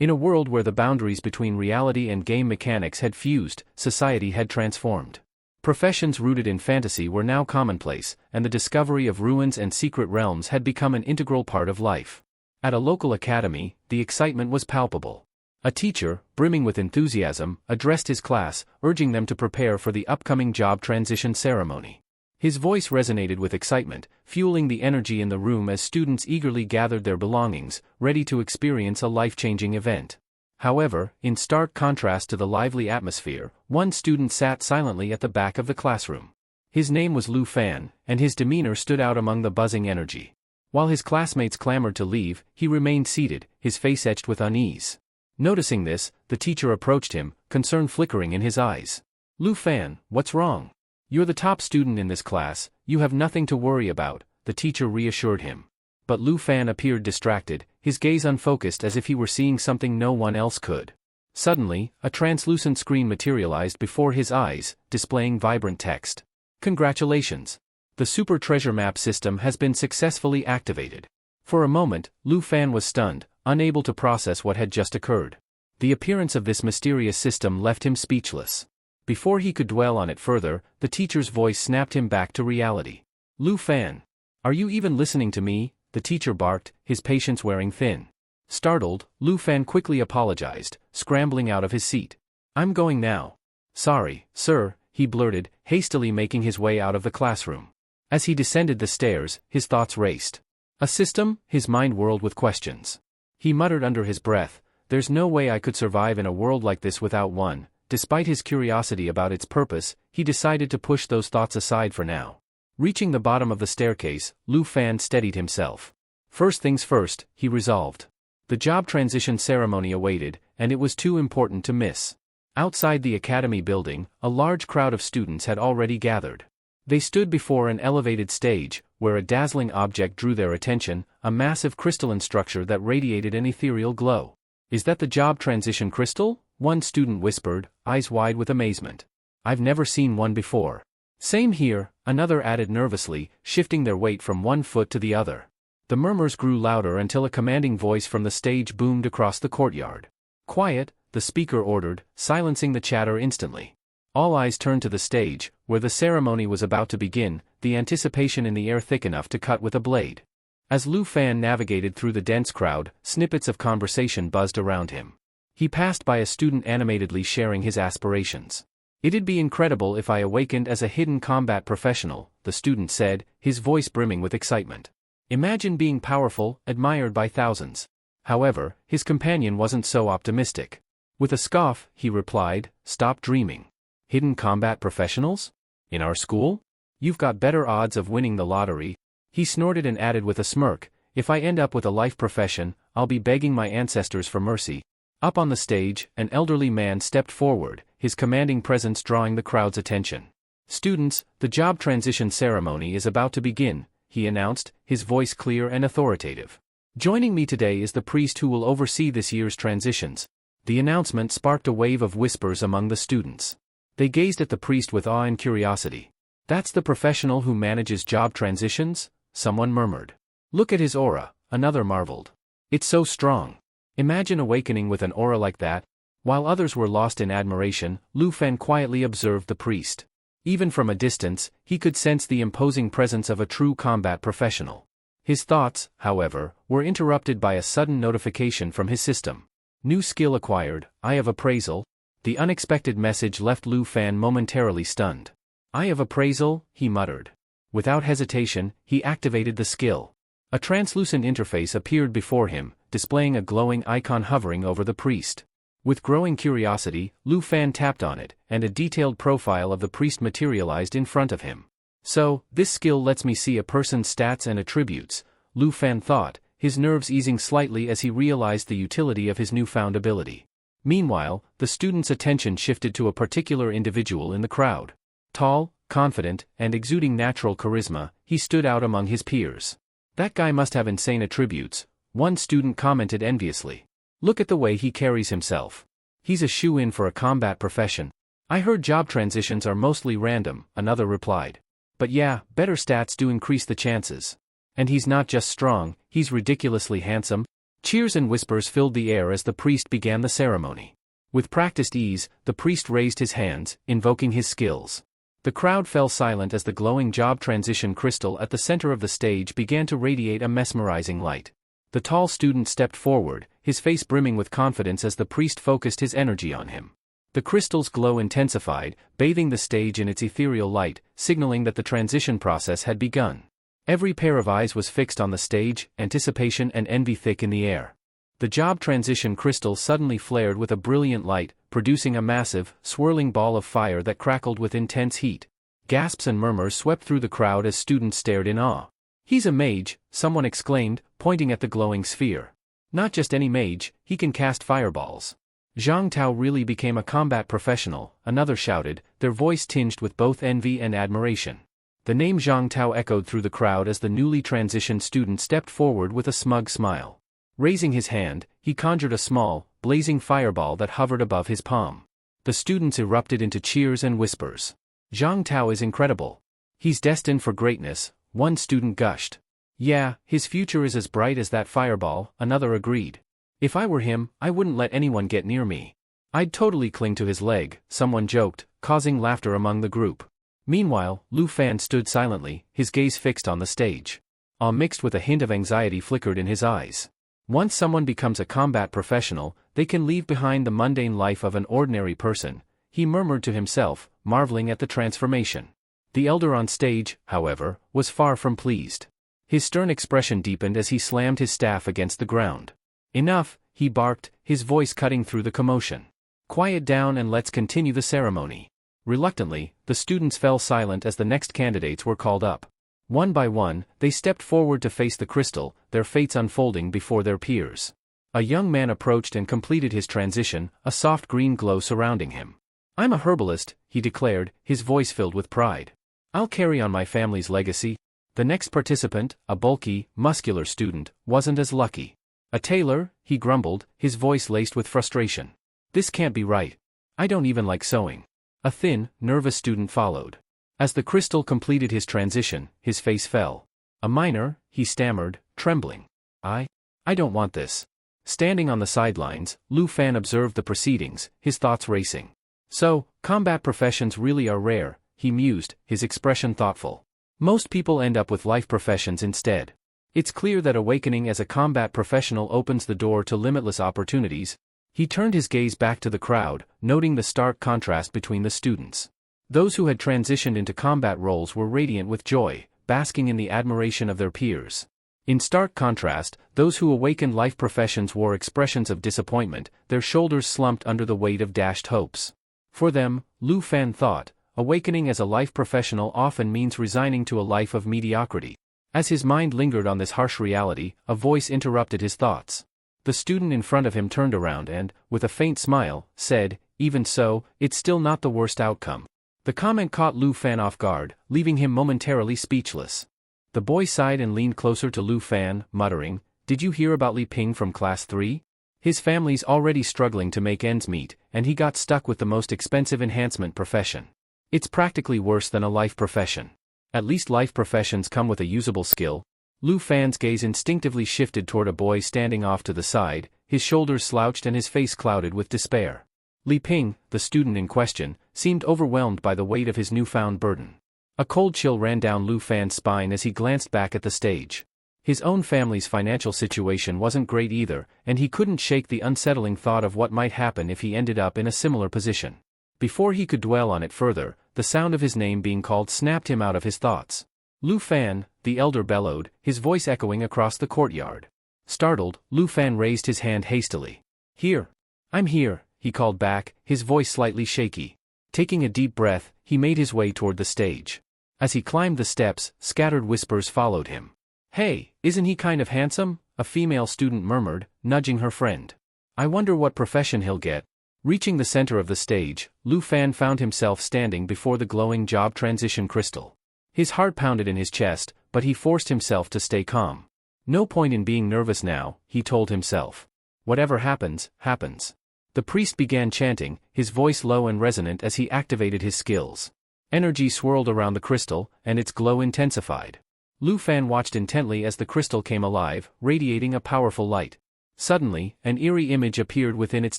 In a world where the boundaries between reality and game mechanics had fused, society had transformed. Professions rooted in fantasy were now commonplace, and the discovery of ruins and secret realms had become an integral part of life. At a local academy, the excitement was palpable. A teacher, brimming with enthusiasm, addressed his class, urging them to prepare for the upcoming job transition ceremony. His voice resonated with excitement, fueling the energy in the room as students eagerly gathered their belongings, ready to experience a life-changing event. However, in stark contrast to the lively atmosphere, one student sat silently at the back of the classroom. His name was Lu Fan, and his demeanor stood out among the buzzing energy. While his classmates clamored to leave, he remained seated, his face etched with unease. Noticing this, the teacher approached him, concern flickering in his eyes. "Lu Fan, what's wrong? You're the top student in this class, you have nothing to worry about," the teacher reassured him. But Lu Fan appeared distracted, his gaze unfocused as if he were seeing something no one else could. Suddenly, a translucent screen materialized before his eyes, displaying vibrant text. "Congratulations! The Super Treasure Map system has been successfully activated." For a moment, Lu Fan was stunned, unable to process what had just occurred. The appearance of this mysterious system left him speechless. Before he could dwell on it further, the teacher's voice snapped him back to reality. "Lu Fan! Are you even listening to me?" the teacher barked, his patience wearing thin. Startled, Lu Fan quickly apologized, scrambling out of his seat. "I'm going now." "Sorry, sir," he blurted, hastily making his way out of the classroom. As he descended the stairs, his thoughts raced. A system? His mind whirled with questions. He muttered under his breath, "There's no way I could survive in a world like this without one." Despite his curiosity about its purpose, he decided to push those thoughts aside for now. Reaching the bottom of the staircase, Lu Fan steadied himself. First things first, he resolved. The job transition ceremony awaited, and it was too important to miss. Outside the academy building, a large crowd of students had already gathered. They stood before an elevated stage, where a dazzling object drew their attention, a massive crystalline structure that radiated an ethereal glow. "Is that the job transition crystal?" one student whispered, eyes wide with amazement. "I've never seen one before." "Same here," another added nervously, shifting their weight from one foot to the other. The murmurs grew louder until a commanding voice from the stage boomed across the courtyard. "Quiet," the speaker ordered, silencing the chatter instantly. All eyes turned to the stage, where the ceremony was about to begin, the anticipation in the air thick enough to cut with a blade. As Lu Fan navigated through the dense crowd, snippets of conversation buzzed around him. He passed by a student animatedly sharing his aspirations. "It'd be incredible if I awakened as a hidden combat professional," the student said, his voice brimming with excitement. "Imagine being powerful, admired by thousands." However, his companion wasn't so optimistic. With a scoff, he replied, "Stop dreaming. Hidden combat professionals? In our school? You've got better odds of winning the lottery." He snorted and added with a smirk, "If I end up with a life profession, I'll be begging my ancestors for mercy." Up on the stage, an elderly man stepped forward, his commanding presence drawing the crowd's attention. "Students, the job transition ceremony is about to begin," he announced, his voice clear and authoritative. "Joining me today is the priest who will oversee this year's transitions." The announcement sparked a wave of whispers among the students. They gazed at the priest with awe and curiosity. "That's the professional who manages job transitions?" someone murmured. "Look at his aura," another marveled. "It's so strong. Imagine awakening with an aura like that." While others were lost in admiration, Lu Fan quietly observed the priest. Even from a distance, he could sense the imposing presence of a true combat professional. His thoughts, however, were interrupted by a sudden notification from his system. "New skill acquired, Eye of Appraisal." The unexpected message left Lu Fan momentarily stunned. "Eye of Appraisal," he muttered. Without hesitation, he activated the skill. A translucent interface appeared before him, displaying a glowing icon hovering over the priest. With growing curiosity, Lu Fan tapped on it, and a detailed profile of the priest materialized in front of him. "So, this skill lets me see a person's stats and attributes," Lu Fan thought, his nerves easing slightly as he realized the utility of his newfound ability. Meanwhile, the student's attention shifted to a particular individual in the crowd. Tall, confident, and exuding natural charisma, he stood out among his peers. "That guy must have insane attributes," one student commented enviously. "Look at the way he carries himself. He's a shoo-in for a combat profession." "I heard job transitions are mostly random," another replied. "But yeah, better stats do increase the chances. And he's not just strong, he's ridiculously handsome." Cheers and whispers filled the air as the priest began the ceremony. With practiced ease, the priest raised his hands, invoking his skills. The crowd fell silent as the glowing job transition crystal at the center of the stage began to radiate a mesmerizing light. The tall student stepped forward, his face brimming with confidence as the priest focused his energy on him. The crystal's glow intensified, bathing the stage in its ethereal light, signaling that the transition process had begun. Every pair of eyes was fixed on the stage, anticipation and envy thick in the air. The job transition crystal suddenly flared with a brilliant light, producing a massive, swirling ball of fire that crackled with intense heat. Gasps and murmurs swept through the crowd as students stared in awe. "He's a mage," someone exclaimed, pointing at the glowing sphere. "Not just any mage, he can cast fireballs." "Zhang Tao really became a combat professional," another shouted, their voice tinged with both envy and admiration. The name Zhang Tao echoed through the crowd as the newly transitioned student stepped forward with a smug smile. Raising his hand, he conjured a small, blazing fireball that hovered above his palm. The students erupted into cheers and whispers. "Zhang Tao is incredible. He's destined for greatness," one student gushed. "Yeah, his future is as bright as that fireball," another agreed. "If I were him, I wouldn't let anyone get near me. I'd totally cling to his leg," someone joked, causing laughter among the group. Meanwhile, Lu Fan stood silently, his gaze fixed on the stage. Awe mixed with a hint of anxiety flickered in his eyes. Once someone becomes a combat professional, they can leave behind the mundane life of an ordinary person, he murmured to himself, marveling at the transformation. The elder on stage, however, was far from pleased. His stern expression deepened as he slammed his staff against the ground. "Enough," he barked, his voice cutting through the commotion. "Quiet down and let's continue the ceremony." Reluctantly, the students fell silent as the next candidates were called up. One by one, they stepped forward to face the crystal, their fates unfolding before their peers. A young man approached and completed his transition, a soft green glow surrounding him. "I'm a herbalist," he declared, his voice filled with pride. "I'll carry on my family's legacy." The next participant, a bulky, muscular student, wasn't as lucky. "A tailor," he grumbled, his voice laced with frustration. "This can't be right. I don't even like sewing." A thin, nervous student followed. As the crystal completed his transition, his face fell. "A miner," he stammered, trembling. I don't want this." Standing on the sidelines, Lu Fan observed the proceedings, his thoughts racing. "So, combat professions really are rare," he mused, his expression thoughtful. "Most people end up with life professions instead. It's clear that awakening as a combat professional opens the door to limitless opportunities." He turned his gaze back to the crowd, noting the stark contrast between the students. Those who had transitioned into combat roles were radiant with joy, basking in the admiration of their peers. In stark contrast, those who awakened life professions wore expressions of disappointment, their shoulders slumped under the weight of dashed hopes. For them, Lu Fan thought, awakening as a life professional often means resigning to a life of mediocrity. As his mind lingered on this harsh reality, a voice interrupted his thoughts. The student in front of him turned around and, with a faint smile, said, "Even so, it's still not the worst outcome." The comment caught Lu Fan off guard, leaving him momentarily speechless. The boy sighed and leaned closer to Lu Fan, muttering, "Did you hear about Li Ping from Class 3? His family's already struggling to make ends meet, and he got stuck with the most expensive enhancement profession. It's practically worse than a life profession. At least life professions come with a usable skill." Lu Fan's gaze instinctively shifted toward a boy standing off to the side, his shoulders slouched and his face clouded with despair. Li Ping, the student in question, seemed overwhelmed by the weight of his newfound burden. A cold chill ran down Lu Fan's spine as he glanced back at the stage. His own family's financial situation wasn't great either, and he couldn't shake the unsettling thought of what might happen if he ended up in a similar position. Before he could dwell on it further, the sound of his name being called snapped him out of his thoughts. "Lu Fan," the elder bellowed, his voice echoing across the courtyard. Startled, Lu Fan raised his hand hastily. "Here. I'm here," he called back, his voice slightly shaky. Taking a deep breath, he made his way toward the stage. As he climbed the steps, scattered whispers followed him. "Hey, isn't he kind of handsome?" a female student murmured, nudging her friend. "I wonder what profession he'll get." Reaching the center of the stage, Lu Fan found himself standing before the glowing job transition crystal. His heart pounded in his chest, but he forced himself to stay calm. No point in being nervous now, he told himself. Whatever happens, happens. The priest began chanting, his voice low and resonant as he activated his skills. Energy swirled around the crystal, and its glow intensified. Lu Fan watched intently as the crystal came alive, radiating a powerful light. Suddenly, an eerie image appeared within its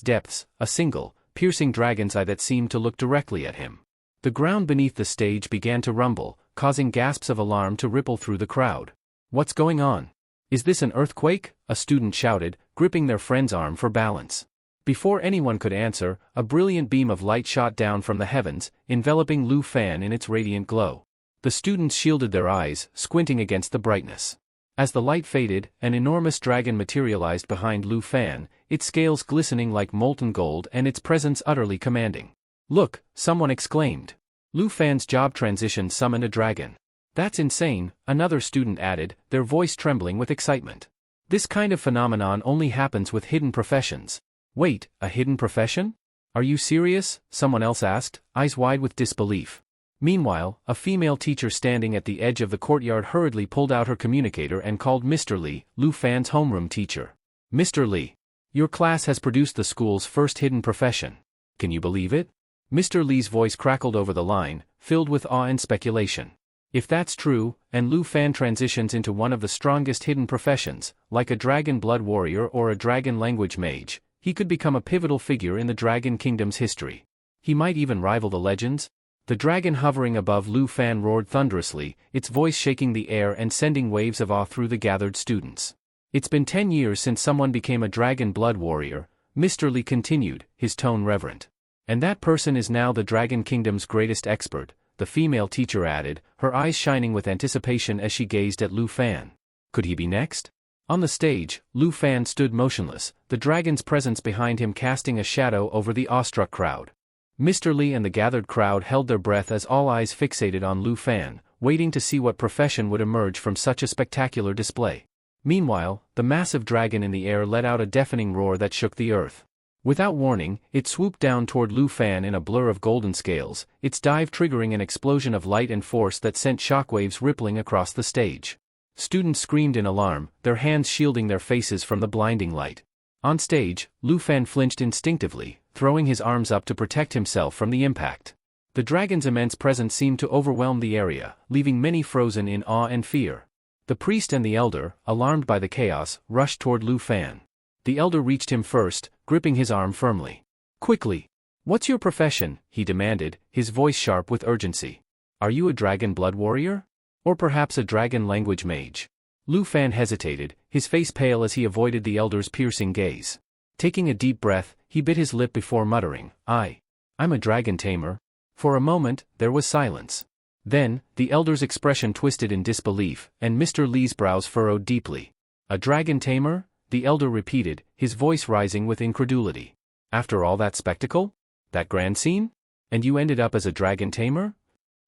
depths, a single, piercing dragon's eye that seemed to look directly at him. The ground beneath the stage began to rumble, causing gasps of alarm to ripple through the crowd. "What's going on? Is this an earthquake?" a student shouted, gripping their friend's arm for balance. Before anyone could answer, a brilliant beam of light shot down from the heavens, enveloping Lu Fan in its radiant glow. The students shielded their eyes, squinting against the brightness. As the light faded, an enormous dragon materialized behind Lu Fan, its scales glistening like molten gold and its presence utterly commanding. "Look," someone exclaimed. "Lu Fan's job transition summoned a dragon." "That's insane," another student added, their voice trembling with excitement. "This kind of phenomenon only happens with hidden professions." "Wait, a hidden profession? Are you serious?" someone else asked, eyes wide with disbelief. Meanwhile, a female teacher standing at the edge of the courtyard hurriedly pulled out her communicator and called Mr. Lee, Lu Fan's homeroom teacher. "Mr. Lee, your class has produced the school's first hidden profession. Can you believe it?" Mr. Lee's voice crackled over the line, filled with awe and speculation. "If that's true, and Lu Fan transitions into one of the strongest hidden professions, like a dragon blood warrior or a dragon language mage, he could become a pivotal figure in the Dragon Kingdom's history. He might even rival the legends." The dragon hovering above Lu Fan roared thunderously, its voice shaking the air and sending waves of awe through the gathered students. "It's been 10 years since someone became a dragon blood warrior," Mr. Lee continued, his tone reverent. "And that person is now the Dragon Kingdom's greatest expert," the female teacher added, her eyes shining with anticipation as she gazed at Lu Fan. Could he be next? On the stage, Lu Fan stood motionless, the dragon's presence behind him casting a shadow over the awestruck crowd. Mr. Lee and the gathered crowd held their breath as all eyes fixated on Lu Fan, waiting to see what profession would emerge from such a spectacular display. Meanwhile, the massive dragon in the air let out a deafening roar that shook the earth. Without warning, it swooped down toward Lu Fan in a blur of golden scales, its dive triggering an explosion of light and force that sent shockwaves rippling across the stage. Students screamed in alarm, their hands shielding their faces from the blinding light. On stage, Lu Fan flinched instinctively, throwing his arms up to protect himself from the impact. The dragon's immense presence seemed to overwhelm the area, leaving many frozen in awe and fear. The priest and the elder, alarmed by the chaos, rushed toward Lu Fan. The elder reached him first, gripping his arm firmly. "Quickly! What's your profession?" he demanded, his voice sharp with urgency. "Are you a dragon blood warrior? Or perhaps a dragon language mage?" Lu Fan hesitated, his face pale as he avoided the elder's piercing gaze. Taking a deep breath, he bit his lip before muttering, I'm a dragon tamer." For a moment, there was silence. Then, the elder's expression twisted in disbelief, and Mr. Lee's brows furrowed deeply. "A dragon tamer?" the elder repeated, his voice rising with incredulity. "After all that spectacle? That grand scene? And you ended up as a dragon tamer?"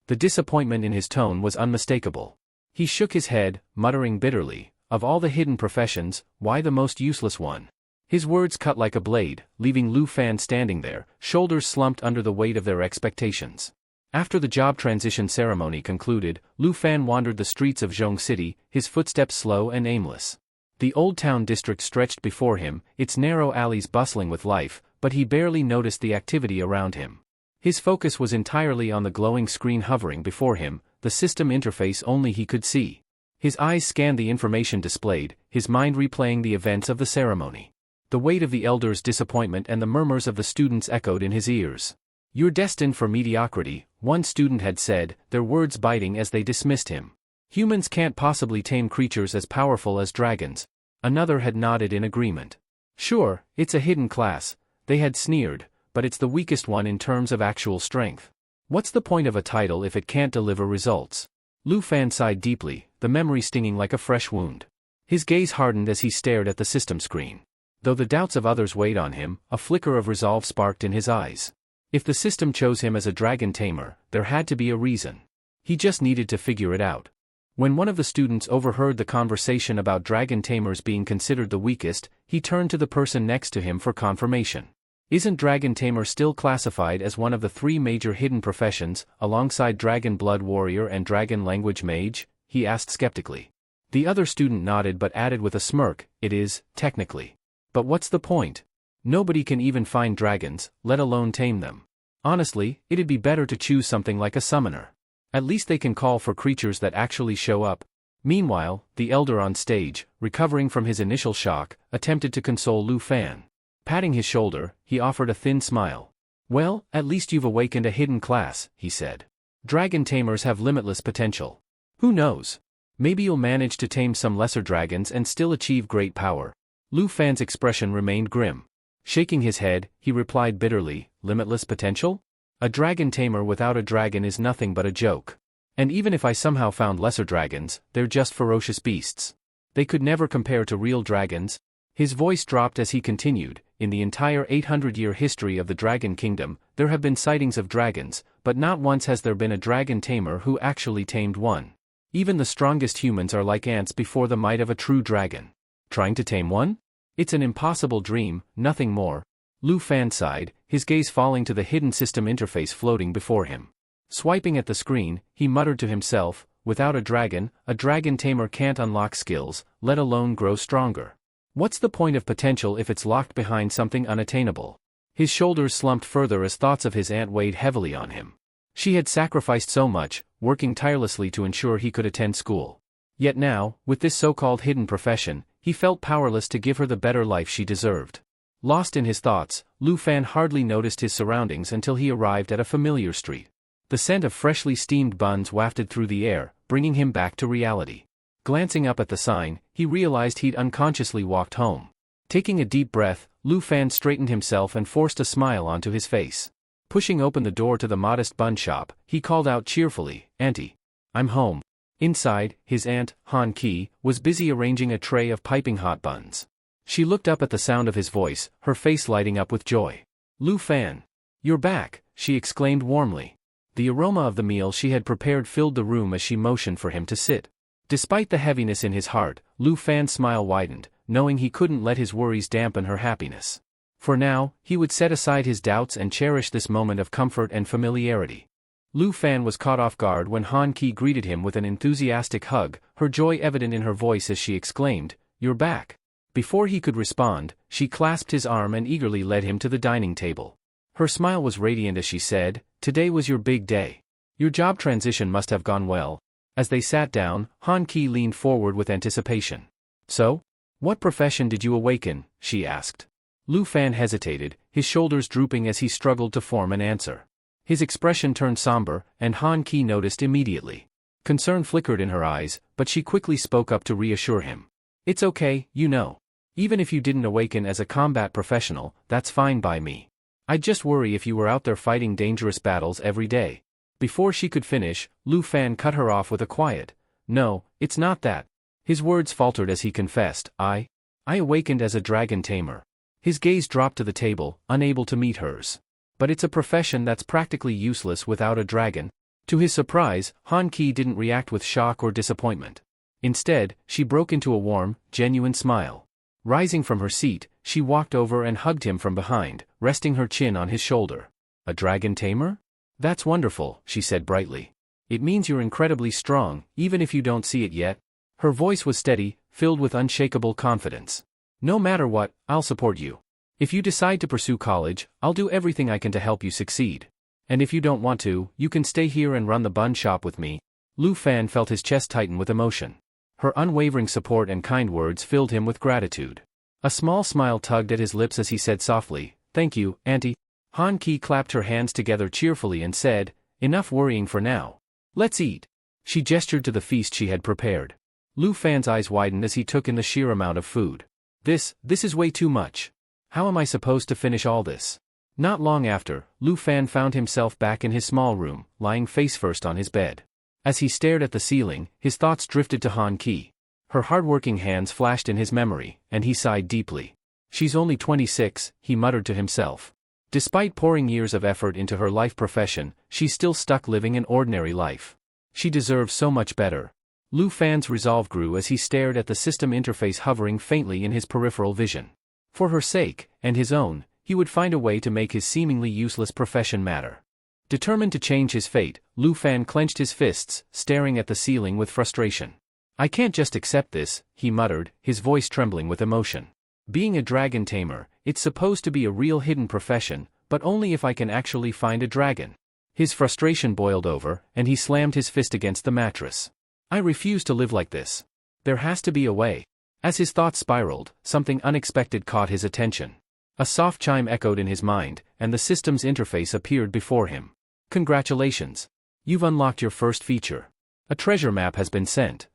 The disappointment in his tone was unmistakable. He shook his head, muttering bitterly, "Of all the hidden professions, why the most useless one?" His words cut like a blade, leaving Lu Fan standing there, shoulders slumped under the weight of their expectations. After the job transition ceremony concluded, Lu Fan wandered the streets of Zhong City, his footsteps slow and aimless. The old town district stretched before him, its narrow alleys bustling with life, but he barely noticed the activity around him. His focus was entirely on the glowing screen hovering before him, the system interface only he could see. His eyes scanned the information displayed, his mind replaying the events of the ceremony. The weight of the elder's disappointment and the murmurs of the students echoed in his ears. "You're destined for mediocrity," one student had said, their words biting as they dismissed him. "Humans can't possibly tame creatures as powerful as dragons." Another had nodded in agreement. "Sure, it's a hidden class," they had sneered, "but it's the weakest one in terms of actual strength. What's the point of a title if it can't deliver results?" Lu Fan sighed deeply, the memory stinging like a fresh wound. His gaze hardened as he stared at the system screen. Though the doubts of others weighed on him, a flicker of resolve sparked in his eyes. If the system chose him as a dragon tamer, there had to be a reason. He just needed to figure it out. When one of the students overheard the conversation about dragon tamers being considered the weakest, he turned to the person next to him for confirmation. "Isn't dragon tamer still classified as one of the 3 major hidden professions, alongside dragon blood warrior and dragon language mage?" he asked skeptically. The other student nodded but added with a smirk, "It is, technically. But what's the point? Nobody can even find dragons, let alone tame them. Honestly, it'd be better to choose something like a summoner. At least they can call for creatures that actually show up." Meanwhile, the elder on stage, recovering from his initial shock, attempted to console Lu Fan. Patting his shoulder, he offered a thin smile. "Well, at least you've awakened a hidden class," he said. "Dragon tamers have limitless potential. Who knows? Maybe you'll manage to tame some lesser dragons and still achieve great power." Lu Fan's expression remained grim. Shaking his head, he replied bitterly, "Limitless potential? A dragon tamer without a dragon is nothing but a joke. And even if I somehow found lesser dragons, they're just ferocious beasts. They could never compare to real dragons." His voice dropped as he continued, "In the entire 800-year history of the Dragon Kingdom, there have been sightings of dragons, but not once has there been a dragon tamer who actually tamed one. Even the strongest humans are like ants before the might of a true dragon. Trying to tame one? It's an impossible dream, nothing more." Lu Fan sighed, his gaze falling to the hidden system interface floating before him. Swiping at the screen, he muttered to himself, "Without a dragon tamer can't unlock skills, let alone grow stronger. What's the point of potential if it's locked behind something unattainable?" His shoulders slumped further as thoughts of his aunt weighed heavily on him. She had sacrificed so much, working tirelessly to ensure he could attend school. Yet now, with this so-called hidden profession, he felt powerless to give her the better life she deserved. Lost in his thoughts, Lu Fan hardly noticed his surroundings until he arrived at a familiar street. The scent of freshly steamed buns wafted through the air, bringing him back to reality. Glancing up at the sign, he realized he'd unconsciously walked home. Taking a deep breath, Lu Fan straightened himself and forced a smile onto his face. Pushing open the door to the modest bun shop, he called out cheerfully, "Auntie, I'm home." Inside, his aunt, Han Ki, was busy arranging a tray of piping hot buns. She looked up at the sound of his voice, her face lighting up with joy. "Lu Fan, you're back," she exclaimed warmly. The aroma of the meal she had prepared filled the room as she motioned for him to sit. Despite the heaviness in his heart, Lu Fan's smile widened, knowing he couldn't let his worries dampen her happiness. For now, he would set aside his doubts and cherish this moment of comfort and familiarity. Lu Fan was caught off guard when Han Ki greeted him with an enthusiastic hug, her joy evident in her voice as she exclaimed, "You're back." Before he could respond, she clasped his arm and eagerly led him to the dining table. Her smile was radiant as she said, "Today was your big day. Your job transition must have gone well." As they sat down, Han Ki leaned forward with anticipation. "So? What profession did you awaken?" she asked. Lu Fan hesitated, his shoulders drooping as he struggled to form an answer. His expression turned somber, and Han Ki noticed immediately. Concern flickered in her eyes, but she quickly spoke up to reassure him. "It's okay, you know. Even if you didn't awaken as a combat professional, that's fine by me. I'd just worry if you were out there fighting dangerous battles every day." Before she could finish, Lu Fan cut her off with a quiet, "No, it's not that." His words faltered as he confessed, I awakened as a dragon tamer." His gaze dropped to the table, unable to meet hers. "But it's a profession that's practically useless without a dragon." To his surprise, Han Ki didn't react with shock or disappointment. Instead, she broke into a warm, genuine smile. Rising from her seat, she walked over and hugged him from behind, resting her chin on his shoulder. "A dragon tamer? That's wonderful," she said brightly. "It means you're incredibly strong, even if you don't see it yet." Her voice was steady, filled with unshakable confidence. "No matter what, I'll support you. If you decide to pursue college, I'll do everything I can to help you succeed. And if you don't want to, you can stay here and run the bun shop with me." Lu Fan felt his chest tighten with emotion. Her unwavering support and kind words filled him with gratitude. A small smile tugged at his lips as he said softly, "Thank you, Auntie." Han Ki clapped her hands together cheerfully and said, "Enough worrying for now. Let's eat." She gestured to the feast she had prepared. Lu Fan's eyes widened as he took in the sheer amount of food. This is way too much. How am I supposed to finish all this?" Not long after, Lu Fan found himself back in his small room, lying face first on his bed. As he stared at the ceiling, his thoughts drifted to Han Ki. Her hard-working hands flashed in his memory, and he sighed deeply. "She's only 26, he muttered to himself. Despite pouring years of effort into her life profession, she's still stuck living an ordinary life. She deserves so much better." Lu Fan's resolve grew as he stared at the system interface hovering faintly in his peripheral vision. For her sake, and his own, he would find a way to make his seemingly useless profession matter. Determined to change his fate, Lu Fan clenched his fists, staring at the ceiling with frustration. "I can't just accept this," he muttered, his voice trembling with emotion. "Being a dragon tamer, it's supposed to be a real hidden profession, but only if I can actually find a dragon." His frustration boiled over, and he slammed his fist against the mattress. I refuse to live like this. There has to be a way. As his thoughts spiraled, something unexpected caught his attention. A soft chime echoed in his mind, and the system's interface appeared before him. Congratulations. You've unlocked your first feature. A treasure map has been sent.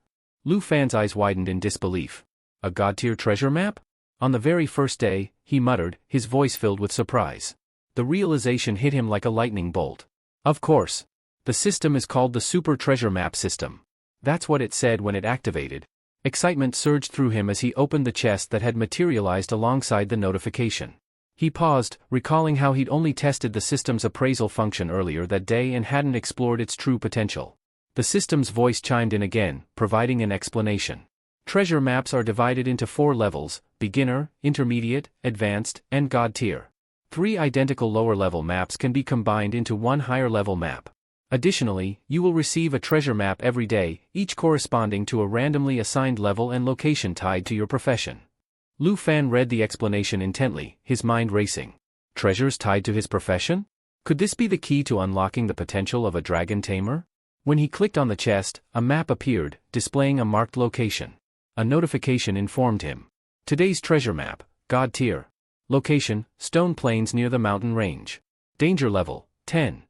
Lu Fan's eyes widened in disbelief. A god-tier treasure map? On the very first day, he muttered, his voice filled with surprise. The realization hit him like a lightning bolt. Of course. The system is called the Super Treasure Map System. That's what it said when it activated. Excitement surged through him as he opened the chest that had materialized alongside the notification. He paused, recalling how he'd only tested the system's appraisal function earlier that day and hadn't explored its true potential. The system's voice chimed in again, providing an explanation. Treasure maps are divided into 4 levels: beginner, intermediate, advanced, and god tier. 3 identical lower-level maps can be combined into one higher-level map. Additionally, you will receive a treasure map every day, each corresponding to a randomly assigned level and location tied to your profession. Lu Fan read the explanation intently, his mind racing. Treasures tied to his profession? Could this be the key to unlocking the potential of a dragon tamer? When he clicked on the chest, a map appeared, displaying a marked location. A notification informed him. Today's treasure map, God tier. Location, stone plains near the mountain range. Danger level, 10.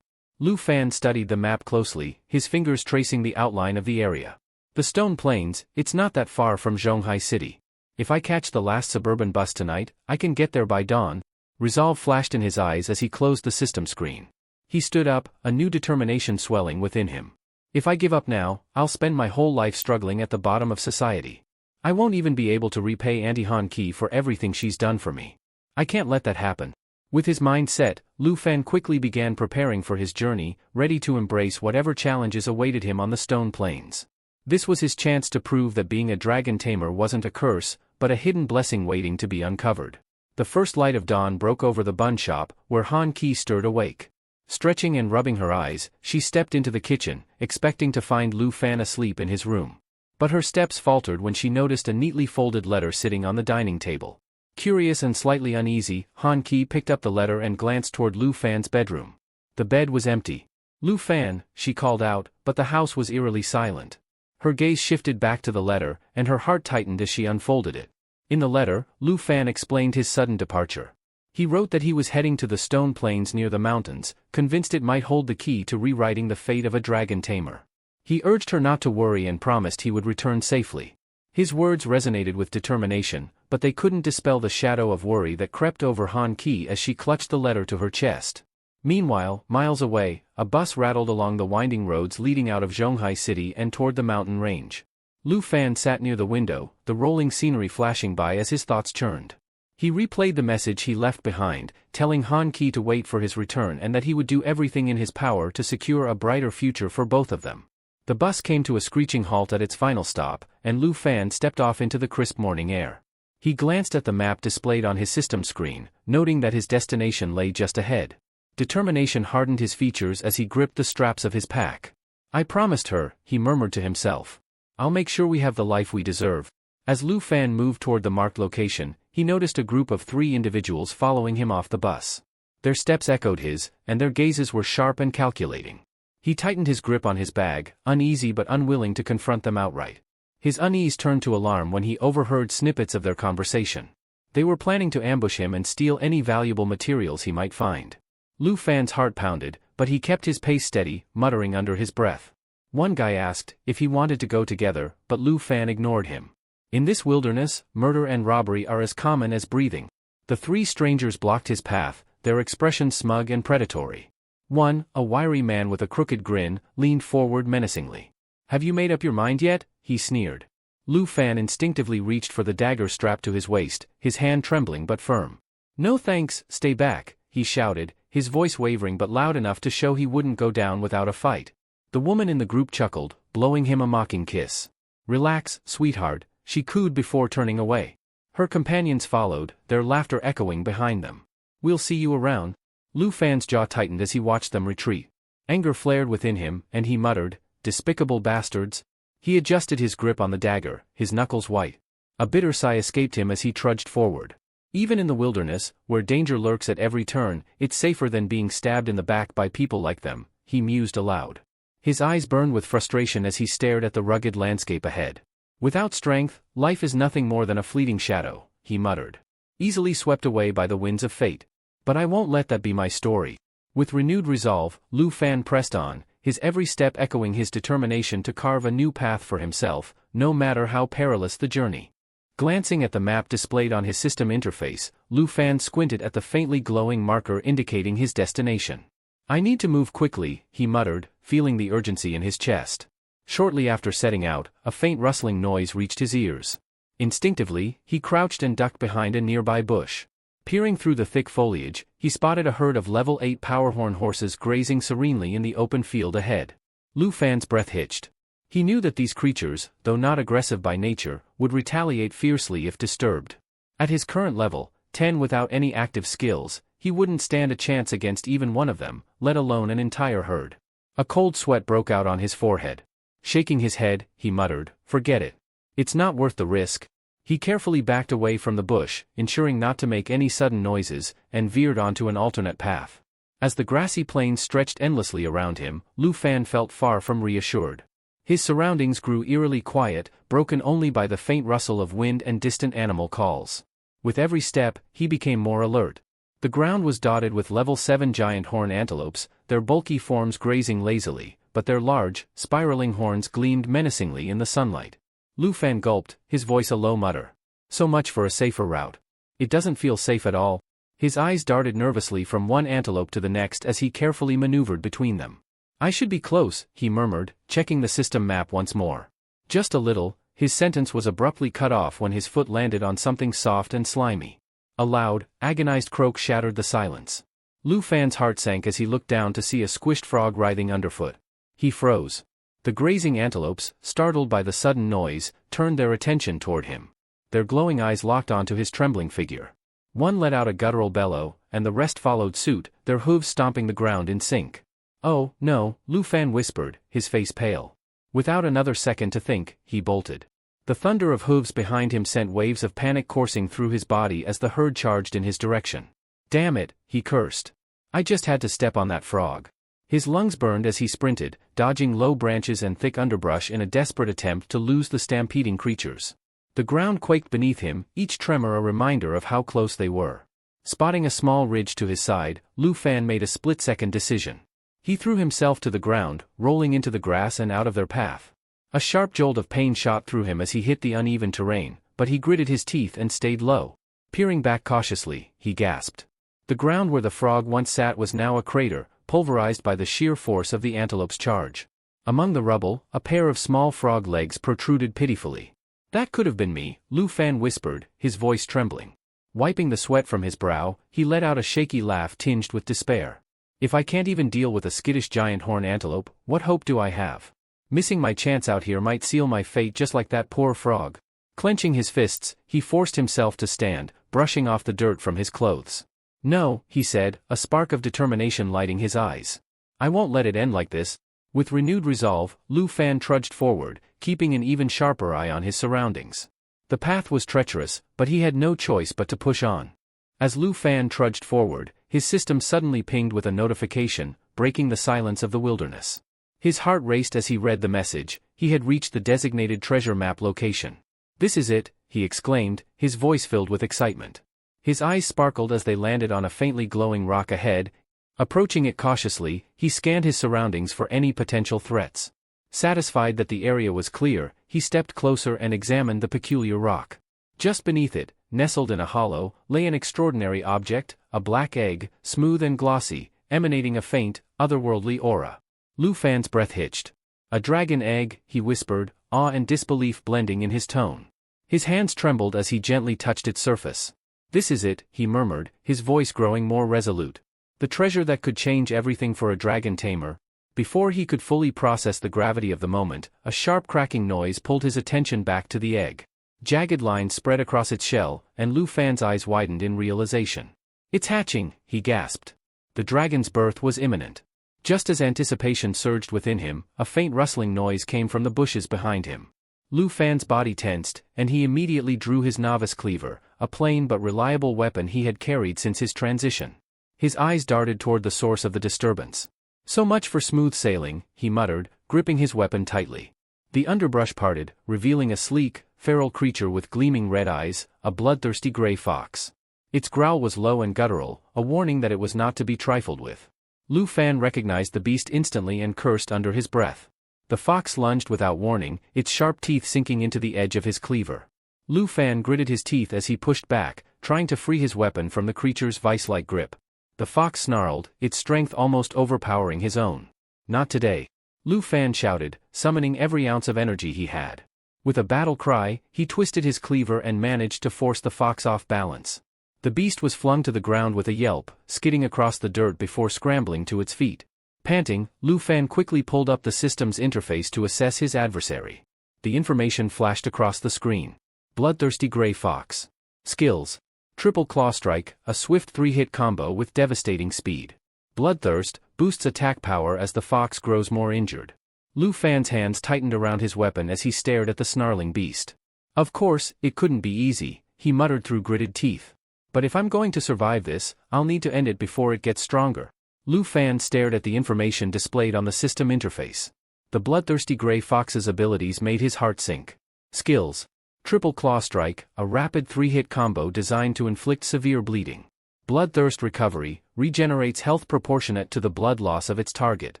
Lu Fan studied the map closely, his fingers tracing the outline of the area. The stone plains, it's not that far from Zhonghai City. If I catch the last suburban bus tonight, I can get there by dawn. Resolve flashed in his eyes as he closed the system screen. He stood up, a new determination swelling within him. If I give up now, I'll spend my whole life struggling at the bottom of society. I won't even be able to repay Auntie Han Ki for everything she's done for me. I can't let that happen. With his mind set, Lu Fan quickly began preparing for his journey, ready to embrace whatever challenges awaited him on the stone plains. This was his chance to prove that being a dragon tamer wasn't a curse, but a hidden blessing waiting to be uncovered. The first light of dawn broke over the bun shop, where Han Ki stirred awake. Stretching and rubbing her eyes, she stepped into the kitchen, expecting to find Lu Fan asleep in his room. But her steps faltered when she noticed a neatly folded letter sitting on the dining table. Curious and slightly uneasy, Han Ki picked up the letter and glanced toward Lu Fan's bedroom. The bed was empty. Lu Fan, she called out, but the house was eerily silent. Her gaze shifted back to the letter, and her heart tightened as she unfolded it. In the letter, Lu Fan explained his sudden departure. He wrote that he was heading to the stone plains near the mountains, convinced it might hold the key to rewriting the fate of a dragon tamer. He urged her not to worry and promised he would return safely. His words resonated with determination, but they couldn't dispel the shadow of worry that crept over Han Ki as she clutched the letter to her chest. Meanwhile, miles away, a bus rattled along the winding roads leading out of Zhonghai City and toward the mountain range. Lu Fan sat near the window, the rolling scenery flashing by as his thoughts churned. He replayed the message he left behind, telling Han Ki to wait for his return and that he would do everything in his power to secure a brighter future for both of them. The bus came to a screeching halt at its final stop, and Lu Fan stepped off into the crisp morning air. He glanced at the map displayed on his system screen, noting that his destination lay just ahead. Determination hardened his features as he gripped the straps of his pack. I promised her, he murmured to himself. I'll make sure we have the life we deserve. As Lu Fan moved toward the marked location, he noticed a group of 3 individuals following him off the bus. Their steps echoed his, and their gazes were sharp and calculating. He tightened his grip on his bag, uneasy but unwilling to confront them outright. His unease turned to alarm when he overheard snippets of their conversation. They were planning to ambush him and steal any valuable materials he might find. Lu Fan's heart pounded, but he kept his pace steady, muttering under his breath. One guy asked if he wanted to go together, but Lu Fan ignored him. In this wilderness, murder and robbery are as common as breathing. The 3 strangers blocked his path, their expressions smug and predatory. One, a wiry man with a crooked grin, leaned forward menacingly. Have you made up your mind yet? He sneered. Lu Fan instinctively reached for the dagger strapped to his waist, his hand trembling but firm. No thanks, stay back, he shouted, his voice wavering but loud enough to show he wouldn't go down without a fight. The woman in the group chuckled, blowing him a mocking kiss. Relax, sweetheart, she cooed before turning away. Her companions followed, their laughter echoing behind them. We'll see you around. Lu Fan's jaw tightened as he watched them retreat. Anger flared within him, and he muttered, despicable bastards. He adjusted his grip on the dagger, his knuckles white. A bitter sigh escaped him as he trudged forward. Even in the wilderness, where danger lurks at every turn, it's safer than being stabbed in the back by people like them, he mused aloud. His eyes burned with frustration as he stared at the rugged landscape ahead. Without strength, life is nothing more than a fleeting shadow, he muttered. Easily swept away by the winds of fate. But I won't let that be my story. With renewed resolve, Lu Fan pressed on, his every step echoing his determination to carve a new path for himself, no matter how perilous the journey. Glancing at the map displayed on his system interface, Lu Fan squinted at the faintly glowing marker indicating his destination. I need to move quickly, he muttered, feeling the urgency in his chest. Shortly after setting out, a faint rustling noise reached his ears. Instinctively, he crouched and ducked behind a nearby bush. Peering through the thick foliage, he spotted a herd of level 8 powerhorn horses grazing serenely in the open field ahead. Lu Fan's breath hitched. He knew that these creatures, though not aggressive by nature, would retaliate fiercely if disturbed. At his current level, 10 without any active skills, he wouldn't stand a chance against even one of them, let alone an entire herd. A cold sweat broke out on his forehead. Shaking his head, he muttered, "Forget it. It's not worth the risk." He carefully backed away from the bush, ensuring not to make any sudden noises, and veered onto an alternate path. As the grassy plain stretched endlessly around him, Lu Fan felt far from reassured. His surroundings grew eerily quiet, broken only by the faint rustle of wind and distant animal calls. With every step, he became more alert. The ground was dotted with level 7 giant horn antelopes, their bulky forms grazing lazily, but their large, spiraling horns gleamed menacingly in the sunlight. Lu Fan gulped, his voice a low mutter. So much for a safer route. It doesn't feel safe at all. His eyes darted nervously from one antelope to the next as he carefully maneuvered between them. I should be close, he murmured, checking the system map once more. Just a little. His sentence was abruptly cut off when his foot landed on something soft and slimy. A loud, agonized croak shattered the silence. Lu Fan's heart sank as he looked down to see a squished frog writhing underfoot. He froze. The grazing antelopes, startled by the sudden noise, turned their attention toward him. Their glowing eyes locked onto his trembling figure. One let out a guttural bellow, and the rest followed suit, their hooves stomping the ground in sync. "Oh, no," Lu Fan whispered, his face pale. Without another second to think, he bolted. The thunder of hooves behind him sent waves of panic coursing through his body as the herd charged in his direction. "Damn it," he cursed. "I just had to step on that frog." His lungs burned as he sprinted, dodging low branches and thick underbrush in a desperate attempt to lose the stampeding creatures. The ground quaked beneath him, each tremor a reminder of how close they were. Spotting a small ridge to his side, Lu Fan made a split-second decision. He threw himself to the ground, rolling into the grass and out of their path. A sharp jolt of pain shot through him as he hit the uneven terrain, but he gritted his teeth and stayed low. Peering back cautiously, he gasped. The ground where the frog once sat was now a crater, pulverized by the sheer force of the antelope's charge. Among the rubble, a pair of small frog legs protruded pitifully. "That could have been me," Lu Fan whispered, his voice trembling. Wiping the sweat from his brow, he let out a shaky laugh tinged with despair. "If I can't even deal with a skittish giant horn antelope, what hope do I have? Missing my chance out here might seal my fate just like that poor frog." Clenching his fists, he forced himself to stand, brushing off the dirt from his clothes. "No," he said, a spark of determination lighting his eyes. "I won't let it end like this." With renewed resolve, Lu Fan trudged forward, keeping an even sharper eye on his surroundings. The path was treacherous, but he had no choice but to push on. As Lu Fan trudged forward, his system suddenly pinged with a notification, breaking the silence of the wilderness. His heart raced as he read the message. He had reached the designated treasure map location. "This is it," he exclaimed, his voice filled with excitement. His eyes sparkled as they landed on a faintly glowing rock ahead. Approaching it cautiously, he scanned his surroundings for any potential threats. Satisfied that the area was clear, he stepped closer and examined the peculiar rock. Just beneath it, nestled in a hollow, lay an extraordinary object, a black egg, smooth and glossy, emanating a faint, otherworldly aura. Lu Fan's breath hitched. "A dragon egg," he whispered, awe and disbelief blending in his tone. His hands trembled as he gently touched its surface. "This is it," he murmured, his voice growing more resolute. "The treasure that could change everything for a dragon tamer." Before he could fully process the gravity of the moment, a sharp cracking noise pulled his attention back to the egg. Jagged lines spread across its shell, and Lu Fan's eyes widened in realization. "It's hatching," he gasped. The dragon's birth was imminent. Just as anticipation surged within him, a faint rustling noise came from the bushes behind him. Lu Fan's body tensed, and he immediately drew his novice cleaver, a plain but reliable weapon he had carried since his transition. His eyes darted toward the source of the disturbance. So much for smooth sailing, he muttered, gripping his weapon tightly. The underbrush parted, revealing a sleek, feral creature with gleaming red eyes, a bloodthirsty gray fox. Its growl was low and guttural, a warning that it was not to be trifled with. Lu Fan recognized the beast instantly and cursed under his breath. The fox lunged without warning, its sharp teeth sinking into the edge of his cleaver. Lu Fan gritted his teeth as he pushed back, trying to free his weapon from the creature's vice-like grip. The fox snarled, its strength almost overpowering his own. Not today. Lu Fan shouted, summoning every ounce of energy he had. With a battle cry, he twisted his cleaver and managed to force the fox off balance. The beast was flung to the ground with a yelp, skidding across the dirt before scrambling to its feet. Panting, Lu Fan quickly pulled up the system's interface to assess his adversary. The information flashed across the screen. Bloodthirsty gray fox. Skills. Triple claw strike, a swift 3-hit combo with devastating speed. Bloodthirst, boosts attack power as the fox grows more injured. Lu Fan's hands tightened around his weapon as he stared at the snarling beast. Of course, it couldn't be easy, he muttered through gritted teeth. But if I'm going to survive this, I'll need to end it before it gets stronger. Lu Fan stared at the information displayed on the system interface. The bloodthirsty gray fox's abilities made his heart sink. Skills. Triple claw strike, a rapid 3-hit combo designed to inflict severe bleeding. Bloodthirst recovery, regenerates health proportionate to the blood loss of its target.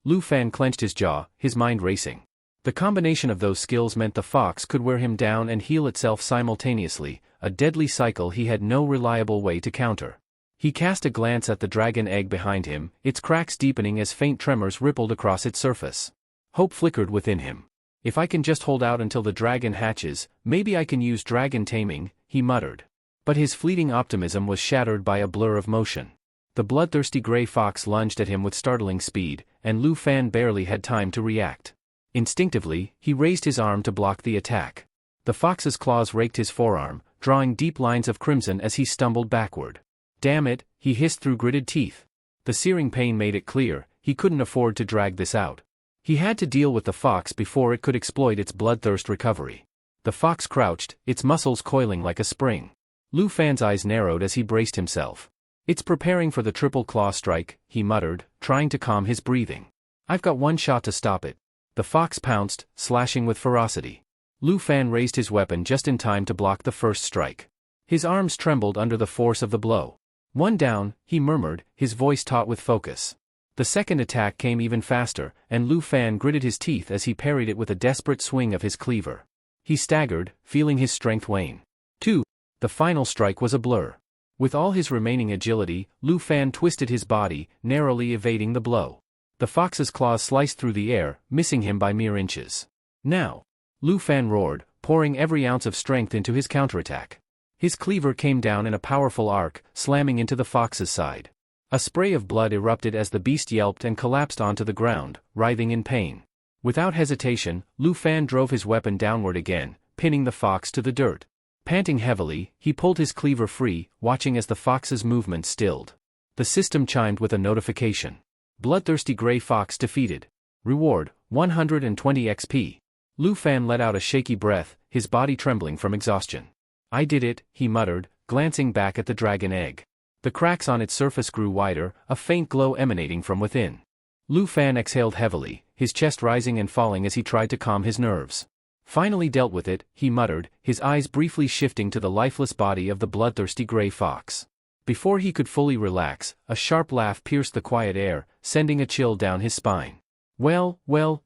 Lu Fan clenched his jaw, his mind racing. The combination of those skills meant the fox could wear him down and heal itself simultaneously, a deadly cycle he had no reliable way to counter. He cast a glance at the dragon egg behind him, its cracks deepening as faint tremors rippled across its surface. Hope flickered within him. If I can just hold out until the dragon hatches, maybe I can use dragon taming, he muttered. But his fleeting optimism was shattered by a blur of motion. The bloodthirsty gray fox lunged at him with startling speed, and Lu Fan barely had time to react. Instinctively, he raised his arm to block the attack. The fox's claws raked his forearm, drawing deep lines of crimson as he stumbled backward. Damn it, he hissed through gritted teeth. The searing pain made it clear, he couldn't afford to drag this out. He had to deal with the fox before it could exploit its bloodthirst recovery. The fox crouched, its muscles coiling like a spring. Lu Fan's eyes narrowed as he braced himself. It's preparing for the triple claw strike, he muttered, trying to calm his breathing. I've got one shot to stop it. The fox pounced, slashing with ferocity. Lu Fan raised his weapon just in time to block the first strike. His arms trembled under the force of the blow. One down, he murmured, his voice taut with focus. The second attack came even faster, and Lu Fan gritted his teeth as he parried it with a desperate swing of his cleaver. He staggered, feeling his strength wane. 2. The final strike was a blur. With all his remaining agility, Lu Fan twisted his body, narrowly evading the blow. The fox's claws sliced through the air, missing him by mere inches. Now! Lu Fan roared, pouring every ounce of strength into his counterattack. His cleaver came down in a powerful arc, slamming into the fox's side. A spray of blood erupted as the beast yelped and collapsed onto the ground, writhing in pain. Without hesitation, Lu Fan drove his weapon downward again, pinning the fox to the dirt. Panting heavily, he pulled his cleaver free, watching as the fox's movement stilled. The system chimed with a notification. Bloodthirsty gray fox defeated. Reward, 120 XP. Lu Fan let out a shaky breath, his body trembling from exhaustion. I did it, he muttered, glancing back at the dragon egg. The cracks on its surface grew wider, a faint glow emanating from within. Lu Fan exhaled heavily, his chest rising and falling as he tried to calm his nerves. Finally dealt with it, he muttered, his eyes briefly shifting to the lifeless body of the bloodthirsty gray fox. Before he could fully relax, a sharp laugh pierced the quiet air, sending a chill down his spine. Well,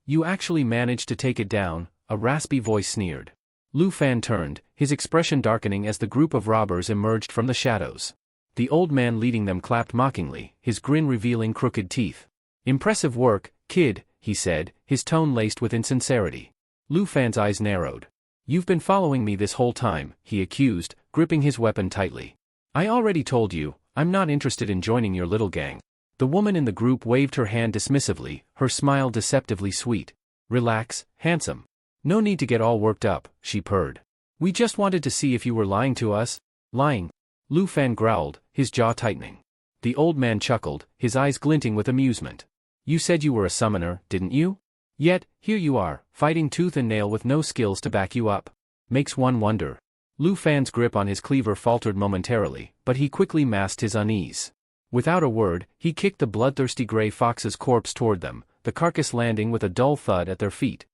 you actually managed to take it down, a raspy voice sneered. Lu Fan turned, his expression darkening as the group of robbers emerged from the shadows. The old man leading them clapped mockingly, his grin revealing crooked teeth. Impressive work, kid, he said, his tone laced with insincerity. Lu Fan's eyes narrowed. You've been following me this whole time, he accused, gripping his weapon tightly. I already told you, I'm not interested in joining your little gang. The woman in the group waved her hand dismissively, her smile deceptively sweet. Relax, handsome. No need to get all worked up, she purred. We just wanted to see if you were lying to us. Lying? Lu Fan growled, his jaw tightening. The old man chuckled, his eyes glinting with amusement. You said you were a summoner, didn't you? Yet, here you are, fighting tooth and nail with no skills to back you up. Makes one wonder. Lu Fan's grip on his cleaver faltered momentarily, but he quickly masked his unease. Without a word, he kicked the bloodthirsty gray fox's corpse toward them, the carcass landing with a dull thud at their feet.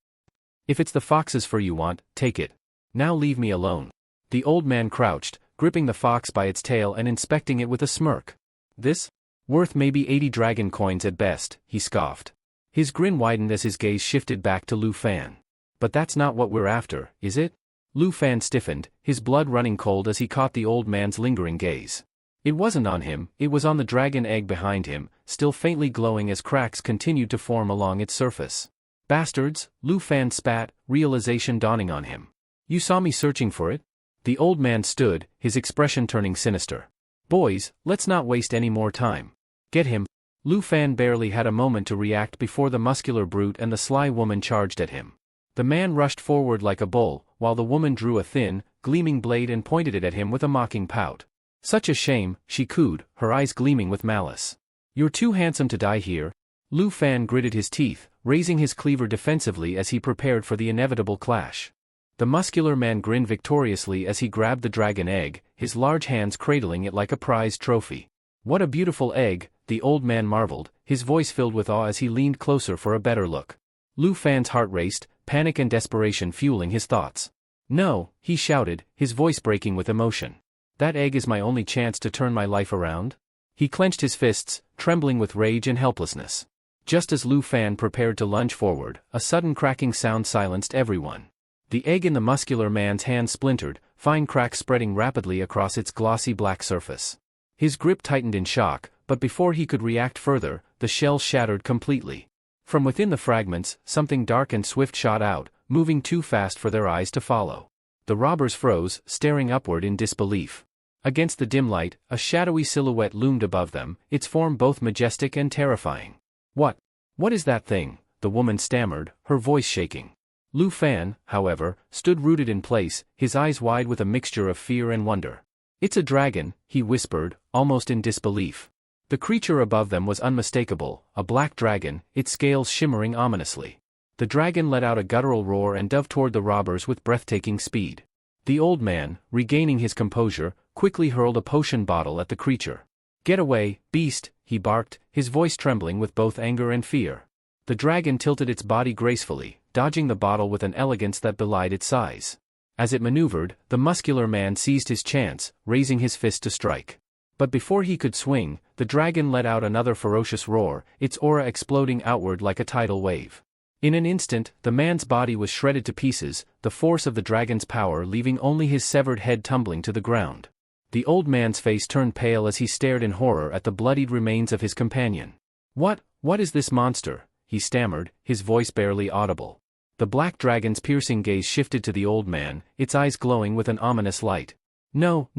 If it's the fox's fur you want, take it. Now leave me alone. The old man crouched, gripping the fox by its tail and inspecting it with a smirk. This? Worth maybe 80 dragon coins at best, he scoffed. His grin widened as his gaze shifted back to Lu Fan. But that's not what we're after, is it? Lu Fan stiffened, his blood running cold as he caught the old man's lingering gaze. It wasn't on him, it was on the dragon egg behind him, still faintly glowing as cracks continued to form along its surface. Bastards, Lu Fan spat, realization dawning on him. You saw me searching for it? The old man stood, his expression turning sinister. Boys, let's not waste any more time. Get him. Lu Fan barely had a moment to react before the muscular brute and the sly woman charged at him. The man rushed forward like a bull, while the woman drew a thin, gleaming blade and pointed it at him with a mocking pout. Such a shame, she cooed, her eyes gleaming with malice. You're too handsome to die here. Lu Fan gritted his teeth, raising his cleaver defensively as he prepared for the inevitable clash. The muscular man grinned victoriously as he grabbed the dragon egg, his large hands cradling it like a prized trophy. What a beautiful egg, the old man marveled, his voice filled with awe as he leaned closer for a better look. Lu Fan's heart raced, panic and desperation fueling his thoughts. No, he shouted, his voice breaking with emotion. That egg is my only chance to turn my life around? He clenched his fists, trembling with rage and helplessness. Just as Lu Fan prepared to lunge forward, a sudden cracking sound silenced everyone. The egg in the muscular man's hand splintered, fine cracks spreading rapidly across its glossy black surface. His grip tightened in shock, but before he could react further, the shell shattered completely. From within the fragments, something dark and swift shot out, moving too fast for their eyes to follow. The robbers froze, staring upward in disbelief. Against the dim light, a shadowy silhouette loomed above them, its form both majestic and terrifying. What is that thing? The woman stammered, her voice shaking. Lu Fan, however, stood rooted in place, his eyes wide with a mixture of fear and wonder. It's a dragon, he whispered, almost in disbelief. The creature above them was unmistakable, a black dragon, its scales shimmering ominously. The dragon let out a guttural roar and dove toward the robbers with breathtaking speed. The old man, regaining his composure, quickly hurled a potion bottle at the creature. Get away, beast, he barked, his voice trembling with both anger and fear. The dragon tilted its body gracefully, dodging the bottle with an elegance that belied its size. As it maneuvered, the muscular man seized his chance, raising his fist to strike. But before he could swing, the dragon let out another ferocious roar, its aura exploding outward like a tidal wave. In an instant, the man's body was shredded to pieces, the force of the dragon's power leaving only his severed head tumbling to the ground. The old man's face turned pale as he stared in horror at the bloodied remains of his companion. What is this monster? He stammered, his voice barely audible. The black dragon's piercing gaze shifted to the old man, its eyes glowing with an ominous light. No,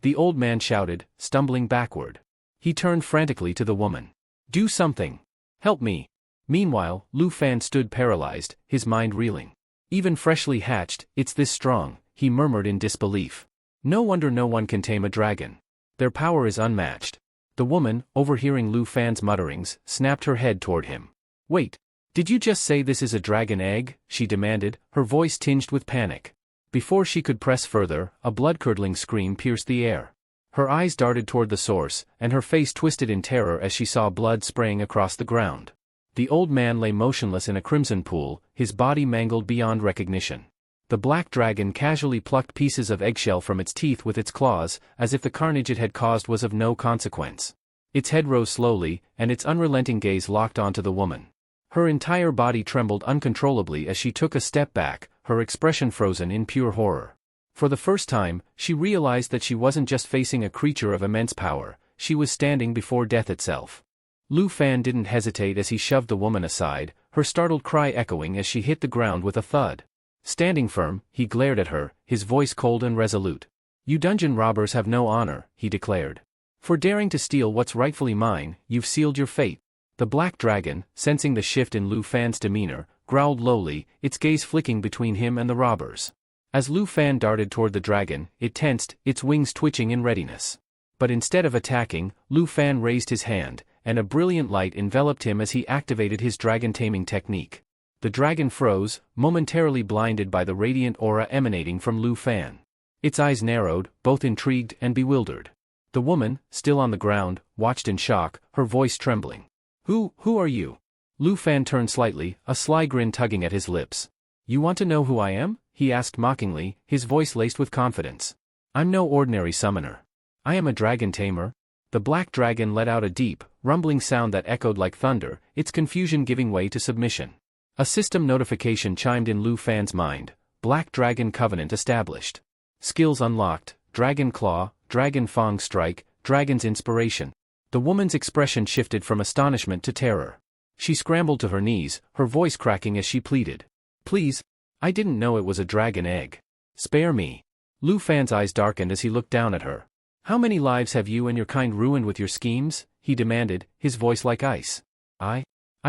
the old man shouted, stumbling backward. He turned frantically to the woman. Do something. Help me. Meanwhile, Lu Fan stood paralyzed, his mind reeling. Even freshly hatched, it's this strong, he murmured in disbelief. No wonder no one can tame a dragon. Their power is unmatched. The woman, overhearing Lu Fan's mutterings, snapped her head toward him. Wait, did you just say this is a dragon egg? She demanded, her voice tinged with panic. Before she could press further, a blood-curdling scream pierced the air. Her eyes darted toward the source, and her face twisted in terror as she saw blood spraying across the ground. The old man lay motionless in a crimson pool, his body mangled beyond recognition. The black dragon casually plucked pieces of eggshell from its teeth with its claws, as if the carnage it had caused was of no consequence. Its head rose slowly, and its unrelenting gaze locked onto the woman. Her entire body trembled uncontrollably as she took a step back, her expression frozen in pure horror. For the first time, she realized that she wasn't just facing a creature of immense power, she was standing before death itself. Lu Fan didn't hesitate as he shoved the woman aside, her startled cry echoing as she hit the ground with a thud. Standing firm, he glared at her, his voice cold and resolute. You dungeon robbers have no honor, he declared. For daring to steal what's rightfully mine, you've sealed your fate. The black dragon, sensing the shift in Lu Fan's demeanor, growled lowly, its gaze flicking between him and the robbers. As Lu Fan darted toward the dragon, it tensed, its wings twitching in readiness. But instead of attacking, Lu Fan raised his hand, and a brilliant light enveloped him as he activated his dragon-taming technique. The dragon froze, momentarily blinded by the radiant aura emanating from Lu Fan. Its eyes narrowed, both intrigued and bewildered. The woman, still on the ground, watched in shock, her voice trembling. Who are you? Lu Fan turned slightly, a sly grin tugging at his lips. You want to know who I am? He asked mockingly, his voice laced with confidence. I'm no ordinary summoner. I am a dragon tamer. The black dragon let out a deep, rumbling sound that echoed like thunder, its confusion giving way to submission. A system notification chimed in Lu Fan's mind. Black Dragon Covenant established. Skills unlocked, Dragon Claw, Dragon Fang Strike, Dragon's Inspiration. The woman's expression shifted from astonishment to terror. She scrambled to her knees, her voice cracking as she pleaded. Please, I didn't know it was a dragon egg. Spare me. Lu Fan's eyes darkened as he looked down at her. How many lives have you and your kind ruined with your schemes? He demanded, his voice like ice. I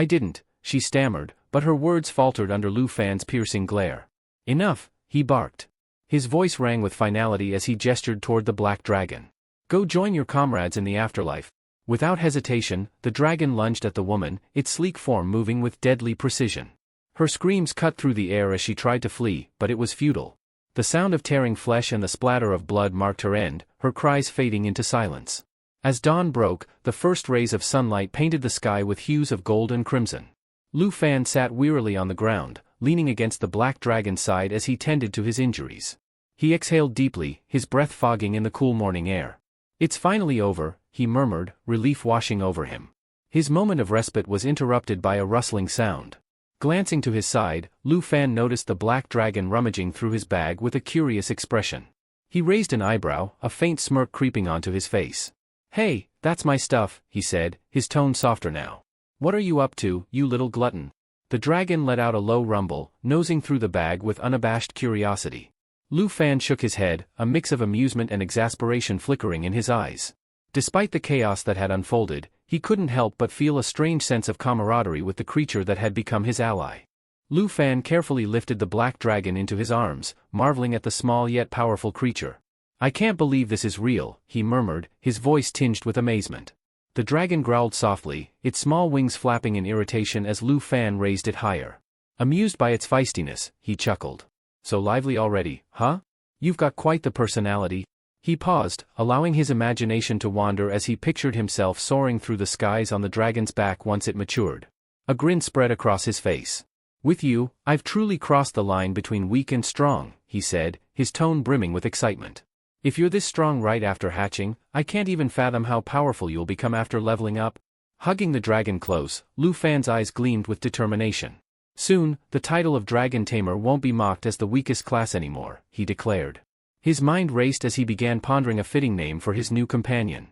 didn't, she stammered, but her words faltered under Lu Fan's piercing glare. Enough, he barked. His voice rang with finality as he gestured toward the black dragon. Go join your comrades in the afterlife. Without hesitation, the dragon lunged at the woman, its sleek form moving with deadly precision. Her screams cut through the air as she tried to flee, but it was futile. The sound of tearing flesh and the splatter of blood marked her end, her cries fading into silence. As dawn broke, the first rays of sunlight painted the sky with hues of gold and crimson. Lu Fan sat wearily on the ground, leaning against the black dragon's side as he tended to his injuries. He exhaled deeply, his breath fogging in the cool morning air. It's finally over, he murmured, relief washing over him. His moment of respite was interrupted by a rustling sound. Glancing to his side, Lu Fan noticed the black dragon rummaging through his bag with a curious expression. He raised an eyebrow, a faint smirk creeping onto his face. Hey, that's my stuff, he said, his tone softer now. What are you up to, you little glutton? The dragon let out a low rumble, nosing through the bag with unabashed curiosity. Lu Fan shook his head, a mix of amusement and exasperation flickering in his eyes. Despite the chaos that had unfolded, he couldn't help but feel a strange sense of camaraderie with the creature that had become his ally. Lu Fan carefully lifted the black dragon into his arms, marveling at the small yet powerful creature. I can't believe this is real, he murmured, his voice tinged with amazement. The dragon growled softly, its small wings flapping in irritation as Lu Fan raised it higher. Amused by its feistiness, he chuckled. So lively already, huh? You've got quite the personality. He paused, allowing his imagination to wander as he pictured himself soaring through the skies on the dragon's back once it matured. A grin spread across his face. With you, I've truly crossed the line between weak and strong, he said, his tone brimming with excitement. If you're this strong right after hatching, I can't even fathom how powerful you'll become after leveling up. Hugging the dragon close, Lu Fan's eyes gleamed with determination. Soon, the title of Dragon Tamer won't be mocked as the weakest class anymore, he declared. His mind raced as he began pondering a fitting name for his new companion.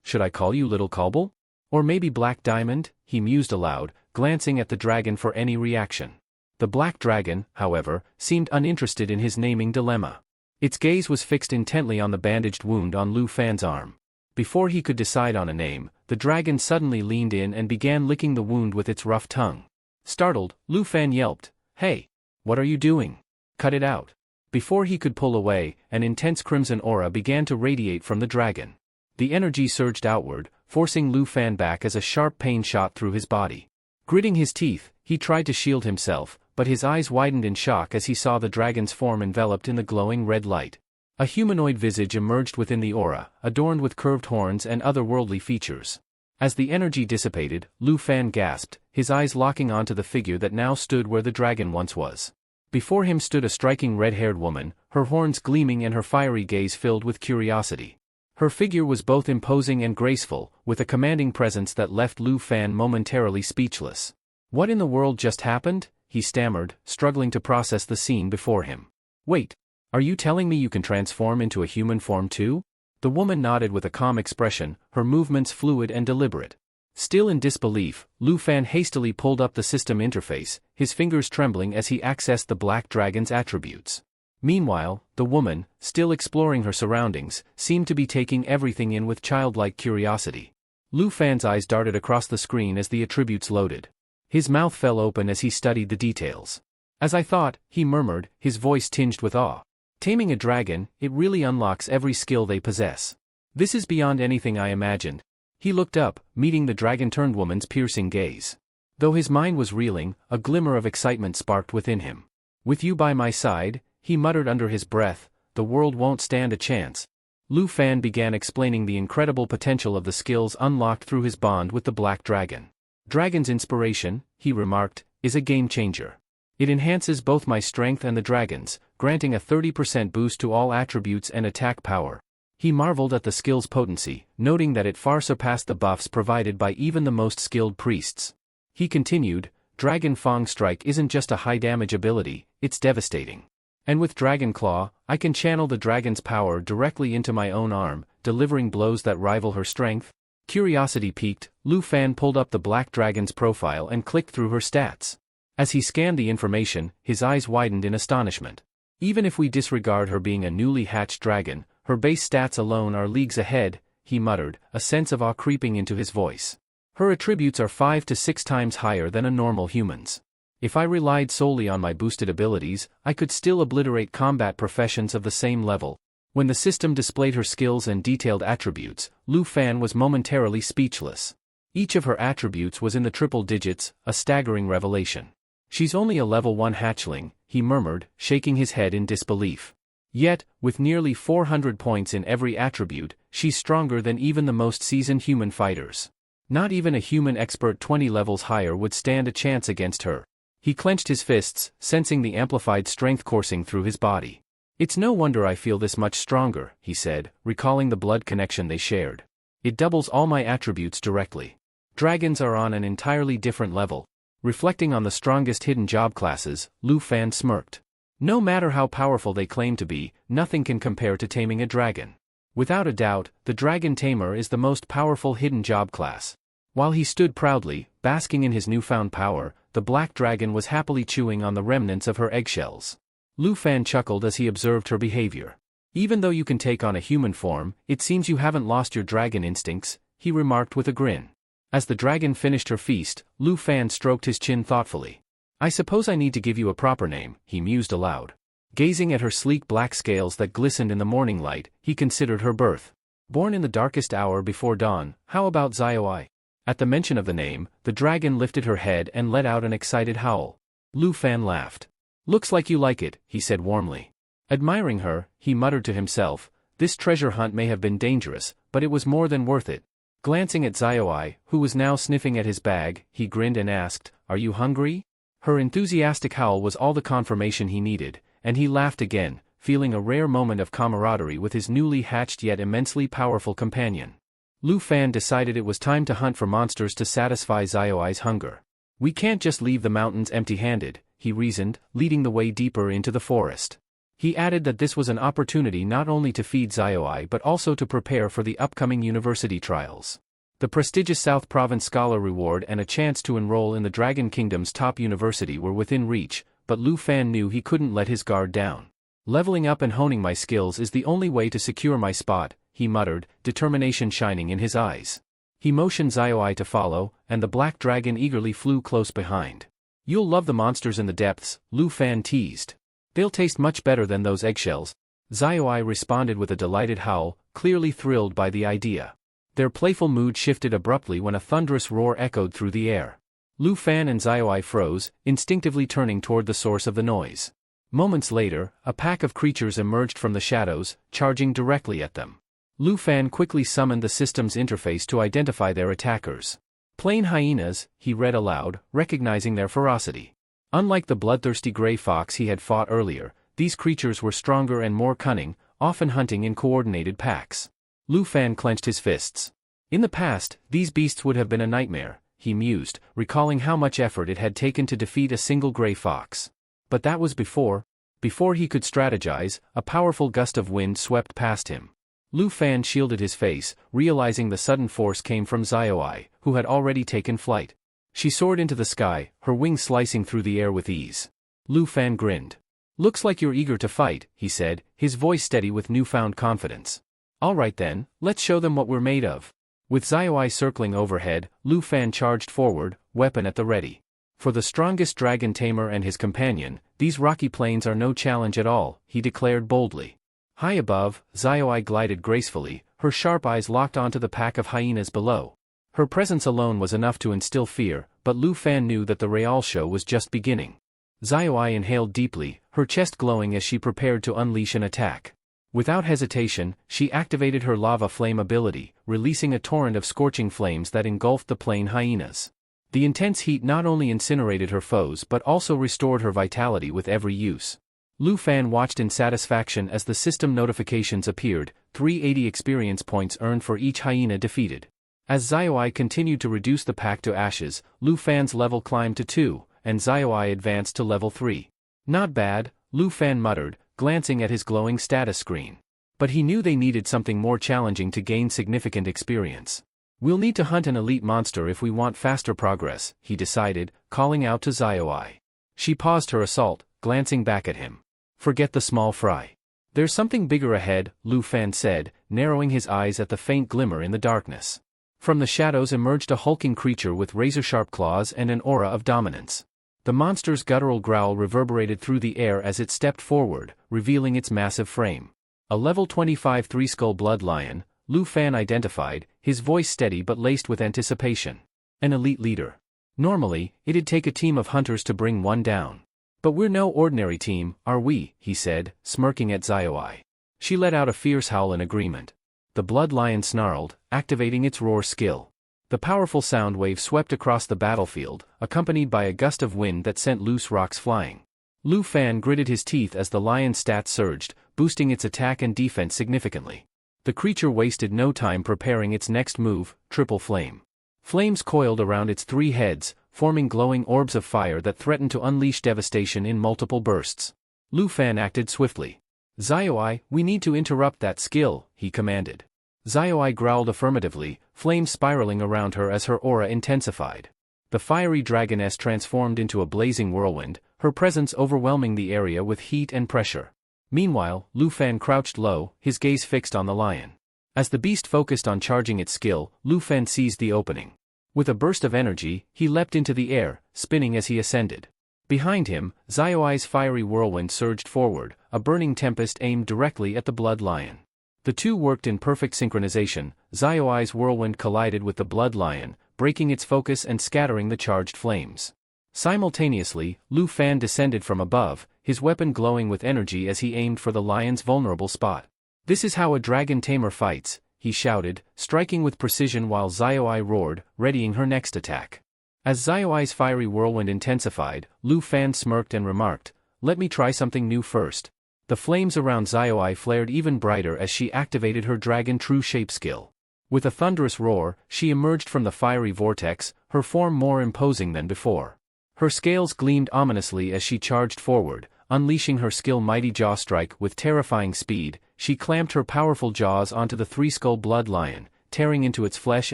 Should I call you Little Cobble? Or maybe Black Diamond? He mused aloud, glancing at the dragon for any reaction. The black dragon, however, seemed uninterested in his naming dilemma. Its gaze was fixed intently on the bandaged wound on Lu Fan's arm. Before he could decide on a name, the dragon suddenly leaned in and began licking the wound with its rough tongue. Startled, Lu Fan yelped, "Hey! What are you doing? Cut it out." Before he could pull away, an intense crimson aura began to radiate from the dragon. The energy surged outward, forcing Lu Fan back as a sharp pain shot through his body. Gritting his teeth, he tried to shield himself, but his eyes widened in shock as he saw the dragon's form enveloped in the glowing red light. A humanoid visage emerged within the aura, adorned with curved horns and otherworldly features. As the energy dissipated, Lu Fan gasped, his eyes locking onto the figure that now stood where the dragon once was. Before him stood a striking red-haired woman, her horns gleaming and her fiery gaze filled with curiosity. Her figure was both imposing and graceful, with a commanding presence that left Lu Fan momentarily speechless. What in the world just happened? He stammered, struggling to process the scene before him. Wait, are you telling me you can transform into a human form too? The woman nodded with a calm expression, her movements fluid and deliberate. Still in disbelief, Lu Fan hastily pulled up the system interface, his fingers trembling as he accessed the black dragon's attributes. Meanwhile, the woman, still exploring her surroundings, seemed to be taking everything in with childlike curiosity. Lu Fan's eyes darted across the screen as the attributes loaded. His mouth fell open as he studied the details. As I thought, he murmured, his voice tinged with awe. Taming a dragon, it really unlocks every skill they possess. This is beyond anything I imagined. He looked up, meeting the dragon-turned woman's piercing gaze. Though his mind was reeling, a glimmer of excitement sparked within him. With you by my side, he muttered under his breath, the world won't stand a chance. Lu Fan began explaining the incredible potential of the skills unlocked through his bond with the Black Dragon. Dragon's inspiration, he remarked, is a game changer. It enhances both my strength and the dragon's, granting a 30% boost to all attributes and attack power. He marveled at the skill's potency, noting that it far surpassed the buffs provided by even the most skilled priests. He continued, Dragon Fang Strike isn't just a high-damage ability, it's devastating. And with Dragon Claw, I can channel the dragon's power directly into my own arm, delivering blows that rival her strength. Curiosity piqued, Lu Fan pulled up the Black Dragon's profile and clicked through her stats. As he scanned the information, his eyes widened in astonishment. Even if we disregard her being a newly hatched dragon, her base stats alone are leagues ahead, he muttered, a sense of awe creeping into his voice. Her attributes are 5 to 6 times higher than a normal human's. If I relied solely on my boosted abilities, I could still obliterate combat professions of the same level. When the system displayed her skills and detailed attributes, Lu Fan was momentarily speechless. Each of her attributes was in the triple digits, a staggering revelation. She's only a level 1 hatchling, he murmured, shaking his head in disbelief. Yet, with nearly 400 points in every attribute, she's stronger than even the most seasoned human fighters. Not even a human expert 20 levels higher would stand a chance against her. He clenched his fists, sensing the amplified strength coursing through his body. It's no wonder I feel this much stronger, he said, recalling the blood connection they shared. It doubles all my attributes directly. Dragons are on an entirely different level. Reflecting on the strongest hidden job classes, Lu Fan smirked. No matter how powerful they claim to be, nothing can compare to taming a dragon. Without a doubt, the Dragon Tamer is the most powerful hidden job class. While he stood proudly, basking in his newfound power, the Black Dragon was happily chewing on the remnants of her eggshells. Lu Fan chuckled as he observed her behavior. Even though you can take on a human form, it seems you haven't lost your dragon instincts, he remarked with a grin. As the dragon finished her feast, Lu Fan stroked his chin thoughtfully. I suppose I need to give you a proper name, he mused aloud. Gazing at her sleek black scales that glistened in the morning light, he considered her birth. Born in the darkest hour before dawn, how about Zioi? At the mention of the name, the dragon lifted her head and let out an excited howl. Lu Fan laughed. Looks like you like it, he said warmly. Admiring her, he muttered to himself, this treasure hunt may have been dangerous, but it was more than worth it. Glancing at Zioi, who was now sniffing at his bag, he grinned and asked, Are you hungry? Her enthusiastic howl was all the confirmation he needed, and he laughed again, feeling a rare moment of camaraderie with his newly hatched yet immensely powerful companion. Lu Fan decided it was time to hunt for monsters to satisfy Zioi's hunger. We can't just leave the mountains empty-handed, he reasoned, leading the way deeper into the forest. He added that this was an opportunity not only to feed Zioi but also to prepare for the upcoming university trials. The prestigious South Province Scholar Reward and a chance to enroll in the Dragon Kingdom's top university were within reach, but Lu Fan knew he couldn't let his guard down. Leveling up and honing my skills is the only way to secure my spot, he muttered, determination shining in his eyes. He motioned Zioi to follow, and the black dragon eagerly flew close behind. You'll love the monsters in the depths, Lu Fan teased. They'll taste much better than those eggshells. Zioi responded with a delighted howl, clearly thrilled by the idea. Their playful mood shifted abruptly when a thunderous roar echoed through the air. Lu Fan and Zioi froze, instinctively turning toward the source of the noise. Moments later, a pack of creatures emerged from the shadows, charging directly at them. Lu Fan quickly summoned the system's interface to identify their attackers. Plain hyenas, he read aloud, recognizing their ferocity. Unlike the bloodthirsty gray fox he had fought earlier, these creatures were stronger and more cunning, often hunting in coordinated packs. Lu Fan clenched his fists. In the past, these beasts would have been a nightmare, he mused, recalling how much effort it had taken to defeat a single gray fox. But that was before he could strategize, a powerful gust of wind swept past him. Lu Fan shielded his face, realizing the sudden force came from Zioi, who had already taken flight. She soared into the sky, her wings slicing through the air with ease. Lu Fan grinned. Looks like you're eager to fight, he said, his voice steady with newfound confidence. All right then, let's show them what we're made of. With Zioi circling overhead, Lu Fan charged forward, weapon at the ready. For the strongest dragon tamer and his companion, these rocky plains are no challenge at all, he declared boldly. High above, Zioi glided gracefully, her sharp eyes locked onto the pack of hyenas below. Her presence alone was enough to instill fear, but Lu Fan knew that the real show was just beginning. Zioi inhaled deeply, her chest glowing as she prepared to unleash an attack. Without hesitation, she activated her lava flame ability, releasing a torrent of scorching flames that engulfed the plain hyenas. The intense heat not only incinerated her foes but also restored her vitality with every use. Lu Fan watched in satisfaction as the system notifications appeared, 380 experience points earned for each hyena defeated. As Xiaoai continued to reduce the pack to ashes, Lu Fan's level climbed to 2, and Xiaoai advanced to level 3. Not bad, Lu Fan muttered, glancing at his glowing status screen. But he knew they needed something more challenging to gain significant experience. We'll need to hunt an elite monster if we want faster progress, he decided, calling out to Xiaoai. She paused her assault, glancing back at him. Forget the small fry. There's something bigger ahead, Lu Fan said, narrowing his eyes at the faint glimmer in the darkness. From the shadows emerged a hulking creature with razor-sharp claws and an aura of dominance. The monster's guttural growl reverberated through the air as it stepped forward, revealing its massive frame. A level 25 three-skull blood lion, Lu Fan identified, his voice steady but laced with anticipation. An elite leader. Normally, it'd take a team of hunters to bring one down. But we're no ordinary team, are we, he said, smirking at Xiaoai. She let out a fierce howl in agreement. The blood lion snarled, activating its roar skill. The powerful sound wave swept across the battlefield, accompanied by a gust of wind that sent loose rocks flying. Lu Fan gritted his teeth as the lion's stats surged, boosting its attack and defense significantly. The creature wasted no time preparing its next move, Triple Flame. Flames coiled around its 3 heads, forming glowing orbs of fire that threatened to unleash devastation in multiple bursts. Lu Fan acted swiftly. Xiaoai, we need to interrupt that skill, he commanded. Xiaoai growled affirmatively, flames spiraling around her as her aura intensified. The fiery dragoness transformed into a blazing whirlwind, her presence overwhelming the area with heat and pressure. Meanwhile, Lu Fan crouched low, his gaze fixed on the lion. As the beast focused on charging its skill, Lu Fan seized the opening. With a burst of energy, he leapt into the air, spinning as he ascended. Behind him, Xiaoai's fiery whirlwind surged forward, a burning tempest aimed directly at the blood lion. The two worked in perfect synchronization. Xiaoai's whirlwind collided with the blood lion, breaking its focus and scattering the charged flames. Simultaneously, Lu Fan descended from above, his weapon glowing with energy as he aimed for the lion's vulnerable spot. This is how a dragon tamer fights, he shouted, striking with precision while Xiaoai roared, readying her next attack. As Xiaoai's fiery whirlwind intensified, Lu Fan smirked and remarked, "Let me try something new first." The flames around Xiaoai flared even brighter as she activated her dragon true shape skill. With a thunderous roar, she emerged from the fiery vortex, her form more imposing than before. Her scales gleamed ominously as she charged forward, unleashing her skill mighty jaw strike with terrifying speed. She clamped her powerful jaws onto the three-skull blood lion, tearing into its flesh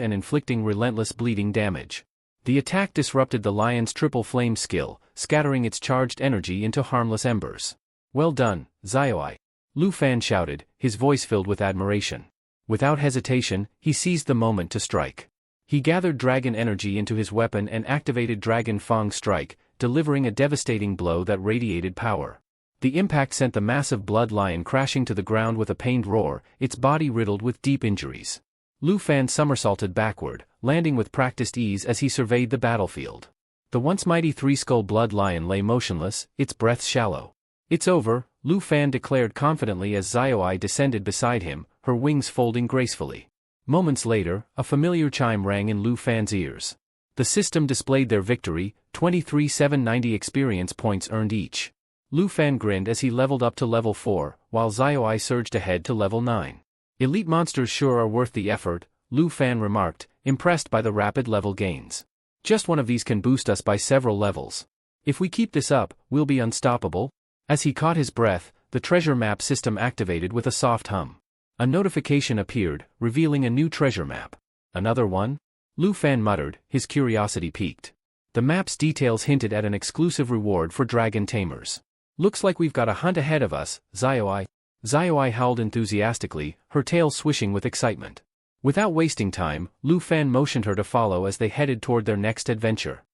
and inflicting relentless bleeding damage. The attack disrupted the lion's triple flame skill, scattering its charged energy into harmless embers. "Well done, Xiaoai," Lu Fan shouted, his voice filled with admiration. Without hesitation, he seized the moment to strike. He gathered dragon energy into his weapon and activated Dragon Fang Strike, delivering a devastating blow that radiated power. The impact sent the massive blood lion crashing to the ground with a pained roar, its body riddled with deep injuries. Lu Fan somersaulted backward, landing with practiced ease as he surveyed the battlefield. The once mighty three-skull blood lion lay motionless, its breath shallow. "It's over," Lu Fan declared confidently as Xiaoai descended beside him, her wings folding gracefully. Moments later, a familiar chime rang in Lu Fan's ears. The system displayed their victory, 23,790 experience points earned each. Lu Fan grinned as he leveled up to level 4, while Xiaoai surged ahead to level 9. "Elite monsters sure are worth the effort," Lu Fan remarked, impressed by the rapid level gains. "Just one of these can boost us by several levels. If we keep this up, we'll be unstoppable." As he caught his breath, the treasure map system activated with a soft hum. A notification appeared, revealing a new treasure map. "Another one?" Lu Fan muttered, his curiosity piqued. The map's details hinted at an exclusive reward for dragon tamers. "Looks like we've got a hunt ahead of us, Xiaoai." Xiaoai howled enthusiastically, her tail swishing with excitement. Without wasting time, Lu Fan motioned her to follow as they headed toward their next adventure.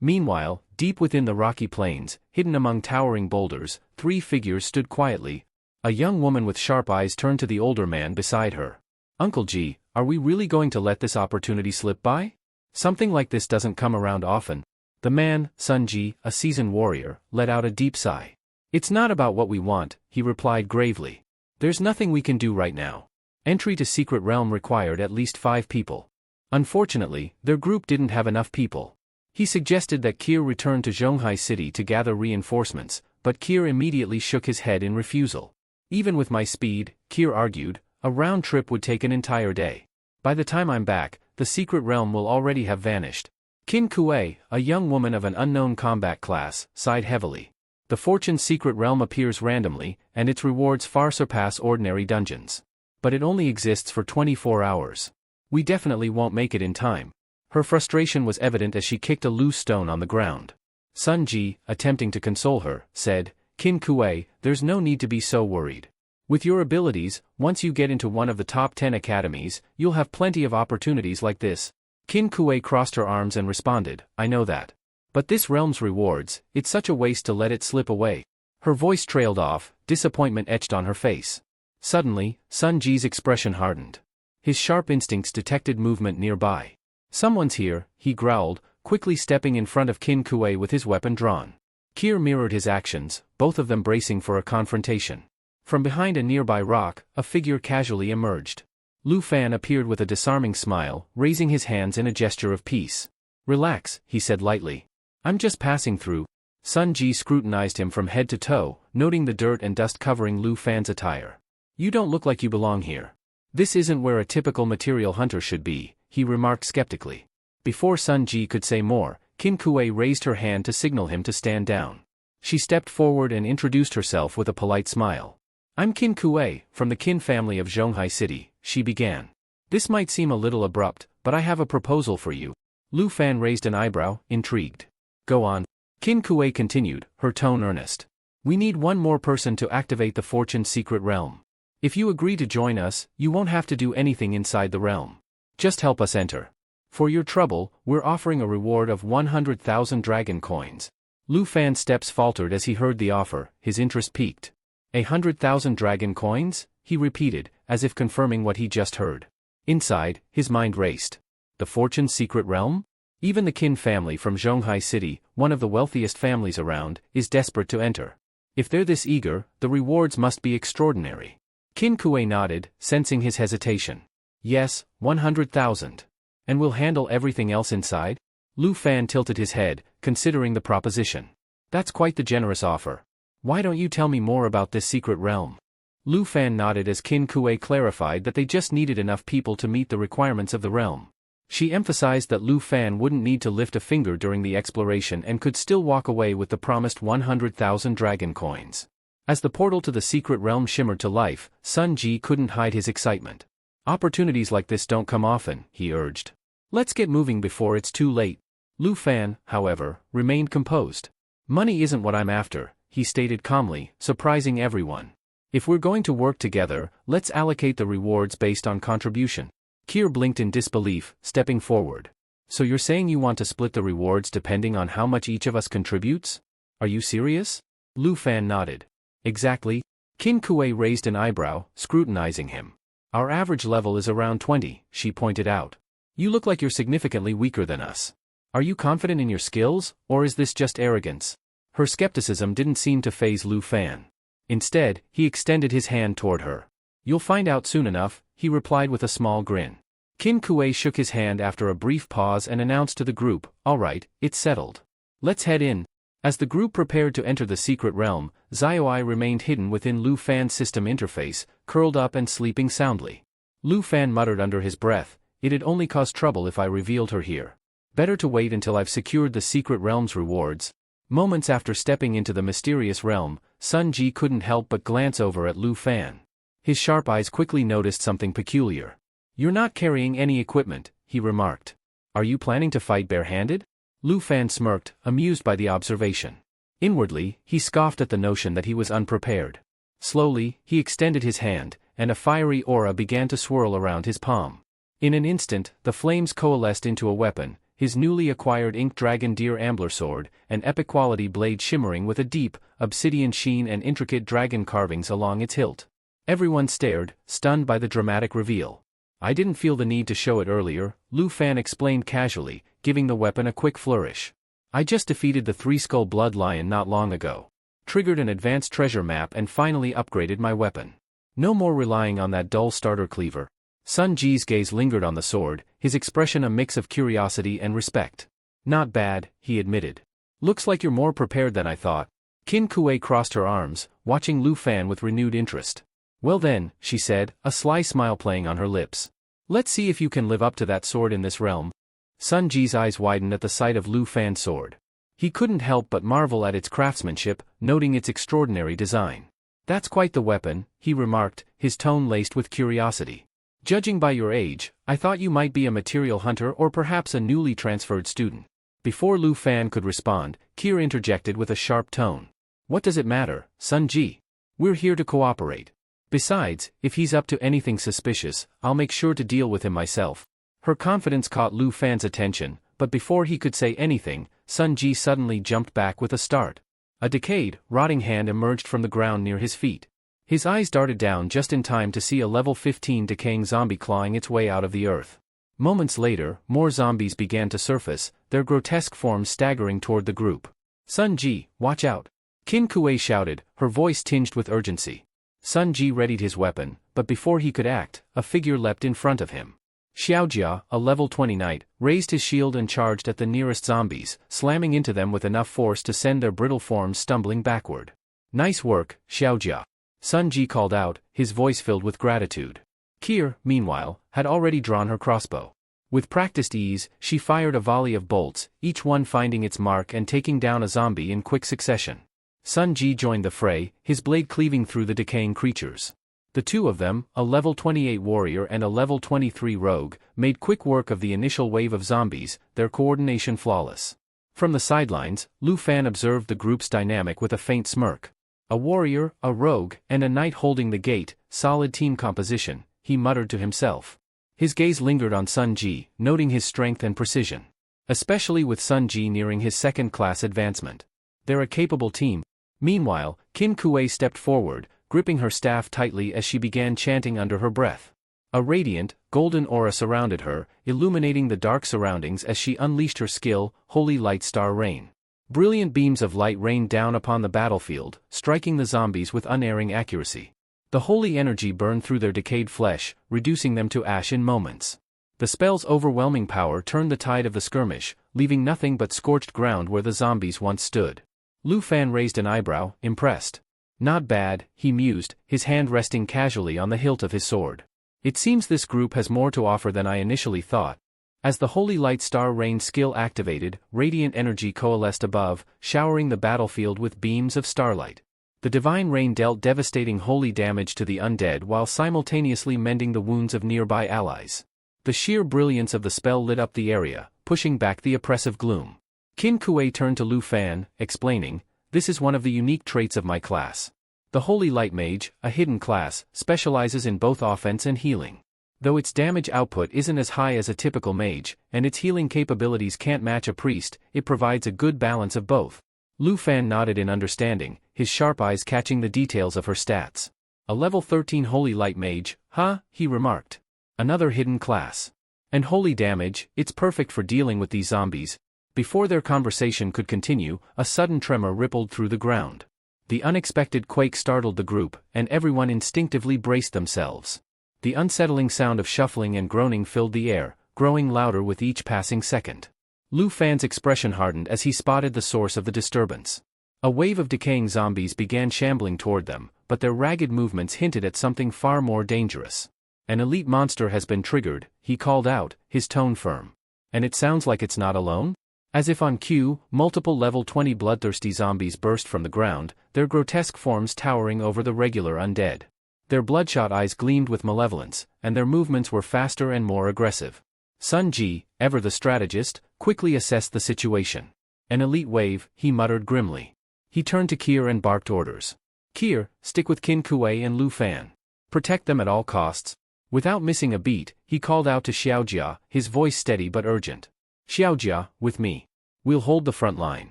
Meanwhile, deep within the rocky plains, hidden among towering boulders, 3 figures stood quietly. A young woman with sharp eyes turned to the older man beside her. "Uncle Ji, are we really going to let this opportunity slip by? Something like this doesn't come around often." The man, Sun Ji, a seasoned warrior, let out a deep sigh. "It's not about what we want," he replied gravely. There's nothing we can do right now. Entry to Secret Realm required at least 5 people. Unfortunately, their group didn't have enough people. He suggested that Kier return to Zhonghai City to gather reinforcements, but Kier immediately shook his head in refusal. Even with my speed, Kier argued, a round trip would take an entire day. By the time I'm back, the Secret Realm will already have vanished. Qin Kuei, a young woman of an unknown combat class, sighed heavily. The Fortune's Secret Realm appears randomly, and its rewards far surpass ordinary dungeons. But it only exists for 24 hours. We definitely won't make it in time. Her frustration was evident as she kicked a loose stone on the ground. Sun Ji, attempting to console her, said, Qin Kuei, there's no need to be so worried. With your abilities, once you get into one of the top 10 academies, you'll have plenty of opportunities like this. Qin Kuei crossed her arms and responded, I know that. But this realm's rewards, it's such a waste to let it slip away. Her voice trailed off, disappointment etched on her face. Suddenly, Sun Ji's expression hardened. His sharp instincts detected movement nearby. Someone's here, he growled, quickly stepping in front of Qin Kuei with his weapon drawn. Kier mirrored his actions, both of them bracing for a confrontation. From behind a nearby rock, a figure casually emerged. Lu Fan appeared with a disarming smile, raising his hands in a gesture of peace. Relax, he said lightly. I'm just passing through. Sun Ji scrutinized him from head to toe, noting the dirt and dust covering Lu Fan's attire. You don't look like you belong here. This isn't where a typical material hunter should be, he remarked skeptically. Before Sun Ji could say more, Qin Kuei raised her hand to signal him to stand down. She stepped forward and introduced herself with a polite smile. I'm Qin Kuei, from the Qin family of Zhonghai City, she began. This might seem a little abrupt, but I have a proposal for you. Lu Fan raised an eyebrow, intrigued. Go on. Qin Kuei continued, her tone earnest. We need one more person to activate the Fortune's Secret Realm. If you agree to join us, you won't have to do anything inside the realm. Just help us enter. For your trouble, we're offering a reward of 100,000 dragon coins. Lu Fan's steps faltered as he heard the offer, his interest piqued. 100,000 dragon coins? He repeated, as if confirming what he just heard. Inside, his mind raced. The Fortune's Secret Realm? Even the Qin family from Zhonghai City, one of the wealthiest families around, is desperate to enter. If they're this eager, the rewards must be extraordinary. Qin Kuei nodded, sensing his hesitation. Yes, 100,000. And we'll handle everything else inside? Lu Fan tilted his head, considering the proposition. That's quite the generous offer. Why don't you tell me more about this secret realm? Lu Fan nodded as Qin Kuei clarified that they just needed enough people to meet the requirements of the realm. She emphasized that Lu Fan wouldn't need to lift a finger during the exploration and could still walk away with the promised 100,000 dragon coins. As the portal to the secret realm shimmered to life, Sun Ji couldn't hide his excitement. Opportunities like this don't come often, he urged. Let's get moving before it's too late. Lu Fan, however, remained composed. Money isn't what I'm after, he stated calmly, surprising everyone. If we're going to work together, let's allocate the rewards based on contribution. Kier blinked in disbelief, stepping forward. So you're saying you want to split the rewards depending on how much each of us contributes? Are you serious? Lu Fan nodded. Exactly. Qin Kuei raised an eyebrow, scrutinizing him. Our average level is around 20, she pointed out. You look like you're significantly weaker than us. Are you confident in your skills, or is this just arrogance? Her skepticism didn't seem to faze Lu Fan. Instead, he extended his hand toward her. You'll find out soon enough, he replied with a small grin. Qin Kuei shook his hand after a brief pause and announced to the group, all right, it's settled. Let's head in. As the group prepared to enter the secret realm, Xiaoai remained hidden within Lu Fan's system interface, curled up and sleeping soundly. Lu Fan muttered under his breath, it'd only cause trouble if I revealed her here. Better to wait until I've secured the secret realm's rewards. Moments after stepping into the mysterious realm, Sun Ji couldn't help but glance over at Lu Fan. His sharp eyes quickly noticed something peculiar. You're not carrying any equipment, he remarked. Are you planning to fight barehanded? Lu Fan smirked, amused by the observation. Inwardly, he scoffed at the notion that he was unprepared. Slowly, he extended his hand, and a fiery aura began to swirl around his palm. In an instant, the flames coalesced into a weapon, his newly acquired ink dragon deer ambler sword, an epic-quality blade shimmering with a deep, obsidian sheen and intricate dragon carvings along its hilt. Everyone stared, stunned by the dramatic reveal. I didn't feel the need to show it earlier, Lu Fan explained casually, giving the weapon a quick flourish. I just defeated the three-skull blood lion not long ago. Triggered an advanced treasure map and finally upgraded my weapon. No more relying on that dull starter cleaver. Sun Ji's gaze lingered on the sword, his expression a mix of curiosity and respect. Not bad, he admitted. Looks like you're more prepared than I thought. Qin Kuei crossed her arms, watching Lu Fan with renewed interest. Well then, she said, a sly smile playing on her lips. Let's see if you can live up to that sword in this realm. Sun Ji's eyes widened at the sight of Lu Fan's sword. He couldn't help but marvel at its craftsmanship, noting its extraordinary design. That's quite the weapon, he remarked, his tone laced with curiosity. Judging by your age, I thought you might be a material hunter or perhaps a newly transferred student. Before Lu Fan could respond, Kier interjected with a sharp tone. What does it matter, Sun Ji? We're here to cooperate. Besides, if he's up to anything suspicious, I'll make sure to deal with him myself. Her confidence caught Lu Fan's attention, but before he could say anything, Sun Ji suddenly jumped back with a start. A decayed, rotting hand emerged from the ground near his feet. His eyes darted down just in time to see a level 15 decaying zombie clawing its way out of the earth. Moments later, more zombies began to surface, their grotesque forms staggering toward the group. Sun Ji, watch out! Qin Kuei shouted, her voice tinged with urgency. Sun Ji readied his weapon, but before he could act, a figure leapt in front of him. Xiaojia, a level 20 knight, raised his shield and charged at the nearest zombies, slamming into them with enough force to send their brittle forms stumbling backward. Nice work, Xiaojia. Sun Ji called out, his voice filled with gratitude. Kier, meanwhile, had already drawn her crossbow. With practiced ease, she fired a volley of bolts, each one finding its mark and taking down a zombie in quick succession. Sun Ji joined the fray, his blade cleaving through the decaying creatures. The two of them, a level 28 warrior and a level 23 rogue, made quick work of the initial wave of zombies, their coordination flawless. From the sidelines, Lu Fan observed the group's dynamic with a faint smirk. A warrior, a rogue, and a knight holding the gate, solid team composition, he muttered to himself. His gaze lingered on Sun Ji, noting his strength and precision. Especially with Sun Ji nearing his second-class advancement. They're a capable team. Meanwhile, Qin Kuei stepped forward, gripping her staff tightly as she began chanting under her breath. A radiant, golden aura surrounded her, illuminating the dark surroundings as she unleashed her skill, Holy Light Star Rain. Brilliant beams of light rained down upon the battlefield, striking the zombies with unerring accuracy. The holy energy burned through their decayed flesh, reducing them to ash in moments. The spell's overwhelming power turned the tide of the skirmish, leaving nothing but scorched ground where the zombies once stood. Lu Fan raised an eyebrow, impressed. Not bad, he mused, his hand resting casually on the hilt of his sword. It seems this group has more to offer than I initially thought. As the Holy Light Star Rain skill activated, radiant energy coalesced above, showering the battlefield with beams of starlight. The divine rain dealt devastating holy damage to the undead while simultaneously mending the wounds of nearby allies. The sheer brilliance of the spell lit up the area, pushing back the oppressive gloom. Qin Kuei turned to Lu Fan, explaining, "This is one of the unique traits of my class. The Holy Light Mage, a hidden class, specializes in both offense and healing. Though its damage output isn't as high as a typical mage, and its healing capabilities can't match a priest, it provides a good balance of both." Lu Fan nodded in understanding, his sharp eyes catching the details of her stats. "A level 13 Holy Light Mage, huh?" he remarked. "Another hidden class. And holy damage, it's perfect for dealing with these zombies." Before their conversation could continue, a sudden tremor rippled through the ground. The unexpected quake startled the group, and everyone instinctively braced themselves. The unsettling sound of shuffling and groaning filled the air, growing louder with each passing second. Lu Fan's expression hardened as he spotted the source of the disturbance. A wave of decaying zombies began shambling toward them, but their ragged movements hinted at something far more dangerous. "An elite monster has been triggered," he called out, his tone firm. "And it sounds like it's not alone?" As if on cue, multiple level 20 bloodthirsty zombies burst from the ground, their grotesque forms towering over the regular undead. Their bloodshot eyes gleamed with malevolence, and their movements were faster and more aggressive. Sun Ji, ever the strategist, quickly assessed the situation. "An elite wave," he muttered grimly. He turned to Kier and barked orders. "Kier, stick with Qin Kuei and Lu Fan. Protect them at all costs." Without missing a beat, he called out to Xiaojia, his voice steady but urgent. "Xiaojia, with me. We'll hold the front line.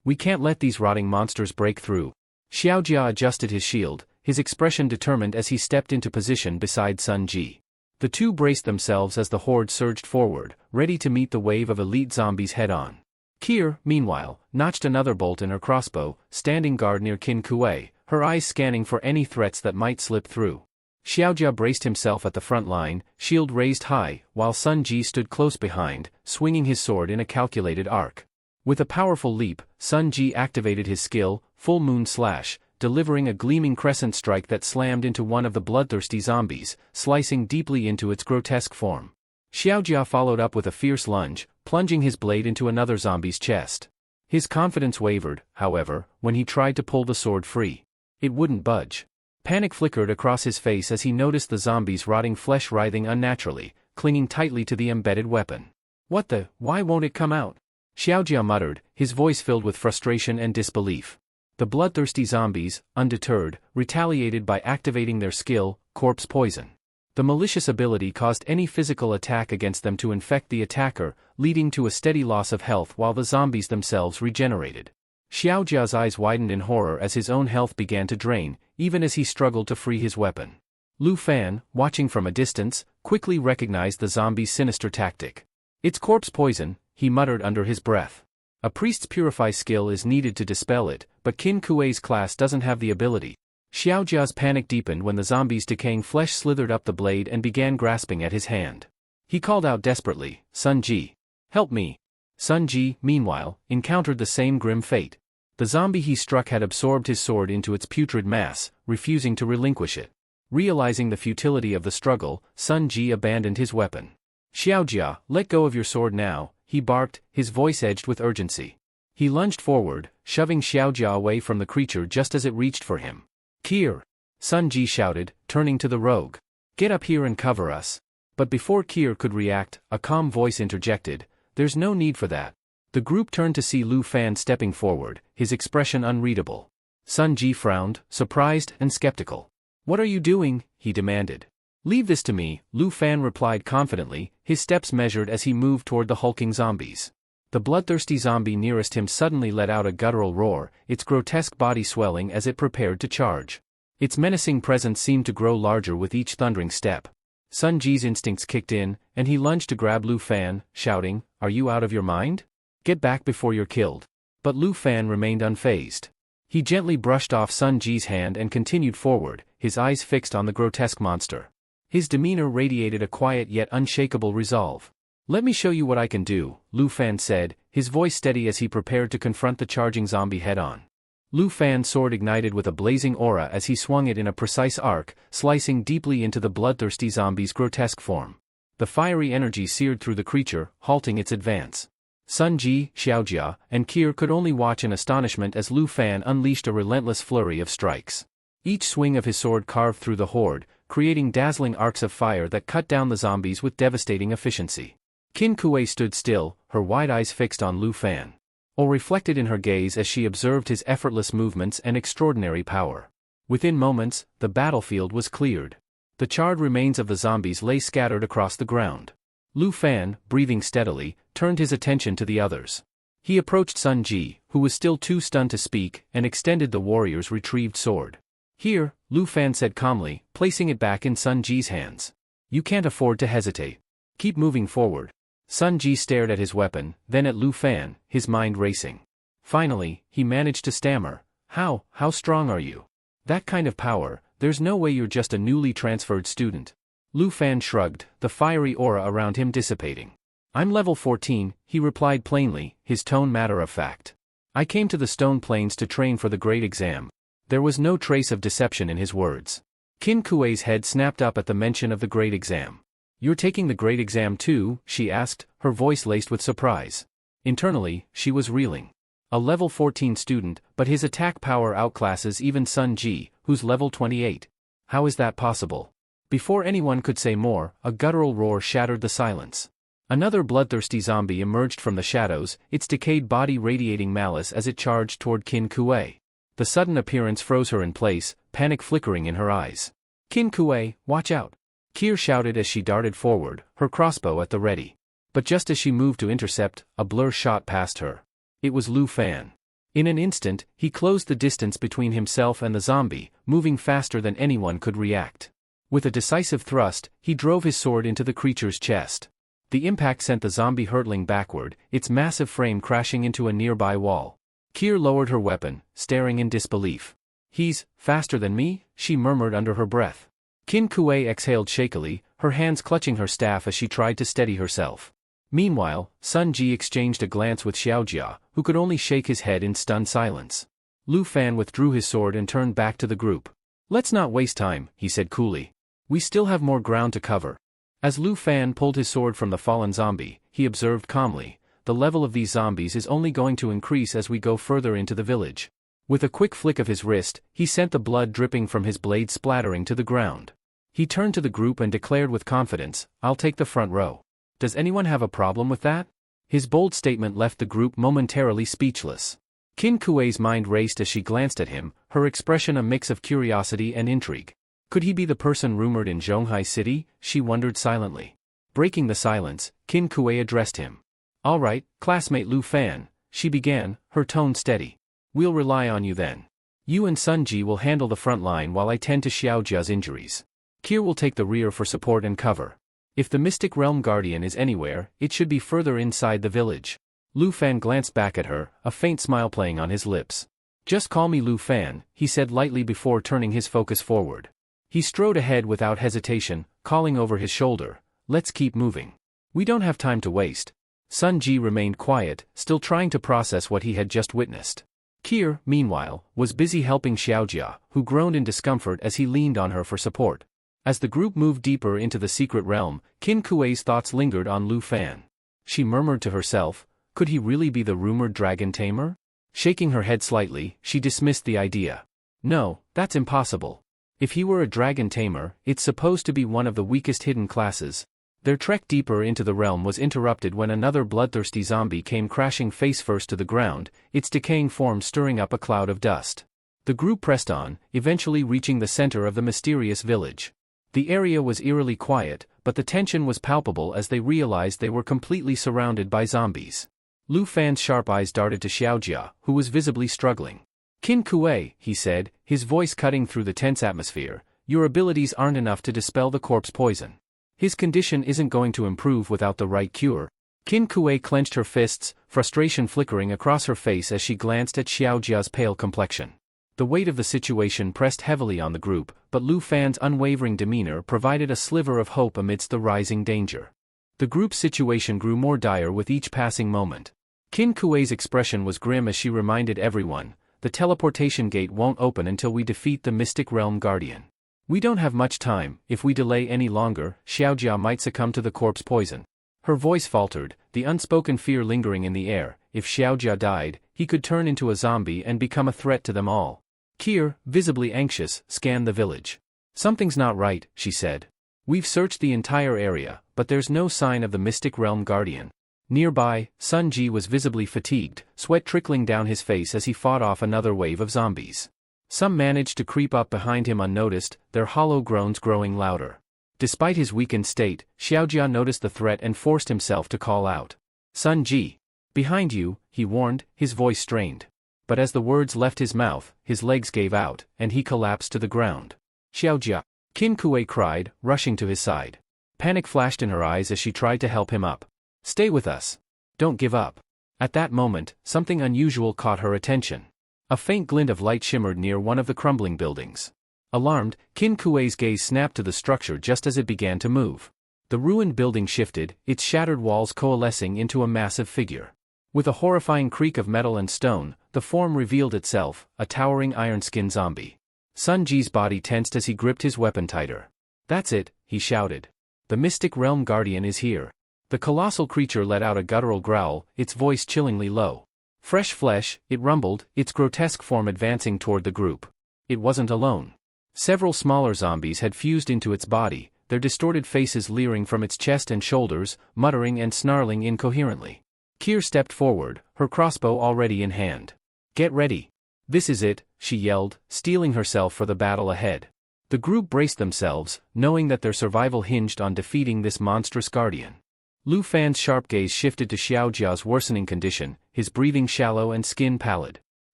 We can't let these rotting monsters break through." Xiaojia adjusted his shield, his expression determined as he stepped into position beside Sun Ji. The two braced themselves as the horde surged forward, ready to meet the wave of elite zombies head-on. Kier, meanwhile, notched another bolt in her crossbow, standing guard near Qin Kuei, her eyes scanning for any threats that might slip through. Xiaojia braced himself at the front line, shield raised high, while Sun Ji stood close behind, swinging his sword in a calculated arc. With a powerful leap, Sun Ji activated his skill, Full Moon Slash, delivering a gleaming crescent strike that slammed into one of the bloodthirsty zombies, slicing deeply into its grotesque form. Xiaojia followed up with a fierce lunge, plunging his blade into another zombie's chest. His confidence wavered, however, when he tried to pull the sword free. It wouldn't budge. Panic flickered across his face as he noticed the zombie's rotting flesh writhing unnaturally, clinging tightly to the embedded weapon. "What the? Why won't it come out?" Xiaojia muttered, his voice filled with frustration and disbelief. The bloodthirsty zombies, undeterred, retaliated by activating their skill, Corpse Poison. The malicious ability caused any physical attack against them to infect the attacker, leading to a steady loss of health while the zombies themselves regenerated. Xiaojia's eyes widened in horror as his own health began to drain, even as he struggled to free his weapon. Lu Fan, watching from a distance, quickly recognized the zombie's sinister tactic. "It's corpse poison," he muttered under his breath. A priest's purify skill is needed to dispel it, but Qin Kuei's class doesn't have the ability. Xiaojia's panic deepened when the zombie's decaying flesh slithered up the blade and began grasping at his hand. He called out desperately, "Sun Ji! Help me!" Sun Ji, meanwhile, encountered the same grim fate. The zombie he struck had absorbed his sword into its putrid mass, refusing to relinquish it. Realizing the futility of the struggle, Sun Ji abandoned his weapon. "Xiaojia, let go of your sword now," he barked, his voice edged with urgency. He lunged forward, shoving Xiaojia away from the creature just as it reached for him. "Kier!" Sun Ji shouted, turning to the rogue. "Get up here and cover us." But before Kier could react, a calm voice interjected, "There's no need for that." The group turned to see Lu Fan stepping forward, his expression unreadable. Sun Ji frowned, surprised and skeptical. "What are you doing?" he demanded. "Leave this to me," Lu Fan replied confidently, his steps measured as he moved toward the hulking zombies. The bloodthirsty zombie nearest him suddenly let out a guttural roar, its grotesque body swelling as it prepared to charge. Its menacing presence seemed to grow larger with each thundering step. Sun Ji's instincts kicked in, and he lunged to grab Lu Fan, shouting, "Are you out of your mind? Get back before you're killed." But Lu Fan remained unfazed. He gently brushed off Sun Ji's hand and continued forward, his eyes fixed on the grotesque monster. His demeanor radiated a quiet yet unshakable resolve. "Let me show you what I can do," Lu Fan said, his voice steady as he prepared to confront the charging zombie head-on. Lu Fan's sword ignited with a blazing aura as he swung it in a precise arc, slicing deeply into the bloodthirsty zombie's grotesque form. The fiery energy seared through the creature, halting its advance. Sun Ji, Xiaojia, and Kier could only watch in astonishment as Lu Fan unleashed a relentless flurry of strikes. Each swing of his sword carved through the horde, creating dazzling arcs of fire that cut down the zombies with devastating efficiency. Qin Kuei stood still, her wide eyes fixed on Lu Fan. Awe reflected in her gaze as she observed his effortless movements and extraordinary power. Within moments, the battlefield was cleared. The charred remains of the zombies lay scattered across the ground. Lu Fan, breathing steadily, turned his attention to the others. He approached Sun Ji, who was still too stunned to speak, and extended the warrior's retrieved sword. "Here," Lu Fan said calmly, placing it back in Sun Ji's hands. "You can't afford to hesitate. Keep moving forward." Sun Ji stared at his weapon, then at Lu Fan, his mind racing. Finally, he managed to stammer, How strong are you? That kind of power, there's no way you're just a newly transferred student." Lu Fan shrugged, the fiery aura around him dissipating. "I'm level 14, he replied plainly, his tone matter of fact. "I came to the Stone Plains to train for the great exam." There was no trace of deception in his words. Qin Kuei's head snapped up at the mention of the great exam. "You're taking the great exam too?" she asked, her voice laced with surprise. Internally, she was reeling. A level 14 student, but his attack power outclasses even Sun Ji, who's level 28. How is that possible? Before anyone could say more, a guttural roar shattered the silence. Another bloodthirsty zombie emerged from the shadows, its decayed body radiating malice as it charged toward Qin Kuei. The sudden appearance froze her in place, panic flickering in her eyes. "Qin Kuei, watch out!" Kier shouted as she darted forward, her crossbow at the ready. But just as she moved to intercept, a blur shot past her. It was Lu Fan. In an instant, he closed the distance between himself and the zombie, moving faster than anyone could react. With a decisive thrust, he drove his sword into the creature's chest. The impact sent the zombie hurtling backward, its massive frame crashing into a nearby wall. Kier lowered her weapon, staring in disbelief. "He's faster than me?" she murmured under her breath. Qin Kuei exhaled shakily, her hands clutching her staff as she tried to steady herself. Meanwhile, Sun Ji exchanged a glance with Xiaojia, who could only shake his head in stunned silence. Lu Fan withdrew his sword and turned back to the group. "Let's not waste time," he said coolly. "We still have more ground to cover." As Lu Fan pulled his sword from the fallen zombie, he observed calmly, "The level of these zombies is only going to increase as we go further into the village." With a quick flick of his wrist, he sent the blood dripping from his blade splattering to the ground. He turned to the group and declared with confidence, "I'll take the front row. Does anyone have a problem with that?" His bold statement left the group momentarily speechless. Qin Kuei's mind raced as she glanced at him, her expression a mix of curiosity and intrigue. Could he be the person rumored in Zhonghai City? She wondered silently. Breaking the silence, Qin Kuei addressed him. "All right, classmate Lu Fan," she began, her tone steady. "We'll rely on you then. You and Sun Ji will handle the front line while I tend to Xiaojia's injuries. Kier will take the rear for support and cover. If the Mystic Realm Guardian is anywhere, it should be further inside the village." Lu Fan glanced back at her, a faint smile playing on his lips. "Just call me Lu Fan," he said lightly before turning his focus forward. He strode ahead without hesitation, calling over his shoulder, "Let's keep moving. We don't have time to waste." Sun Ji remained quiet, still trying to process what he had just witnessed. Kier, meanwhile, was busy helping Xiaojia, who groaned in discomfort as he leaned on her for support. As the group moved deeper into the secret realm, Qin Kuei's thoughts lingered on Lu Fan. She murmured to herself, could he really be the rumored dragon tamer? Shaking her head slightly, she dismissed the idea. No, that's impossible. If he were a dragon tamer, it's supposed to be one of the weakest hidden classes. Their trek deeper into the realm was interrupted when another bloodthirsty zombie came crashing face first to the ground, its decaying form stirring up a cloud of dust. The group pressed on, eventually reaching the center of the mysterious village. The area was eerily quiet, but the tension was palpable as they realized they were completely surrounded by zombies. Lu Fan's sharp eyes darted to Xiaojia, who was visibly struggling. "Qin Kuei," he said, his voice cutting through the tense atmosphere, "your abilities aren't enough to dispel the corpse poison. His condition isn't going to improve without the right cure." Qin Kuei clenched her fists, frustration flickering across her face as she glanced at Xiaojia's pale complexion. The weight of the situation pressed heavily on the group, but Lu Fan's unwavering demeanor provided a sliver of hope amidst the rising danger. The group's situation grew more dire with each passing moment. Qin Kuei's expression was grim as she reminded everyone, "The teleportation gate won't open until we defeat the Mystic Realm Guardian. We don't have much time. If we delay any longer, Xiaojia might succumb to the corpse poison." Her voice faltered, the unspoken fear lingering in the air. If Xiaojia died, he could turn into a zombie and become a threat to them all. Kier, visibly anxious, scanned the village. "Something's not right," she said. "We've searched the entire area, but there's no sign of the Mystic Realm Guardian." Nearby, Sun Ji was visibly fatigued, sweat trickling down his face as he fought off another wave of zombies. Some managed to creep up behind him unnoticed, their hollow groans growing louder. Despite his weakened state, Xiaojia noticed the threat and forced himself to call out. "Sun Ji! Behind you," he warned, his voice strained. But as the words left his mouth, his legs gave out, and he collapsed to the ground. "Xiaojia!" Qin Kuei cried, rushing to his side. Panic flashed in her eyes as she tried to help him up. "Stay with us. Don't give up." At that moment, something unusual caught her attention. A faint glint of light shimmered near one of the crumbling buildings. Alarmed, Qin Kuei's gaze snapped to the structure just as it began to move. The ruined building shifted, its shattered walls coalescing into a massive figure. With a horrifying creak of metal and stone, the form revealed itself, a towering iron-skinned zombie. Sun Ji's body tensed as he gripped his weapon tighter. "That's it," he shouted. "The Mystic Realm Guardian is here." The colossal creature let out a guttural growl, its voice chillingly low. Fresh flesh, it rumbled, its grotesque form advancing toward the group. It wasn't alone. Several smaller zombies had fused into its body, their distorted faces leering from its chest and shoulders, muttering and snarling incoherently. Kier stepped forward, her crossbow already in hand. "Get ready. This is it," she yelled, steeling herself for the battle ahead. The group braced themselves, knowing that their survival hinged on defeating this monstrous guardian. Lu Fan's sharp gaze shifted to Xiaojia's worsening condition, his breathing shallow and skin pallid.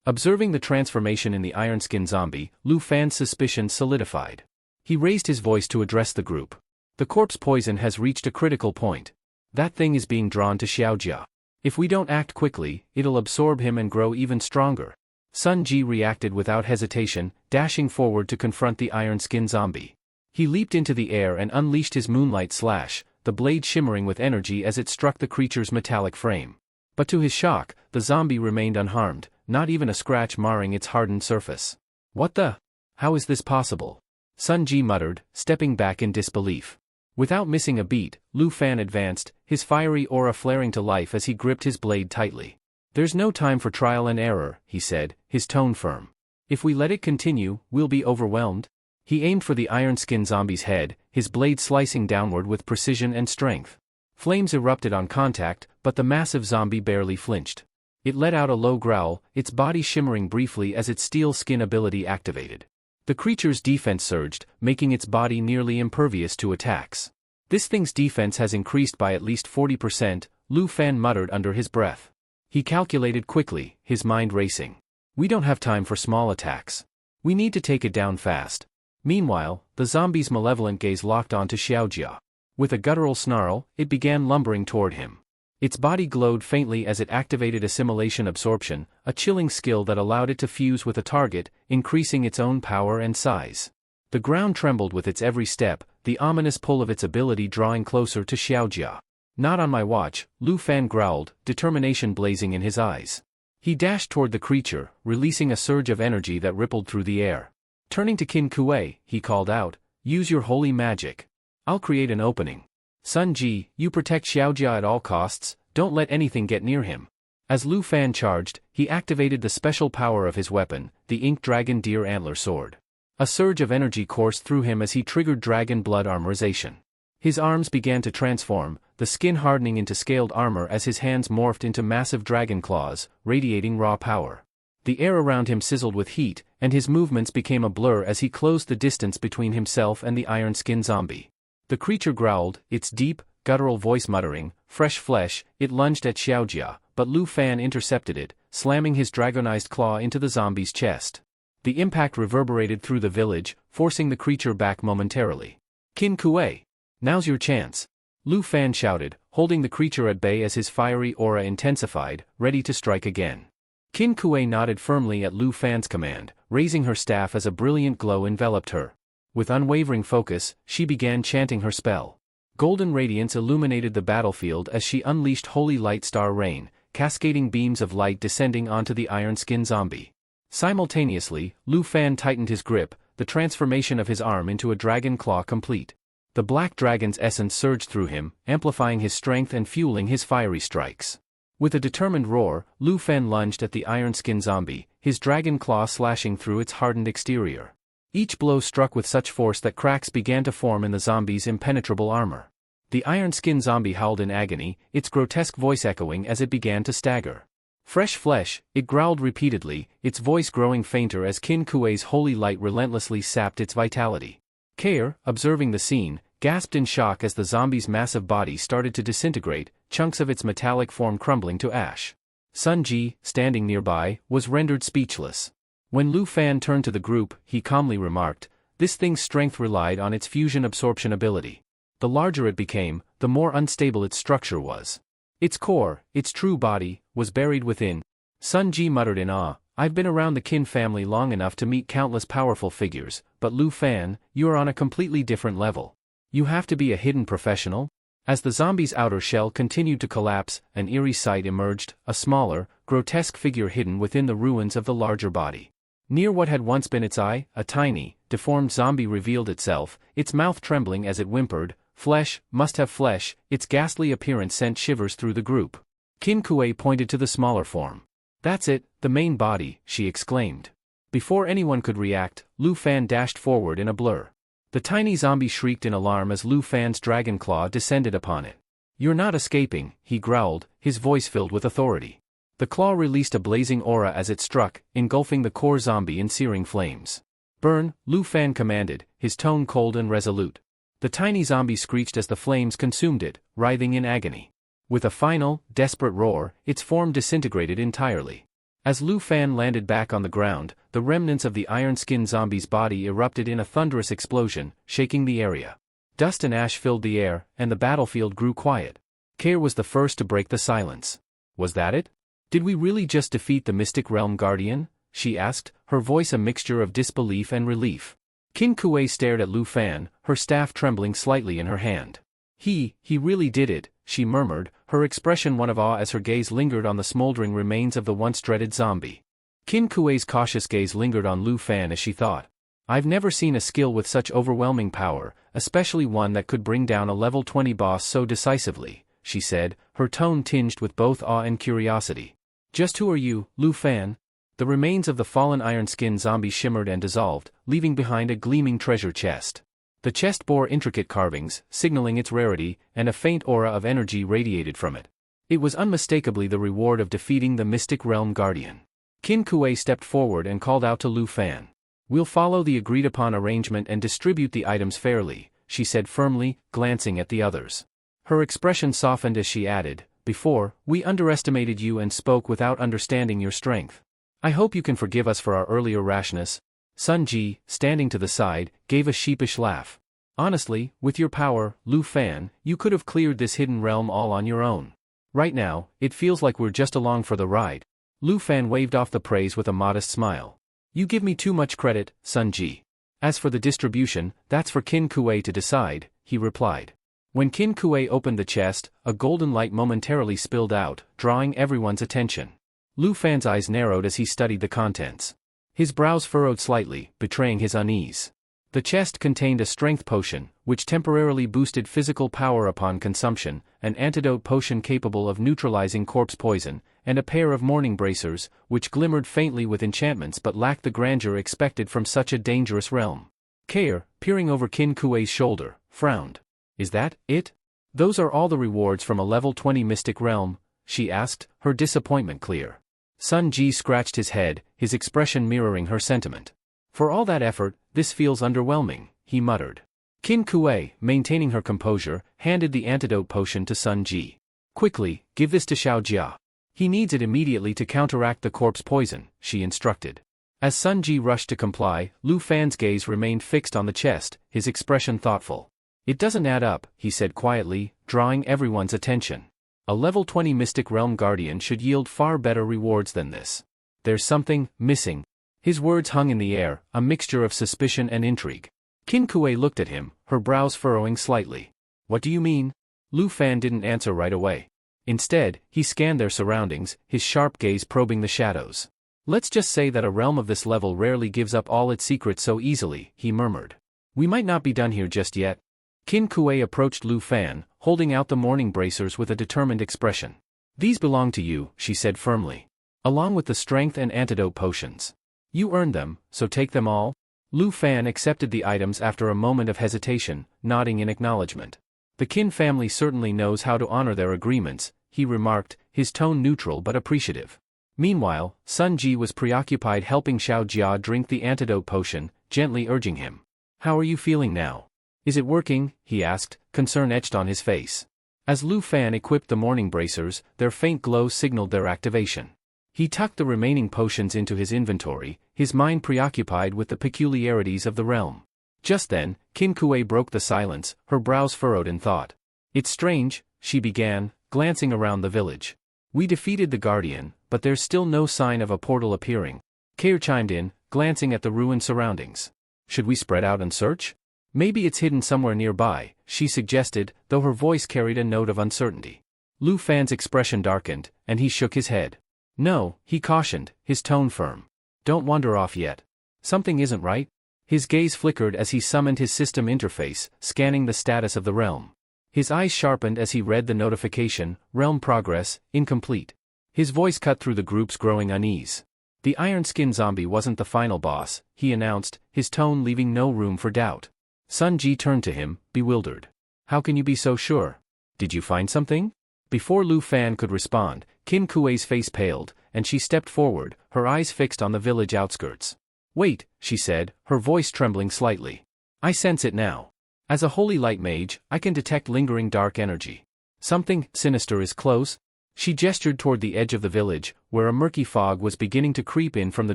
Observing the transformation in the iron-skinned zombie, Lu Fan's suspicions solidified. He raised his voice to address the group. "The corpse poison has reached a critical point. That thing is being drawn to Xiaojia. If we don't act quickly, it'll absorb him and grow even stronger." Sun Ji reacted without hesitation, dashing forward to confront the iron-skinned zombie. He leaped into the air and unleashed his moonlight slash, the blade shimmering with energy as it struck the creature's metallic frame. But to his shock, the zombie remained unharmed, not even a scratch marring its hardened surface. What the? How is this possible? Sun Ji muttered, stepping back in disbelief. Without missing a beat, Lu Fan advanced, his fiery aura flaring to life as he gripped his blade tightly. There's no time for trial and error, he said, his tone firm. If we let it continue, we'll be overwhelmed. He aimed for the iron-skinned zombie's head, his blade slicing downward with precision and strength. Flames erupted on contact, but the massive zombie barely flinched. It let out a low growl, its body shimmering briefly as its steel skin ability activated. The creature's defense surged, making its body nearly impervious to attacks. This thing's defense has increased by at least 40%, Lu Fan muttered under his breath. He calculated quickly, his mind racing. We don't have time for small attacks. We need to take it down fast. Meanwhile, the zombie's malevolent gaze locked onto Xiaojia. With a guttural snarl, it began lumbering toward him. Its body glowed faintly as it activated assimilation absorption, a chilling skill that allowed it to fuse with a target, increasing its own power and size. The ground trembled with its every step, the ominous pull of its ability drawing closer to Xiaojia. Not on my watch, Lu Fan growled, determination blazing in his eyes. He dashed toward the creature, releasing a surge of energy that rippled through the air. Turning to Qin Kuei, he called out, use your holy magic. I'll create an opening. Sun Ji, you protect Xiaojia at all costs, don't let anything get near him. As Lu Fan charged, he activated the special power of his weapon, the Ink Dragon Deer Antler Sword. A surge of energy coursed through him as he triggered dragon blood armorization. His arms began to transform, the skin hardening into scaled armor as his hands morphed into massive dragon claws, radiating raw power. The air around him sizzled with heat, and his movements became a blur as he closed the distance between himself and the iron-skinned zombie. The creature growled, its deep, guttural voice muttering, fresh flesh. It lunged at Xiaojia, but Lu Fan intercepted it, slamming his dragonized claw into the zombie's chest. The impact reverberated through the village, forcing the creature back momentarily. Qin Kuei, now's your chance. Lu Fan shouted, holding the creature at bay as his fiery aura intensified, ready to strike again. Qin Kuei nodded firmly at Lu Fan's command, raising her staff as a brilliant glow enveloped her. With unwavering focus, she began chanting her spell. Golden radiance illuminated the battlefield as she unleashed holy light star rain, cascading beams of light descending onto the iron-skinned zombie. Simultaneously, Lu Fan tightened his grip, the transformation of his arm into a dragon claw complete. The black dragon's essence surged through him, amplifying his strength and fueling his fiery strikes. With a determined roar, Lu Fan lunged at the iron-skinned zombie, his dragon claw slashing through its hardened exterior. Each blow struck with such force that cracks began to form in the zombie's impenetrable armor. The iron-skinned zombie howled in agony, its grotesque voice echoing as it began to stagger. Fresh flesh, it growled repeatedly, its voice growing fainter as Qin Kuei's holy light relentlessly sapped its vitality. Kair, observing the scene, gasped in shock as the zombie's massive body started to disintegrate, chunks of its metallic form crumbling to ash. Sun Ji, standing nearby, was rendered speechless. When Lu Fan turned to the group, he calmly remarked, this thing's strength relied on its fusion absorption ability. The larger it became, the more unstable its structure was. Its core, its true body, was buried within. Sun Ji muttered in awe, I've been around the Qin family long enough to meet countless powerful figures, but Lu Fan, you are on a completely different level. You have to be a hidden professional? As the zombie's outer shell continued to collapse, an eerie sight emerged, a smaller, grotesque figure hidden within the ruins of the larger body. Near what had once been its eye, a tiny, deformed zombie revealed itself, its mouth trembling as it whimpered, flesh, must have flesh. Its ghastly appearance sent shivers through the group. Qin Kuei pointed to the smaller form. That's it, the main body, she exclaimed. Before anyone could react, Lu Fan dashed forward in a blur. The tiny zombie shrieked in alarm as Lu Fan's dragon claw descended upon it. You're not escaping, he growled, his voice filled with authority. The claw released a blazing aura as it struck, engulfing the core zombie in searing flames. Burn, Lu Fan commanded, his tone cold and resolute. The tiny zombie screeched as the flames consumed it, writhing in agony. With a final, desperate roar, its form disintegrated entirely. As Lu Fan landed back on the ground, the remnants of the iron-skinned zombie's body erupted in a thunderous explosion, shaking the area. Dust and ash filled the air, and the battlefield grew quiet. Kair was the first to break the silence. Was that it? Did we really just defeat the Mystic Realm Guardian? She asked, her voice a mixture of disbelief and relief. Qin Kuei stared at Lu Fan, her staff trembling slightly in her hand. He really did it, she murmured, her expression one of awe as her gaze lingered on the smoldering remains of the once dreaded zombie. Qin Kuei's cautious gaze lingered on Lu Fan as she thought. I've never seen a skill with such overwhelming power, especially one that could bring down a level 20 boss so decisively, she said, her tone tinged with both awe and curiosity. Just who are you, Lu Fan? The remains of the fallen iron-skinned zombie shimmered and dissolved, leaving behind a gleaming treasure chest. The chest bore intricate carvings, signaling its rarity, and a faint aura of energy radiated from it. It was unmistakably the reward of defeating the Mystic Realm Guardian. Qin Kuei stepped forward and called out to Lu Fan. We'll follow the agreed-upon arrangement and distribute the items fairly, she said firmly, glancing at the others. Her expression softened as she added, before, we underestimated you and spoke without understanding your strength. I hope you can forgive us for our earlier rashness. Sun Ji, standing to the side, gave a sheepish laugh. Honestly, with your power, Lu Fan, you could have cleared this hidden realm all on your own. Right now, it feels like we're just along for the ride. Lu Fan waved off the praise with a modest smile. You give me too much credit, Sun Ji. As for the distribution, that's for Qin Kuei to decide, he replied. When Qin Kuei opened the chest, a golden light momentarily spilled out, drawing everyone's attention. Lu Fan's eyes narrowed as he studied the contents. His brows furrowed slightly, betraying his unease. The chest contained a strength potion, which temporarily boosted physical power upon consumption, an antidote potion capable of neutralizing corpse poison, and a pair of morning bracers, which glimmered faintly with enchantments but lacked the grandeur expected from such a dangerous realm. Kair, peering over Qin Kuei's shoulder, frowned. Is that it? Those are all the rewards from a level 20 mystic realm? She asked, her disappointment clear. Sun Ji scratched his head, his expression mirroring her sentiment. For all that effort, this feels underwhelming, he muttered. Qin Kuei, maintaining her composure, handed the antidote potion to Sun Ji. Quickly, give this to Xiao Jia. He needs it immediately to counteract the corpse poison, she instructed. As Sun Ji rushed to comply, Lu Fan's gaze remained fixed on the chest, his expression thoughtful. It doesn't add up, he said quietly, drawing everyone's attention. A level 20 Mystic Realm Guardian should yield far better rewards than this. There's something missing. His words hung in the air, a mixture of suspicion and intrigue. Qin Kuei looked at him, her brows furrowing slightly. What do you mean? Lu Fan didn't answer right away. Instead, he scanned their surroundings, his sharp gaze probing the shadows. Let's just say that a realm of this level rarely gives up all its secrets so easily, he murmured. We might not be done here just yet. Qin Kuei approached Lu Fan, holding out the morning bracers with a determined expression. These belong to you, she said firmly. Along with the strength and antidote potions. You earned them, so take them all? Lu Fan accepted the items after a moment of hesitation, nodding in acknowledgement. The Qin family certainly knows how to honor their agreements, he remarked, his tone neutral but appreciative. Meanwhile, Sun Ji was preoccupied helping Xiao Jia drink the antidote potion, gently urging him. How are you feeling now? Is it working? He asked, concern etched on his face. As Lu Fan equipped the morning bracers, their faint glow signaled their activation. He tucked the remaining potions into his inventory, his mind preoccupied with the peculiarities of the realm. Just then, Qin Kuei broke the silence, her brows furrowed in thought. It's strange, she began, glancing around the village. We defeated the Guardian, but there's still no sign of a portal appearing. Kair chimed in, glancing at the ruined surroundings. Should we spread out and search? Maybe it's hidden somewhere nearby, she suggested, though her voice carried a note of uncertainty. Lu Fan's expression darkened, and he shook his head. No, he cautioned, his tone firm. Don't wander off yet. Something isn't right. His gaze flickered as he summoned his system interface, scanning the status of the realm. His eyes sharpened as he read the notification, realm progress, incomplete. His voice cut through the group's growing unease. The iron-skinned zombie wasn't the final boss, he announced, his tone leaving no room for doubt. Sun Ji turned to him, bewildered. How can you be so sure? Did you find something? Before Lu Fan could respond, Qin Kuei's face paled, and she stepped forward, her eyes fixed on the village outskirts. Wait, she said, her voice trembling slightly. I sense it now. As a holy light mage, I can detect lingering dark energy. Something sinister is close. She gestured toward the edge of the village, where a murky fog was beginning to creep in from the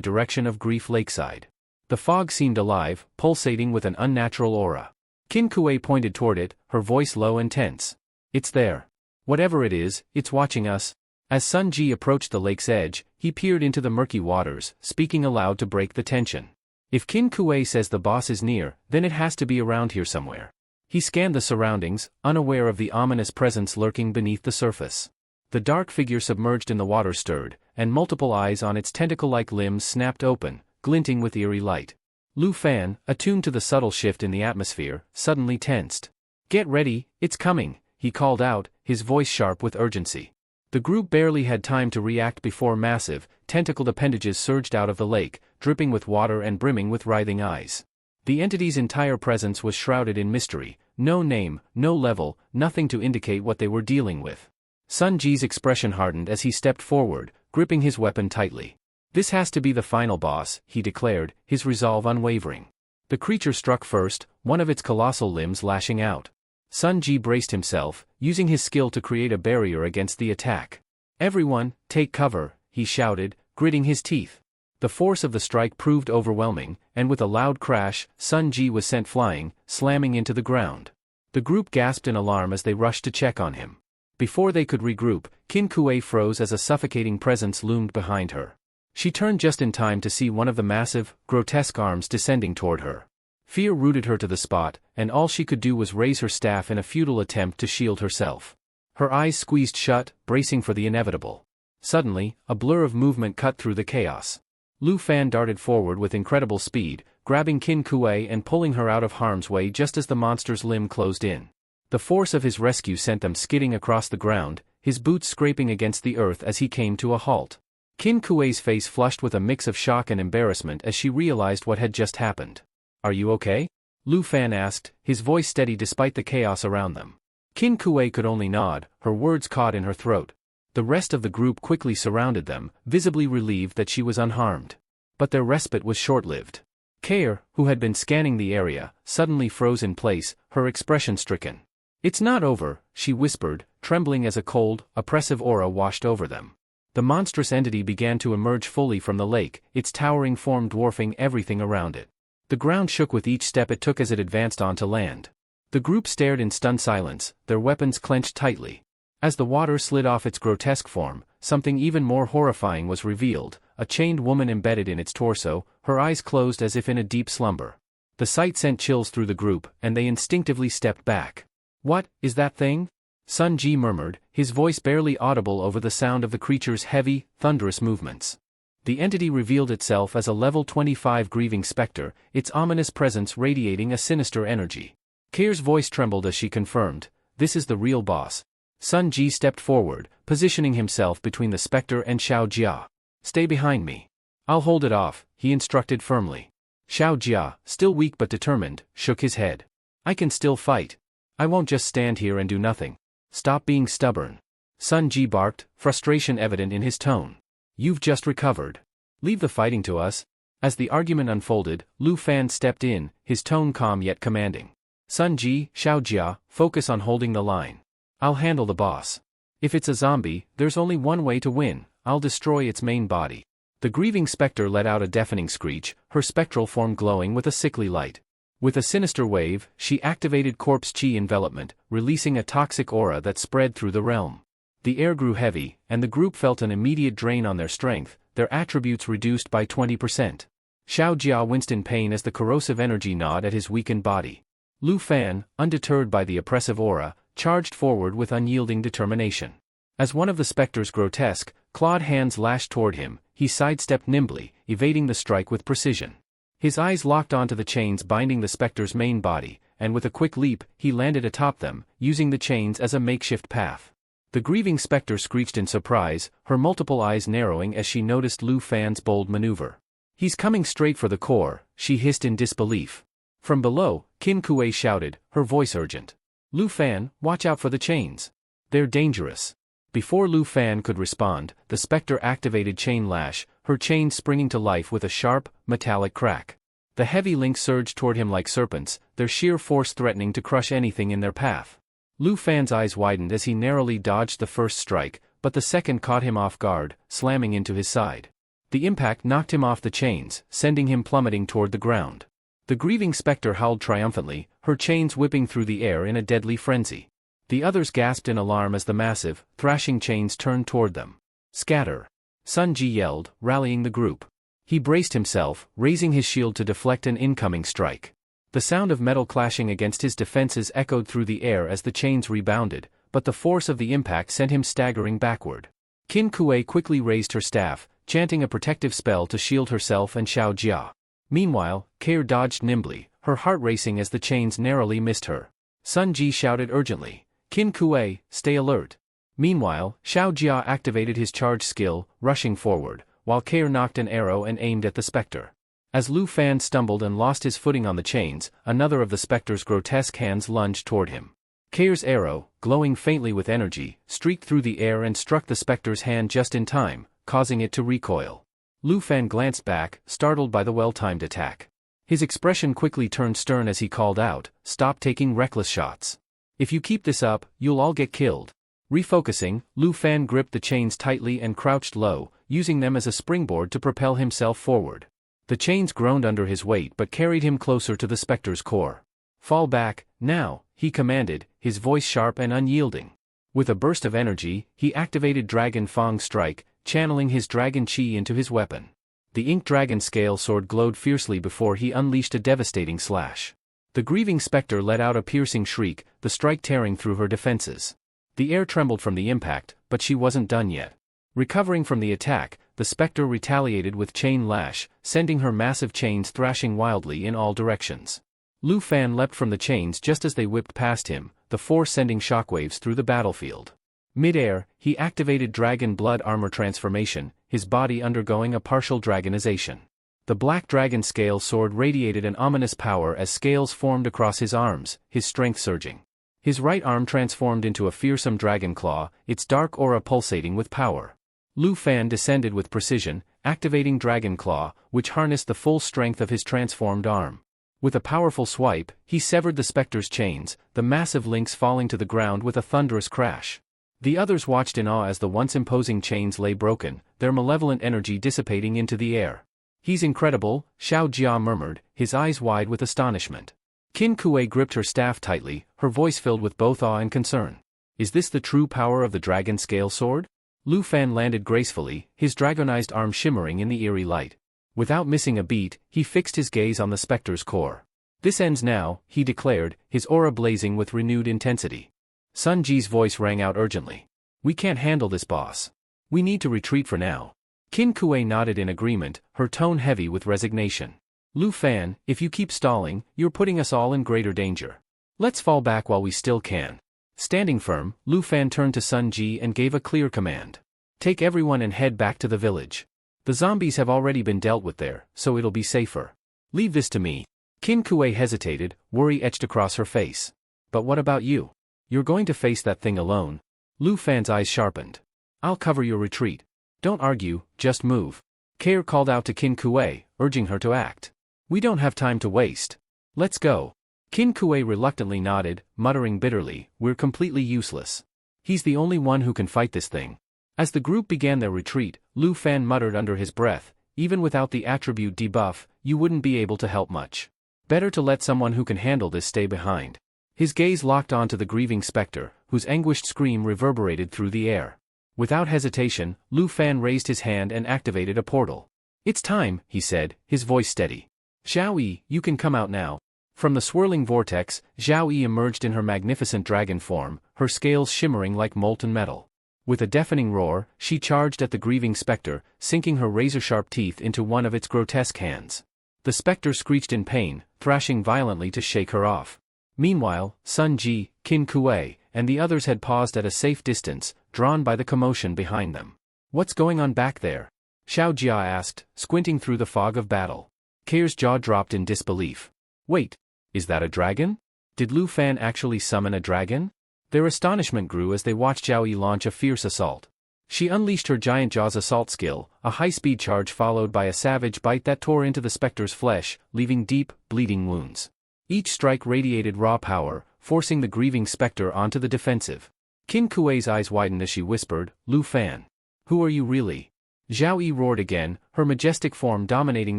direction of Grief Lakeside. The fog seemed alive, pulsating with an unnatural aura. Qin Kuei pointed toward it, her voice low and tense. It's there. Whatever it is, it's watching us. As Sun Ji approached the lake's edge, he peered into the murky waters, speaking aloud to break the tension. If Qin Kuei says the boss is near, then it has to be around here somewhere. He scanned the surroundings, unaware of the ominous presence lurking beneath the surface. The dark figure submerged in the water stirred, and multiple eyes on its tentacle-like limbs snapped open, glinting with eerie light. Lu Fan, attuned to the subtle shift in the atmosphere, suddenly tensed. "Get ready, it's coming," he called out, his voice sharp with urgency. The group barely had time to react before massive, tentacled appendages surged out of the lake, dripping with water and brimming with writhing eyes. The entity's entire presence was shrouded in mystery, no name, no level, nothing to indicate what they were dealing with. Sun Ji's expression hardened as he stepped forward, gripping his weapon tightly. "This has to be the final boss," he declared, his resolve unwavering. The creature struck first, one of its colossal limbs lashing out. Sun Ji braced himself, using his skill to create a barrier against the attack. "Everyone, take cover," he shouted, gritting his teeth. The force of the strike proved overwhelming, and with a loud crash, Sun Ji was sent flying, slamming into the ground. The group gasped in alarm as they rushed to check on him. Before they could regroup, Qin Kuei froze as a suffocating presence loomed behind her. She turned just in time to see one of the massive, grotesque arms descending toward her. Fear rooted her to the spot, and all she could do was raise her staff in a futile attempt to shield herself. Her eyes squeezed shut, bracing for the inevitable. Suddenly, a blur of movement cut through the chaos. Lu Fan darted forward with incredible speed, grabbing Qin Kuei and pulling her out of harm's way just as the monster's limb closed in. The force of his rescue sent them skidding across the ground, his boots scraping against the earth as he came to a halt. Qin Kuei's face flushed with a mix of shock and embarrassment as she realized what had just happened. "Are you okay?" Lu Fan asked, his voice steady despite the chaos around them. Qin Kuei could only nod, her words caught in her throat. The rest of the group quickly surrounded them, visibly relieved that she was unharmed. But their respite was short-lived. Kair, who had been scanning the area, suddenly froze in place, her expression stricken. "It's not over," she whispered, trembling as a cold, oppressive aura washed over them. The monstrous entity began to emerge fully from the lake, its towering form dwarfing everything around it. The ground shook with each step it took as it advanced onto land. The group stared in stunned silence, their weapons clenched tightly. As the water slid off its grotesque form, something even more horrifying was revealed, a chained woman embedded in its torso, her eyes closed as if in a deep slumber. The sight sent chills through the group, and they instinctively stepped back. "What is that thing?" Sun Ji murmured, his voice barely audible over the sound of the creature's heavy, thunderous movements. The entity revealed itself as a level 25 grieving specter, its ominous presence radiating a sinister energy. Kair's voice trembled as she confirmed, "This is the real boss." Sun Ji stepped forward, positioning himself between the specter and Xiao Jia. "Stay behind me. I'll hold it off," he instructed firmly. Xiao Jia, still weak but determined, shook his head. "I can still fight. I won't just stand here and do nothing." "Stop being stubborn." Sun Ji barked, frustration evident in his tone. "You've just recovered. Leave the fighting to us." As the argument unfolded, Lu Fan stepped in, his tone calm yet commanding. "Sun Ji, Xiao Jia, focus on holding the line. I'll handle the boss. If it's a zombie, there's only one way to win, I'll destroy its main body." The grieving specter let out a deafening screech, her spectral form glowing with a sickly light. With a sinister wave, she activated corpse chi envelopment, releasing a toxic aura that spread through the realm. The air grew heavy, and the group felt an immediate drain on their strength, their attributes reduced by 20%. Xiao Jia winced in pain as the corrosive energy gnawed at his weakened body. Lu Fan, undeterred by the oppressive aura, charged forward with unyielding determination. As one of the specter's grotesque, clawed hands lashed toward him, he sidestepped nimbly, evading the strike with precision. His eyes locked onto the chains binding the specter's main body, and with a quick leap, he landed atop them, using the chains as a makeshift path. The grieving specter screeched in surprise, her multiple eyes narrowing as she noticed Lu Fan's bold maneuver. "He's coming straight for the core," she hissed in disbelief. From below, Qin Kuei shouted, her voice urgent. "Lu Fan, watch out for the chains. They're dangerous." Before Lu Fan could respond, the specter activated Chain Lash, her chains springing to life with a sharp, metallic crack. The heavy links surged toward him like serpents, their sheer force threatening to crush anything in their path. Lu Fan's eyes widened as he narrowly dodged the first strike, but the second caught him off guard, slamming into his side. The impact knocked him off the chains, sending him plummeting toward the ground. The grieving specter howled triumphantly, her chains whipping through the air in a deadly frenzy. The others gasped in alarm as the massive, thrashing chains turned toward them. "Scatter!" Sun Ji yelled, rallying the group. He braced himself, raising his shield to deflect an incoming strike. The sound of metal clashing against his defenses echoed through the air as the chains rebounded, but the force of the impact sent him staggering backward. Qin Kuei quickly raised her staff, chanting a protective spell to shield herself and Xiao Jia. Meanwhile, Kair dodged nimbly, her heart racing as the chains narrowly missed her. Sun Ji shouted urgently, "Qin Kuei, stay alert." Meanwhile, Xiao Jia activated his charge skill, rushing forward, while Kair knocked an arrow and aimed at the specter. As Lu Fan stumbled and lost his footing on the chains, another of the specter's grotesque hands lunged toward him. Kair's arrow, glowing faintly with energy, streaked through the air and struck the specter's hand just in time, causing it to recoil. Lu Fan glanced back, startled by the well-timed attack. His expression quickly turned stern as he called out, "Stop taking reckless shots. If you keep this up, you'll all get killed." Refocusing, Lu Fan gripped the chains tightly and crouched low, using them as a springboard to propel himself forward. The chains groaned under his weight but carried him closer to the specter's core. "Fall back, now," he commanded, his voice sharp and unyielding. With a burst of energy, he activated Dragon Fang Strike, channeling his dragon chi into his weapon. The ink dragon scale sword glowed fiercely before he unleashed a devastating slash. The grieving specter let out a piercing shriek, the strike tearing through her defenses. The air trembled from the impact, but she wasn't done yet. Recovering from the attack, the specter retaliated with chain lash, sending her massive chains thrashing wildly in all directions. Lu Fan leapt from the chains just as they whipped past him, the force sending shockwaves through the battlefield. Mid-air, he activated Dragon Blood Armor Transformation, his body undergoing a partial dragonization. The black dragon scale sword radiated an ominous power as scales formed across his arms, his strength surging. His right arm transformed into a fearsome dragon claw, its dark aura pulsating with power. Lu Fan descended with precision, activating Dragon Claw, which harnessed the full strength of his transformed arm. With a powerful swipe, he severed the specter's chains, the massive links falling to the ground with a thunderous crash. The others watched in awe as the once imposing chains lay broken, their malevolent energy dissipating into the air. "He's incredible," Xiao Jia murmured, his eyes wide with astonishment. Qin Kuei gripped her staff tightly, her voice filled with both awe and concern. "Is this the true power of the dragon scale sword?" Lu Fan landed gracefully, his dragonized arm shimmering in the eerie light. Without missing a beat, he fixed his gaze on the specter's core. "This ends now," he declared, his aura blazing with renewed intensity. Sun Ji's voice rang out urgently. "We can't handle this, boss. We need to retreat for now." Qin Kuei nodded in agreement, her tone heavy with resignation. "Lu Fan, if you keep stalling, you're putting us all in greater danger. Let's fall back while we still can." Standing firm, Lu Fan turned to Sun Ji and gave a clear command. "Take everyone and head back to the village. The zombies have already been dealt with there, so it'll be safer. Leave this to me." Qin Kuei hesitated, worry etched across her face. "But what about you? You're going to face that thing alone." Lu Fan's eyes sharpened. "I'll cover your retreat. Don't argue, just move." Kair called out to Qin Kuei, urging her to act. "We don't have time to waste. Let's go." Qin Kuei reluctantly nodded, muttering bitterly, "We're completely useless. He's the only one who can fight this thing." As the group began their retreat, Lu Fan muttered under his breath, "Even without the attribute debuff, you wouldn't be able to help much. Better to let someone who can handle this stay behind." His gaze locked onto the grieving specter, whose anguished scream reverberated through the air. Without hesitation, Lu Fan raised his hand and activated a portal. "It's time," he said, his voice steady. "Xiao Yi, you can come out now." From the swirling vortex, Xiao Yi emerged in her magnificent dragon form, her scales shimmering like molten metal. With a deafening roar, she charged at the grieving specter, sinking her razor-sharp teeth into one of its grotesque hands. The specter screeched in pain, thrashing violently to shake her off. Meanwhile, Sun Ji, Qin Kuei, and the others had paused at a safe distance, drawn by the commotion behind them. "What's going on back there?" Xiao Jia asked, squinting through the fog of battle. Kair's jaw dropped in disbelief. "Wait. Is that a dragon? Did Lu Fan actually summon a dragon?" Their astonishment grew as they watched Xiao Yi launch a fierce assault. She unleashed her giant jaws assault skill, a high-speed charge followed by a savage bite that tore into the specter's flesh, leaving deep, bleeding wounds. Each strike radiated raw power, forcing the grieving specter onto the defensive. Qin Kuei's eyes widened as she whispered, "Lu Fan. Who are you really?" Xiao Yi roared again, her majestic form dominating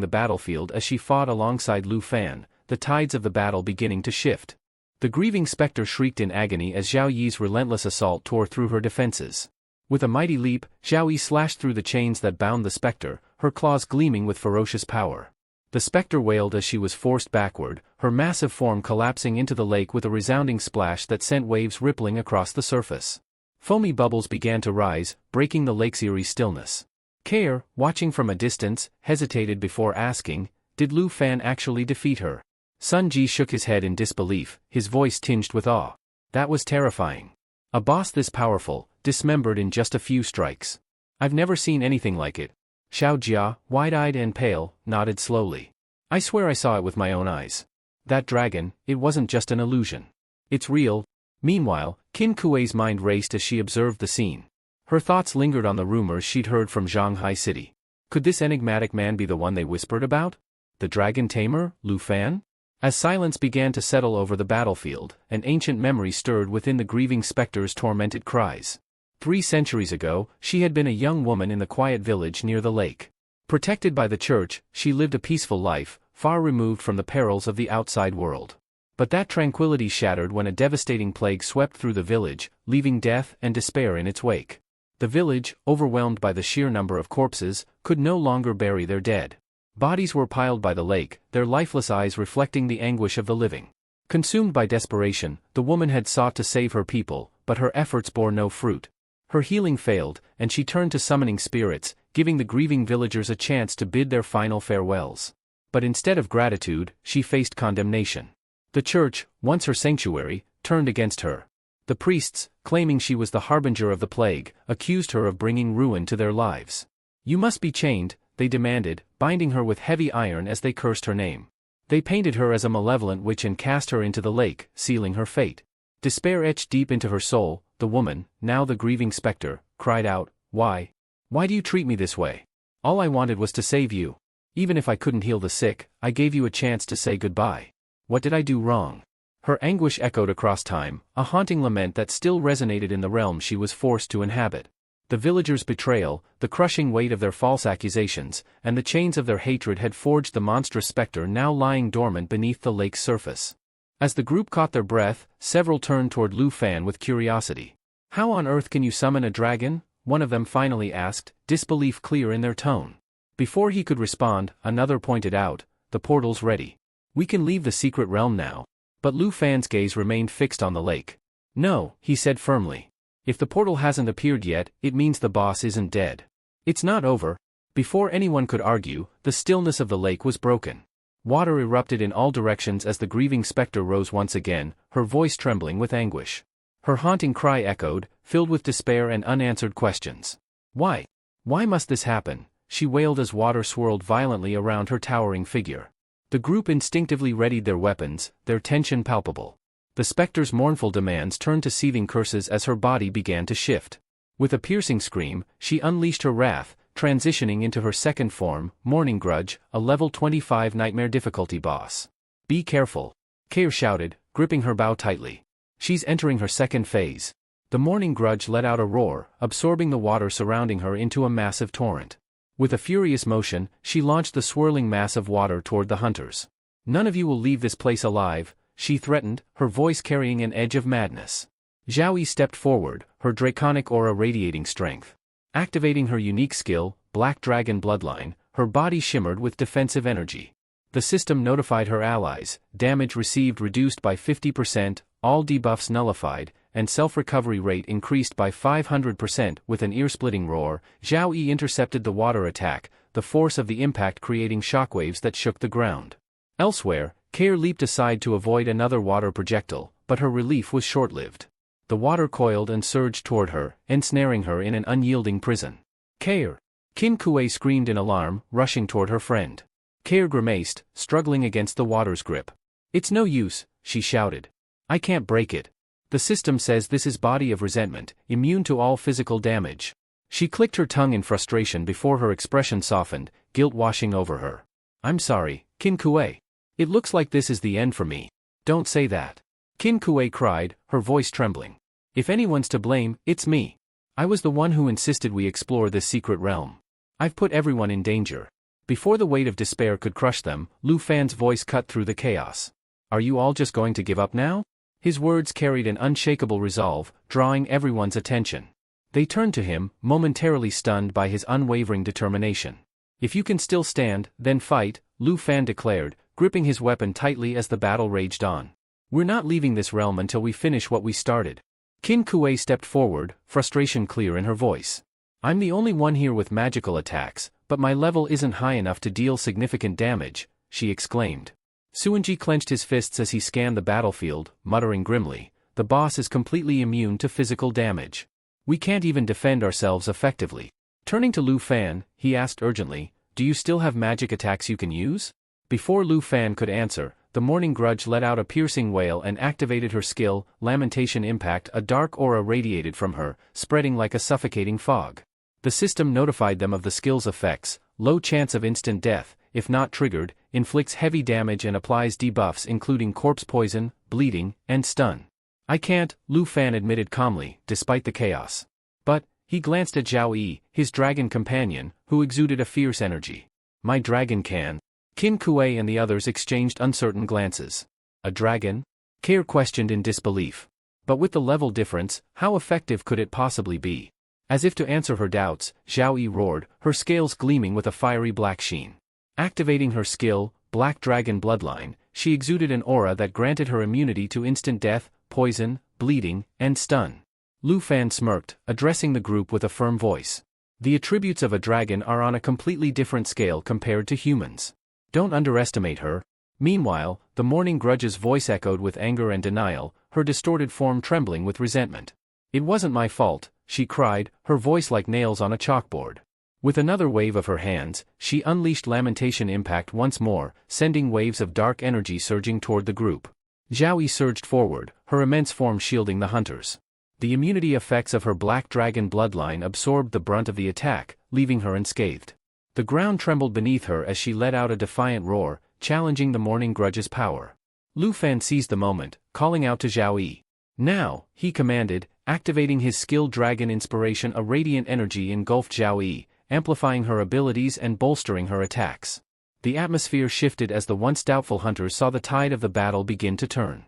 the battlefield as she fought alongside Lu Fan, the tides of the battle beginning to shift. The grieving specter shrieked in agony as Xiao Yi's relentless assault tore through her defenses. With a mighty leap, Xiao Yi slashed through the chains that bound the specter, her claws gleaming with ferocious power. The specter wailed as she was forced backward, her massive form collapsing into the lake with a resounding splash that sent waves rippling across the surface. Foamy bubbles began to rise, breaking the lake's eerie stillness. Kair, watching from a distance, hesitated before asking, "Did Lu Fan actually defeat her?" Sun Ji shook his head in disbelief, his voice tinged with awe. That was terrifying. A boss this powerful, dismembered in just a few strikes. I've never seen anything like it. Xiao Jia, wide-eyed and pale, nodded slowly. I swear I saw it with my own eyes. That dragon, it wasn't just an illusion. It's real. Meanwhile, Qin Kuei's mind raced as she observed the scene. Her thoughts lingered on the rumors she'd heard from Shanghai City. Could this enigmatic man be the one they whispered about? The dragon tamer, Lu Fan? As silence began to settle over the battlefield, an ancient memory stirred within the grieving specter's tormented cries. 3 centuries ago, she had been a young woman in the quiet village near the lake. Protected by the church, she lived a peaceful life, far removed from the perils of the outside world. But that tranquility shattered when a devastating plague swept through the village, leaving death and despair in its wake. The village, overwhelmed by the sheer number of corpses, could no longer bury their dead. Bodies were piled by the lake, their lifeless eyes reflecting the anguish of the living. Consumed by desperation, the woman had sought to save her people, but her efforts bore no fruit. Her healing failed, and she turned to summoning spirits, giving the grieving villagers a chance to bid their final farewells. But instead of gratitude, she faced condemnation. The church, once her sanctuary, turned against her. The priests, claiming she was the harbinger of the plague, accused her of bringing ruin to their lives. "You must be chained," they demanded, binding her with heavy iron as they cursed her name. They painted her as a malevolent witch and cast her into the lake, sealing her fate. Despair etched deep into her soul. The woman, now the grieving specter, cried out, "Why? Why do you treat me this way? All I wanted was to save you. Even if I couldn't heal the sick, I gave you a chance to say goodbye. What did I do wrong?" Her anguish echoed across time, a haunting lament that still resonated in the realm she was forced to inhabit. The villagers' betrayal, the crushing weight of their false accusations, and the chains of their hatred had forged the monstrous specter now lying dormant beneath the lake's surface. As the group caught their breath, several turned toward Lu Fan with curiosity. "How on earth can you summon a dragon?" one of them finally asked, disbelief clear in their tone. Before he could respond, another pointed out, "The portal's ready. We can leave the secret realm now." But Lu Fan's gaze remained fixed on the lake. "No," he said firmly. "If the portal hasn't appeared yet, it means the boss isn't dead. It's not over." Before anyone could argue, the stillness of the lake was broken. Water erupted in all directions as the grieving specter rose once again, her voice trembling with anguish. Her haunting cry echoed, filled with despair and unanswered questions. "Why? Why must this happen?" she wailed as water swirled violently around her towering figure. The group instinctively readied their weapons, their tension palpable. The specter's mournful demands turned to seething curses as her body began to shift. With a piercing scream, she unleashed her wrath, transitioning into her second form, Morning Grudge, a level 25 nightmare difficulty boss. "Be careful," Kair shouted, gripping her bow tightly. "She's entering her second phase." The Morning Grudge let out a roar, absorbing the water surrounding her into a massive torrent. With a furious motion, she launched the swirling mass of water toward the hunters. "None of you will leave this place alive," she threatened, her voice carrying an edge of madness. Zhao Yi stepped forward, her draconic aura radiating strength. Activating her unique skill, Black Dragon Bloodline, her body shimmered with defensive energy. The system notified her allies, damage received reduced by 50%, all debuffs nullified, and self-recovery rate increased by 500%. With an ear-splitting roar, Zhao Yi intercepted the water attack, the force of the impact creating shockwaves that shook the ground. Elsewhere, Kair leaped aside to avoid another water projectile, but her relief was short-lived. The water coiled and surged toward her, ensnaring her in an unyielding prison. "Kair!" Qin Kuei screamed in alarm, rushing toward her friend. Kair grimaced, struggling against the water's grip. "It's no use," she shouted. "I can't break it. The system says this is body of resentment, immune to all physical damage." She clicked her tongue in frustration before her expression softened, guilt washing over her. "I'm sorry, Qin Kuei. It looks like this is the end for me." "Don't say that," Qin Kuei cried, her voice trembling. "If anyone's to blame, it's me. I was the one who insisted we explore this secret realm. I've put everyone in danger." Before the weight of despair could crush them, Lu Fan's voice cut through the chaos. "Are you all just going to give up now?" His words carried an unshakable resolve, drawing everyone's attention. They turned to him, momentarily stunned by his unwavering determination. If you can still stand, then fight, Lu Fan declared, gripping his weapon tightly as the battle raged on. We're not leaving this realm until we finish what we started. Qin Kuei stepped forward, frustration clear in her voice. I'm the only one here with magical attacks, but my level isn't high enough to deal significant damage, she exclaimed. Suanji clenched his fists as he scanned the battlefield, muttering grimly, the boss is completely immune to physical damage. We can't even defend ourselves effectively. Turning to Lu Fan, he asked urgently, do you still have magic attacks you can use? Before Lu Fan could answer, the Morning Grudge let out a piercing wail and activated her skill, Lamentation Impact. A dark aura radiated from her, spreading like a suffocating fog. The system notified them of the skill's effects: low chance of instant death, if not triggered, inflicts heavy damage and applies debuffs including corpse poison, bleeding, and stun. I can't, Lu Fan admitted calmly, despite the chaos. But, he glanced at Zhao Yi, his dragon companion, who exuded a fierce energy. My dragon can. Qin Kuei and the others exchanged uncertain glances. A dragon? Kair questioned in disbelief. But with the level difference, how effective could it possibly be? As if to answer her doubts, Zhao Yi roared, her scales gleaming with a fiery black sheen. Activating her skill, Black Dragon Bloodline, she exuded an aura that granted her immunity to instant death, poison, bleeding, and stun. Lu Fan smirked, addressing the group with a firm voice. The attributes of a dragon are on a completely different scale compared to humans. Don't underestimate her. Meanwhile, the Morning Grudge's voice echoed with anger and denial, her distorted form trembling with resentment. It wasn't my fault, she cried, her voice like nails on a chalkboard. With another wave of her hands, she unleashed Lamentation Impact once more, sending waves of dark energy surging toward the group. Zhao Yi surged forward, her immense form shielding the hunters. The immunity effects of her Black Dragon Bloodline absorbed the brunt of the attack, leaving her unscathed. The ground trembled beneath her as she let out a defiant roar, challenging the Morning Grudge's power. Lu Fan seized the moment, calling out to Zhao Yi. Now, he commanded, activating his skill Dragon Inspiration. A radiant energy engulfed Zhao Yi, amplifying her abilities and bolstering her attacks. The atmosphere shifted as the once doubtful hunters saw the tide of the battle begin to turn.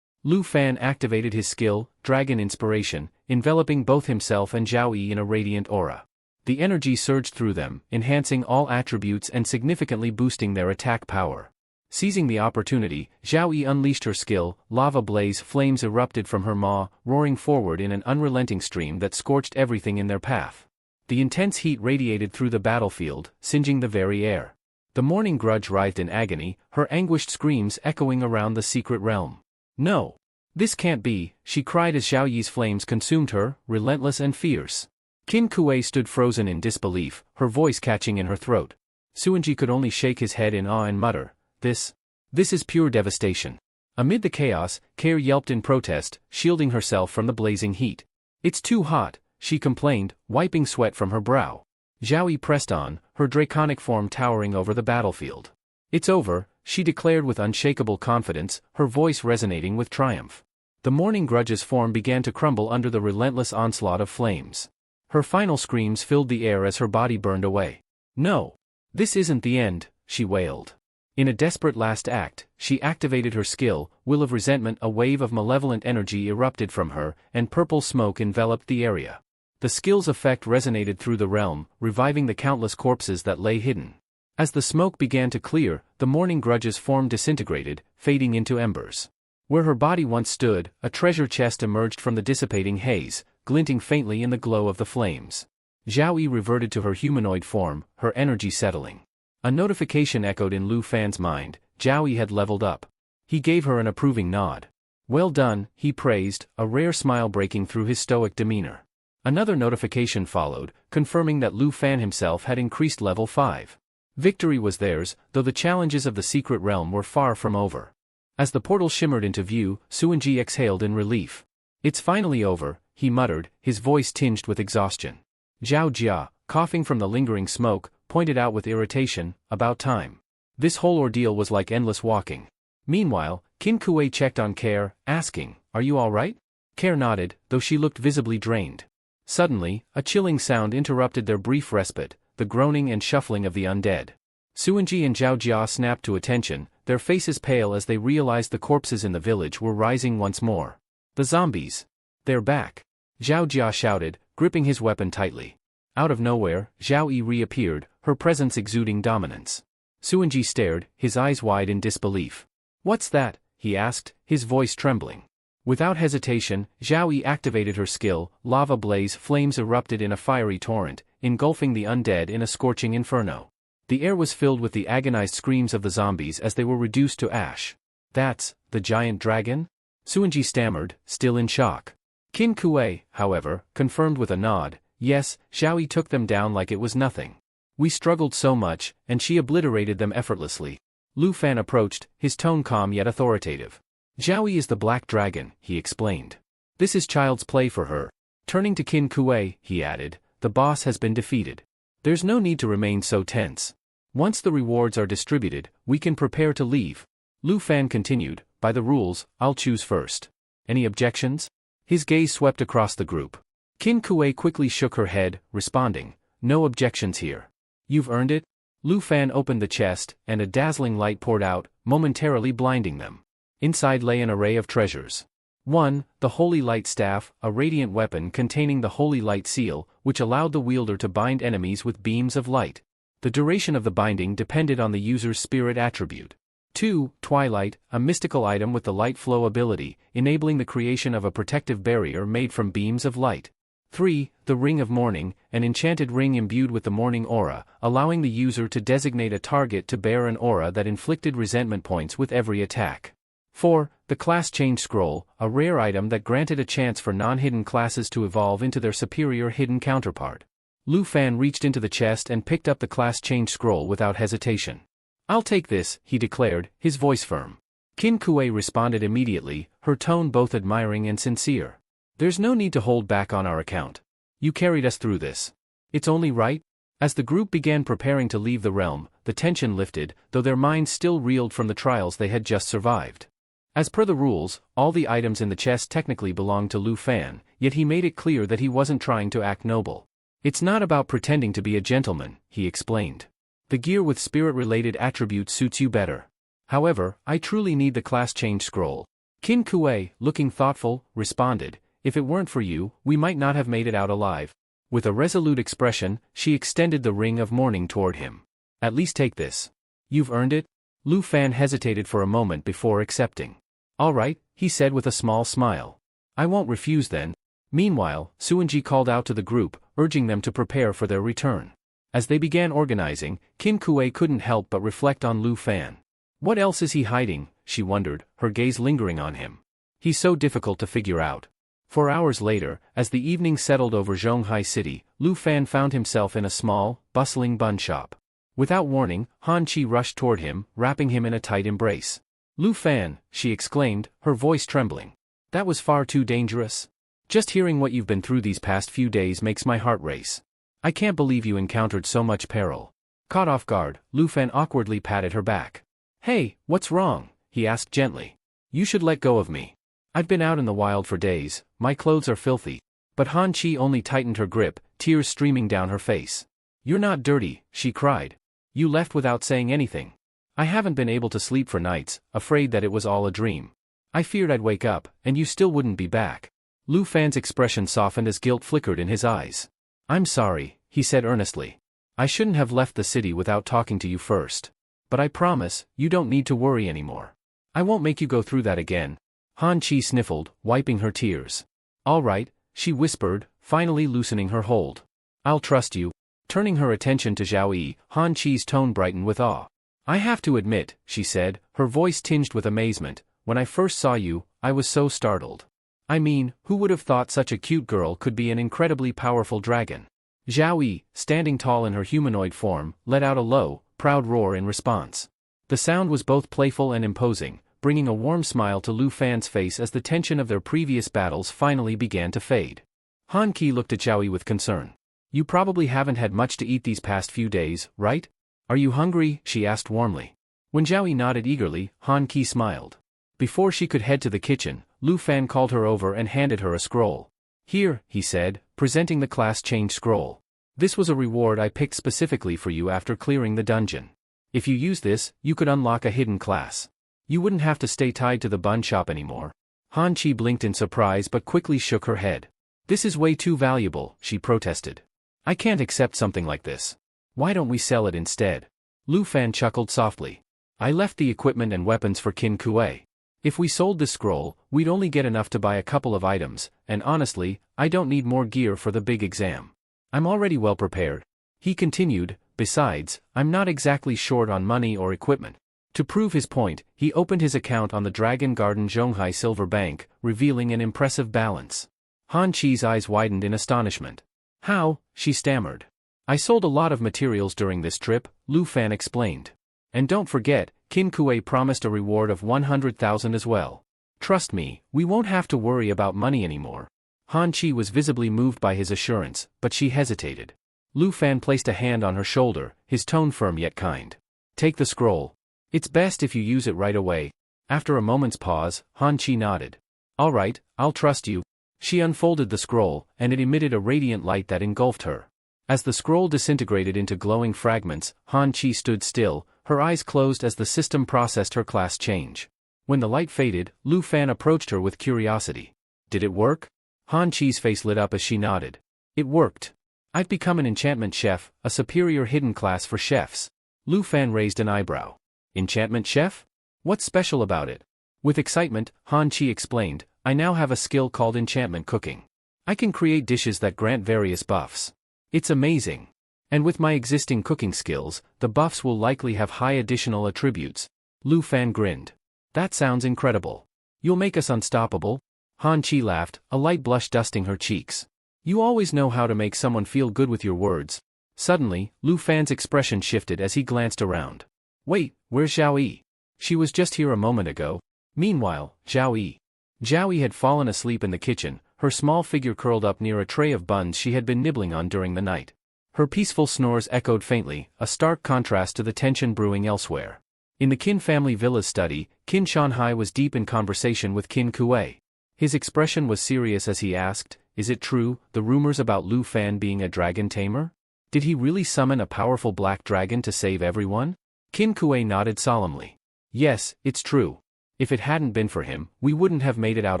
Lu Fan activated his skill, Dragon Inspiration, enveloping both himself and Zhao Yi in a radiant aura. The energy surged through them, enhancing all attributes and significantly boosting their attack power. Seizing the opportunity, Zhao Yi unleashed her skill, Lava Blaze. Flames erupted from her maw, roaring forward in an unrelenting stream that scorched everything in their path. The intense heat radiated through the battlefield, singeing the very air. The Morning Grudge writhed in agony, her anguished screams echoing around the secret realm. No! This can't be, she cried as Zhao Yi's flames consumed her, relentless and fierce. Qin Kuei stood frozen in disbelief, her voice catching in her throat. Suanji could only shake his head in awe and mutter, This is pure devastation. Amid the chaos, Kair yelped in protest, shielding herself from the blazing heat. It's too hot, she complained, wiping sweat from her brow. Zhao Yi pressed on, her draconic form towering over the battlefield. It's over, she declared with unshakable confidence, her voice resonating with triumph. The Morning Grudge's form began to crumble under the relentless onslaught of flames. Her final screams filled the air as her body burned away. No! This isn't the end, she wailed. In a desperate last act, she activated her skill, Will of Resentment. A wave of malevolent energy erupted from her, and purple smoke enveloped the area. The skill's effect resonated through the realm, reviving the countless corpses that lay hidden. As the smoke began to clear, the Morning Grudge's form disintegrated, fading into embers. Where her body once stood, a treasure chest emerged from the dissipating haze, glinting faintly in the glow of the flames. Zhao Yi reverted to her humanoid form, her energy settling. A notification echoed in Lu Fan's mind, Zhao Yi had leveled up. He gave her an approving nod. Well done, he praised, a rare smile breaking through his stoic demeanor. Another notification followed, confirming that Lu Fan himself had increased level 5. Victory was theirs, though the challenges of the secret realm were far from over. As the portal shimmered into view, Suanji exhaled in relief. It's finally over, he muttered, his voice tinged with exhaustion. Zhao Jia, coughing from the lingering smoke, pointed out with irritation, about time. This whole ordeal was like endless walking. Meanwhile, Qin Kuei checked on Kair, asking, Are you all right? Kair nodded, though she looked visibly drained. Suddenly, a chilling sound interrupted their brief respite, the groaning and shuffling of the undead. Suanji and Zhao Jia snapped to attention, their faces pale as they realized the corpses in the village were rising once more. The zombies! They're back! Zhao Jia shouted, gripping his weapon tightly. Out of nowhere, Zhao Yi reappeared, her presence exuding dominance. Suanji stared, his eyes wide in disbelief. "What's that?" he asked, his voice trembling. Without hesitation, Zhao Yi activated her skill, lava blaze flames erupted in a fiery torrent, engulfing the undead in a scorching inferno. The air was filled with the agonized screams of the zombies as they were reduced to ash. "That's the giant dragon?" Suanji stammered, still in shock. Qin Kuei, however, confirmed with a nod, "Yes, Zhao Yi took them down like it was nothing. We struggled so much, and she obliterated them effortlessly." Lu Fan approached, his tone calm yet authoritative. "Zhao Yi is the black dragon," he explained. "This is child's play for her." Turning to Qin Kuei, he added, "The boss has been defeated. There's no need to remain so tense. Once the rewards are distributed, we can prepare to leave." Lu Fan continued, "By the rules, I'll choose first. Any objections?" His gaze swept across the group. Qin Kuei quickly shook her head, responding, "No objections here. You've earned it." Lu Fan opened the chest, and a dazzling light poured out, momentarily blinding them. Inside lay an array of treasures. 1. The Holy Light Staff, a radiant weapon containing the Holy Light Seal, which allowed the wielder to bind enemies with beams of light. The duration of the binding depended on the user's spirit attribute. 2. Twilight, a mystical item with the light flow ability, enabling the creation of a protective barrier made from beams of light. 3. The Ring of Morning, an enchanted ring imbued with the morning aura, allowing the user to designate a target to bear an aura that inflicted resentment points with every attack. 4. The Class Change Scroll, a rare item that granted a chance for non-hidden classes to evolve into their superior hidden counterpart. Lu Fan reached into the chest and picked up the Class Change Scroll without hesitation. "I'll take this," he declared, his voice firm. Qin Kuei responded immediately, her tone both admiring and sincere. "There's no need to hold back on our account. You carried us through this. It's only right." As the group began preparing to leave the realm, the tension lifted, though their minds still reeled from the trials they had just survived. As per the rules, all the items in the chest technically belonged to Lu Fan, yet he made it clear that he wasn't trying to act noble. "It's not about pretending to be a gentleman," he explained. "The gear with spirit-related attributes suits you better. However, I truly need the Class Change Scroll." Qin Kuei, looking thoughtful, responded, "If it weren't for you, we might not have made it out alive." With a resolute expression, she extended the Ring of Morning toward him. "At least take this. You've earned it." Lu Fan hesitated for a moment before accepting. "All right," he said with a small smile. "I won't refuse then." Meanwhile, Suanji called out to the group, urging them to prepare for their return. As they began organizing, Qin Kuei couldn't help but reflect on Lu Fan. What else is he hiding, she wondered, her gaze lingering on him. He's so difficult to figure out. 4 hours later, as the evening settled over Zhonghai City, Lu Fan found himself in a small, bustling bun shop. Without warning, Han Qi rushed toward him, wrapping him in a tight embrace. "Lu Fan," she exclaimed, her voice trembling. "That was far too dangerous. Just hearing what you've been through these past few days makes my heart race. I can't believe you encountered so much peril." Caught off guard, Lu Fan awkwardly patted her back. "Hey, what's wrong?" he asked gently. "You should let go of me. I've been out in the wild for days, my clothes are filthy." But Han Qi only tightened her grip, tears streaming down her face. "You're not dirty," she cried. "You left without saying anything. I haven't been able to sleep for nights, afraid that it was all a dream. I feared I'd wake up, and you still wouldn't be back." Lu Fan's expression softened as guilt flickered in his eyes. "I'm sorry," he said earnestly. "I shouldn't have left the city without talking to you first. But I promise, you don't need to worry anymore. I won't make you go through that again." Han Qi sniffled, wiping her tears. "All right," she whispered, finally loosening her hold. "I'll trust you." Turning her attention to Zhao Yi, Han Qi's tone brightened with awe. "I have to admit," she said, her voice tinged with amazement, "when I first saw you, I was so startled. I mean, who would have thought such a cute girl could be an incredibly powerful dragon?" Zhao Yi, standing tall in her humanoid form, let out a low, proud roar in response. The sound was both playful and imposing, bringing a warm smile to Lu Fan's face as the tension of their previous battles finally began to fade. Han Qi looked at Zhao Yi with concern. "You probably haven't had much to eat these past few days, right? Are you hungry?" she asked warmly. When Zhao Yi nodded eagerly, Han Qi smiled. Before she could head to the kitchen, Lu Fan called her over and handed her a scroll. "Here," he said, presenting the Class Change Scroll. "This was a reward I picked specifically for you after clearing the dungeon. If you use this, you could unlock a hidden class. You wouldn't have to stay tied to the bun shop anymore." Han Qi blinked in surprise but quickly shook her head. "This is way too valuable," she protested. I can't accept something like this. Why don't we sell it instead? Lu Fan chuckled softly. I left the equipment and weapons for Qin Kuei. If we sold this scroll, we'd only get enough to buy a couple of items, and honestly, I don't need more gear for the big exam. I'm already well prepared. He continued, besides, I'm not exactly short on money or equipment. To prove his point, he opened his account on the Dragon Garden Zhonghai Silver Bank, revealing an impressive balance. Han Chi's eyes widened in astonishment. How? She stammered. I sold a lot of materials during this trip, Lu Fan explained. And don't forget, Qin Kuei promised a reward of 100,000 as well. Trust me, we won't have to worry about money anymore. Han Chi was visibly moved by his assurance, but she hesitated. Lu Fan placed a hand on her shoulder, his tone firm yet kind. Take the scroll. It's best if you use it right away. After a moment's pause, Han Chi nodded. All right, I'll trust you. She unfolded the scroll, and it emitted a radiant light that engulfed her. As the scroll disintegrated into glowing fragments, Han Chi stood still, her eyes closed as the system processed her class change. When the light faded, Lu Fan approached her with curiosity. Did it work? Han Chi's face lit up as she nodded. It worked. I've become an enchantment chef, a superior hidden class for chefs. Lu Fan raised an eyebrow. Enchantment chef? What's special about it? With excitement, Han Chi explained, I now have a skill called enchantment cooking. I can create dishes that grant various buffs. It's amazing. And with my existing cooking skills, the buffs will likely have high additional attributes. Lu Fan grinned. That sounds incredible. You'll make us unstoppable? Han Chi laughed, a light blush dusting her cheeks. You always know how to make someone feel good with your words. Suddenly, Lu Fan's expression shifted as he glanced around. Wait, where's Zhao Yi? She was just here a moment ago. Meanwhile, Zhao Yi had fallen asleep in the kitchen, her small figure curled up near a tray of buns she had been nibbling on during the night. Her peaceful snores echoed faintly, a stark contrast to the tension brewing elsewhere. In the Qin family villa's study, Qin Shanhai was deep in conversation with Qin Kuei. His expression was serious as he asked, is it true, the rumors about Lu Fan being a dragon tamer? Did he really summon a powerful black dragon to save everyone? Qin Kuei nodded solemnly. Yes, it's true. If it hadn't been for him, we wouldn't have made it out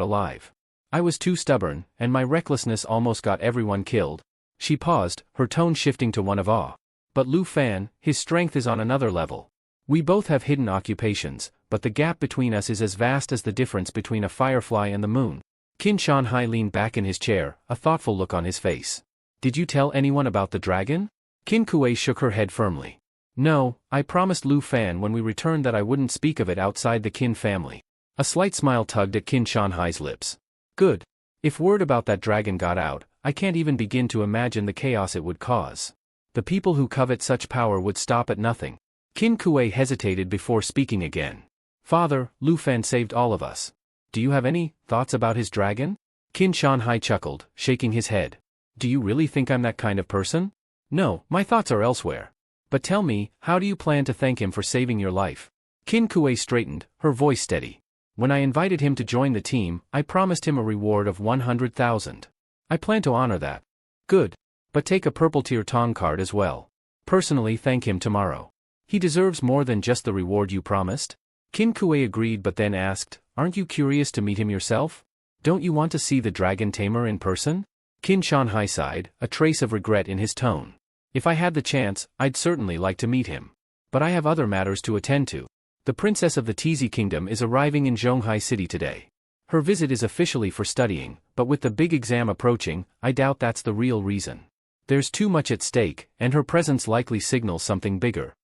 alive. I was too stubborn, and my recklessness almost got everyone killed. She paused, her tone shifting to one of awe. But Lu Fan, his strength is on another level. We both have hidden occupations, but the gap between us is as vast as the difference between a firefly and the moon. Qin Shanhai leaned back in his chair, a thoughtful look on his face. Did you tell anyone about the dragon? Qin Kuei shook her head firmly. No, I promised Lu Fan when we returned that I wouldn't speak of it outside the Qin family. A slight smile tugged at Qin Shanhai's lips. Good. If word about that dragon got out, I can't even begin to imagine the chaos it would cause. The people who covet such power would stop at nothing. Qin Kuei hesitated before speaking again. Father, Lu Fan saved all of us. Do you have any thoughts about his dragon? Qin Shanhai chuckled, shaking his head. Do you really think I'm that kind of person? No, my thoughts are elsewhere. But tell me, how do you plan to thank him for saving your life? Qin Kuei straightened, her voice steady. When I invited him to join the team, I promised him a reward of 100,000. I plan to honor that. Good. But take a purple tier Tong card as well. Personally thank him tomorrow. He deserves more than just the reward you promised. Qin Kuei agreed but then asked, aren't you curious to meet him yourself? Don't you want to see the dragon tamer in person? Qin Shanhai sighed, a trace of regret in his tone. If I had the chance, I'd certainly like to meet him. But I have other matters to attend to. The princess of the Tizi kingdom is arriving in Zhonghai city today. Her visit is officially for studying, but with the big exam approaching, I doubt that's the real reason. There's too much at stake, and her presence likely signals something bigger.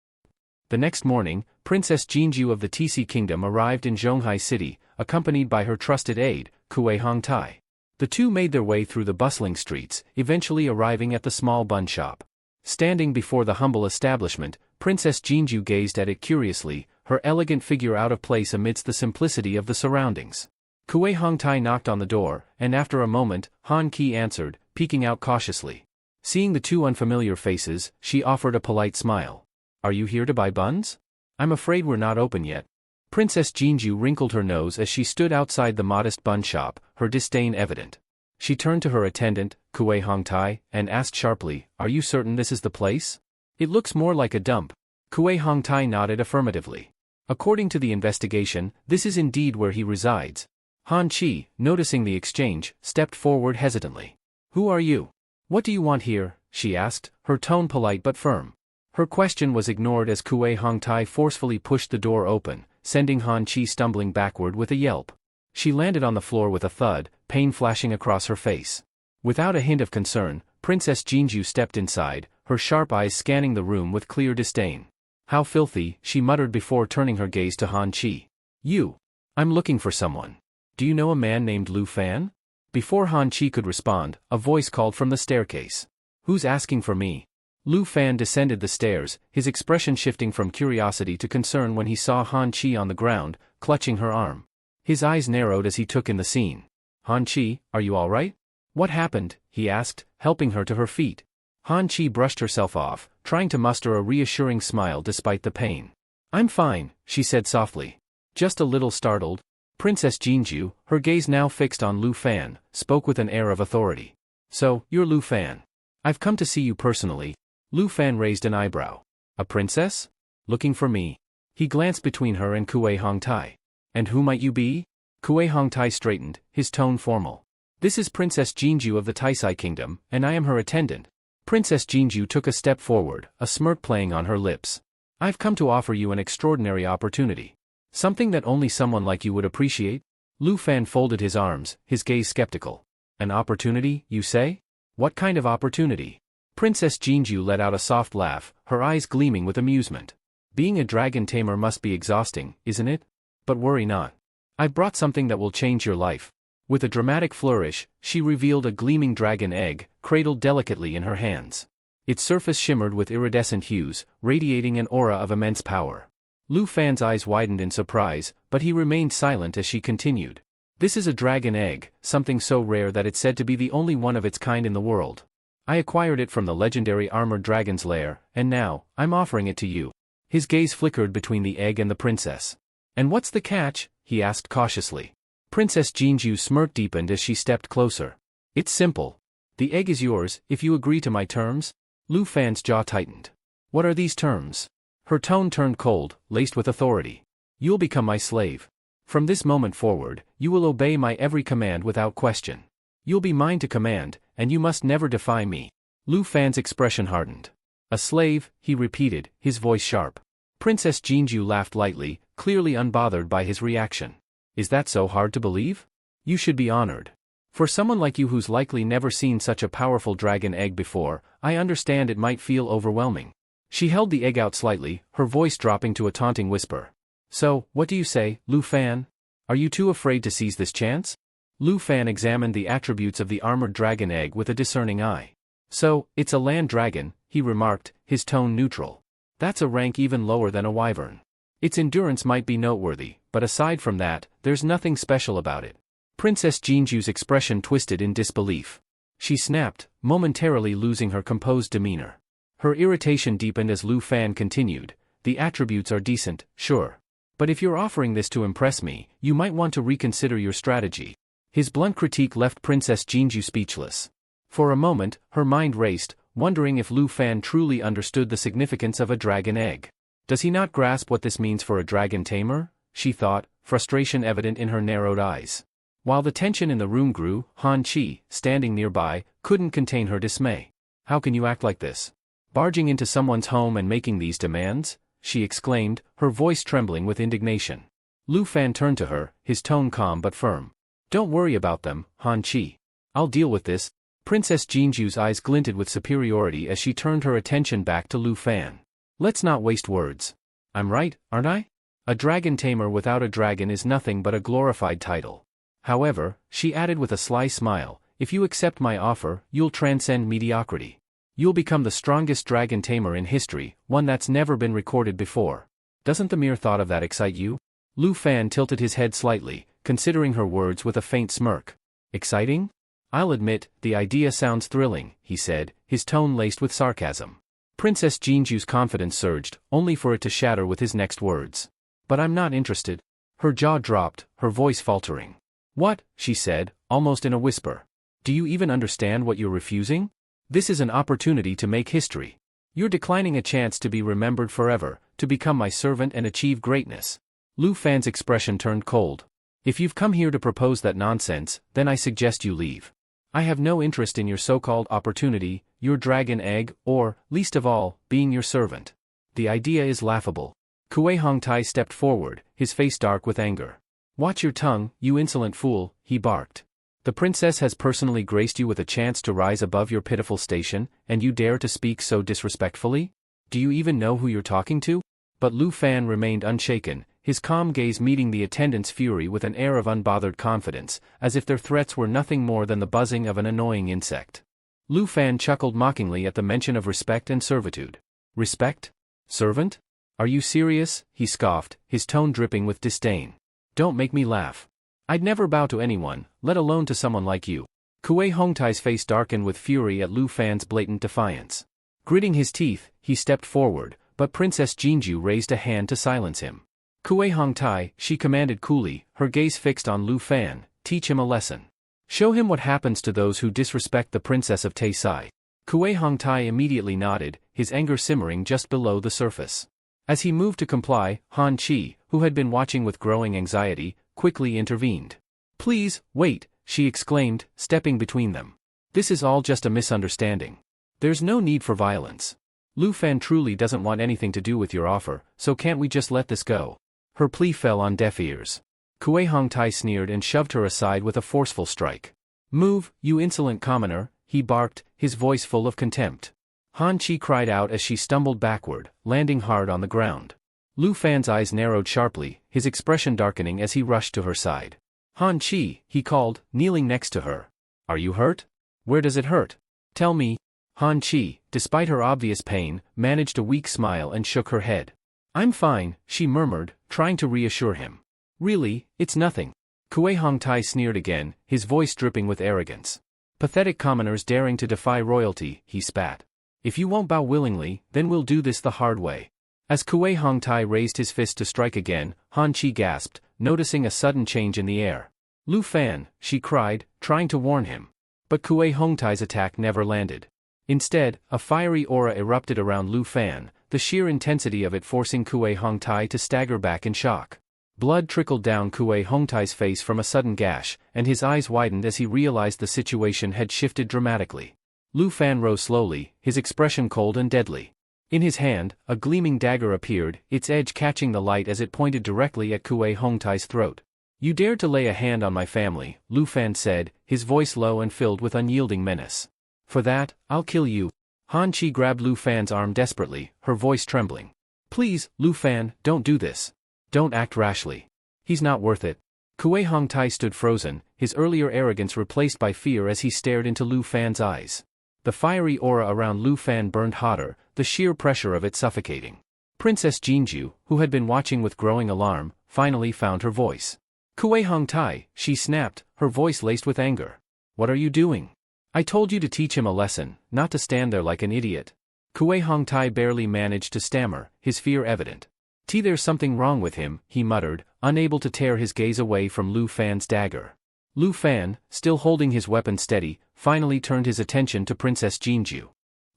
The next morning, Princess Jinju of the Tizi kingdom arrived in Zhonghai city, accompanied by her trusted aide, Kuei Hongtai. The two made their way through the bustling streets, eventually arriving at the small bun shop. Standing before the humble establishment, Princess Jinju gazed at it curiously, her elegant figure out of place amidst the simplicity of the surroundings. Kuei Hongtai knocked on the door, and after a moment, Han Qi answered, peeking out cautiously. Seeing the two unfamiliar faces, she offered a polite smile. Are you here to buy buns? I'm afraid we're not open yet. Princess Jinju wrinkled her nose as she stood outside the modest bun shop, her disdain evident. She turned to her attendant, Kuei Hongtai, and asked sharply, are you certain this is the place? It looks more like a dump. Kuei Hongtai nodded affirmatively. According to the investigation, this is indeed where he resides. Han Qi, noticing the exchange, stepped forward hesitantly. Who are you? What do you want here? she asked, her tone polite but firm. Her question was ignored as Kue Hongtai forcefully pushed the door open, sending Han Chi stumbling backward with a yelp. She landed on the floor with a thud, pain flashing across her face. Without a hint of concern, Princess Jinju stepped inside, her sharp eyes scanning the room with clear disdain. "How filthy," she muttered before turning her gaze to Han Chi. "You. I'm looking for someone. Do you know a man named Lu Fan?" Before Han Chi could respond, a voice called from the staircase. "Who's asking for me?" Lu Fan descended the stairs, his expression shifting from curiosity to concern when he saw Han Chi on the ground, clutching her arm. His eyes narrowed as he took in the scene. "Han Chi, are you all right?" "What happened?" he asked, helping her to her feet. Han Chi brushed herself off, trying to muster a reassuring smile despite the pain. "I'm fine," she said softly. "Just a little startled." Princess Jinju, her gaze now fixed on Lu Fan, spoke with an air of authority. "So, you're Lu Fan. I've come to see you personally." Lu Fan raised an eyebrow. "A princess? Looking for me?" He glanced between her and Kue Hongtai. "And who might you be?" Kue Hongtai straightened, his tone formal. "This is Princess Jinju of the Taisai Kingdom, and I am her attendant." Princess Jinju took a step forward, a smirk playing on her lips. "I've come to offer you an extraordinary opportunity. Something that only someone like you would appreciate." Lu Fan folded his arms, his gaze skeptical. "An opportunity, you say? What kind of opportunity?" Princess Jinju let out a soft laugh, her eyes gleaming with amusement. "Being a dragon tamer must be exhausting, isn't it? But worry not. I've brought something that will change your life." With a dramatic flourish, she revealed a gleaming dragon egg, cradled delicately in her hands. Its surface shimmered with iridescent hues, radiating an aura of immense power. Lu Fan's eyes widened in surprise, but he remained silent as she continued. "This is a dragon egg, something so rare that it's said to be the only one of its kind in the world. I acquired it from the legendary armored dragon's lair, and now, I'm offering it to you." His gaze flickered between the egg and the princess. "And what's the catch?" he asked cautiously. Princess Jinju's smirk deepened as she stepped closer. "It's simple. The egg is yours, if you agree to my terms." Lu Fan's jaw tightened. "What are these terms?" Her tone turned cold, laced with authority. "You'll become my slave. From this moment forward, you will obey my every command without question. You'll be mine to command, and you must never defy me." Lu Fan's expression hardened. "A slave," he repeated, his voice sharp. Princess Jinju laughed lightly, clearly unbothered by his reaction. "Is that so hard to believe? You should be honored. For someone like you who's likely never seen such a powerful dragon egg before, I understand it might feel overwhelming." She held the egg out slightly, her voice dropping to a taunting whisper. "So, what do you say, Lu Fan? Are you too afraid to seize this chance?" Lu Fan examined the attributes of the armored dragon egg with a discerning eye. "So, it's a land dragon," he remarked, his tone neutral. "That's a rank even lower than a wyvern. Its endurance might be noteworthy, but aside from that, there's nothing special about it." Princess Jinju's expression twisted in disbelief. She snapped, momentarily losing her composed demeanor. Her irritation deepened as Lu Fan continued. "The attributes are decent, sure. But if you're offering this to impress me, you might want to reconsider your strategy." His blunt critique left Princess Jinju speechless. For a moment, her mind raced, wondering if Lu Fan truly understood the significance of a dragon egg. "Does he not grasp what this means for a dragon tamer?" she thought, frustration evident in her narrowed eyes. While the tension in the room grew, Han Chi, standing nearby, couldn't contain her dismay. "How can you act like this? Barging into someone's home and making these demands?" she exclaimed, her voice trembling with indignation. Lu Fan turned to her, his tone calm but firm. "Don't worry about them, Han Chi. I'll deal with this." Princess Jinju's eyes glinted with superiority as she turned her attention back to Lu Fan. "Let's not waste words. I'm right, aren't I? A dragon tamer without a dragon is nothing but a glorified title. However," she added with a sly smile, "if you accept my offer, you'll transcend mediocrity. You'll become the strongest dragon tamer in history, one that's never been recorded before. Doesn't the mere thought of that excite you?" Lu Fan tilted his head slightly, considering her words with a faint smirk. "Exciting? I'll admit, the idea sounds thrilling," he said, his tone laced with sarcasm. Princess Jinju's confidence surged, only for it to shatter with his next words. "But I'm not interested." Her jaw dropped, her voice faltering. "What?" she said, almost in a whisper. "Do you even understand what you're refusing? This is an opportunity to make history. You're declining a chance to be remembered forever, to become my servant and achieve greatness." Lu Fan's expression turned cold. "If you've come here to propose that nonsense, then I suggest you leave. I have no interest in your so-called opportunity, your dragon egg, or, least of all, being your servant. The idea is laughable. Kue Hongtai stepped forward, his face dark with anger. Watch your tongue, you insolent fool, he barked. The princess has personally graced you with a chance to rise above your pitiful station, and you dare to speak so disrespectfully? Do you even know who you're talking to? But Lu Fan remained unshaken, his calm gaze meeting the attendant's fury with an air of unbothered confidence, as if their threats were nothing more than the buzzing of an annoying insect. Lu Fan chuckled mockingly at the mention of respect and servitude. Respect? Servant? Are you serious? He scoffed, his tone dripping with disdain. Don't make me laugh. I'd never bow to anyone, let alone to someone like you. Kue Hongtai's face darkened with fury at Lu Fan's blatant defiance. Gritting his teeth, he stepped forward, but Princess Jinju raised a hand to silence him. Kue Hongtai, she commanded coolly, her gaze fixed on Lu Fan, teach him a lesson. Show him what happens to those who disrespect the Princess of Taisai. Kue Hongtai immediately nodded, his anger simmering just below the surface. As he moved to comply, Han Chi, who had been watching with growing anxiety, quickly intervened. Please, wait, she exclaimed, stepping between them. This is all just a misunderstanding. There's no need for violence. Lu Fan truly doesn't want anything to do with your offer, so can't we just let this go? Her plea fell on deaf ears. Kue Hongtai sneered and shoved her aside with a forceful strike. Move, you insolent commoner, he barked, his voice full of contempt. Han Chi cried out as she stumbled backward, landing hard on the ground. Lu Fan's eyes narrowed sharply, his expression darkening as he rushed to her side. Han Chi, he called, kneeling next to her. Are you hurt? Where does it hurt? Tell me. Han Chi, despite her obvious pain, managed a weak smile and shook her head. I'm fine, she murmured, trying to reassure him. Really, it's nothing. Kue Hongtai sneered again, his voice dripping with arrogance. Pathetic commoners daring to defy royalty, he spat. If you won't bow willingly, then we'll do this the hard way. As Kue Hongtai raised his fist to strike again, Han Chi gasped, noticing a sudden change in the air. Lu Fan, she cried, trying to warn him. But Kue Hongtai's attack never landed. Instead, a fiery aura erupted around Lu Fan, the sheer intensity of it forcing Kue Hongtai to stagger back in shock. Blood trickled down Kue Hongtai's face from a sudden gash, and his eyes widened as he realized the situation had shifted dramatically. Lu Fan rose slowly, his expression cold and deadly. In his hand, a gleaming dagger appeared, its edge catching the light as it pointed directly at Kue Hongtai's throat. You dared to lay a hand on my family, Lu Fan said, his voice low and filled with unyielding menace. For that, I'll kill you. Han Chi grabbed Lu Fan's arm desperately, her voice trembling. Please, Lu Fan, don't do this. Don't act rashly. He's not worth it. Kue Hongtai stood frozen, his earlier arrogance replaced by fear as he stared into Lu Fan's eyes. The fiery aura around Lu Fan burned hotter, the sheer pressure of it suffocating. Princess Jinju, who had been watching with growing alarm, finally found her voice. Kue Hongtai, she snapped, her voice laced with anger. What are you doing? I told you to teach him a lesson, not to stand there like an idiot. Kue Hongtai barely managed to stammer, his fear evident. There's something wrong with him, he muttered, unable to tear his gaze away from Lu Fan's dagger. Lu Fan, still holding his weapon steady, finally turned his attention to Princess Jinju.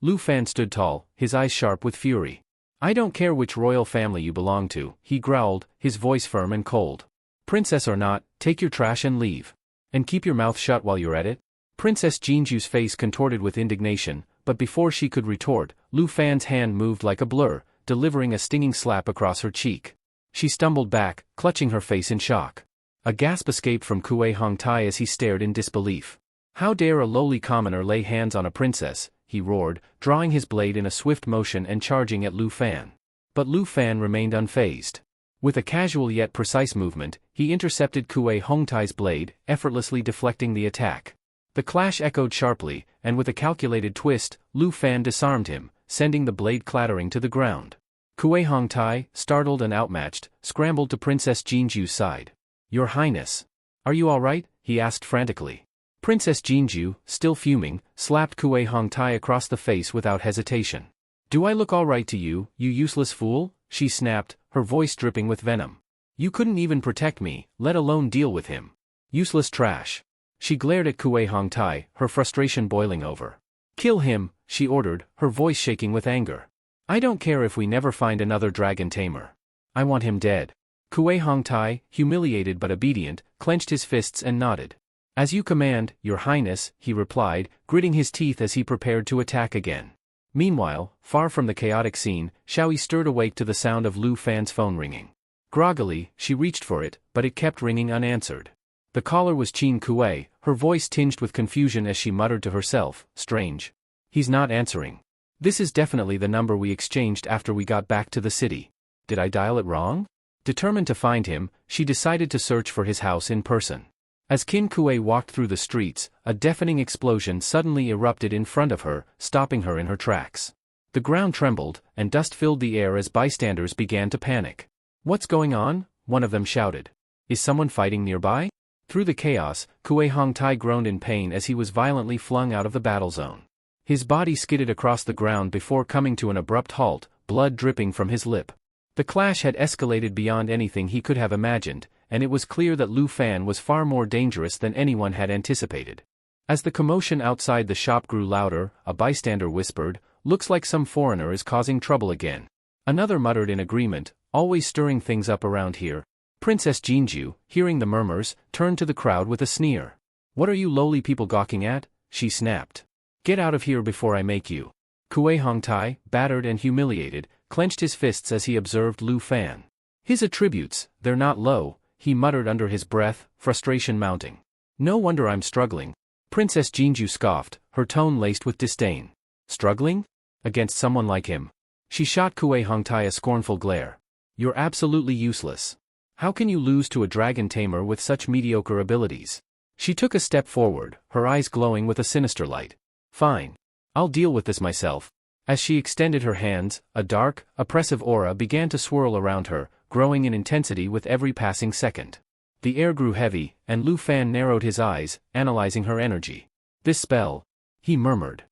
Lu Fan stood tall, his eyes sharp with fury. I don't care which royal family you belong to, he growled, his voice firm and cold. Princess or not, take your trash and leave. And keep your mouth shut while you're at it. Princess Jinju's face contorted with indignation, but before she could retort, Lu Fan's hand moved like a blur, delivering a stinging slap across her cheek. She stumbled back, clutching her face in shock. A gasp escaped from Kue Hongtai as he stared in disbelief. How dare a lowly commoner lay hands on a princess, he roared, drawing his blade in a swift motion and charging at Lu Fan. But Lu Fan remained unfazed. With a casual yet precise movement, he intercepted Kue Hongtai's blade, effortlessly deflecting the attack. The clash echoed sharply, and with a calculated twist, Lu Fan disarmed him, sending the blade clattering to the ground. Kue Hongtai, startled and outmatched, scrambled to Princess Jinju's side. Your Highness. Are you all right? He asked frantically. Princess Jinju, still fuming, slapped Kue Hongtai across the face without hesitation. Do I look all right to you, you useless fool? She snapped, her voice dripping with venom. You couldn't even protect me, let alone deal with him. Useless trash. She glared at Kue Hongtai, her frustration boiling over. Kill him, she ordered, her voice shaking with anger. I don't care if we never find another dragon tamer. I want him dead. Kue Hongtai, humiliated but obedient, clenched his fists and nodded. As you command, Your Highness, he replied, gritting his teeth as he prepared to attack again. Meanwhile, far from the chaotic scene, Xiaoyi stirred awake to the sound of Lu Fan's phone ringing. Groggily, she reached for it, but it kept ringing unanswered. The caller was Qin Kuei, her voice tinged with confusion as she muttered to herself, strange. He's not answering. This is definitely the number we exchanged after we got back to the city. Did I dial it wrong? Determined to find him, she decided to search for his house in person. As Qin Kuei walked through the streets, a deafening explosion suddenly erupted in front of her, stopping her in her tracks. The ground trembled, and dust filled the air as bystanders began to panic. What's going on? One of them shouted. Is someone fighting nearby? Through the chaos, Kuei Hongtai groaned in pain as he was violently flung out of the battle zone. His body skidded across the ground before coming to an abrupt halt, blood dripping from his lip. The clash had escalated beyond anything he could have imagined, and it was clear that Lu Fan was far more dangerous than anyone had anticipated. As the commotion outside the shop grew louder, a bystander whispered, "Looks like some foreigner is causing trouble again." Another muttered in agreement, "Always stirring things up around here." Princess Jinju, hearing the murmurs, turned to the crowd with a sneer. "What are you lowly people gawking at?" she snapped. "Get out of here before I make you." Kuei Hongtai, battered and humiliated, clenched his fists as he observed Lu Fan. "His attributes, they're not low," he muttered under his breath, frustration mounting. "No wonder I'm struggling." Princess Jinju scoffed, her tone laced with disdain. "Struggling? Against someone like him?" She shot Kuei Hongtai a scornful glare. "You're absolutely useless. How can you lose to a dragon tamer with such mediocre abilities?" She took a step forward, her eyes glowing with a sinister light. "Fine. I'll deal with this myself." As she extended her hands, a dark, oppressive aura began to swirl around her, growing in intensity with every passing second. The air grew heavy, and Lu Fan narrowed his eyes, analyzing her energy. "This spell," he murmured.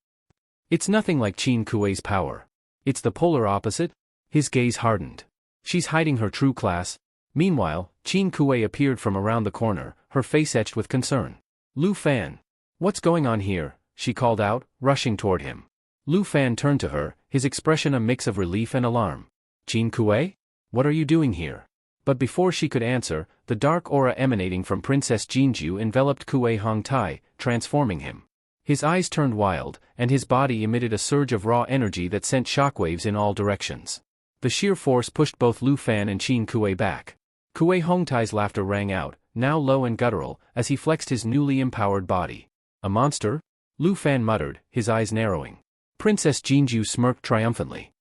"It's nothing like Qin Kuei's power. It's the polar opposite." His gaze hardened. "She's hiding her true class." Meanwhile, Qin Kuei appeared from around the corner, her face etched with concern. "Lu Fan. What's going on here?" she called out, rushing toward him. Lu Fan turned to her, his expression a mix of relief and alarm. "Qin Kuei? What are you doing here?" But before she could answer, the dark aura emanating from Princess Jinju enveloped Kuei Hongtai, transforming him. His eyes turned wild, and his body emitted a surge of raw energy that sent shockwaves in all directions. The sheer force pushed both Lu Fan and Qin Kuei back. Kuei Hongtai's laughter rang out, now low and guttural, as he flexed his newly empowered body. "A monster?" Lu Fan muttered, his eyes narrowing. Princess Jinju smirked triumphantly.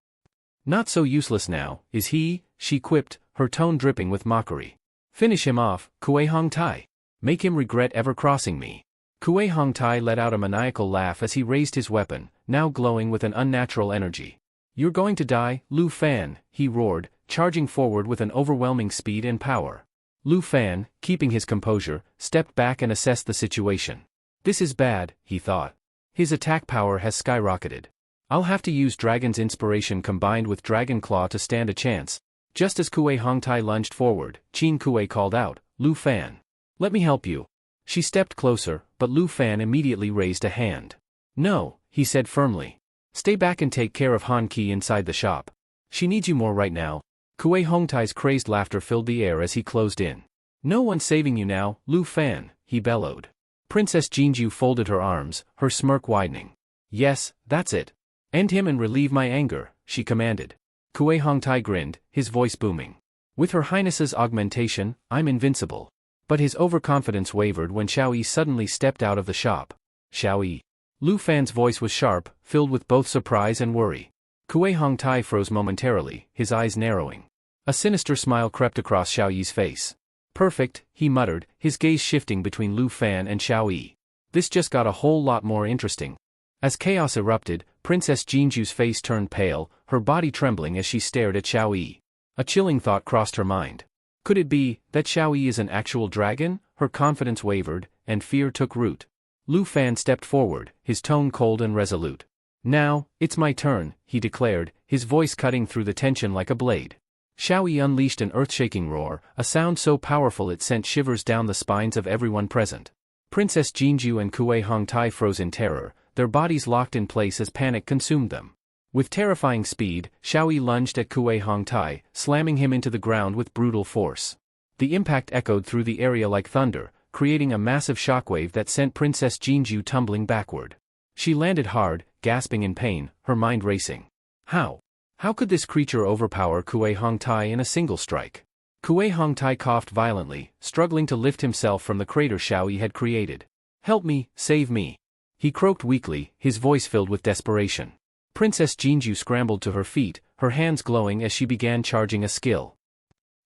"Not so useless now, is he?" she quipped, her tone dripping with mockery. "Finish him off, Kuei Hongtai. Make him regret ever crossing me." Kuei Hongtai let out a maniacal laugh as he raised his weapon, now glowing with an unnatural energy. "You're going to die, Lu Fan," he roared, charging forward with an overwhelming speed and power. Lu Fan, keeping his composure, stepped back and assessed the situation. "This is bad," he thought. "His attack power has skyrocketed. I'll have to use Dragon's Inspiration combined with Dragon Claw to stand a chance." Just as Kuei Hongtai lunged forward, Qin Kuei called out, "Lu Fan. Let me help you." She stepped closer, but Lu Fan immediately raised a hand. "No," he said firmly. "Stay back and take care of Han Qi inside the shop. She needs you more right now." Kuei Hongtai's crazed laughter filled the air as he closed in. "No one's saving you now, Lu Fan," he bellowed. Princess Jinju folded her arms, her smirk widening. "Yes, that's it. End him and relieve my anger," she commanded. Kuei Hongtai grinned, his voice booming. "With Her Highness's augmentation, I'm invincible." But his overconfidence wavered when Xiaoyi suddenly stepped out of the shop. "Xiaoyi." Lu Fan's voice was sharp, filled with both surprise and worry. Kuei Hongtai froze momentarily, his eyes narrowing. A sinister smile crept across Xiaoyi's face. "Perfect," he muttered, his gaze shifting between Lu Fan and Xiaoyi. "This just got a whole lot more interesting." As chaos erupted, Princess Jinju's face turned pale, her body trembling as she stared at Xiaoyi. A chilling thought crossed her mind. Could it be that Xiaoyi is an actual dragon? Her confidence wavered, and fear took root. Lu Fan stepped forward, his tone cold and resolute. "Now, it's my turn," he declared, his voice cutting through the tension like a blade. Xiaoyi unleashed an earth-shaking roar, a sound so powerful it sent shivers down the spines of everyone present. Princess Jinju and Kuei Hongtai froze in terror, their bodies locked in place as panic consumed them. With terrifying speed, Xiaoyi lunged at Kuei Hongtai, slamming him into the ground with brutal force. The impact echoed through the area like thunder, creating a massive shockwave that sent Princess Jinju tumbling backward. She landed hard, gasping in pain, her mind racing. How? How could this creature overpower Kue Hongtai in a single strike? Kue Hongtai coughed violently, struggling to lift himself from the crater Xiaoyi had created. Help me, save me. He croaked weakly, his voice filled with desperation. Princess Jinju scrambled to her feet, her hands glowing as she began charging a skill.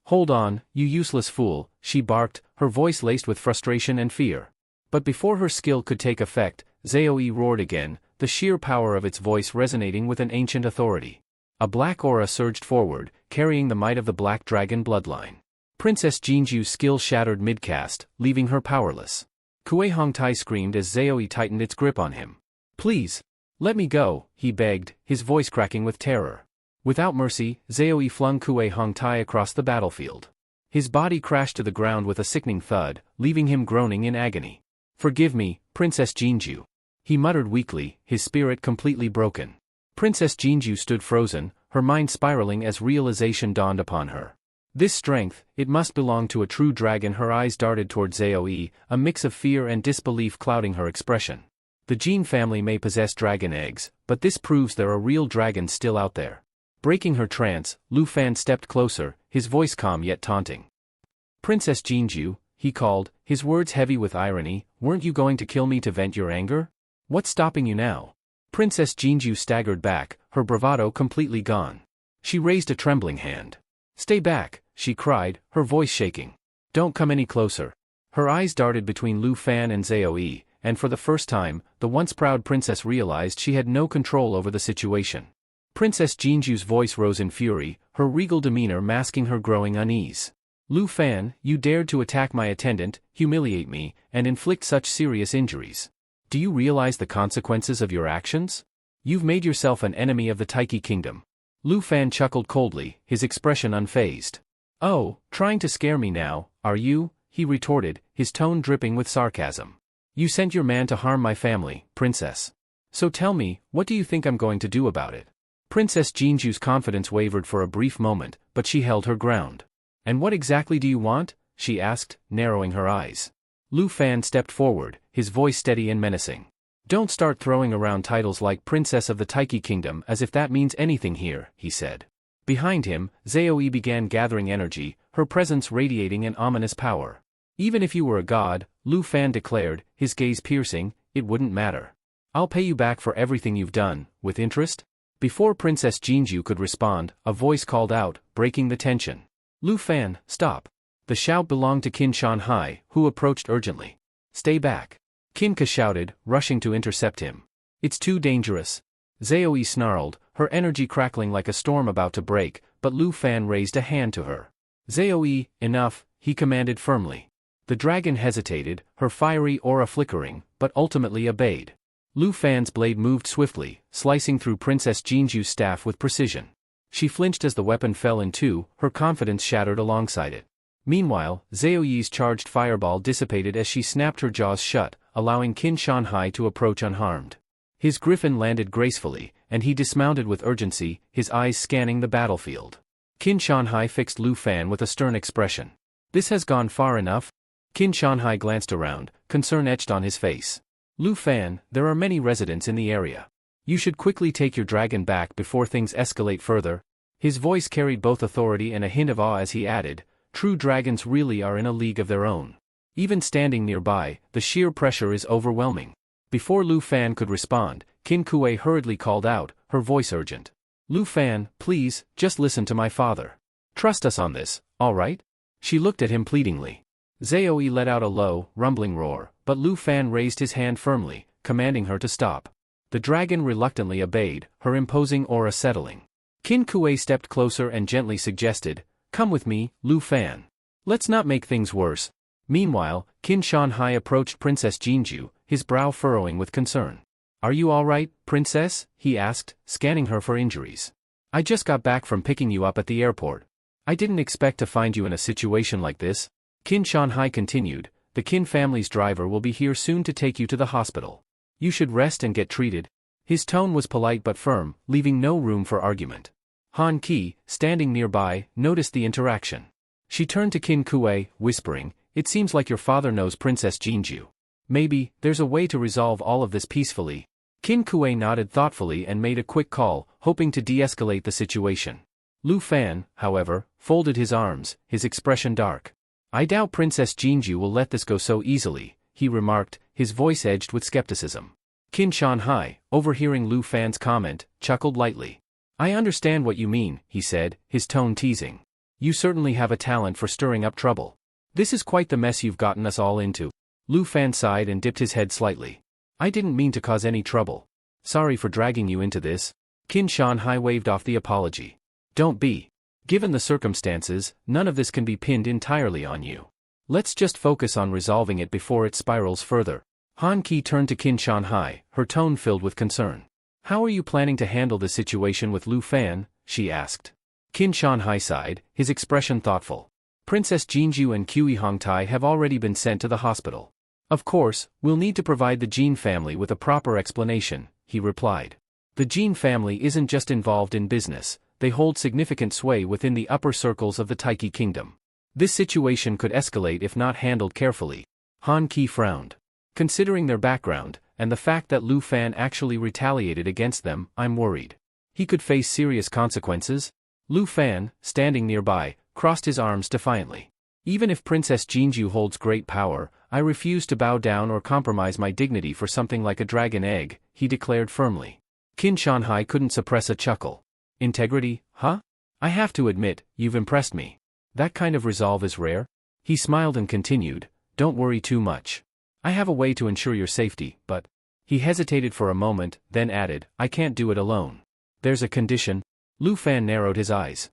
Hold on, you useless fool, she barked, her voice laced with frustration and fear. But before her skill could take effect, Zeoe roared again, the sheer power of its voice resonating with an ancient authority. A black aura surged forward, carrying the might of the Black Dragon bloodline. Princess Jinju's skill shattered mid-cast, leaving her powerless. Kue Hongtai screamed as Zeoe tightened its grip on him. Please, let me go, he begged, his voice cracking with terror. Without mercy, Zeoe flung Kue Hongtai across the battlefield. His body crashed to the ground with a sickening thud, leaving him groaning in agony. Forgive me, Princess Jinju. He muttered weakly, his spirit completely broken. Princess Jinju stood frozen, her mind spiraling as realization dawned upon her. This strength, it must belong to a true dragon. Her eyes darted toward Zeoe, a mix of fear and disbelief clouding her expression. The Jin family may possess dragon eggs, but this proves there are real dragons still out there. Breaking her trance, Lu Fan stepped closer, his voice calm yet taunting. Princess Jinju, he called, his words heavy with irony, weren't you going to kill me to vent your anger? What's stopping you now? Princess Jinju staggered back, her bravado completely gone. She raised a trembling hand. Stay back, she cried, her voice shaking. Don't come any closer. Her eyes darted between Lu Fan and Zeoe, and for the first time, the once proud princess realized she had no control over the situation. Princess Jinju's voice rose in fury, her regal demeanor masking her growing unease. Lu Fan, you dared to attack my attendant, humiliate me, and inflict such serious injuries. Do you realize the consequences of your actions? You've made yourself an enemy of the Taiki kingdom. Lu Fan chuckled coldly, his expression unfazed. Oh, trying to scare me now, are you? He retorted, his tone dripping with sarcasm. You sent your man to harm my family, princess. So tell me, what do you think I'm going to do about it? Princess Jinju's confidence wavered for a brief moment, but she held her ground. And what exactly do you want? She asked, narrowing her eyes. Lu Fan stepped forward, his voice steady and menacing. Don't start throwing around titles like Princess of the Taiki Kingdom as if that means anything here, he said. Behind him, Zeoe began gathering energy, her presence radiating an ominous power. Even if you were a god, Lu Fan declared, his gaze piercing, it wouldn't matter. I'll pay you back for everything you've done, with interest? Before Princess Jinju could respond, a voice called out, breaking the tension. Lu Fan, stop. The shout belonged to Qin Shanhai, who approached urgently. Stay back. Qinka shouted, rushing to intercept him. It's too dangerous. Zeoe snarled, her energy crackling like a storm about to break, but Lu Fan raised a hand to her. Zeoe, enough, he commanded firmly. The dragon hesitated, her fiery aura flickering, but ultimately obeyed. Lu Fan's blade moved swiftly, slicing through Princess Jinju's staff with precision. She flinched as the weapon fell in two, her confidence shattered alongside it. Meanwhile, Zeoe's charged fireball dissipated as she snapped her jaws shut, allowing Qin Shanhai to approach unharmed. His griffin landed gracefully, and he dismounted with urgency, his eyes scanning the battlefield. Qin Shanhai fixed Lu Fan with a stern expression. This has gone far enough? Qin Shanhai glanced around, concern etched on his face. Lu Fan, there are many residents in the area. You should quickly take your dragon back before things escalate further. His voice carried both authority and a hint of awe as he added, true dragons really are in a league of their own. Even standing nearby, the sheer pressure is overwhelming. Before Lu Fan could respond, Qin Kue hurriedly called out, her voice urgent. Lu Fan, please, just listen to my father. Trust us on this, all right? She looked at him pleadingly. Zeoe let out a low, rumbling roar, but Lu Fan raised his hand firmly, commanding her to stop. The dragon reluctantly obeyed, her imposing aura settling. Qin Kue stepped closer and gently suggested, come with me, Lu Fan. Let's not make things worse. Meanwhile, Qin Shanhai approached Princess Jinju, his brow furrowing with concern. Are you all right, princess? He asked, scanning her for injuries. I just got back from picking you up at the airport. I didn't expect to find you in a situation like this. Qin Shanhai continued, the Qin family's driver will be here soon to take you to the hospital. You should rest and get treated. His tone was polite but firm, leaving no room for argument. Han Qi, standing nearby, noticed the interaction. She turned to Qin Kue, whispering, It seems like your father knows Princess Jinju. Maybe, there's a way to resolve all of this peacefully. Qin Kuei nodded thoughtfully and made a quick call, hoping to de-escalate the situation. Lu Fan, however, folded his arms, his expression dark. I doubt Princess Jinju will let this go so easily, he remarked, his voice edged with skepticism. Qin Shanhai, overhearing Lu Fan's comment, chuckled lightly. I understand what you mean, he said, his tone teasing. You certainly have a talent for stirring up trouble. This is quite the mess you've gotten us all into. Lu Fan sighed and dipped his head slightly. I didn't mean to cause any trouble. Sorry for dragging you into this. Qin Shanhai waved off the apology. Don't be. Given the circumstances, none of this can be pinned entirely on you. Let's just focus on resolving it before it spirals further. Han Qi turned to Qin Shanhai, her tone filled with concern. How are you planning to handle the situation with Lu Fan? She asked. Qin Shanhai sighed, his expression thoughtful. Princess Jinju and Kui Hongtai have already been sent to the hospital. Of course, we'll need to provide the Jin family with a proper explanation, he replied. The Jin family isn't just involved in business, they hold significant sway within the upper circles of the Taiki kingdom. This situation could escalate if not handled carefully. Han Qi frowned. Considering their background, and the fact that Lu Fan actually retaliated against them, I'm worried. He could face serious consequences. Lu Fan, standing nearby, crossed his arms defiantly. Even if Princess Jinju holds great power, I refuse to bow down or compromise my dignity for something like a dragon egg, he declared firmly. Qin Shanhai couldn't suppress a chuckle. Integrity, huh? I have to admit, you've impressed me. That kind of resolve is rare. He smiled and continued, don't worry too much. I have a way to ensure your safety, but... He hesitated for a moment, then added, I can't do it alone. There's a condition. Lu Fan narrowed his eyes.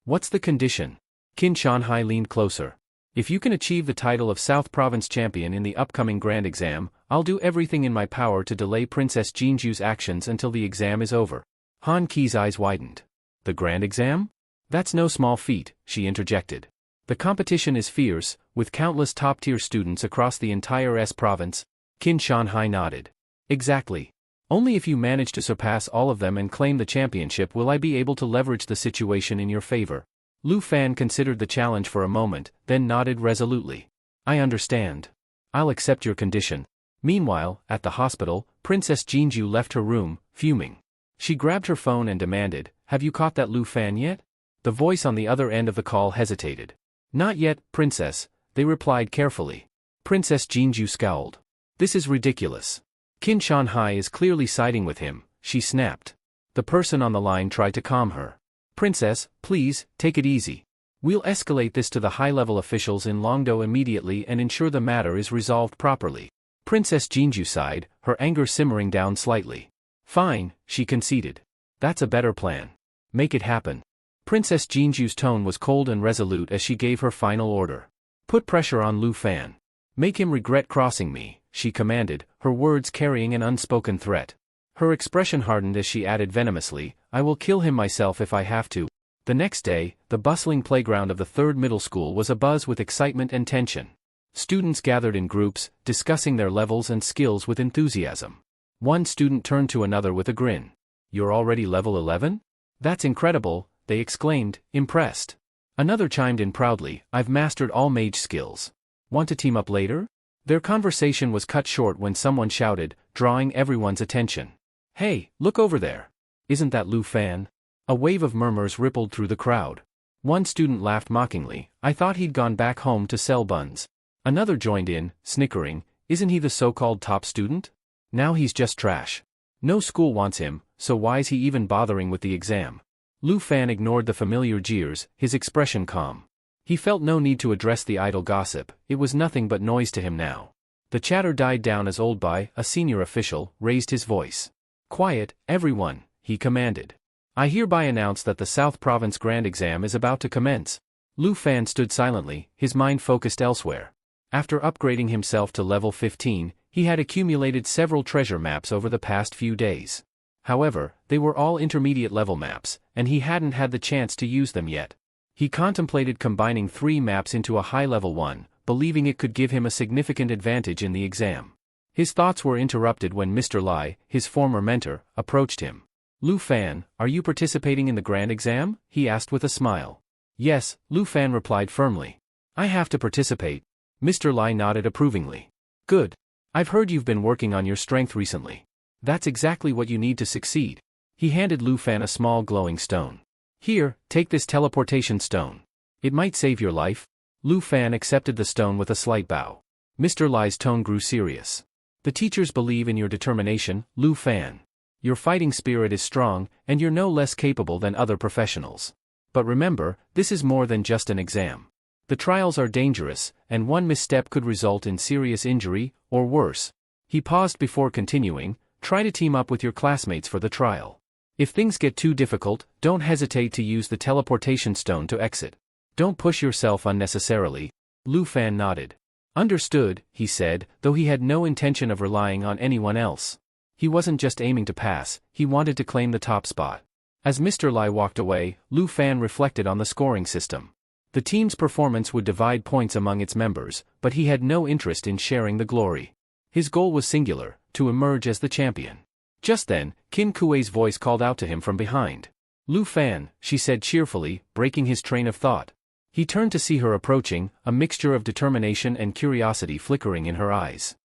What's the condition? Qin Shanhai leaned closer. If you can achieve the title of South Province champion in the upcoming grand exam, I'll do everything in my power to delay Princess Jinju's actions until the exam is over. Han Qi's eyes widened. The grand exam? That's no small feat, she interjected. The competition is fierce, with countless top-tier students across the entire S province. Qin Shanhai nodded. Exactly. Only if you manage to surpass all of them and claim the championship will I be able to leverage the situation in your favor. Lu Fan considered the challenge for a moment, then nodded resolutely. I understand. I'll accept your condition. Meanwhile, at the hospital, Princess Jinju left her room, fuming. She grabbed her phone and demanded, have you caught that Lu Fan yet? The voice on the other end of the call hesitated. Not yet, Princess, they replied carefully. Princess Jinju scowled. This is ridiculous. Qin Shanhai is clearly siding with him, she snapped. The person on the line tried to calm her. Princess, please, take it easy. We'll escalate this to the high-level officials in Longdo immediately and ensure the matter is resolved properly. Princess Jinju sighed, her anger simmering down slightly. Fine, she conceded. That's a better plan. Make it happen. Princess Jinju's tone was cold and resolute as she gave her final order. Put pressure on Lu Fan. Make him regret crossing me, she commanded, her words carrying an unspoken threat. Her expression hardened as she added venomously, I will kill him myself if I have to. The next day, the bustling playground of the 3rd middle school was abuzz with excitement and tension. Students gathered in groups, discussing their levels and skills with enthusiasm. One student turned to another with a grin. You're already level 11? That's incredible, they exclaimed, impressed. Another chimed in proudly, I've mastered all mage skills. Want to team up later? Their conversation was cut short when someone shouted, drawing everyone's attention. Hey, look over there. Isn't that Lu Fan? A wave of murmurs rippled through the crowd. One student laughed mockingly, I thought he'd gone back home to sell buns. Another joined in, snickering, isn't he the so-called top student? Now he's just trash. No school wants him, so why's he even bothering with the exam? Lu Fan ignored the familiar jeers, his expression calm. He felt no need to address the idle gossip, it was nothing but noise to him now. The chatter died down as Old Bai, a senior official, raised his voice. Quiet, everyone, he commanded. I hereby announce that the South Province Grand Exam is about to commence. Lu Fan stood silently, his mind focused elsewhere. After upgrading himself to level 15, he had accumulated several treasure maps over the past few days. However, they were all intermediate level maps, and he hadn't had the chance to use them yet. He contemplated combining 3 maps into a high-level one, believing it could give him a significant advantage in the exam. His thoughts were interrupted when Mr. Lai, his former mentor, approached him. Lu Fan, are you participating in the grand exam? He asked with a smile. Yes, Lu Fan replied firmly. I have to participate. Mr. Lai nodded approvingly. Good. I've heard you've been working on your strength recently. That's exactly what you need to succeed. He handed Lu Fan a small glowing stone. Here, take this teleportation stone. It might save your life. Lu Fan accepted the stone with a slight bow. Mr. Lai's tone grew serious. The teachers believe in your determination, Lu Fan. Your fighting spirit is strong, and you're no less capable than other professionals. But remember, this is more than just an exam. The trials are dangerous, and one misstep could result in serious injury, or worse. He paused before continuing. Try to team up with your classmates for the trial. If things get too difficult, don't hesitate to use the teleportation stone to exit. Don't push yourself unnecessarily. Lu Fan nodded. Understood, he said, though he had no intention of relying on anyone else. He wasn't just aiming to pass, he wanted to claim the top spot. As Mr. Lai walked away, Lu Fan reflected on the scoring system. The team's performance would divide points among its members, but he had no interest in sharing the glory. His goal was singular, to emerge as the champion. Just then, Qin Kuei's voice called out to him from behind. Lu Fan, she said cheerfully, breaking his train of thought. He turned to see her approaching, a mixture of determination and curiosity flickering in her eyes.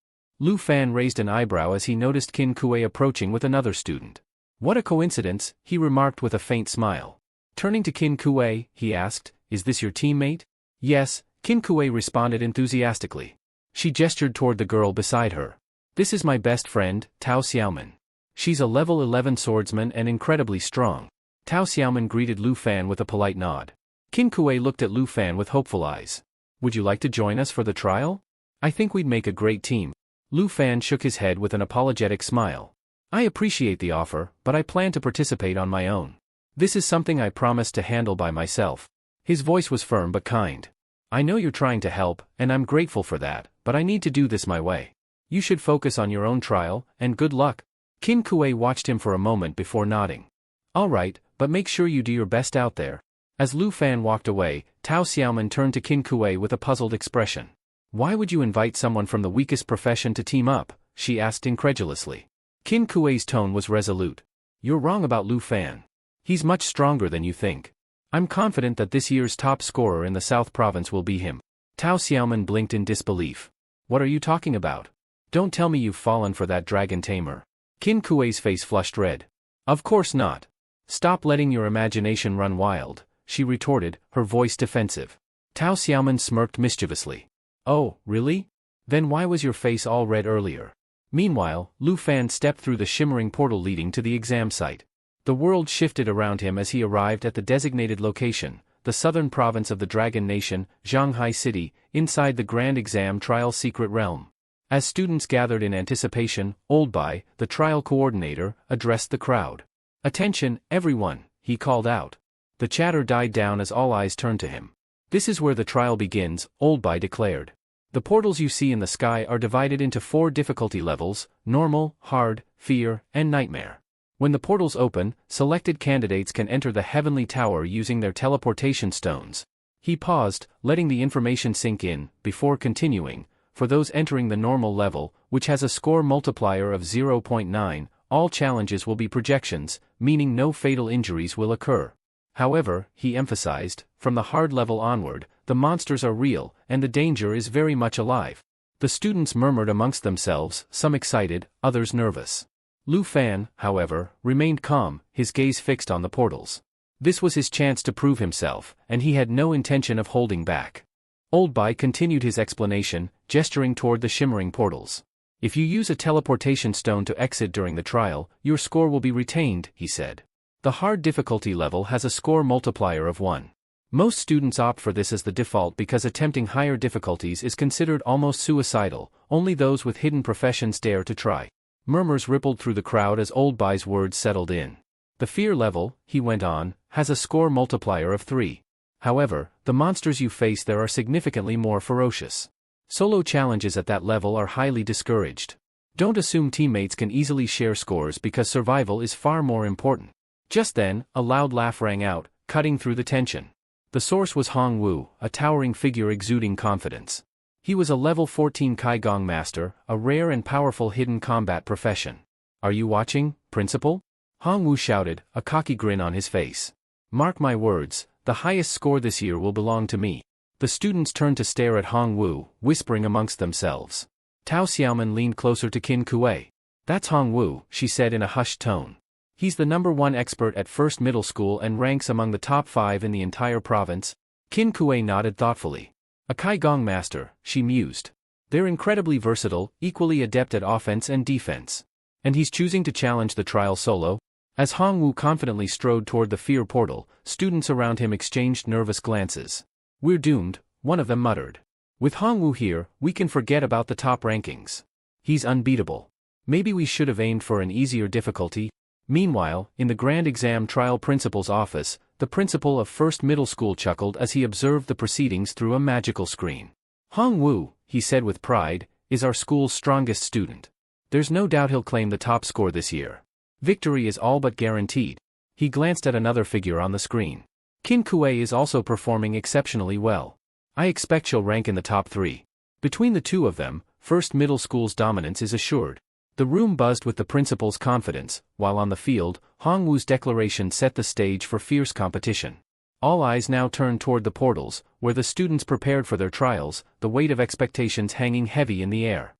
Lu Fan raised an eyebrow as he noticed Qin Kuei approaching with another student. What a coincidence, he remarked with a faint smile. Turning to Qin Kuei, he asked, Is this your teammate? Yes, Qin Kuei responded enthusiastically. She gestured toward the girl beside her. This is my best friend, Tao Xiaoman. She's a level 11 swordsman and incredibly strong. Tao Xiaoman greeted Lu Fan with a polite nod. Qin Kuei looked at Lu Fan with hopeful eyes. Would you like to join us for the trial? I think we'd make a great team. Lu Fan shook his head with an apologetic smile. I appreciate the offer, but I plan to participate on my own. This is something I promised to handle by myself. His voice was firm but kind. I know you're trying to help, and I'm grateful for that, but I need to do this my way. You should focus on your own trial, and good luck. Qin Kuei watched him for a moment before nodding. All right, but make sure you do your best out there. As Lu Fan walked away, Tao Xiaoman turned to Qin Kuei with a puzzled expression. Why would you invite someone from the weakest profession to team up? She asked incredulously. Qin Kuei's tone was resolute. You're wrong about Lu Fan. He's much stronger than you think. I'm confident that this year's top scorer in the South Province will be him. Tao Xiaoman blinked in disbelief. What are you talking about? Don't tell me you've fallen for that dragon Tamer. Qin Kuei's face flushed red. Of course not. Stop letting your imagination run wild, she retorted, her voice defensive. Tao Xiaoman smirked mischievously. Oh, really? Then why was your face all red earlier? Meanwhile, Lu Fan stepped through the shimmering portal leading to the exam site. The world shifted around him as he arrived at the designated location, the southern province of the Dragon Nation, Zhanghai City, inside the Grand Exam Trial Secret Realm. As students gathered in anticipation, Old Bai, the trial coordinator, addressed the crowd. Attention, everyone, he called out. The chatter died down as all eyes turned to him. This is where the trial begins, Old Bai declared. The portals you see in the sky are divided into 4 difficulty levels: normal, hard, fear, and nightmare. When the portals open, selected candidates can enter the heavenly tower using their teleportation stones. He paused, letting the information sink in, before continuing. For those entering the normal level, which has a score multiplier of 0.9, all challenges will be projections, meaning no fatal injuries will occur. However, he emphasized, from the hard level onward, the monsters are real, and the danger is very much alive. The students murmured amongst themselves, some excited, others nervous. Lu Fan, however, remained calm, his gaze fixed on the portals. This was his chance to prove himself, and he had no intention of holding back. Old Bai continued his explanation, gesturing toward the shimmering portals. If you use a teleportation stone to exit during the trial, your score will be retained, he said. The hard difficulty level has a score multiplier of 1. Most students opt for this as the default because attempting higher difficulties is considered almost suicidal. Only those with hidden professions dare to try. Murmurs rippled through the crowd as Old Bai's words settled in. The fear level, he went on, has a score multiplier of 3. However, the monsters you face there are significantly more ferocious. Solo challenges at that level are highly discouraged. Don't assume teammates can easily share scores because survival is far more important. Just then, a loud laugh rang out, cutting through the tension. The source was Hong Wu, a towering figure exuding confidence. He was a level 14 Kaigong master, a rare and powerful hidden combat profession. Are you watching, Principal? Hong Wu shouted, a cocky grin on his face. Mark my words, the highest score this year will belong to me. The The students turned to stare at Hong Wu, whispering amongst themselves. Tao Xiaoman leaned closer to Qin Kuei. "That's Hong Wu," she said in a hushed tone. "He's the #1 expert at first middle school and ranks among the top 5 in the entire province." Qin Kuei nodded thoughtfully. "A Kai Gong master," she mused. "They're incredibly versatile, equally adept at offense and defense. And he's choosing to challenge the trial solo?" As Hong Wu confidently strode toward the fear portal, students around him exchanged nervous glances. "We're doomed," one of them muttered. "With Hong Wu here, we can forget about the top rankings. He's unbeatable. Maybe we should have aimed for an easier difficulty." Meanwhile, in the grand exam trial principal's office, the principal of First Middle School chuckled as he observed the proceedings through a magical screen. "Hong Wu," he said with pride, "is our school's strongest student. There's no doubt he'll claim the top score this year. Victory is all but guaranteed." He glanced at another figure on the screen. "Qin Kuei is also performing exceptionally well. I expect she'll rank in the top 3. Between the two of them, First Middle School's dominance is assured." The room buzzed with the principal's confidence, while on the field, Hong Wu's declaration set the stage for fierce competition. All eyes now turned toward the portals, where the students prepared for their trials, the weight of expectations hanging heavy in the air.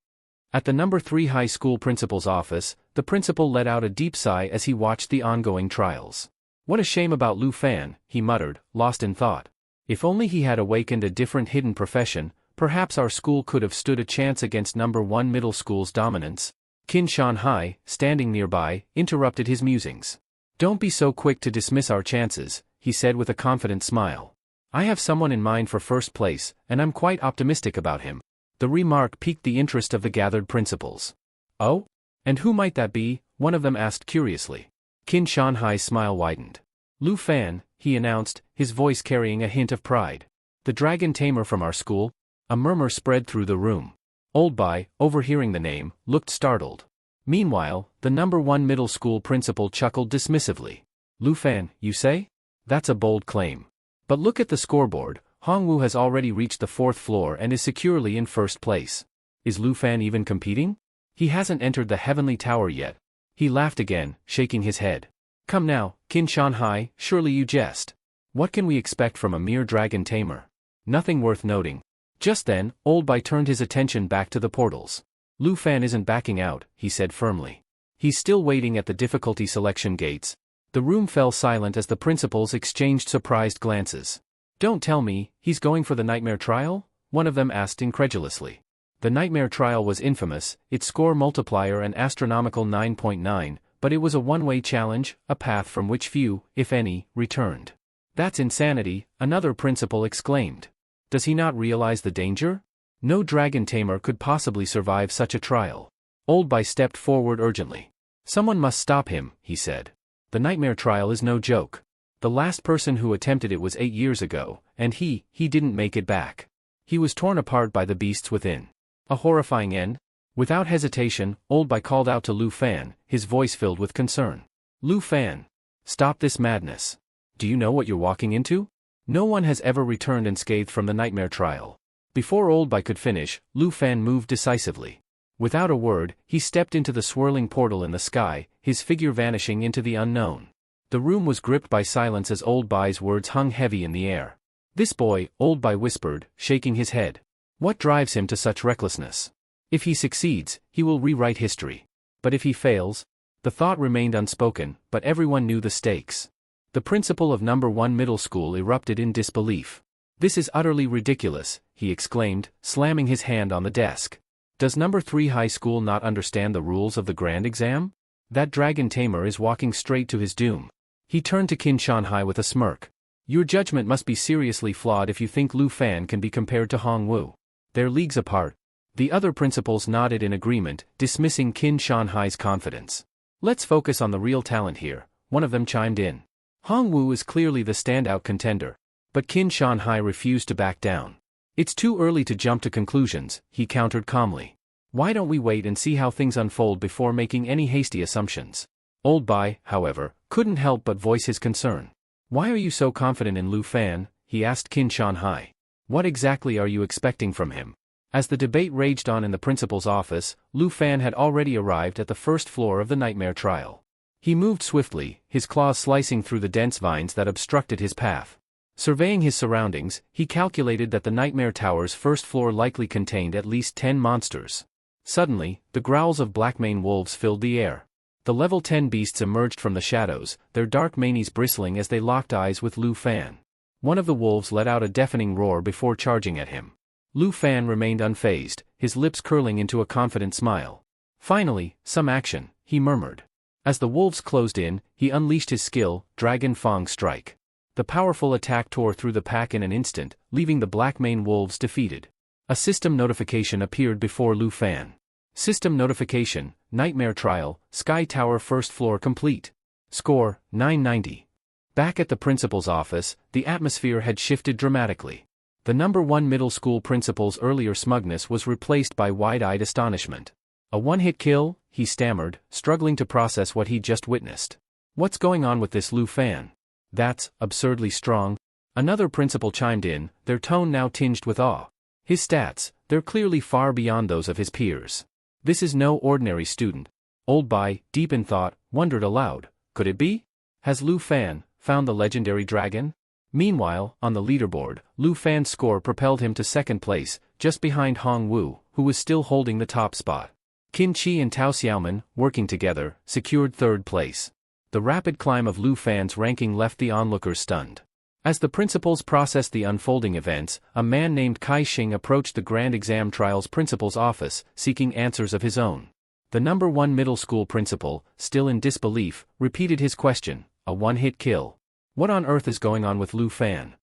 At the #3 high school principal's office, the principal let out a deep sigh as he watched the ongoing trials. "What a shame about Lu Fan," he muttered, lost in thought. "If only he had awakened a different hidden profession, perhaps our school could have stood a chance against #1 middle school's dominance." Qin Shanhai, standing nearby, interrupted his musings. "Don't be so quick to dismiss our chances," he said with a confident smile. "I have someone in mind for first place, and I'm quite optimistic about him." The remark piqued the interest of the gathered principals. "Oh? And who might that be?" one of them asked curiously. Qin Shanhai's smile widened. "Lu Fan," he announced, his voice carrying a hint of pride. "The dragon tamer from our school?" A murmur spread through the room. Old Bai, overhearing the name, looked startled. Meanwhile, the #1 middle school principal chuckled dismissively. "Lu Fan, you say? That's a bold claim. But look at the scoreboard, Hong Wu has already reached the 4th floor and is securely in first place. Is Lu Fan even competing? He hasn't entered the heavenly tower yet." He laughed again, shaking his head. "Come now, Qin Shanhai, surely you jest. What can we expect from a mere dragon tamer? Nothing worth noting." Just then, Old Bai turned his attention back to the portals. "Lu Fan isn't backing out," he said firmly. "He's still waiting at the difficulty selection gates." The room fell silent as the principals exchanged surprised glances. "Don't tell me, he's going for the nightmare trial?" one of them asked incredulously. The nightmare trial was infamous, its score multiplier an astronomical 9.9, but it was a one-way challenge, a path from which few, if any, returned. "That's insanity," another principal exclaimed. "Does he not realize the danger? No dragon tamer could possibly survive such a trial." Old Bai stepped forward urgently. "Someone must stop him," he said. "The nightmare trial is no joke. The last person who attempted it was 8 years ago, and he didn't make it back. He was torn apart by the beasts within. A horrifying end." Without hesitation, Old Bai called out to Lu Fan, his voice filled with concern. "Lu Fan, stop this madness. Do you know what you're walking into? No one has ever returned unscathed from the nightmare trial." Before Old Bai could finish, Lu Fan moved decisively. Without a word, he stepped into the swirling portal in the sky, his figure vanishing into the unknown. The room was gripped by silence as Old Bai's words hung heavy in the air. "This boy," Old Bai whispered, shaking his head. "What drives him to such recklessness? If he succeeds, he will rewrite history. But if he fails?" The thought remained unspoken, but everyone knew the stakes. The principal of #1 middle school erupted in disbelief. "This is utterly ridiculous," he exclaimed, slamming his hand on the desk. "Does #3 high school not understand the rules of the grand exam? That dragon tamer is walking straight to his doom." He turned to Qin Shanhai with a smirk. "Your judgment must be seriously flawed if you think Lu Fan can be compared to Hong Wu. They're leagues apart." The other principals nodded in agreement, dismissing Qin Shanhai's confidence. "Let's focus on the real talent here," one of them chimed in. "Hong Wu is clearly the standout contender." But Qin Shanhai refused to back down. "It's too early to jump to conclusions," he countered calmly. "Why don't we wait and see how things unfold before making any hasty assumptions?" Old Bai, however, couldn't help but voice his concern. "Why are you so confident in Lu Fan?" he asked Qin Shanhai. "What exactly are you expecting from him?" As the debate raged on in the principal's office, Lu Fan had already arrived at the 1st floor of the nightmare trial. He moved swiftly, his claws slicing through the dense vines that obstructed his path. Surveying his surroundings, he calculated that the Nightmare Tower's first floor likely contained at least 10 monsters. Suddenly, the growls of black-maned wolves filled the air. The level 10 beasts emerged from the shadows, their dark manes bristling as they locked eyes with Lu Fan. One of the wolves let out a deafening roar before charging at him. Lu Fan remained unfazed, his lips curling into a confident smile. Finally, some action, he murmured. As the wolves closed in, he unleashed his skill, Dragon Fang Strike. The powerful attack tore through the pack in an instant, leaving the black-maned wolves defeated. A system notification appeared before Lu Fan. System notification, Nightmare Trial, Sky Tower first floor complete. Score, 990. Back at the principal's office, the atmosphere had shifted dramatically. The number 1 middle school principal's earlier smugness was replaced by wide-eyed astonishment. A one-hit kill, he stammered, struggling to process what he'd just witnessed. What's going on with this Lu Fan? That's absurdly strong. Another principal chimed in, their tone now tinged with awe. His stats, they're clearly far beyond those of his peers. This is no ordinary student. Old Bai, deep in thought, wondered aloud, could it be? Has Lu Fan found the legendary dragon? Meanwhile, on the leaderboard, Lu Fan's score propelled him to second place, just behind Hong Wu, who was still holding the top spot. Qin Chi and Tao Xiaoman, working together, secured third place. The rapid climb of Lu Fan's ranking left the onlookers stunned. As the principals processed the unfolding events, a man named Kai Xing approached the Grand Exam Trial's principal's office, seeking answers of his own. The number 1 middle school principal, still in disbelief, repeated his question, a one-hit kill. What on earth is going on with Lu Fan?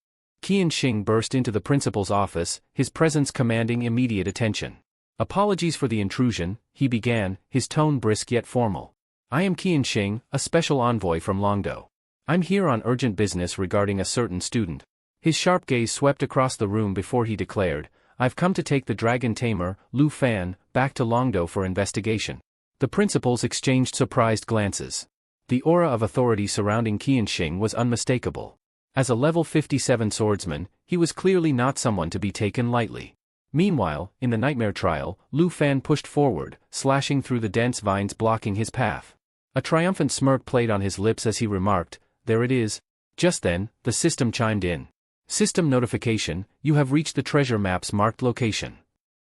Qian Xing burst into the principal's office, his presence commanding immediate attention. Apologies for the intrusion, he began, his tone brisk yet formal. I am Qian Xing, a special envoy from Longdo. I'm here on urgent business regarding a certain student. His sharp gaze swept across the room before he declared, I've come to take the dragon tamer, Lu Fan, back to Longdo for investigation. The principals exchanged surprised glances. The aura of authority surrounding Qian Xing was unmistakable. As a level 57 swordsman, he was clearly not someone to be taken lightly. Meanwhile, in the Nightmare Trial, Lu Fan pushed forward, slashing through the dense vines blocking his path. A triumphant smirk played on his lips as he remarked, there it is. Just then, the system chimed in. System notification, you have reached the treasure map's marked location.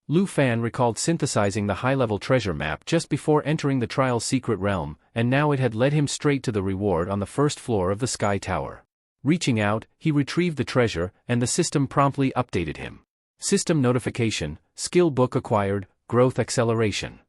Lu Fan recalled synthesizing the high-level treasure map just before entering the trial's secret realm, and now it had led him straight to the reward on the first floor of the Sky Tower. Reaching out, he retrieved the treasure, and the system promptly updated him. System notification, skill book acquired, growth acceleration.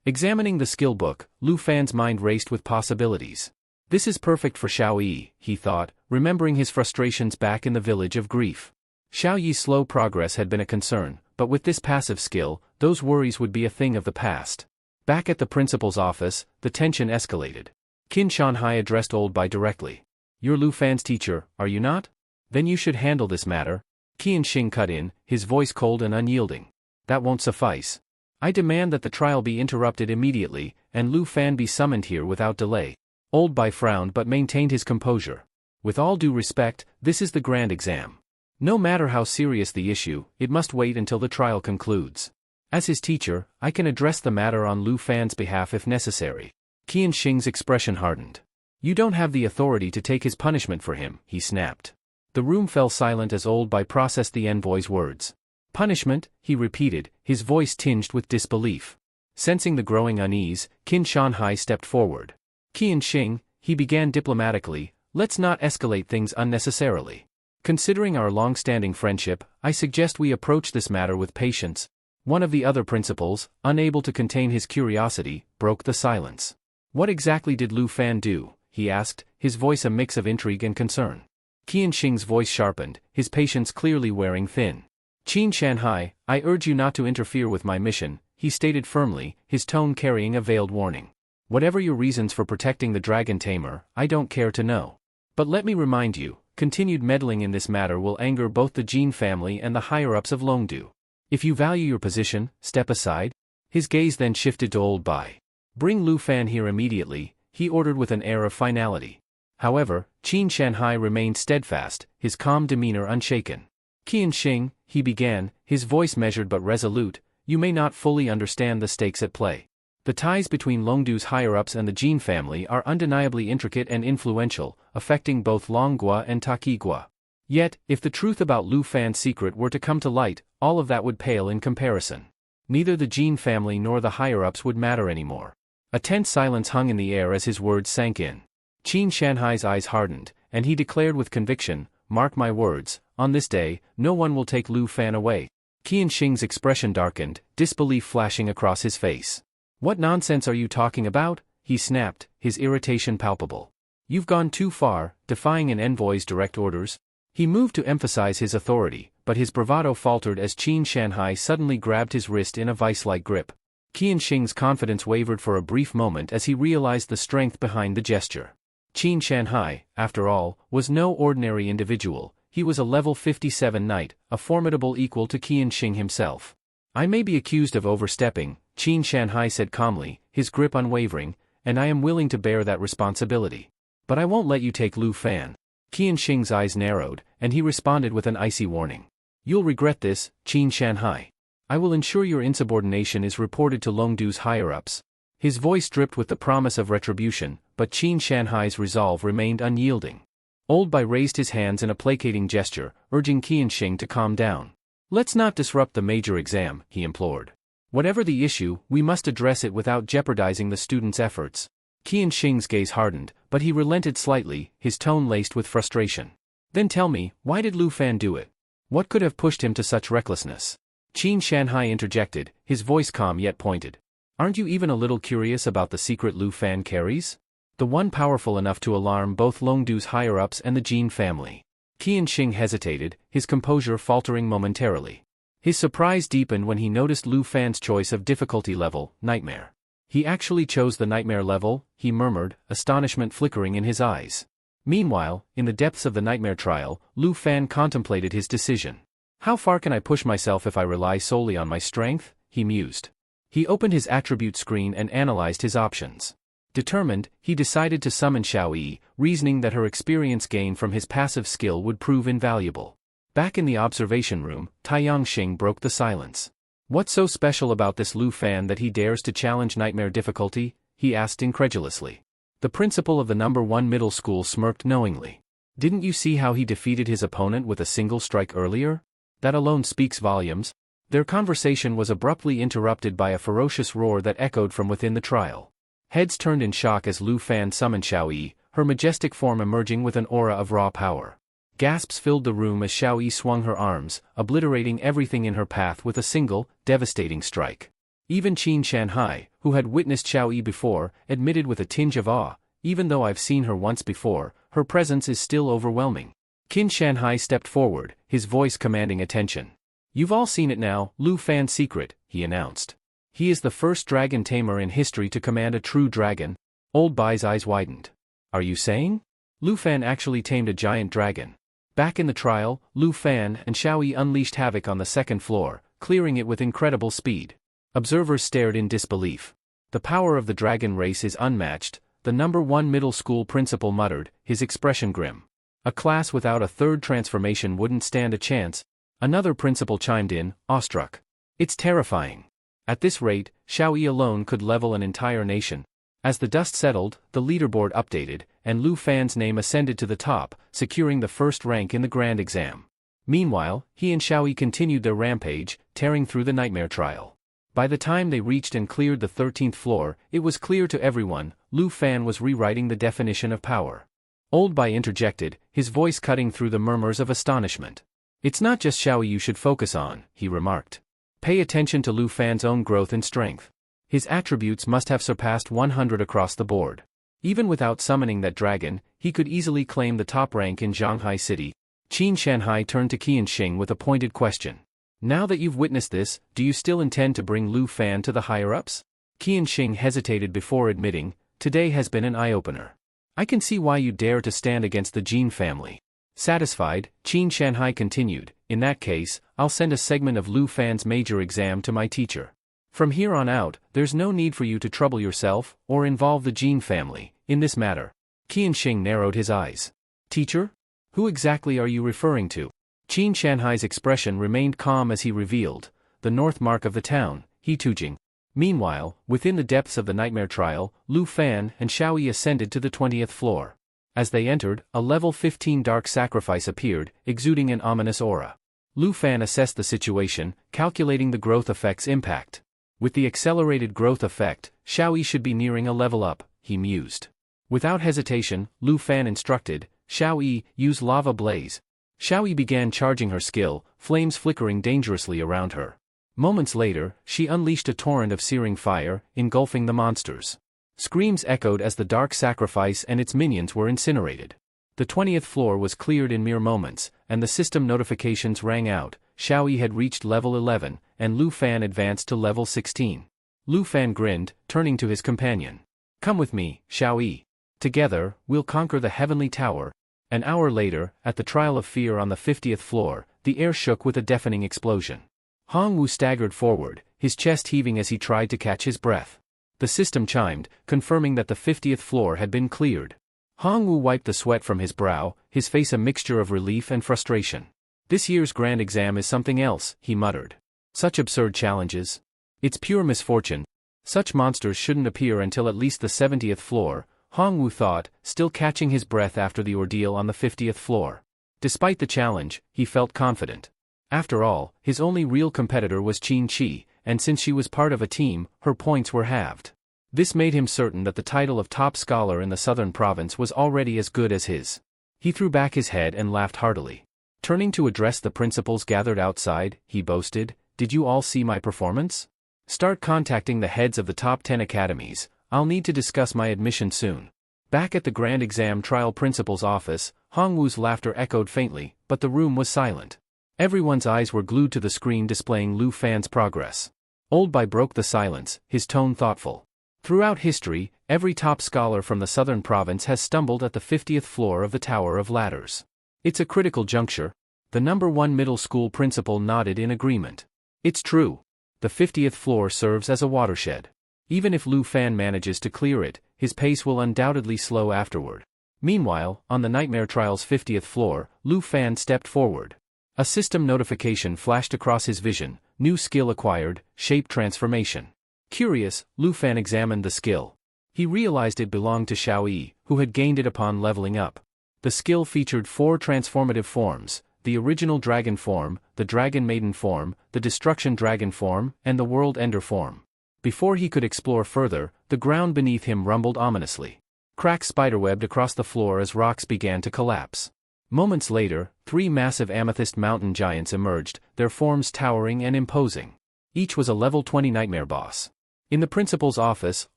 Examining the skill book, Lu Fan's mind raced with possibilities. This is perfect for Xiao Yi, he thought, remembering his frustrations back in the village of grief. Xiao Yi's slow progress had been a concern, but with this passive skill, those worries would be a thing of the past. Back at the principal's office, the tension escalated. Qin Shanhai addressed Old Bai directly. You're Lu Fan's teacher, are you not? Then you should handle this matter. Qian Xing cut in, his voice cold and unyielding. That won't suffice. I demand that the trial be interrupted immediately, and Lu Fan be summoned here without delay. Old Bai frowned but maintained his composure. With all due respect, this is the grand exam. No matter how serious the issue, it must wait until the trial concludes. As his teacher, I can address the matter on Lu Fan's behalf if necessary. Qian Xing's expression hardened. You don't have the authority to take his punishment for him, he snapped. The room fell silent as Old Bai processed the envoy's words. Punishment, he repeated, his voice tinged with disbelief. Sensing the growing unease, Qin Shanhai stepped forward. Qian Xing, he began diplomatically, let's not escalate things unnecessarily. Considering our long-standing friendship, I suggest we approach this matter with patience. One of the other principals, unable to contain his curiosity, broke the silence. What exactly did Lu Fan do? He asked, his voice a mix of intrigue and concern. Qian Xing's voice sharpened, his patience clearly wearing thin. Qin Shanhai, I urge you not to interfere with my mission, he stated firmly, his tone carrying a veiled warning. Whatever your reasons for protecting the dragon tamer, I don't care to know. But let me remind you, continued meddling in this matter will anger both the Jin family and the higher-ups of Longdu. If you value your position, step aside. His gaze then shifted to Old Bai. Bring Lu Fan here immediately, he ordered with an air of finality. However, Qin Shanhai remained steadfast, his calm demeanor unshaken. Qian Xing, he began, his voice measured but resolute, you may not fully understand the stakes at play. The ties between Longdu's higher-ups and the Jin family are undeniably intricate and influential, affecting both Longhua and Takigua. Yet, if the truth about Lu Fan's secret were to come to light, all of that would pale in comparison. Neither the Jin family nor the higher-ups would matter anymore. A tense silence hung in the air as his words sank in. Qin Shanhai's eyes hardened, and he declared with conviction, "Mark my words, on this day, no one will take Lu Fan away." Qian Xing's expression darkened, disbelief flashing across his face. "What nonsense are you talking about?" he snapped, his irritation palpable. "You've gone too far, defying an envoy's direct orders." He moved to emphasize his authority, but his bravado faltered as Qin Shanhai suddenly grabbed his wrist in a vice-like grip. Qian Xing's confidence wavered for a brief moment as he realized the strength behind the gesture. Qin Shanhai, after all, was no ordinary individual. He was a level 57 knight, a formidable equal to Qian Xing himself. "I may be accused of overstepping," Qin Shanhai said calmly, his grip unwavering, "and I am willing to bear that responsibility. But I won't let you take Lu Fan." Qian Xing's eyes narrowed, and he responded with an icy warning. "You'll regret this, Qin Shanhai. I will ensure your insubordination is reported to Longdu's higher-ups." His voice dripped with the promise of retribution, but Qin Shanhai's resolve remained unyielding. Old Bai raised his hands in a placating gesture, urging Qian Xing to calm down. "Let's not disrupt the major exam," he implored. "Whatever the issue, we must address it without jeopardizing the students' efforts." Qian Xing's gaze hardened, but he relented slightly, his tone laced with frustration. "Then tell me, why did Lu Fan do it? What could have pushed him to such recklessness?" Qin Shanhai interjected, his voice calm yet pointed. "Aren't you even a little curious about the secret Lu Fan carries? The one powerful enough to alarm both Longdu's higher-ups and the Jin family." Qian Xing hesitated, his composure faltering momentarily. His surprise deepened when he noticed Lu Fan's choice of difficulty level, Nightmare. "He actually chose the Nightmare level," he murmured, astonishment flickering in his eyes. Meanwhile, in the depths of the Nightmare trial, Lu Fan contemplated his decision. "How far can I push myself if I rely solely on my strength?" he mused. He opened his attribute screen and analyzed his options. Determined, he decided to summon Xiao Yi, reasoning that her experience gained from his passive skill would prove invaluable. Back in the observation room, Taiyang Xing broke the silence. "What's so special about this Lu Fan that he dares to challenge Nightmare difficulty?" he asked incredulously. The principal of the No. 1 middle school smirked knowingly. "Didn't you see how he defeated his opponent with a single strike earlier? That alone speaks volumes." Their conversation was abruptly interrupted by a ferocious roar that echoed from within the trial. Heads turned in shock as Lu Fan summoned Xiao Yi, her majestic form emerging with an aura of raw power. Gasps filled the room as Xiao Yi swung her arms, obliterating everything in her path with a single, devastating strike. Even Qin Shanhai, who had witnessed Xiao Yi before, admitted with a tinge of awe, "Even though I've seen her once before, her presence is still overwhelming." Qin Shanhai stepped forward, his voice commanding attention. "You've all seen it now, Lu Fan's secret," he announced. "He is the first dragon tamer in history to command a true dragon." Old Bai's eyes widened. "Are you saying? Lu Fan actually tamed a giant dragon?" Back in the trial, Lu Fan and Xiao Yi unleashed havoc on the second floor, clearing it with incredible speed. Observers stared in disbelief. "The power of the dragon race is unmatched," the No. 1 middle school principal muttered, his expression grim. "A class without a third transformation wouldn't stand a chance." Another principal chimed in, awestruck. "It's terrifying. At this rate, Xiao Yi alone could level an entire nation." As the dust settled, the leaderboard updated, and Lu Fan's name ascended to the top, securing the first rank in the grand exam. Meanwhile, he and Xiao Yi continued their rampage, tearing through the Nightmare trial. By the time they reached and cleared the 13th floor, it was clear to everyone, Lu Fan was rewriting the definition of power. Old Bai interjected, his voice cutting through the murmurs of astonishment. "It's not just Xiao Yi you should focus on," he remarked. "Pay attention to Lu Fan's own growth and strength. His attributes must have surpassed 100 across the board. Even without summoning that dragon, he could easily claim the top rank in Shanghai City." Qin Shanhai turned to Qian Xing with a pointed question. "Now that you've witnessed this, do you still intend to bring Lu Fan to the higher-ups?" Qian Xing hesitated before admitting, "Today has been an eye-opener. I can see why you dare to stand against the Jin family." Satisfied, Qin Shanhai continued, "In that case, I'll send a segment of Lu Fan's major exam to my teacher. From here on out, there's no need for you to trouble yourself, or involve the Jin family, in this matter." Qian Xing narrowed his eyes. "Teacher? Who exactly are you referring to?" Qin Shanhai's expression remained calm as he revealed, "The north mark of the town, Tujing." Meanwhile, within the depths of the Nightmare trial, Lu Fan and Xiao Yi ascended to the 20th floor. As they entered, a level 15 dark sacrifice appeared, exuding an ominous aura. Lu Fan assessed the situation, calculating the growth effect's impact. With the accelerated growth effect, Xiao Yi should be nearing a level up, he mused. Without hesitation, Lu Fan instructed, Xiao Yi, use lava blaze. Xiao Yi began charging her skill, flames flickering dangerously around her. Moments later, she unleashed a torrent of searing fire, engulfing the monsters. Screams echoed as the dark sacrifice and its minions were incinerated. The 20th floor was cleared in mere moments, and the system notifications rang out. Xiao Yi had reached level 11, and Lu Fan advanced to level 16. Lu Fan grinned, turning to his companion. Come with me, Xiao Yi. Together, we'll conquer the heavenly tower. An hour later, at the Trial of Fear on the 50th floor, the air shook with a deafening explosion. Hong Wu staggered forward, his chest heaving as he tried to catch his breath. The system chimed, confirming that the 50th floor had been cleared. Hong Wu wiped the sweat from his brow, his face a mixture of relief and frustration. This year's grand exam is something else, he muttered. Such absurd challenges. It's pure misfortune. Such monsters shouldn't appear until at least the 70th floor, Hong Wu thought, still catching his breath after the ordeal on the 50th floor. Despite the challenge, he felt confident. After all, his only real competitor was Qin Qi, and since she was part of a team, her points were halved. This made him certain that the title of top scholar in the southern province was already as good as his. He threw back his head and laughed heartily. Turning to address the principals gathered outside, he boasted, "Did you all see my performance? Start contacting the heads of the top 10 academies, I'll need to discuss my admission soon." Back at the grand exam trial principal's office, Hong Wu's laughter echoed faintly, but the room was silent. Everyone's eyes were glued to the screen displaying Lu Fan's progress. Old Bai broke the silence, his tone thoughtful. Throughout history, every top scholar from the southern province has stumbled at the 50th floor of the Tower of Ladders. It's a critical juncture. The number 1 middle school principal nodded in agreement. It's true. The 50th floor serves as a watershed. Even if Lu Fan manages to clear it, his pace will undoubtedly slow afterward. Meanwhile, on the Nightmare Trial's 50th floor, Lu Fan stepped forward. A system notification flashed across his vision, new skill acquired, shape transformation. Curious, Lu Fan examined the skill. He realized it belonged to Xiao Yi, who had gained it upon leveling up. The skill featured 4 transformative forms, the original dragon form, the dragon maiden form, the destruction dragon form, and the world ender form. Before he could explore further, the ground beneath him rumbled ominously. Cracks spiderwebbed across the floor as rocks began to collapse. Moments later, 3 massive amethyst mountain giants emerged, their forms towering and imposing. Each was a level 20 nightmare boss. In the principal's office,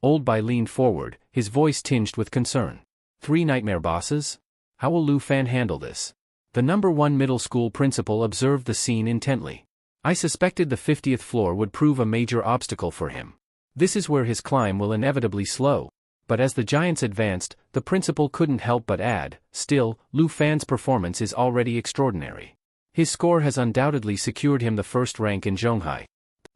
Old Bai leaned forward, his voice tinged with concern. 3 nightmare bosses? How will Lu Fan handle this? The number 1 middle school principal observed the scene intently. I suspected the 50th floor would prove a major obstacle for him. This is where his climb will inevitably slow. But as the giants advanced, the principal couldn't help but add, still, Lu Fan's performance is already extraordinary. His score has undoubtedly secured him the first rank in Zhonghai.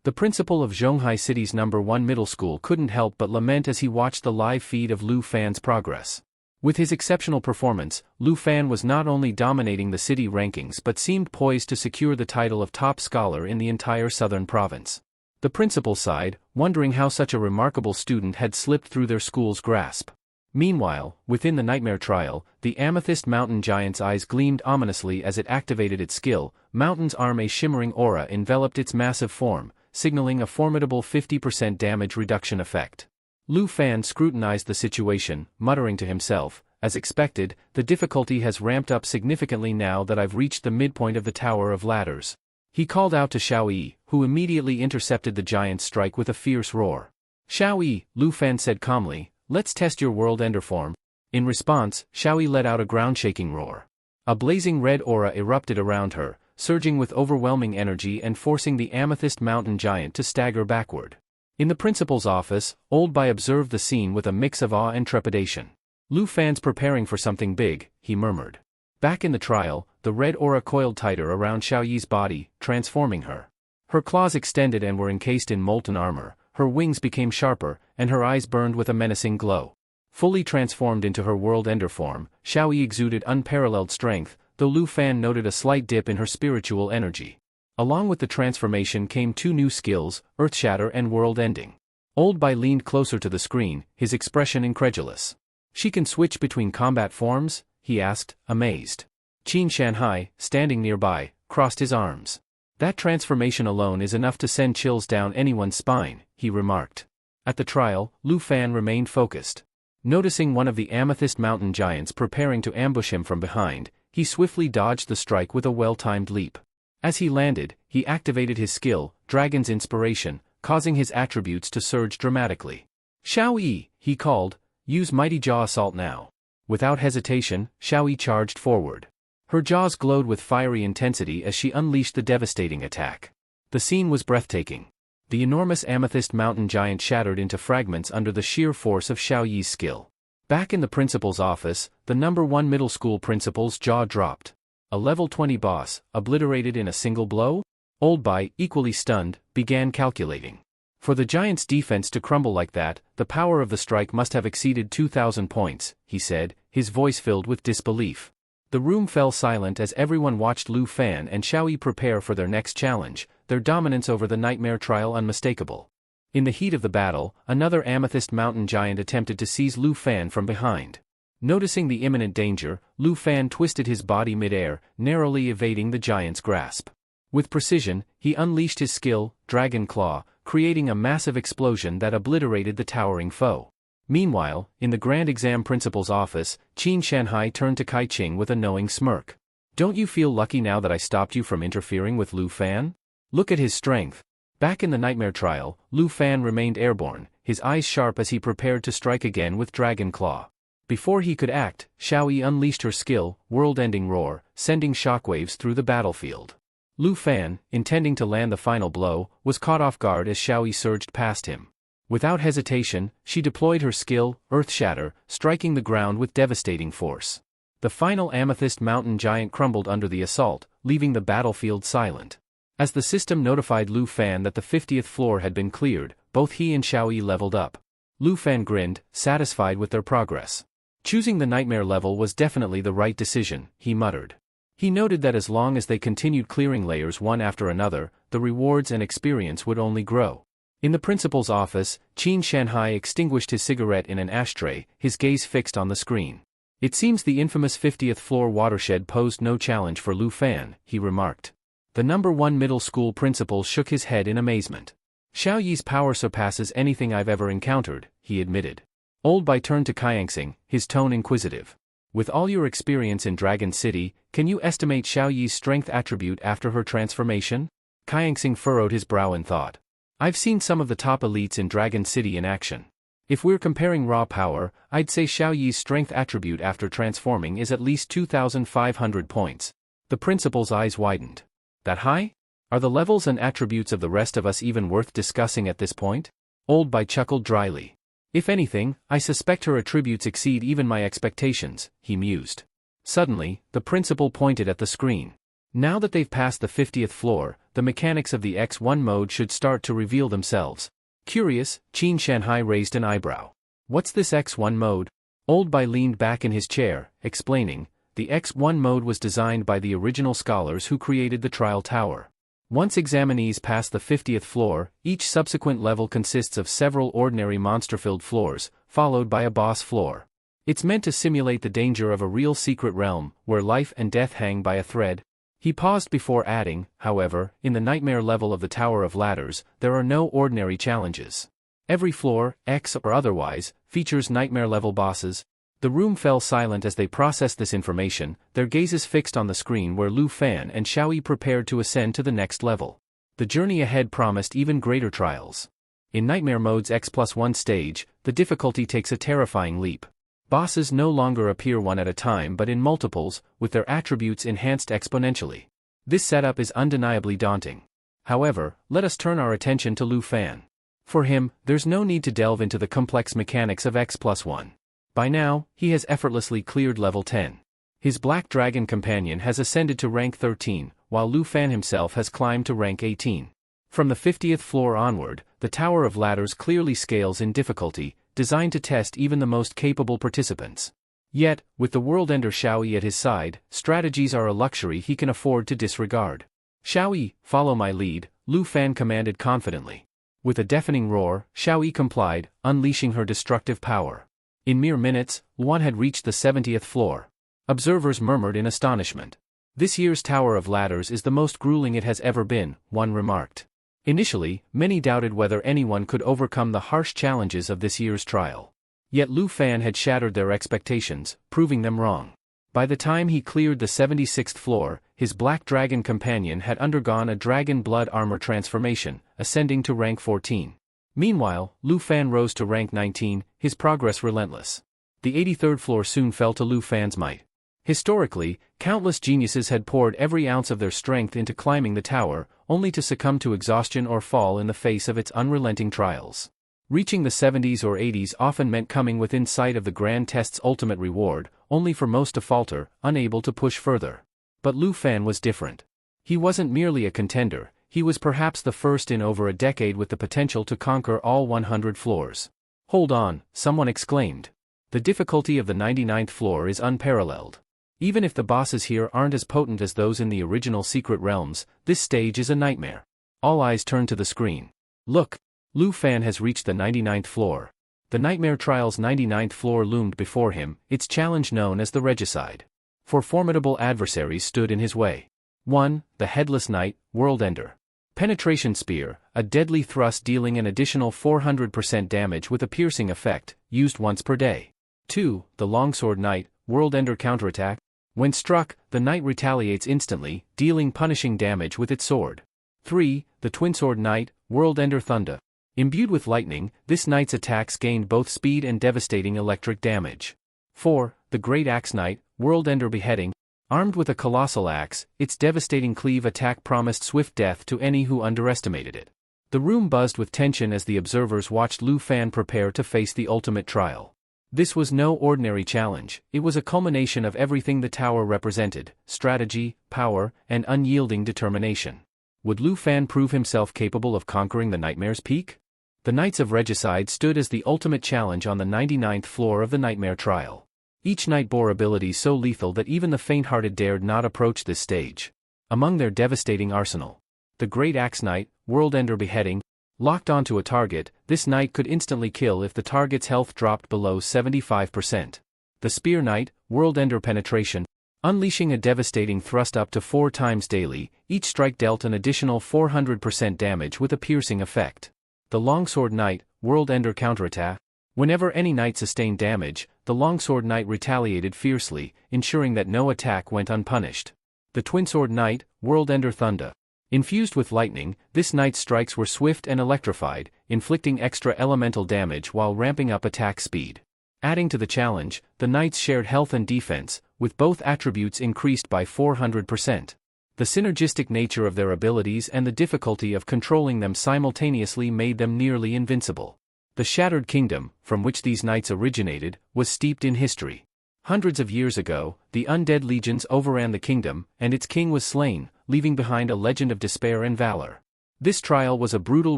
The principal of Zhonghai City's number 1 middle school couldn't help but lament as he watched the live feed of Lu Fan's progress. With his exceptional performance, Lu Fan was not only dominating the city rankings but seemed poised to secure the title of top scholar in the entire southern province. The principal sighed, wondering how such a remarkable student had slipped through their school's grasp. Meanwhile, within the Nightmare Trial, the Amethyst Mountain Giant's eyes gleamed ominously as it activated its skill. Mountain's arm, a shimmering aura enveloped its massive form, signaling a formidable 50% damage reduction effect. Lu Fan scrutinized the situation, muttering to himself, as expected, the difficulty has ramped up significantly now that I've reached the midpoint of the Tower of Ladders. He called out to Xiao Yi, who immediately intercepted the giant's strike with a fierce roar. Xiao Yi, Lu Fan said calmly, let's test your world ender form. In response, Xiao Yi let out a ground-shaking roar. A blazing red aura erupted around her, surging with overwhelming energy and forcing the Amethyst Mountain Giant to stagger backward. In the principal's office, Old Bai observed the scene with a mix of awe and trepidation. Lu Fan's preparing for something big, he murmured. Back in the trial, the red aura coiled tighter around Xiao Yi's body, transforming her. Her claws extended and were encased in molten armor, her wings became sharper, and her eyes burned with a menacing glow. Fully transformed into her world ender form, Xiao Yi exuded unparalleled strength, though Lu Fan noted a slight dip in her spiritual energy. Along with the transformation came 2 new skills, Earthshatter and World Ending. Old Bai leaned closer to the screen, his expression incredulous. She can switch between combat forms? He asked, amazed. Qin Shanhai, standing nearby, crossed his arms. That transformation alone is enough to send chills down anyone's spine, he remarked. At the trial, Lu Fan remained focused. Noticing one of the amethyst mountain giants preparing to ambush him from behind, he swiftly dodged the strike with a well-timed leap. As he landed, he activated his skill, Dragon's Inspiration, causing his attributes to surge dramatically. Xiao Yi, he called, use Mighty Jaw Assault now. Without hesitation, Xiao Yi charged forward. Her jaws glowed with fiery intensity as she unleashed the devastating attack. The scene was breathtaking. The enormous amethyst mountain giant shattered into fragments under the sheer force of Xiao Yi's skill. Back in the principal's office, the #1 middle school principal's jaw dropped. A level 20 boss, obliterated in a single blow? Old Bai, equally stunned, began calculating. For the giant's defense to crumble like that, the power of the strike must have exceeded 2,000 points, he said, his voice filled with disbelief. The room fell silent as everyone watched Lu Fan and Xiao Yi prepare for their next challenge, their dominance over the nightmare trial unmistakable. In the heat of the battle, another amethyst mountain giant attempted to seize Lu Fan from behind. Noticing the imminent danger, Lu Fan twisted his body mid-air, narrowly evading the giant's grasp. With precision, he unleashed his skill, Dragon Claw, creating a massive explosion that obliterated the towering foe. Meanwhile, in the Grand Exam Principal's office, Qin Shanhai turned to Kai Qing with a knowing smirk. Don't you feel lucky now that I stopped you from interfering with Lu Fan? Look at his strength. Back in the nightmare trial, Lu Fan remained airborne, his eyes sharp as he prepared to strike again with Dragon Claw. Before he could act, Xiao Yi unleashed her skill, World-Ending Roar, sending shockwaves through the battlefield. Lu Fan, intending to land the final blow, was caught off guard as Xiao Yi surged past him. Without hesitation, she deployed her skill, Earth Shatter, striking the ground with devastating force. The final amethyst mountain giant crumbled under the assault, leaving the battlefield silent. As the system notified Lu Fan that the 50th floor had been cleared, both he and Xiao Yi leveled up. Lu Fan grinned, satisfied with their progress. Choosing the nightmare level was definitely the right decision, he muttered. He noted that as long as they continued clearing layers one after another, the rewards and experience would only grow. In the principal's office, Qin Shanhai extinguished his cigarette in an ashtray, his gaze fixed on the screen. It seems the infamous 50th floor watershed posed no challenge for Lu Fan, he remarked. The #1 middle school principal shook his head in amazement. Xiao Yi's power surpasses anything I've ever encountered, he admitted. Old Bai turned to Kaiangxing, his tone inquisitive. With all your experience in Dragon City, can you estimate Xiao Yi's strength attribute after her transformation? Kaiangxing furrowed his brow in thought. I've seen some of the top elites in Dragon City in action. If we're comparing raw power, I'd say Xiao Yi's strength attribute after transforming is at least 2,500 points. The principal's eyes widened. That high? Are the levels and attributes of the rest of us even worth discussing at this point? Old Bai chuckled dryly. If anything, I suspect her attributes exceed even my expectations, he mused. Suddenly, the principal pointed at the screen. Now that they've passed the 50th floor, the mechanics of the X1 mode should start to reveal themselves. Curious, Qin Shanhai raised an eyebrow. What's this X1 mode? Old Bai leaned back in his chair, explaining, the X1 mode was designed by the original scholars who created the trial tower. Once examinees pass the 50th floor, each subsequent level consists of several ordinary monster-filled floors, followed by a boss floor. It's meant to simulate the danger of a real secret realm, where life and death hang by a thread. He paused before adding, however, in the nightmare level of the Tower of Ladders, there are no ordinary challenges. Every floor, X or otherwise, features nightmare-level bosses. The room fell silent as they processed this information, their gazes fixed on the screen where Lu Fan and Xiao Yi prepared to ascend to the next level. The journey ahead promised even greater trials. In Nightmare Mode's X+1 stage, the difficulty takes a terrifying leap. Bosses no longer appear one at a time but in multiples, with their attributes enhanced exponentially. This setup is undeniably daunting. However, let us turn our attention to Lu Fan. For him, there's no need to delve into the complex mechanics of X+1. By now, he has effortlessly cleared level 10. His Black Dragon companion has ascended to rank 13, while Lu Fan himself has climbed to rank 18. From the 50th floor onward, the Tower of Ladders clearly scales in difficulty, designed to test even the most capable participants. Yet, with the world-ender Xiao Yi at his side, strategies are a luxury he can afford to disregard. Xiao Yi, follow my lead, Lu Fan commanded confidently. With a deafening roar, Xiao Yi complied, unleashing her destructive power. In mere minutes, Luan had reached the 70th floor. Observers murmured in astonishment. "This year's Tower of Ladders is the most grueling it has ever been," one remarked. Initially, many doubted whether anyone could overcome the harsh challenges of this year's trial. Yet Lu Fan had shattered their expectations, proving them wrong. By the time he cleared the 76th floor, his black dragon companion had undergone a dragon blood armor transformation, ascending to rank 14. Meanwhile, Lu Fan rose to rank 19, his progress relentless. The 83rd floor soon fell to Lu Fan's might. Historically, countless geniuses had poured every ounce of their strength into climbing the tower, only to succumb to exhaustion or fall in the face of its unrelenting trials. Reaching the 70s or 80s often meant coming within sight of the grand test's ultimate reward, only for most to falter, unable to push further. But Lu Fan was different. He wasn't merely a contender, he was perhaps the first in over a decade with the potential to conquer all 100 floors. "Hold on," someone exclaimed. "The difficulty of the 99th floor is unparalleled. Even if the bosses here aren't as potent as those in the original Secret Realms, this stage is a nightmare." All eyes turned to the screen. "Look! Lu Fan has reached the 99th floor." The Nightmare Trial's 99th floor loomed before him, its challenge known as the Regicide. Four formidable adversaries stood in his way. 1. The Headless Knight, World Ender. Penetration Spear, a deadly thrust dealing an additional 400% damage with a piercing effect, used once per day. 2. The Longsword Knight, World Ender Counterattack. When struck, the knight retaliates instantly, dealing punishing damage with its sword. 3. The Twinsword Knight, World Ender Thunder. Imbued with lightning, this knight's attacks gained both speed and devastating electric damage. 4. The Great Axe Knight, World Ender Beheading. Armed with a colossal axe, its devastating cleave attack promised swift death to any who underestimated it. The room buzzed with tension as the observers watched Lu Fan prepare to face the ultimate trial. This was no ordinary challenge, it was a culmination of everything the tower represented: strategy, power, and unyielding determination. Would Lu Fan prove himself capable of conquering the Nightmare's Peak? The Knights of Regicide stood as the ultimate challenge on the 99th floor of the Nightmare Trial. Each knight bore abilities so lethal that even the faint-hearted dared not approach this stage. Among their devastating arsenal, the Great Axe Knight, World Ender Beheading. Locked onto a target, this knight could instantly kill if the target's health dropped below 75%. The Spear Knight, World Ender Penetration. Unleashing a devastating thrust up to 4 times daily, each strike dealt an additional 400% damage with a piercing effect. The Longsword Knight, World Ender Counterattack. Whenever any knight sustained damage, the Longsword Knight retaliated fiercely, ensuring that no attack went unpunished. The Twinsword Knight, World Ender Thunder. Infused with lightning, this knight's strikes were swift and electrified, inflicting extra elemental damage while ramping up attack speed. Adding to the challenge, the knights shared health and defense, with both attributes increased by 400%. The synergistic nature of their abilities and the difficulty of controlling them simultaneously made them nearly invincible. The Shattered Kingdom, from which these knights originated, was steeped in history. Hundreds of years ago, the undead legions overran the kingdom, and its king was slain, leaving behind a legend of despair and valor. This trial was a brutal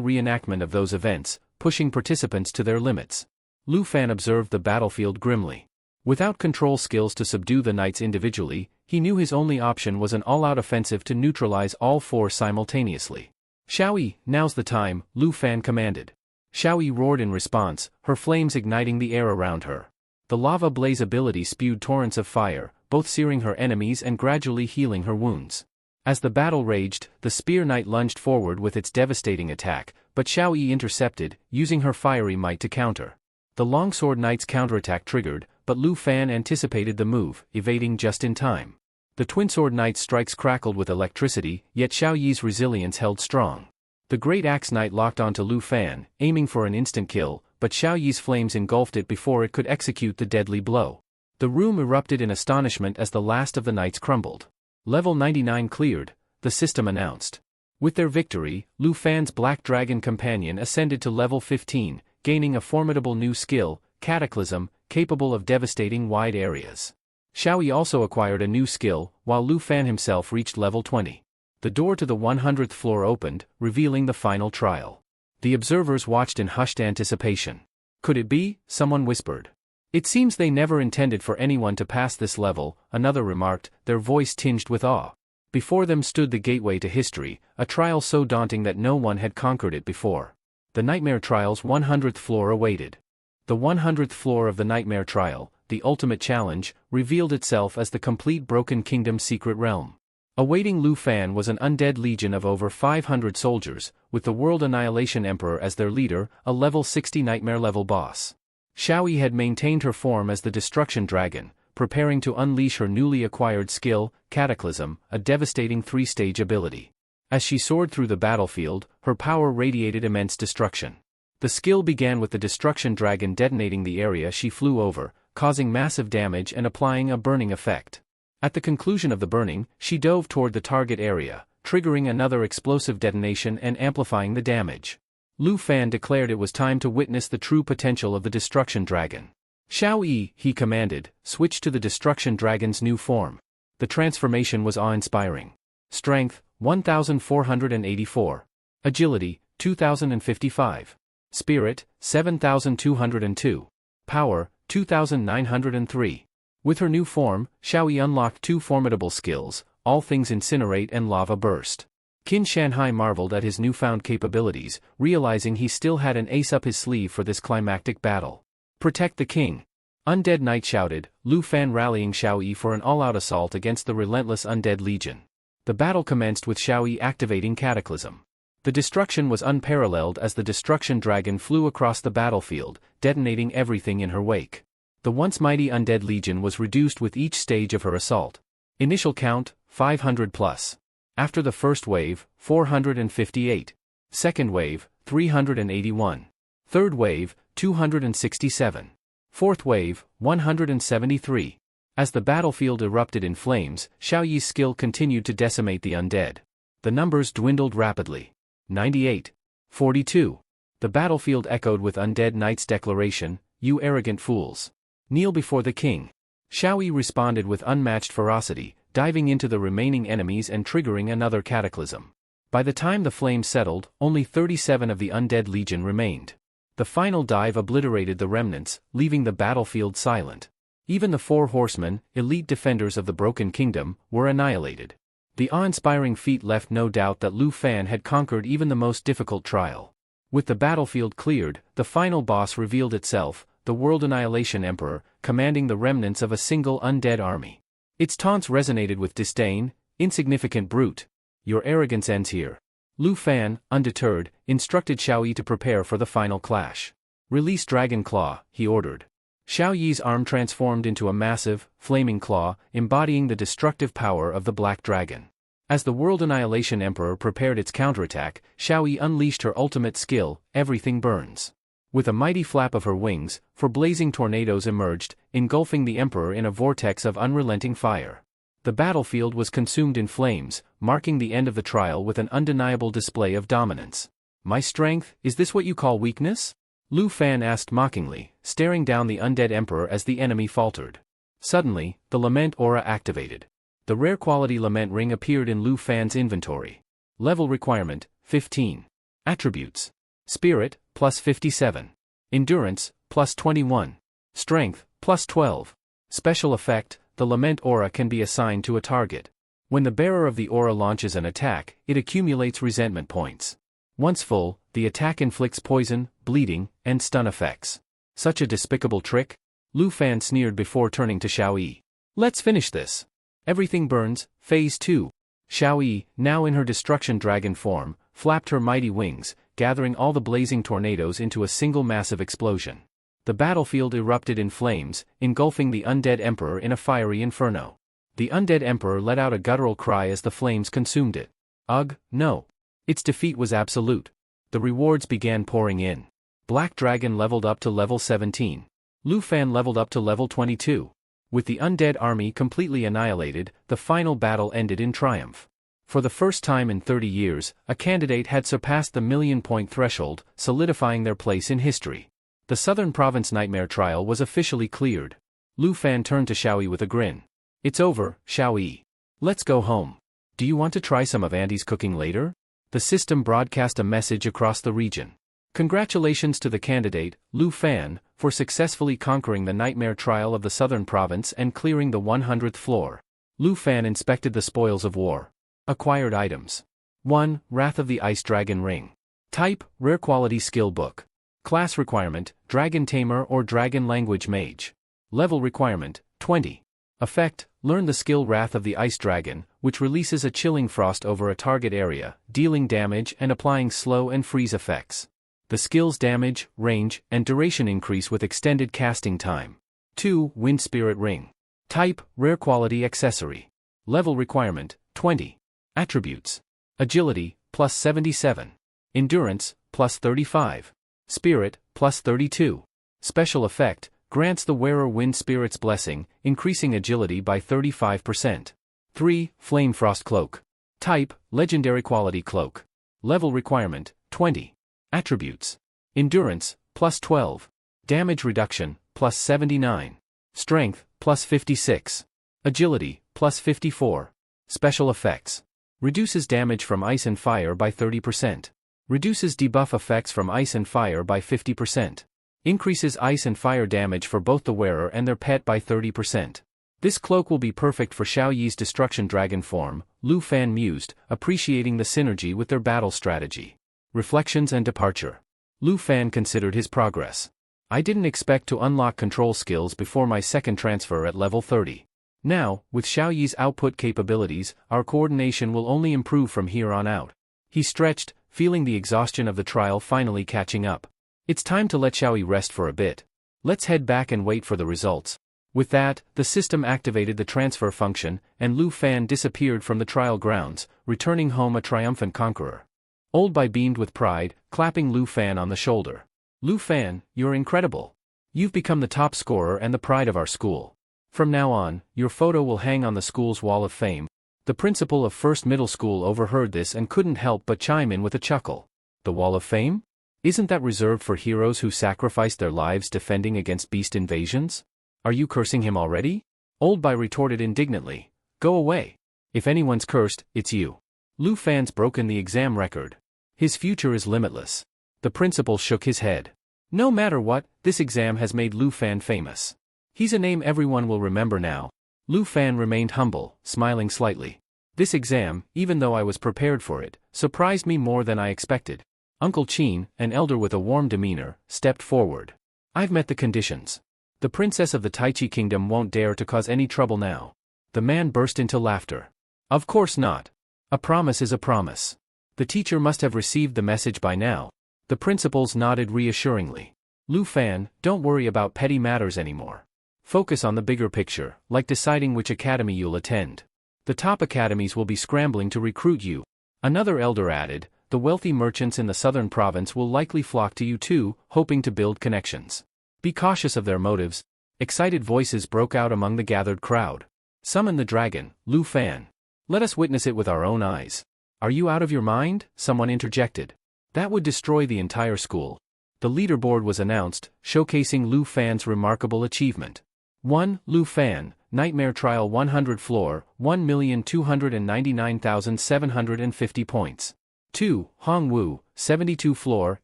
reenactment of those events, pushing participants to their limits. Lu Fan observed the battlefield grimly. Without control skills to subdue the knights individually, he knew his only option was an all-out offensive to neutralize all 4 simultaneously. "Xiaoyi, now's the time," Lu Fan commanded. Xiaoyi roared in response, her flames igniting the air around her. The lava blaze ability spewed torrents of fire, both searing her enemies and gradually healing her wounds. As the battle raged, the Spear Knight lunged forward with its devastating attack, but Xiaoyi intercepted, using her fiery might to counter. The Longsword Knight's counterattack triggered, but Lu Fan anticipated the move, evading just in time. The Twinsword Knight's strikes crackled with electricity, yet Xiaoyi's resilience held strong. The Great Axe Knight locked onto Lu Fan, aiming for an instant kill, but Xiaoyi's flames engulfed it before it could execute the deadly blow. The room erupted in astonishment as the last of the knights crumbled. "Level 99 cleared," the system announced. With their victory, Lu Fan's Black Dragon companion ascended to level 15, gaining a formidable new skill, Cataclysm, capable of devastating wide areas. Xiaoyi also acquired a new skill, while Lu Fan himself reached level 20. The door to the 100th floor opened, revealing the final trial. The observers watched in hushed anticipation. "Could it be?" someone whispered. "It seems they never intended for anyone to pass this level," another remarked, their voice tinged with awe. Before them stood the gateway to history, a trial so daunting that no one had conquered it before. The Nightmare Trial's 100th floor awaited. The 100th floor of the Nightmare Trial, the ultimate challenge, revealed itself as the complete Broken Kingdom secret realm. Awaiting Lu Fan was an undead legion of over 500 soldiers, with the World Annihilation Emperor as their leader, a level 60 nightmare-level boss. Xiaoyi had maintained her form as the Destruction Dragon, preparing to unleash her newly acquired skill, Cataclysm, a devastating 3-stage ability. As she soared through the battlefield, her power radiated immense destruction. The skill began with the Destruction Dragon detonating the area she flew over, causing massive damage and applying a burning effect. At the conclusion of the burning, she dove toward the target area, triggering another explosive detonation and amplifying the damage. Lu Fan declared it was time to witness the true potential of the Destruction Dragon. Xiaoyi, he commanded, switched to the Destruction Dragon's new form. The transformation was awe-inspiring. Strength, 1,484. Agility, 2,055. Spirit, 7,202. Power, 2,903. With her new form, Xiaoyi unlocked 2 formidable skills, All Things Incinerate and Lava Burst. Qin Shanhai marveled at his newfound capabilities, realizing he still had an ace up his sleeve for this climactic battle. Protect the king! Undead Knight shouted, Lu Fan rallying Xiaoyi for an all-out assault against the relentless undead legion. The battle commenced with Xiaoyi activating Cataclysm. The destruction was unparalleled as the Destruction Dragon flew across the battlefield, detonating everything in her wake. The once mighty undead legion was reduced with each stage of her assault. Initial count, 500 plus. After the first wave, 458. Second wave, 381. Third wave, 267. Fourth wave, 173. As the battlefield erupted in flames, Xiaoyi's skill continued to decimate the undead. The numbers dwindled rapidly. 98. 42. The battlefield echoed with Undead Knight's declaration, You arrogant fools. Kneel before the king. Xiaoyi responded with unmatched ferocity, diving into the remaining enemies and triggering another cataclysm. By the time the flames settled, only 37 of the undead legion remained. The final dive obliterated the remnants, leaving the battlefield silent. Even the 4 horsemen, elite defenders of the Broken Kingdom, were annihilated. The awe-inspiring feat left no doubt that Lu Fan had conquered even the most difficult trial. With the battlefield cleared, the final boss revealed itself, the World Annihilation Emperor, commanding the remnants of a single undead army. Its taunts resonated with disdain, insignificant brute. Your arrogance ends here. Lu Fan, undeterred, instructed Xiaoyi to prepare for the final clash. Release Dragon Claw, he ordered. Xiaoyi's arm transformed into a massive, flaming claw, embodying the destructive power of the Black Dragon. As the World Annihilation Emperor prepared its counterattack, Xiaoyi unleashed her ultimate skill, Everything Burns. With a mighty flap of her wings, 4 blazing tornadoes emerged, engulfing the Emperor in a vortex of unrelenting fire. The battlefield was consumed in flames, marking the end of the trial with an undeniable display of dominance. My strength, is this what you call weakness? Lu Fan asked mockingly, staring down the undead Emperor as the enemy faltered. Suddenly, the Lament aura activated. The rare quality Lament ring appeared in Lu Fan's inventory. Level requirement, 15. Attributes. Spirit, plus 57. Endurance, plus 21. Strength, plus 12. Special effect, the Lament aura can be assigned to a target. When the bearer of the aura launches an attack, it accumulates resentment points. Once full, the attack inflicts poison, bleeding, and stun effects. Such a despicable trick? Lu Fan sneered before turning to Xiaoyi. Let's finish this. Everything Burns, Phase 2. Xiaoyi, now in her Destruction Dragon form, flapped her mighty wings, gathering all the blazing tornadoes into a single massive explosion. The battlefield erupted in flames, engulfing the undead Emperor in a fiery inferno. The undead Emperor let out a guttural cry as the flames consumed it. Ugh, no. Its defeat was absolute. The rewards began pouring in. Black Dragon leveled up to level 17. Lu Fan leveled up to level 22. With the undead army completely annihilated, the final battle ended in triumph. For the first time in 30 years, a candidate had surpassed the million-point threshold, solidifying their place in history. The Southern Province Nightmare Trial was officially cleared. Lu Fan turned to Xiaoyi with a grin. It's over, Xiaoyi. Let's go home. Do you want to try some of Auntie's cooking later? The system broadcast a message across the region. Congratulations to the candidate, Lu Fan, for successfully conquering the Nightmare Trial of the Southern Province and clearing the 100th floor. Lu Fan inspected the spoils of war. Acquired items. 1. Wrath of the Ice Dragon Ring. Type, Rare Quality Skill Book. Class requirement, Dragon Tamer or Dragon Language Mage. Level requirement, 20. Effect, learn the skill Wrath of the Ice Dragon, which releases a chilling frost over a target area, dealing damage and applying slow and freeze effects. The skill's damage, range, and duration increase with extended casting time. 2. Wind Spirit Ring. Type, Rare Quality Accessory. Level requirement, 20. Attributes. Agility, plus 77. Endurance, plus 35. Spirit, plus 32. Special effect, grants the wearer Wind Spirit's Blessing, increasing agility by 35%. 3. Flame Frost Cloak. Type, Legendary Quality Cloak. Level requirement, 20. Attributes. Endurance, plus 12. Damage reduction, plus 79. Strength, plus 56. Agility, plus 54. Special effects. Reduces damage from ice and fire by 30%. Reduces debuff effects from ice and fire by 50%. Increases ice and fire damage for both the wearer and their pet by 30%. This cloak will be perfect for Xiaoyi's Destruction Dragon form, Lu Fan mused, appreciating the synergy with their battle strategy. Reflections and departure. Lu Fan considered his progress. I didn't expect to unlock control skills before my second transfer at level 30. Now, with Xiaoyi's output capabilities, our coordination will only improve from here on out. He stretched, feeling the exhaustion of the trial finally catching up. It's time to let Xiaoyi rest for a bit. Let's head back and wait for the results. With that, the system activated the transfer function, and Lu Fan disappeared from the trial grounds, returning home a triumphant conqueror. Old Bai beamed with pride, clapping Lu Fan on the shoulder. Lu Fan, you're incredible. You've become the top scorer and the pride of our school. From now on, your photo will hang on the school's wall of fame. The principal of First Middle School overheard this and couldn't help but chime in with a chuckle. The Wall of Fame? Isn't that reserved for heroes who sacrificed their lives defending against beast invasions? Are you cursing him already? Old Bai retorted indignantly. Go away. If anyone's cursed, it's you. Lu Fan's broken the exam record. His future is limitless. The principal shook his head. No matter what, this exam has made Lu Fan famous. He's a name everyone will remember now. Lu Fan remained humble, smiling slightly. This exam, even though I was prepared for it, surprised me more than I expected. Uncle Qin, an elder with a warm demeanor, stepped forward. I've met the conditions. The princess of the Taichi kingdom won't dare to cause any trouble now. The man burst into laughter. Of course not. A promise is a promise. The teacher must have received the message by now. The principals nodded reassuringly. Lu Fan, don't worry about petty matters anymore. Focus on the bigger picture, like deciding which academy you'll attend. The top academies will be scrambling to recruit you. Another elder added, the wealthy merchants in the southern province will likely flock to you too, hoping to build connections. Be cautious of their motives. Excited voices broke out among the gathered crowd. Summon the dragon, Lu Fan. Let us witness it with our own eyes. Are you out of your mind? Someone interjected. That would destroy the entire school. The leaderboard was announced, showcasing Lu Fan's remarkable achievement. 1. Lu Fan, Nightmare Trial 100 floor, 1,299,750 points. 2. Hong Wu, 72 floor,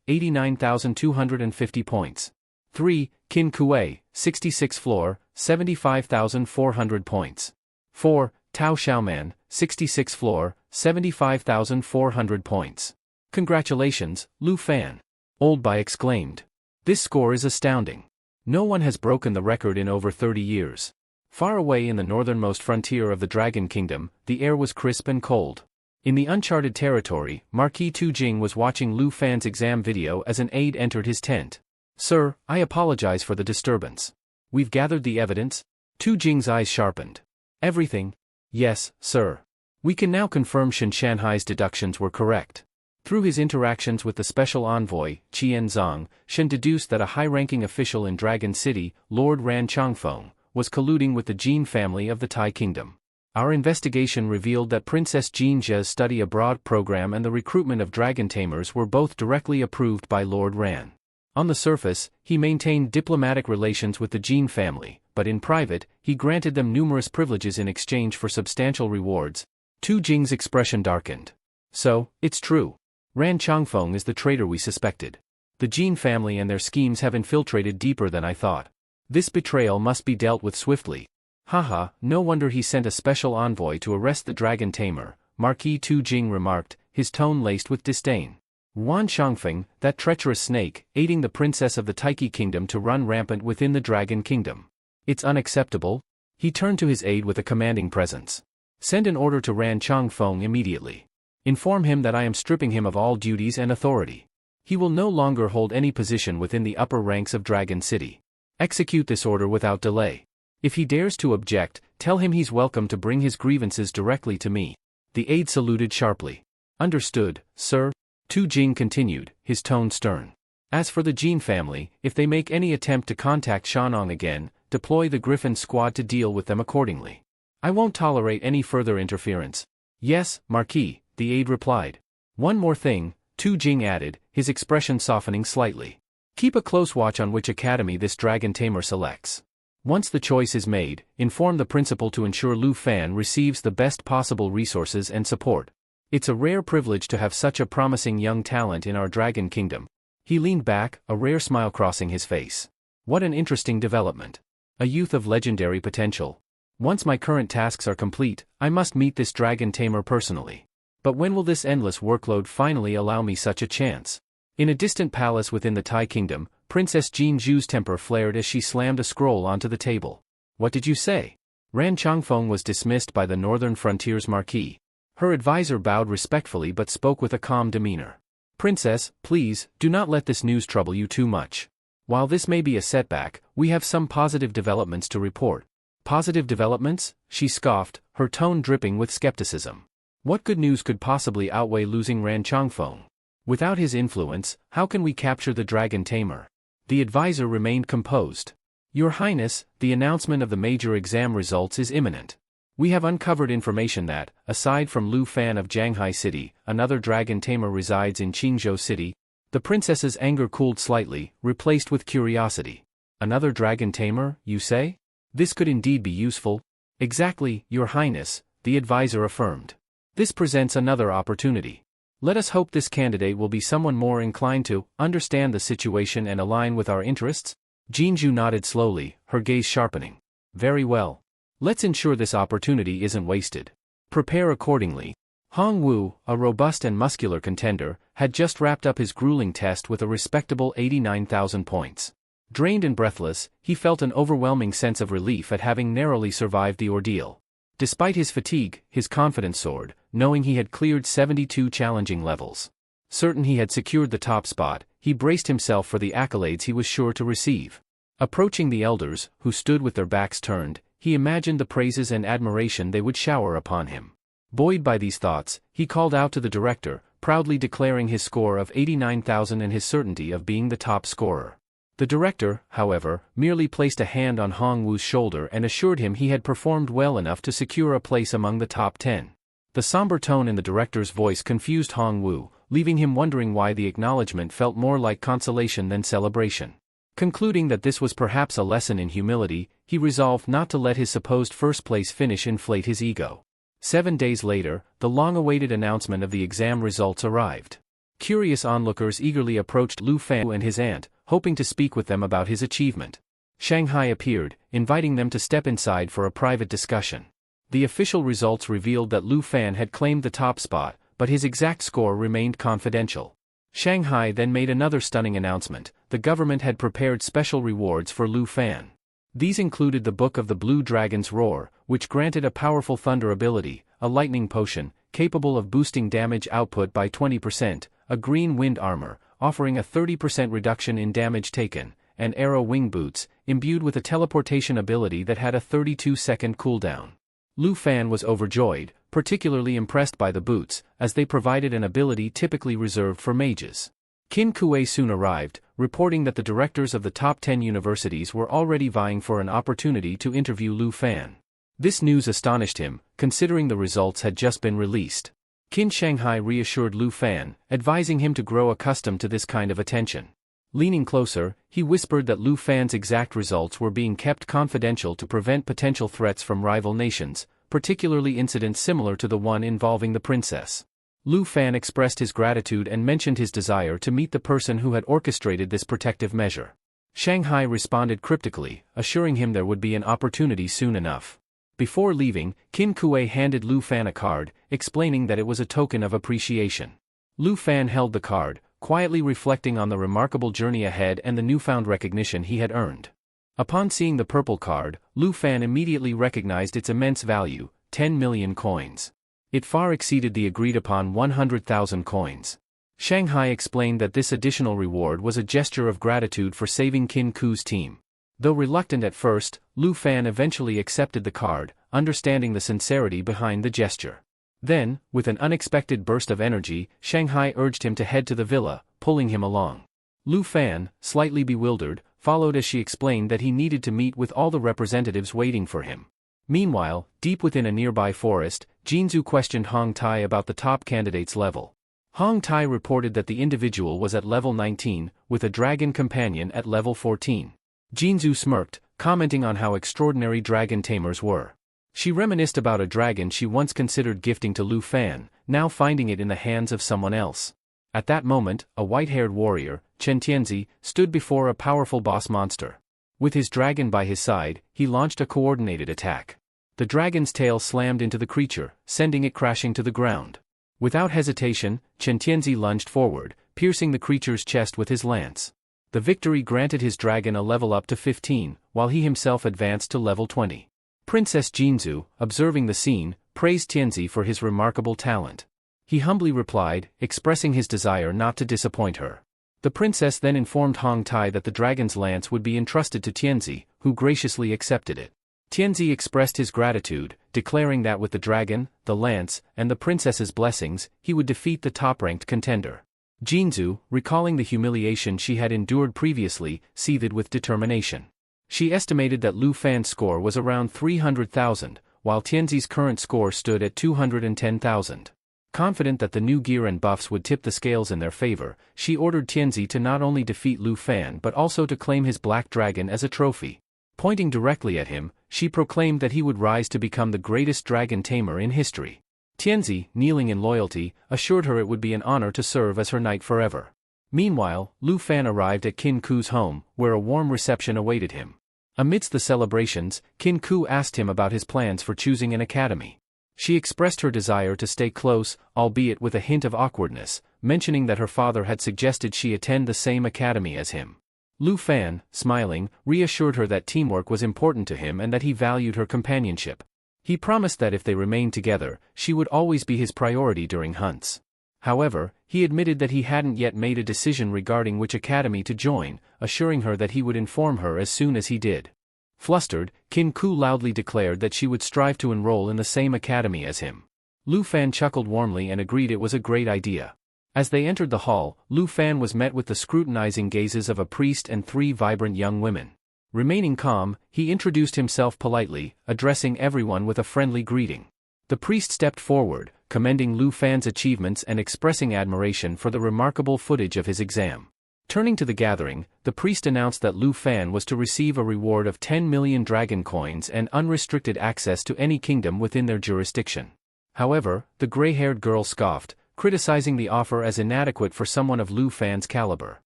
89,250 points. 3. Qin Kuei, 66 floor, 75,400 points. 4. Tao Xiaoman, 66 floor, 75,400 points. Congratulations, Lu Fan. Old Bai exclaimed. This score is astounding. No one has broken the record in over 30 years. Far away in the northernmost frontier of the Dragon Kingdom, the air was crisp and cold. In the uncharted territory, Marquis Tu Jing was watching Lu Fan's exam video as an aide entered his tent. Sir, I apologize for the disturbance. We've gathered the evidence. Tu Jing's eyes sharpened. Everything? Yes, sir. We can now confirm Shen Shanhai's deductions were correct. Through his interactions with the special envoy, Qian Zong, Shen deduced that a high-ranking official in Dragon City, Lord Ran Chongfeng, was colluding with the Jin family of the Tai Kingdom. Our investigation revealed that Princess Jin Zhe's study abroad program and the recruitment of dragon tamers were both directly approved by Lord Ran. On the surface, he maintained diplomatic relations with the Jin family, but in private, he granted them numerous privileges in exchange for substantial rewards. Tu Jing's expression darkened. So, it's true. Ran Chongfeng is the traitor we suspected. The Jin family and their schemes have infiltrated deeper than I thought. This betrayal must be dealt with swiftly. Haha, no wonder he sent a special envoy to arrest the dragon tamer, Marquis Tu Jing remarked, his tone laced with disdain. Wan Shangfeng, that treacherous snake, aiding the princess of the Taiki kingdom to run rampant within the dragon kingdom. It's unacceptable. He turned to his aide with a commanding presence. Send an order to Ran Changfeng immediately. Inform him that I am stripping him of all duties and authority. He will no longer hold any position within the upper ranks of Dragon City. Execute this order without delay. If he dares to object, tell him he's welcome to bring his grievances directly to me. The aide saluted sharply. Understood, sir. Tu Jing continued, his tone stern. As for the Jin family, if they make any attempt to contact Shanong again, deploy the Griffin squad to deal with them accordingly. I won't tolerate any further interference. Yes, Marquis, the aide replied. One more thing, Tu Jing added, his expression softening slightly. Keep a close watch on which academy this dragon tamer selects. Once the choice is made, inform the principal to ensure Lu Fan receives the best possible resources and support. It's a rare privilege to have such a promising young talent in our dragon kingdom. He leaned back, a rare smile crossing his face. What an interesting development. A youth of legendary potential. Once my current tasks are complete, I must meet this dragon tamer personally. But when will this endless workload finally allow me such a chance? In a distant palace within the Tai kingdom, Princess Jin Zhu's temper flared as she slammed a scroll onto the table. What did you say? Ran Changfeng was dismissed by the Northern Frontier's Marquis. Her advisor bowed respectfully but spoke with a calm demeanor. Princess, please, do not let this news trouble you too much. While this may be a setback, we have some positive developments to report. Positive developments? She scoffed, her tone dripping with skepticism. What good news could possibly outweigh losing Ran Changfeng? Without his influence, how can we capture the dragon tamer? The advisor remained composed. Your Highness, the announcement of the major exam results is imminent. We have uncovered information that, aside from Lu Fan of Jianghai City, another dragon tamer resides in Qingzhou City. The princess's anger cooled slightly, replaced with curiosity. Another dragon tamer, you say? This could indeed be useful. Exactly, Your Highness, the advisor affirmed. This presents another opportunity. Let us hope this candidate will be someone more inclined to understand the situation and align with our interests. Jinju nodded slowly, her gaze sharpening. Very well. Let's ensure this opportunity isn't wasted. Prepare accordingly. Hong Wu, a robust and muscular contender, had just wrapped up his grueling test with a respectable 89,000 points. Drained and breathless, he felt an overwhelming sense of relief at having narrowly survived the ordeal. Despite his fatigue, his confidence soared, knowing he had cleared 72 challenging levels. Certain he had secured the top spot, he braced himself for the accolades he was sure to receive. Approaching the elders, who stood with their backs turned, he imagined the praises and admiration they would shower upon him. Buoyed by these thoughts, he called out to the director, proudly declaring his score of 89,000 and his certainty of being the top scorer. The director, however, merely placed a hand on Hong Wu's shoulder and assured him he had performed well enough to secure a place among the top 10. The somber tone in the director's voice confused Hong Wu, leaving him wondering why the acknowledgement felt more like consolation than celebration. Concluding that this was perhaps a lesson in humility, he resolved not to let his supposed first-place finish inflate his ego. 7 days later, the long-awaited announcement of the exam results arrived. Curious onlookers eagerly approached Lu Fan and his aunt, hoping to speak with them about his achievement. Shanghai appeared, inviting them to step inside for a private discussion. The official results revealed that Lu Fan had claimed the top spot, but his exact score remained confidential. Shanghai then made another stunning announcement: the government had prepared special rewards for Lu Fan. These included the Book of the Blue Dragon's Roar, which granted a powerful thunder ability, a lightning potion, capable of boosting damage output by 20%, a green wind armor, offering a 30% reduction in damage taken, and arrow wing boots, imbued with a teleportation ability that had a 32-second cooldown. Lu Fan was overjoyed, particularly impressed by the boots, as they provided an ability typically reserved for mages. Qin Kuei soon arrived, reporting that the directors of the top 10 universities were already vying for an opportunity to interview Lu Fan. This news astonished him, considering the results had just been released. Qin Shanghai reassured Lu Fan, advising him to grow accustomed to this kind of attention. Leaning closer, he whispered that Lu Fan's exact results were being kept confidential to prevent potential threats from rival nations, particularly incidents similar to the one involving the princess. Lu Fan expressed his gratitude and mentioned his desire to meet the person who had orchestrated this protective measure. Shanghai responded cryptically, assuring him there would be an opportunity soon enough. Before leaving, Qin Kuei handed Lu Fan a card, explaining that it was a token of appreciation. Lu Fan held the card, quietly reflecting on the remarkable journey ahead and the newfound recognition he had earned. Upon seeing the purple card, Lu Fan immediately recognized its immense value, 10 million coins. It far exceeded the agreed-upon 100,000 coins. Shanghai explained that this additional reward was a gesture of gratitude for saving Qin Ku's team. Though reluctant at first, Lu Fan eventually accepted the card, understanding the sincerity behind the gesture. Then, with an unexpected burst of energy, Shanghai urged him to head to the villa, pulling him along. Lu Fan, slightly bewildered, followed as she explained that he needed to meet with all the representatives waiting for him. Meanwhile, deep within a nearby forest, Jinzhu questioned Hong Tai about the top candidate's level. Hong Tai reported that the individual was at level 19, with a dragon companion at level 14. Jinzhu smirked, commenting on how extraordinary dragon tamers were. She reminisced about a dragon she once considered gifting to Lu Fan, now finding it in the hands of someone else. At that moment, a white-haired warrior, Chen Tianzi, stood before a powerful boss monster. With his dragon by his side, he launched a coordinated attack. The dragon's tail slammed into the creature, sending it crashing to the ground. Without hesitation, Chen Tianzi lunged forward, piercing the creature's chest with his lance. The victory granted his dragon a level up to 15, while he himself advanced to level 20. Princess Jinzhu, observing the scene, praised Tianzi for his remarkable talent. He humbly replied, expressing his desire not to disappoint her. The princess then informed Hong Tai that the dragon's lance would be entrusted to Tianzi, who graciously accepted it. Tianzi expressed his gratitude, declaring that with the dragon, the lance, and the princess's blessings, he would defeat the top-ranked contender. Jinzhu, recalling the humiliation she had endured previously, seethed with determination. She estimated that Lu Fan's score was around 300,000, while Tianzi's current score stood at 210,000. Confident that the new gear and buffs would tip the scales in their favor, she ordered Tianzi to not only defeat Lu Fan but also to claim his black dragon as a trophy. Pointing directly at him, she proclaimed that he would rise to become the greatest dragon tamer in history. Tianzi, kneeling in loyalty, assured her it would be an honor to serve as her knight forever. Meanwhile, Lu Fan arrived at Qin Ku's home, where a warm reception awaited him. Amidst the celebrations, Qin Ku asked him about his plans for choosing an academy. She expressed her desire to stay close, albeit with a hint of awkwardness, mentioning that her father had suggested she attend the same academy as him. Lu Fan, smiling, reassured her that teamwork was important to him and that he valued her companionship. He promised that if they remained together, she would always be his priority during hunts. However, he admitted that he hadn't yet made a decision regarding which academy to join, assuring her that he would inform her as soon as he did. Flustered, Qin Ku loudly declared that she would strive to enroll in the same academy as him. Lu Fan chuckled warmly and agreed it was a great idea. As they entered the hall, Lu Fan was met with the scrutinizing gazes of a priest and 3 vibrant young women. Remaining calm, he introduced himself politely, addressing everyone with a friendly greeting. The priest stepped forward, commending Lu Fan's achievements and expressing admiration for the remarkable footage of his exam. Turning to the gathering, the priest announced that Lu Fan was to receive a reward of 10 million dragon coins and unrestricted access to any kingdom within their jurisdiction. However, the gray-haired girl scoffed, criticizing the offer as inadequate for someone of Lu Fan's caliber.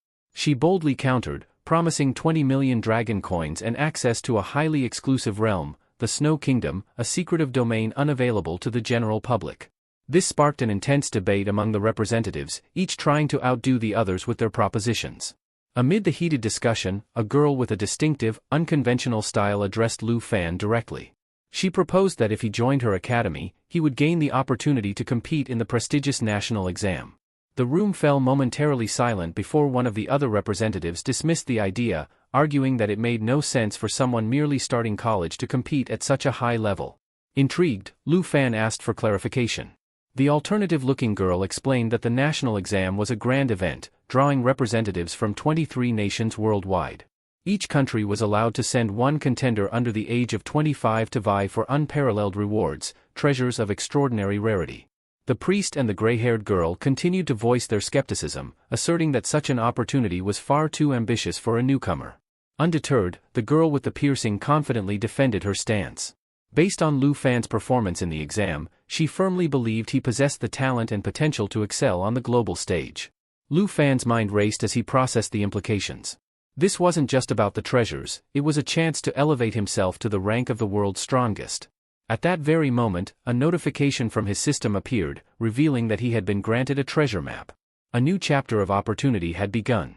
She boldly countered, promising 20 million dragon coins and access to a highly exclusive realm, the Snow Kingdom, a secretive domain unavailable to the general public. This sparked an intense debate among the representatives, each trying to outdo the others with their propositions. Amid the heated discussion, a girl with a distinctive, unconventional style addressed Lu Fan directly. She proposed that if he joined her academy, he would gain the opportunity to compete in the prestigious national exam. The room fell momentarily silent before one of the other representatives dismissed the idea, arguing that it made no sense for someone merely starting college to compete at such a high level. Intrigued, Lu Fan asked for clarification. The alternative-looking girl explained that the national exam was a grand event, drawing representatives from 23 nations worldwide. Each country was allowed to send one contender under the age of 25 to vie for unparalleled rewards, treasures of extraordinary rarity. The priest and the gray-haired girl continued to voice their skepticism, asserting that such an opportunity was far too ambitious for a newcomer. Undeterred, the girl with the piercing confidently defended her stance. Based on Lu Fan's performance in the exam, she firmly believed he possessed the talent and potential to excel on the global stage. Lu Fan's mind raced as he processed the implications. This wasn't just about the treasures, it was a chance to elevate himself to the rank of the world's strongest. At that very moment, a notification from his system appeared, revealing that he had been granted a treasure map. A new chapter of opportunity had begun.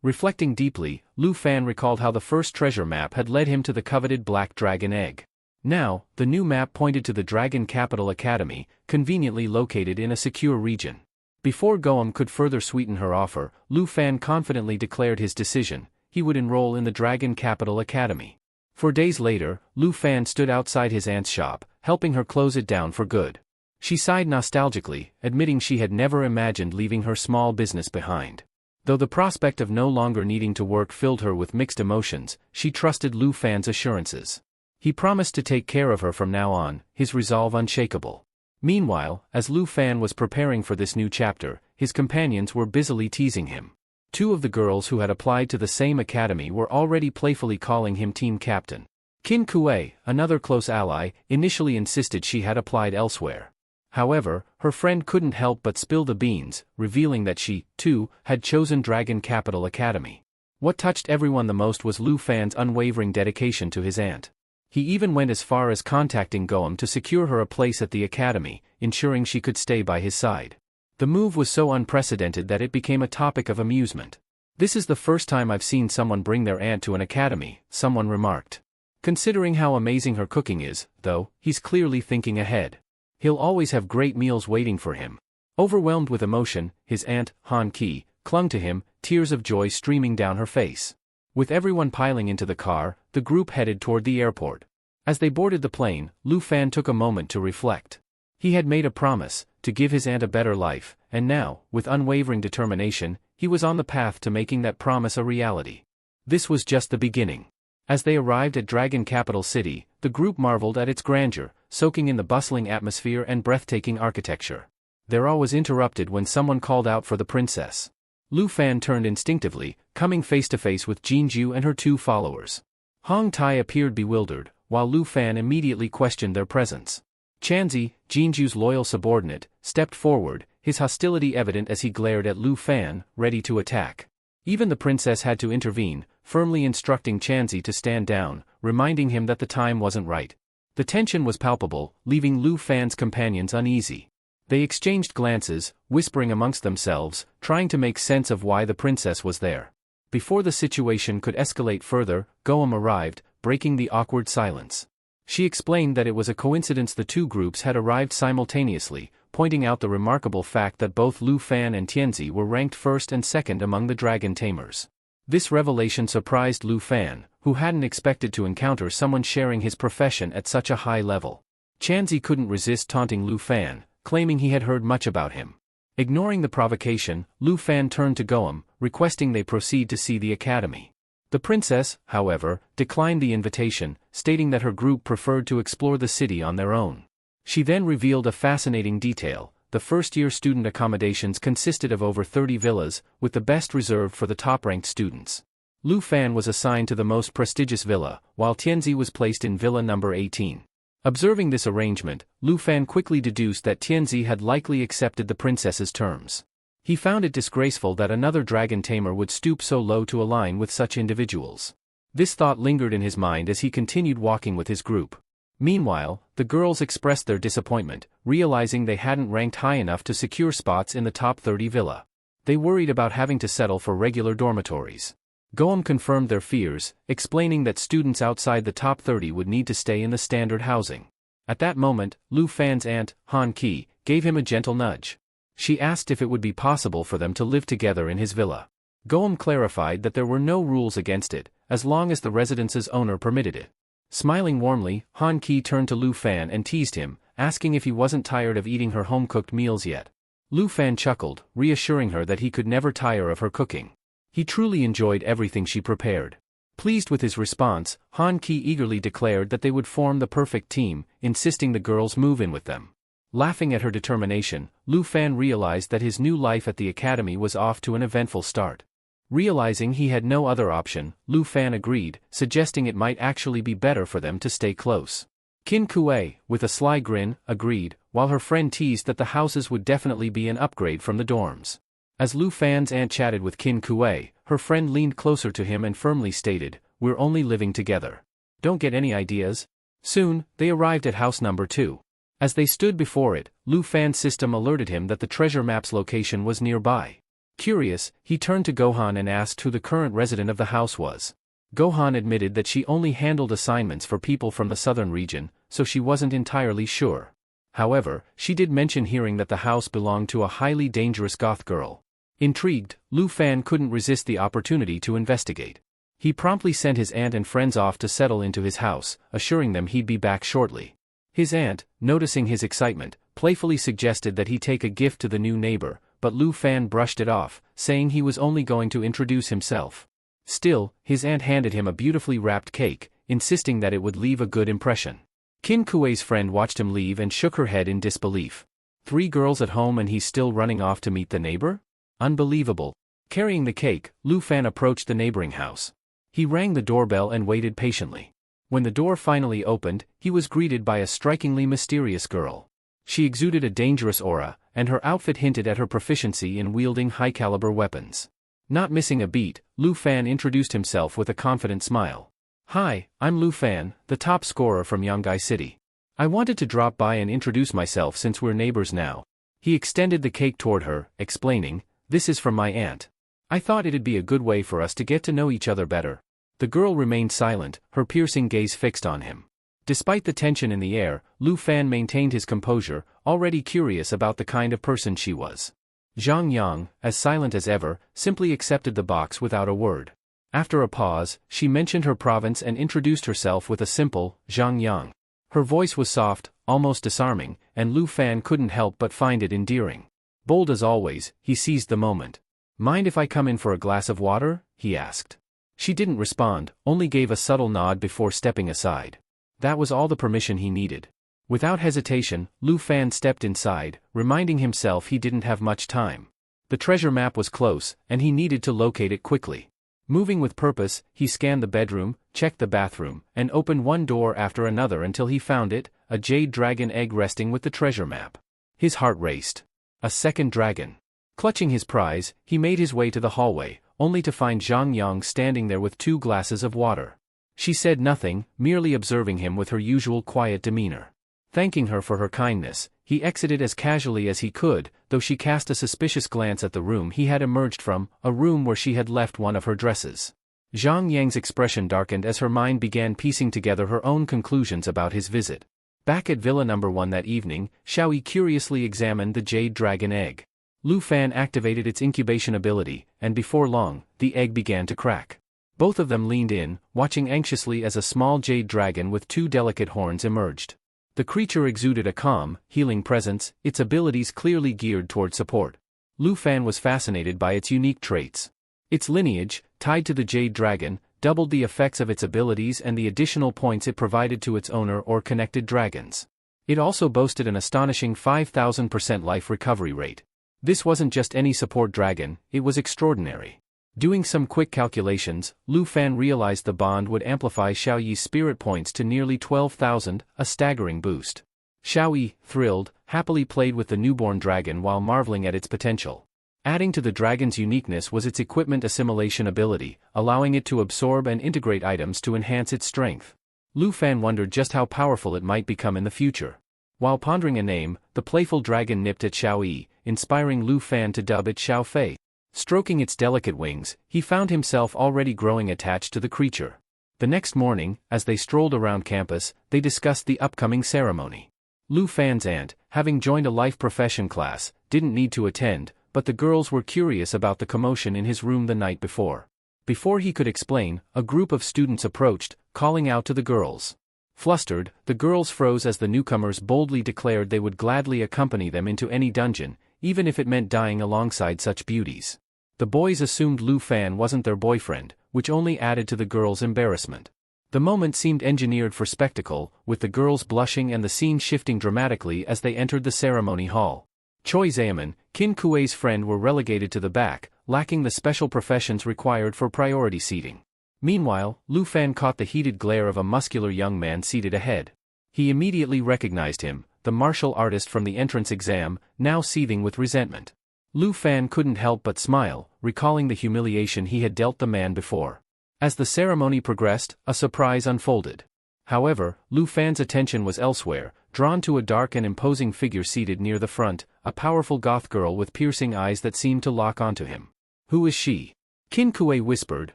Reflecting deeply, Lu Fan recalled how the first treasure map had led him to the coveted Black Dragon Egg. Now, the new map pointed to the Dragon Capital Academy, conveniently located in a secure region. Before Goem could further sweeten her offer, Lu Fan confidently declared his decision: he would enroll in the Dragon Capital Academy. 4 days later, Lu Fan stood outside his aunt's shop, helping her close it down for good. She sighed nostalgically, admitting she had never imagined leaving her small business behind. Though the prospect of no longer needing to work filled her with mixed emotions, she trusted Lu Fan's assurances. He promised to take care of her from now on, his resolve unshakable. Meanwhile, as Lu Fan was preparing for this new chapter, his companions were busily teasing him. 2 of the girls who had applied to the same academy were already playfully calling him team captain. Qin Kuei, another close ally, initially insisted she had applied elsewhere. However, her friend couldn't help but spill the beans, revealing that she, too, had chosen Dragon Capital Academy. What touched everyone the most was Lu Fan's unwavering dedication to his aunt. He even went as far as contacting Goem to secure her a place at the academy, ensuring she could stay by his side. The move was so unprecedented that it became a topic of amusement. "This is the first time I've seen someone bring their aunt to an academy," someone remarked. Considering how amazing her cooking is, though, he's clearly thinking ahead. He'll always have great meals waiting for him. Overwhelmed with emotion, his aunt, Han Ki, clung to him, tears of joy streaming down her face. With everyone piling into the car, the group headed toward the airport. As they boarded the plane, Lu Fan took a moment to reflect. He had made a promise, to give his aunt a better life, and now, with unwavering determination, he was on the path to making that promise a reality. This was just the beginning. As they arrived at Dragon Capital City, the group marveled at its grandeur, soaking in the bustling atmosphere and breathtaking architecture. Their awe was interrupted when someone called out for the princess. Lu Fan turned instinctively, coming face to face with Jinju and her 2 followers. Hong Tai appeared bewildered, while Lu Fan immediately questioned their presence. Chanzi, Jinju's loyal subordinate, stepped forward, his hostility evident as he glared at Lu Fan, ready to attack. Even the princess had to intervene, firmly instructing Chanzi to stand down, reminding him that the time wasn't right. The tension was palpable, leaving Lu Fan's companions uneasy. They exchanged glances, whispering amongst themselves, trying to make sense of why the princess was there. Before the situation could escalate further, Goem arrived, breaking the awkward silence. She explained that it was a coincidence the 2 groups had arrived simultaneously, pointing out the remarkable fact that both Lu Fan and Tianzi were ranked 1st and 2nd among the dragon tamers. This revelation surprised Lu Fan, who hadn't expected to encounter someone sharing his profession at such a high level. Chanzi couldn't resist taunting Lu Fan, claiming he had heard much about him. Ignoring the provocation, Lu Fan turned to Goem, requesting they proceed to see the academy. The princess, however, declined the invitation, stating that her group preferred to explore the city on their own. She then revealed a fascinating detail: the first-year student accommodations consisted of over 30 villas, with the best reserved for the top-ranked students. Lu Fan was assigned to the most prestigious villa, while Tianzi was placed in villa number 18. Observing this arrangement, Lu Fan quickly deduced that Tianzi had likely accepted the princess's terms. He found it disgraceful that another dragon tamer would stoop so low to align with such individuals. This thought lingered in his mind as he continued walking with his group. Meanwhile, the girls expressed their disappointment, realizing they hadn't ranked high enough to secure spots in the top 30 villa. They worried about having to settle for regular dormitories. Goem confirmed their fears, explaining that students outside the top 30 would need to stay in the standard housing. At that moment, Lu Fan's aunt, Han Ki, gave him a gentle nudge. She asked if it would be possible for them to live together in his villa. Goem clarified that there were no rules against it, as long as the residence's owner permitted it. Smiling warmly, Han Ki turned to Lu Fan and teased him, asking if he wasn't tired of eating her home-cooked meals yet. Lu Fan chuckled, reassuring her that he could never tire of her cooking. He truly enjoyed everything she prepared. Pleased with his response, Han Ki eagerly declared that they would form the perfect team, insisting the girls move in with them. Laughing at her determination, Lu Fan realized that his new life at the academy was off to an eventful start. Realizing he had no other option, Lu Fan agreed, suggesting it might actually be better for them to stay close. Qin Kuei, with a sly grin, agreed, while her friend teased that the houses would definitely be an upgrade from the dorms. As Lu Fan's aunt chatted with Qin Kuei, her friend leaned closer to him and firmly stated, "We're only living together. Don't get any ideas?" Soon, they arrived at house number 2. As they stood before it, Lu Fan's system alerted him that the treasure map's location was nearby. Curious, he turned to Gohan and asked who the current resident of the house was. Gohan admitted that she only handled assignments for people from the southern region, so she wasn't entirely sure. However, she did mention hearing that the house belonged to a highly dangerous goth girl. Intrigued, Lu Fan couldn't resist the opportunity to investigate. He promptly sent his aunt and friends off to settle into his house, assuring them he'd be back shortly. His aunt, noticing his excitement, playfully suggested that he take a gift to the new neighbor, but Lu Fan brushed it off, saying he was only going to introduce himself. Still, his aunt handed him a beautifully wrapped cake, insisting that it would leave a good impression. Qin Kuei's friend watched him leave and shook her head in disbelief. 3 girls at home and he's still running off to meet the neighbor? Unbelievable. Carrying the cake, Lu Fan approached the neighboring house. He rang the doorbell and waited patiently. When the door finally opened, he was greeted by a strikingly mysterious girl. She exuded a dangerous aura, and her outfit hinted at her proficiency in wielding high-caliber weapons. Not missing a beat, Lu Fan introduced himself with a confident smile. "Hi, I'm Lu Fan, the top scorer from Yongai City. I wanted to drop by and introduce myself since we're neighbors now." He extended the cake toward her, explaining, "This is from my aunt. I thought it'd be a good way for us to get to know each other better." The girl remained silent, her piercing gaze fixed on him. Despite the tension in the air, Lu Fan maintained his composure, already curious about the kind of person she was. Zhang Yang, as silent as ever, simply accepted the box without a word. After a pause, she mentioned her province and introduced herself with a simple, "Zhang Yang." Her voice was soft, almost disarming, and Lu Fan couldn't help but find it endearing. Bold as always, he seized the moment. "Mind if I come in for a glass of water?" he asked. She didn't respond, only gave a subtle nod before stepping aside. That was all the permission he needed. Without hesitation, Lu Fan stepped inside, reminding himself he didn't have much time. The treasure map was close, and he needed to locate it quickly. Moving with purpose, he scanned the bedroom, checked the bathroom, and opened one door after another until he found it, a jade dragon egg resting with the treasure map. His heart raced. A second dragon. Clutching his prize, he made his way to the hallway, only to find Zhang Yang standing there with 2 glasses of water. She said nothing, merely observing him with her usual quiet demeanor. Thanking her for her kindness, he exited as casually as he could, though she cast a suspicious glance at the room he had emerged from, a room where she had left one of her dresses. Zhang Yang's expression darkened as her mind began piecing together her own conclusions about his visit. Back at Villa No. 1 that evening, Xiaoyi curiously examined the jade dragon egg. Lu Fan activated its incubation ability, and before long, the egg began to crack. Both of them leaned in, watching anxiously as a small jade dragon with 2 delicate horns emerged. The creature exuded a calm, healing presence, its abilities clearly geared toward support. Lu Fan was fascinated by its unique traits. Its lineage, tied to the jade dragon, doubled the effects of its abilities and the additional points it provided to its owner or connected dragons. It also boasted an astonishing 5,000% life recovery rate. This wasn't just any support dragon, it was extraordinary. Doing some quick calculations, Lu Fan realized the bond would amplify Xiaoyi's spirit points to nearly 12,000, a staggering boost. Xiaoyi, thrilled, happily played with the newborn dragon while marveling at its potential. Adding to the dragon's uniqueness was its equipment assimilation ability, allowing it to absorb and integrate items to enhance its strength. Lu Fan wondered just how powerful it might become in the future. While pondering a name, the playful dragon nipped at Xiaoyi, inspiring Lu Fan to dub it Xiao Fei. Stroking its delicate wings, he found himself already growing attached to the creature. The next morning, as they strolled around campus, they discussed the upcoming ceremony. Lu Fan's aunt, having joined a life profession class, didn't need to attend, but the girls were curious about the commotion in his room the night before. Before he could explain, a group of students approached, calling out to the girls. Flustered, the girls froze as the newcomers boldly declared they would gladly accompany them into any dungeon, even if it meant dying alongside such beauties. The boys assumed Lu Fan wasn't their boyfriend, which only added to the girls' embarrassment. The moment seemed engineered for spectacle, with the girls blushing and the scene shifting dramatically as they entered the ceremony hall. Choi Zaemin, Qin Kuei's friend, were relegated to the back, lacking the special professions required for priority seating. Meanwhile, Lu Fan caught the heated glare of a muscular young man seated ahead. He immediately recognized him, the martial artist from the entrance exam, now seething with resentment. Lu Fan couldn't help but smile, recalling the humiliation he had dealt the man before. As the ceremony progressed, a surprise unfolded. However, Lu Fan's attention was elsewhere, drawn to a dark and imposing figure seated near the front, a powerful goth girl with piercing eyes that seemed to lock onto him. "Who is she?" Kin Kuei whispered,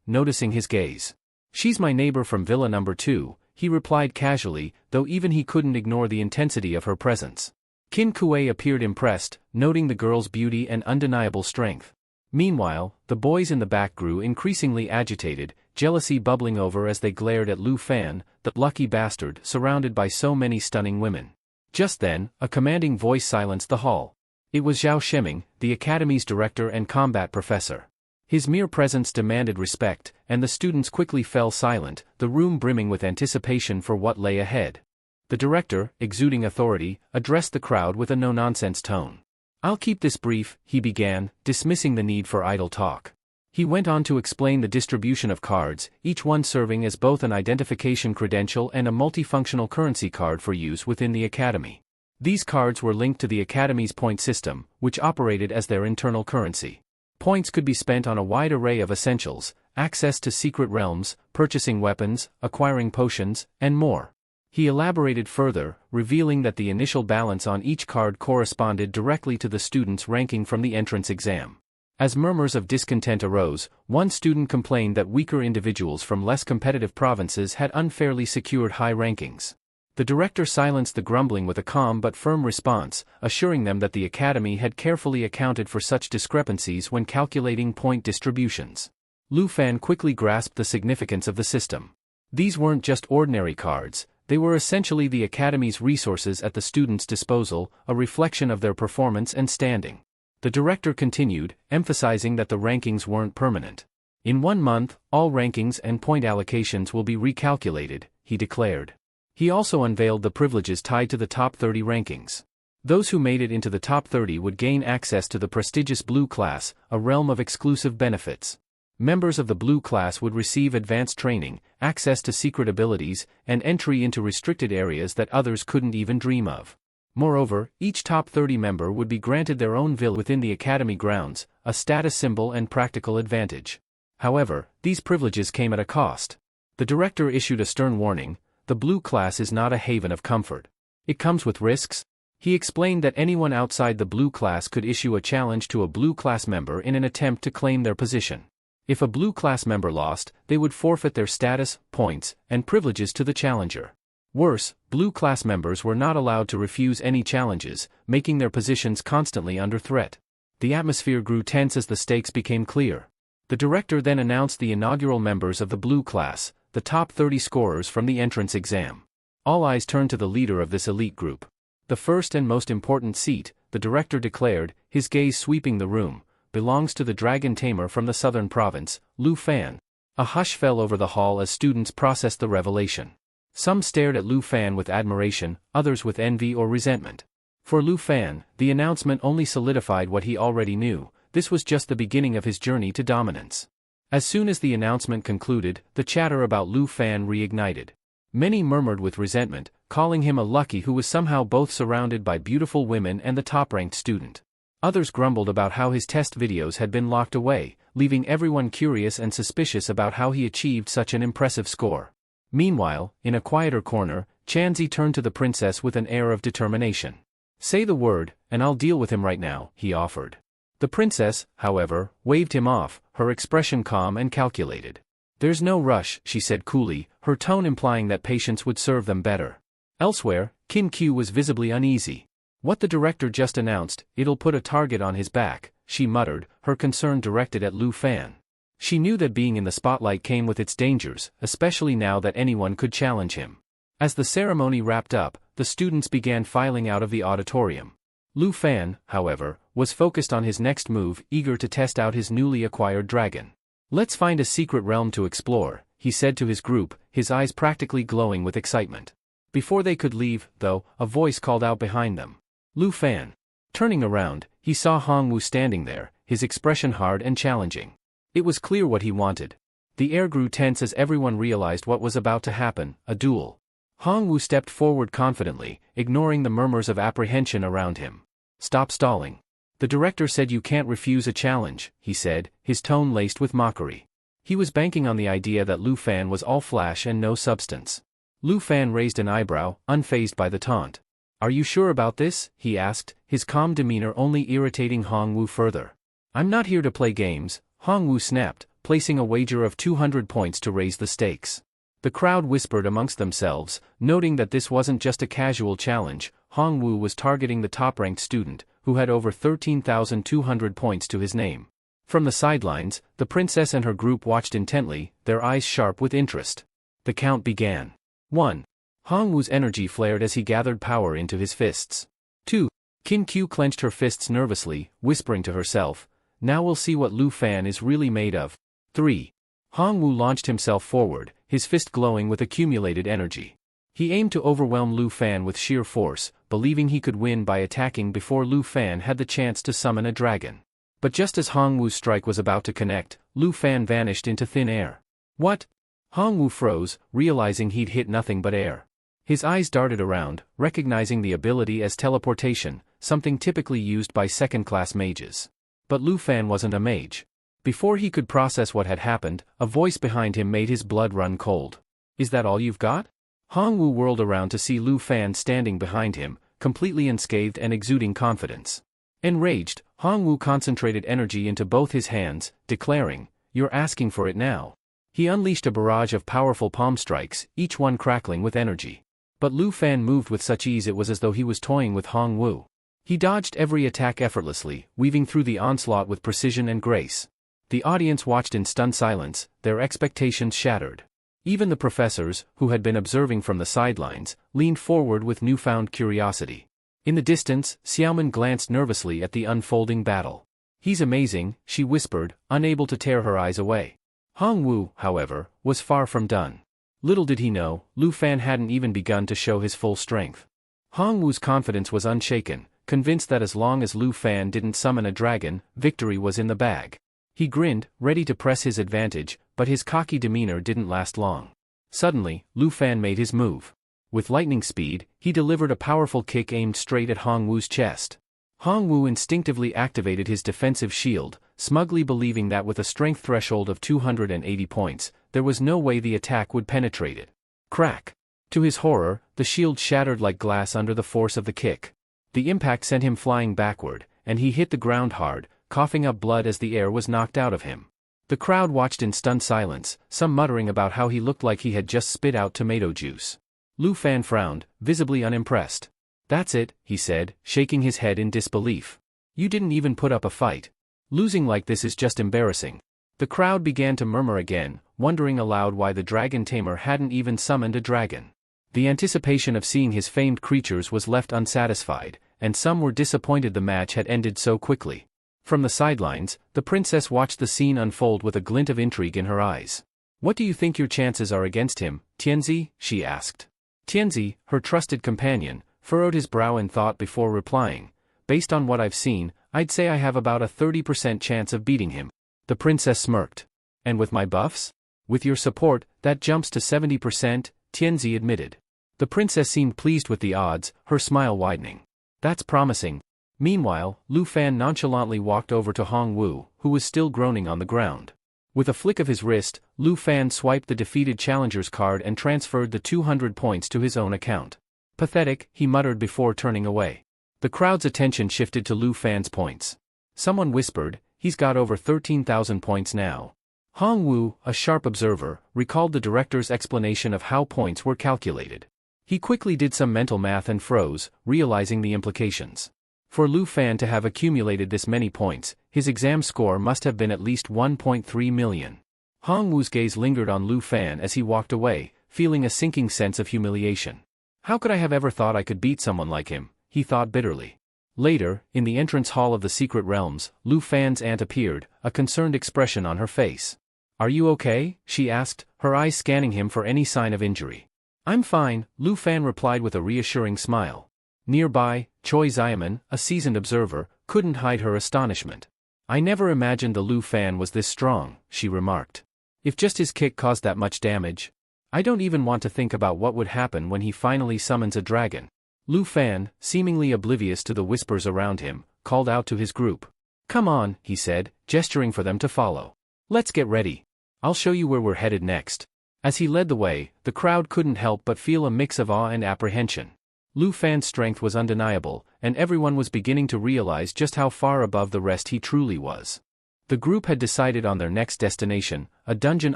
noticing his gaze. "She's my neighbor from Villa Number 2, he replied casually, though even he couldn't ignore the intensity of her presence. Kin Kuei appeared impressed, noting the girl's beauty and undeniable strength. Meanwhile, the boys in the back grew increasingly agitated, jealousy bubbling over as they glared at Lu Fan, the lucky bastard surrounded by so many stunning women. Just then, a commanding voice silenced the hall. It was Zhao Shiming, the academy's director and combat professor. His mere presence demanded respect, and the students quickly fell silent, the room brimming with anticipation for what lay ahead. The director, exuding authority, addressed the crowd with a no-nonsense tone. "I'll keep this brief," he began, dismissing the need for idle talk. He went on to explain the distribution of cards, each one serving as both an identification credential and a multifunctional currency card for use within the academy. These cards were linked to the academy's point system, which operated as their internal currency. Points could be spent on a wide array of essentials, access to secret realms, purchasing weapons, acquiring potions, and more. He elaborated further, revealing that the initial balance on each card corresponded directly to the student's ranking from the entrance exam. As murmurs of discontent arose, one student complained that weaker individuals from less competitive provinces had unfairly secured high rankings. The director silenced the grumbling with a calm but firm response, assuring them that the academy had carefully accounted for such discrepancies when calculating point distributions. Lu Fan quickly grasped the significance of the system. These weren't just ordinary cards. They were essentially the academy's resources at the students' disposal, a reflection of their performance and standing. The director continued, emphasizing that the rankings weren't permanent. "In 1 month, all rankings and point allocations will be recalculated," he declared. He also unveiled the privileges tied to the top 30 rankings. Those who made it into the top 30 would gain access to the prestigious Blue Class, a realm of exclusive benefits. Members of the Blue Class would receive advanced training, access to secret abilities, and entry into restricted areas that others couldn't even dream of. Moreover, each top 30 member would be granted their own villa within the academy grounds, a status symbol and practical advantage. However, these privileges came at a cost. The director issued a stern warning: the Blue Class is not a haven of comfort. It comes with risks. He explained that anyone outside the Blue Class could issue a challenge to a Blue Class member in an attempt to claim their position. If a Blue Class member lost, they would forfeit their status, points, and privileges to the challenger. Worse, Blue Class members were not allowed to refuse any challenges, making their positions constantly under threat. The atmosphere grew tense as the stakes became clear. The director then announced the inaugural members of the Blue Class, the top 30 scorers from the entrance exam. All eyes turned to the leader of this elite group. "The first and most important seat," the director declared, his gaze sweeping the room, "belongs to the dragon tamer from the southern province, Lu Fan." A hush fell over the hall as students processed the revelation. Some stared at Lu Fan with admiration, others with envy or resentment. For Lu Fan, the announcement only solidified what he already knew: this was just the beginning of his journey to dominance. As soon as the announcement concluded, the chatter about Lu Fan reignited. Many murmured with resentment, calling him a lucky who was somehow both surrounded by beautiful women and the top-ranked student. Others grumbled about how his test videos had been locked away, leaving everyone curious and suspicious about how he achieved such an impressive score. Meanwhile, in a quieter corner, Chanzi turned to the princess with an air of determination. "Say the word, and I'll deal with him right now," he offered. The princess, however, waved him off, her expression calm and calculated. "There's no rush," she said coolly, her tone implying that patience would serve them better. Elsewhere, Kin Q was visibly uneasy. "What the director just announced, it'll put a target on his back," she muttered, her concern directed at Lu Fan. She knew that being in the spotlight came with its dangers, especially now that anyone could challenge him. As the ceremony wrapped up, the students began filing out of the auditorium. Lu Fan, however, was focused on his next move, eager to test out his newly acquired dragon. "Let's find a secret realm to explore," he said to his group, his eyes practically glowing with excitement. Before they could leave, though, a voice called out behind them. "Lu Fan." Turning around, he saw Hongwu standing there, his expression hard and challenging. It was clear what he wanted. The air grew tense as everyone realized what was about to happen: a duel. Hongwu stepped forward confidently, ignoring the murmurs of apprehension around him. "Stop stalling. The director said you can't refuse a challenge," he said, his tone laced with mockery. He was banking on the idea that Lu Fan was all flash and no substance. Lu Fan raised an eyebrow, unfazed by the taunt. Are you sure about this? He asked, his calm demeanor only irritating Hong Wu further. I'm not here to play games, Hong Wu snapped, placing a wager of 200 points to raise the stakes. The crowd whispered amongst themselves, noting that this wasn't just a casual challenge. Hong Wu was targeting the top-ranked student, who had over 13,200 points to his name. From the sidelines, the princess and her group watched intently, their eyes sharp with interest. The count began. 1. Hong Wu's energy flared as he gathered power into his fists. 2. Qin Qiu clenched her fists nervously, whispering to herself, now we'll see what Lu Fan is really made of. 3. Hong Wu launched himself forward, his fist glowing with accumulated energy. He aimed to overwhelm Lu Fan with sheer force, believing he could win by attacking before Lu Fan had the chance to summon a dragon. But just as Hong Wu's strike was about to connect, Lu Fan vanished into thin air. What? Hong Wu froze, realizing he'd hit nothing but air. His eyes darted around, recognizing the ability as teleportation, something typically used by second-class mages. But Lu Fan wasn't a mage. Before he could process what had happened, a voice behind him made his blood run cold. Is that all you've got? Hong Wu whirled around to see Lu Fan standing behind him, completely unscathed and exuding confidence. Enraged, Hong Wu concentrated energy into both his hands, declaring, "You're asking for it now." He unleashed a barrage of powerful palm strikes, each one crackling with energy. But Lu Fan moved with such ease it was as though he was toying with Hong Wu. He dodged every attack effortlessly, weaving through the onslaught with precision and grace. The audience watched in stunned silence, their expectations shattered. Even the professors, who had been observing from the sidelines, leaned forward with newfound curiosity. In the distance, Xiaomin glanced nervously at the unfolding battle. "He's amazing," she whispered, unable to tear her eyes away. Hong Wu, however, was far from done. Little did he know, Lu Fan hadn't even begun to show his full strength. Hong Wu's confidence was unshaken, convinced that as long as Lu Fan didn't summon a dragon, victory was in the bag. He grinned, ready to press his advantage, but his cocky demeanor didn't last long. Suddenly, Lu Fan made his move. With lightning speed, he delivered a powerful kick aimed straight at Hong Wu's chest. Hong Wu instinctively activated his defensive shield, smugly believing that with a strength threshold of 280 points, there was no way the attack would penetrate it. Crack! To his horror, the shield shattered like glass under the force of the kick. The impact sent him flying backward, and he hit the ground hard, coughing up blood as the air was knocked out of him. The crowd watched in stunned silence, some muttering about how he looked like he had just spit out tomato juice. Lu Fan frowned, visibly unimpressed. "That's it," he said, shaking his head in disbelief. "You didn't even put up a fight. Losing like this is just embarrassing." The crowd began to murmur again, wondering aloud why the dragon tamer hadn't even summoned a dragon. The anticipation of seeing his famed creatures was left unsatisfied, and some were disappointed the match had ended so quickly. From the sidelines, the princess watched the scene unfold with a glint of intrigue in her eyes. "What do you think your chances are against him, Tianzi?" she asked. Tianzi, her trusted companion, furrowed his brow in thought before replying, "Based on what I've seen, I'd say I have about a 30% chance of beating him." The princess smirked. "And with my buffs? With your support, that jumps to 70%, Tianzi admitted. The princess seemed pleased with the odds, her smile widening. "That's promising." Meanwhile, Lu Fan nonchalantly walked over to Hong Wu, who was still groaning on the ground. With a flick of his wrist, Lu Fan swiped the defeated challenger's card and transferred the 200 points to his own account. "Pathetic," he muttered before turning away. The crowd's attention shifted to Lu Fan's points. Someone whispered, "He's got over 13,000 points now." Hong Wu, a sharp observer, recalled the director's explanation of how points were calculated. He quickly did some mental math and froze, realizing the implications. For Lu Fan to have accumulated this many points, his exam score must have been at least 1.3 million. Hong Wu's gaze lingered on Lu Fan as he walked away, feeling a sinking sense of humiliation. "How could I have ever thought I could beat someone like him?" he thought bitterly. Later, in the entrance hall of the secret realms, Lu Fan's aunt appeared, a concerned expression on her face. "Are you okay?" she asked, her eyes scanning him for any sign of injury. "I'm fine," Lu Fan replied with a reassuring smile. Nearby, Choi Xiaoman, a seasoned observer, couldn't hide her astonishment. "I never imagined the Lu Fan was this strong," she remarked. "If just his kick caused that much damage. I don't even want to think about what would happen when he finally summons a dragon." Lu Fan, seemingly oblivious to the whispers around him, called out to his group. "Come on," he said, gesturing for them to follow. "Let's get ready. I'll show you where we're headed next." As he led the way, the crowd couldn't help but feel a mix of awe and apprehension. Lu Fan's strength was undeniable, and everyone was beginning to realize just how far above the rest he truly was. The group had decided on their next destination, a dungeon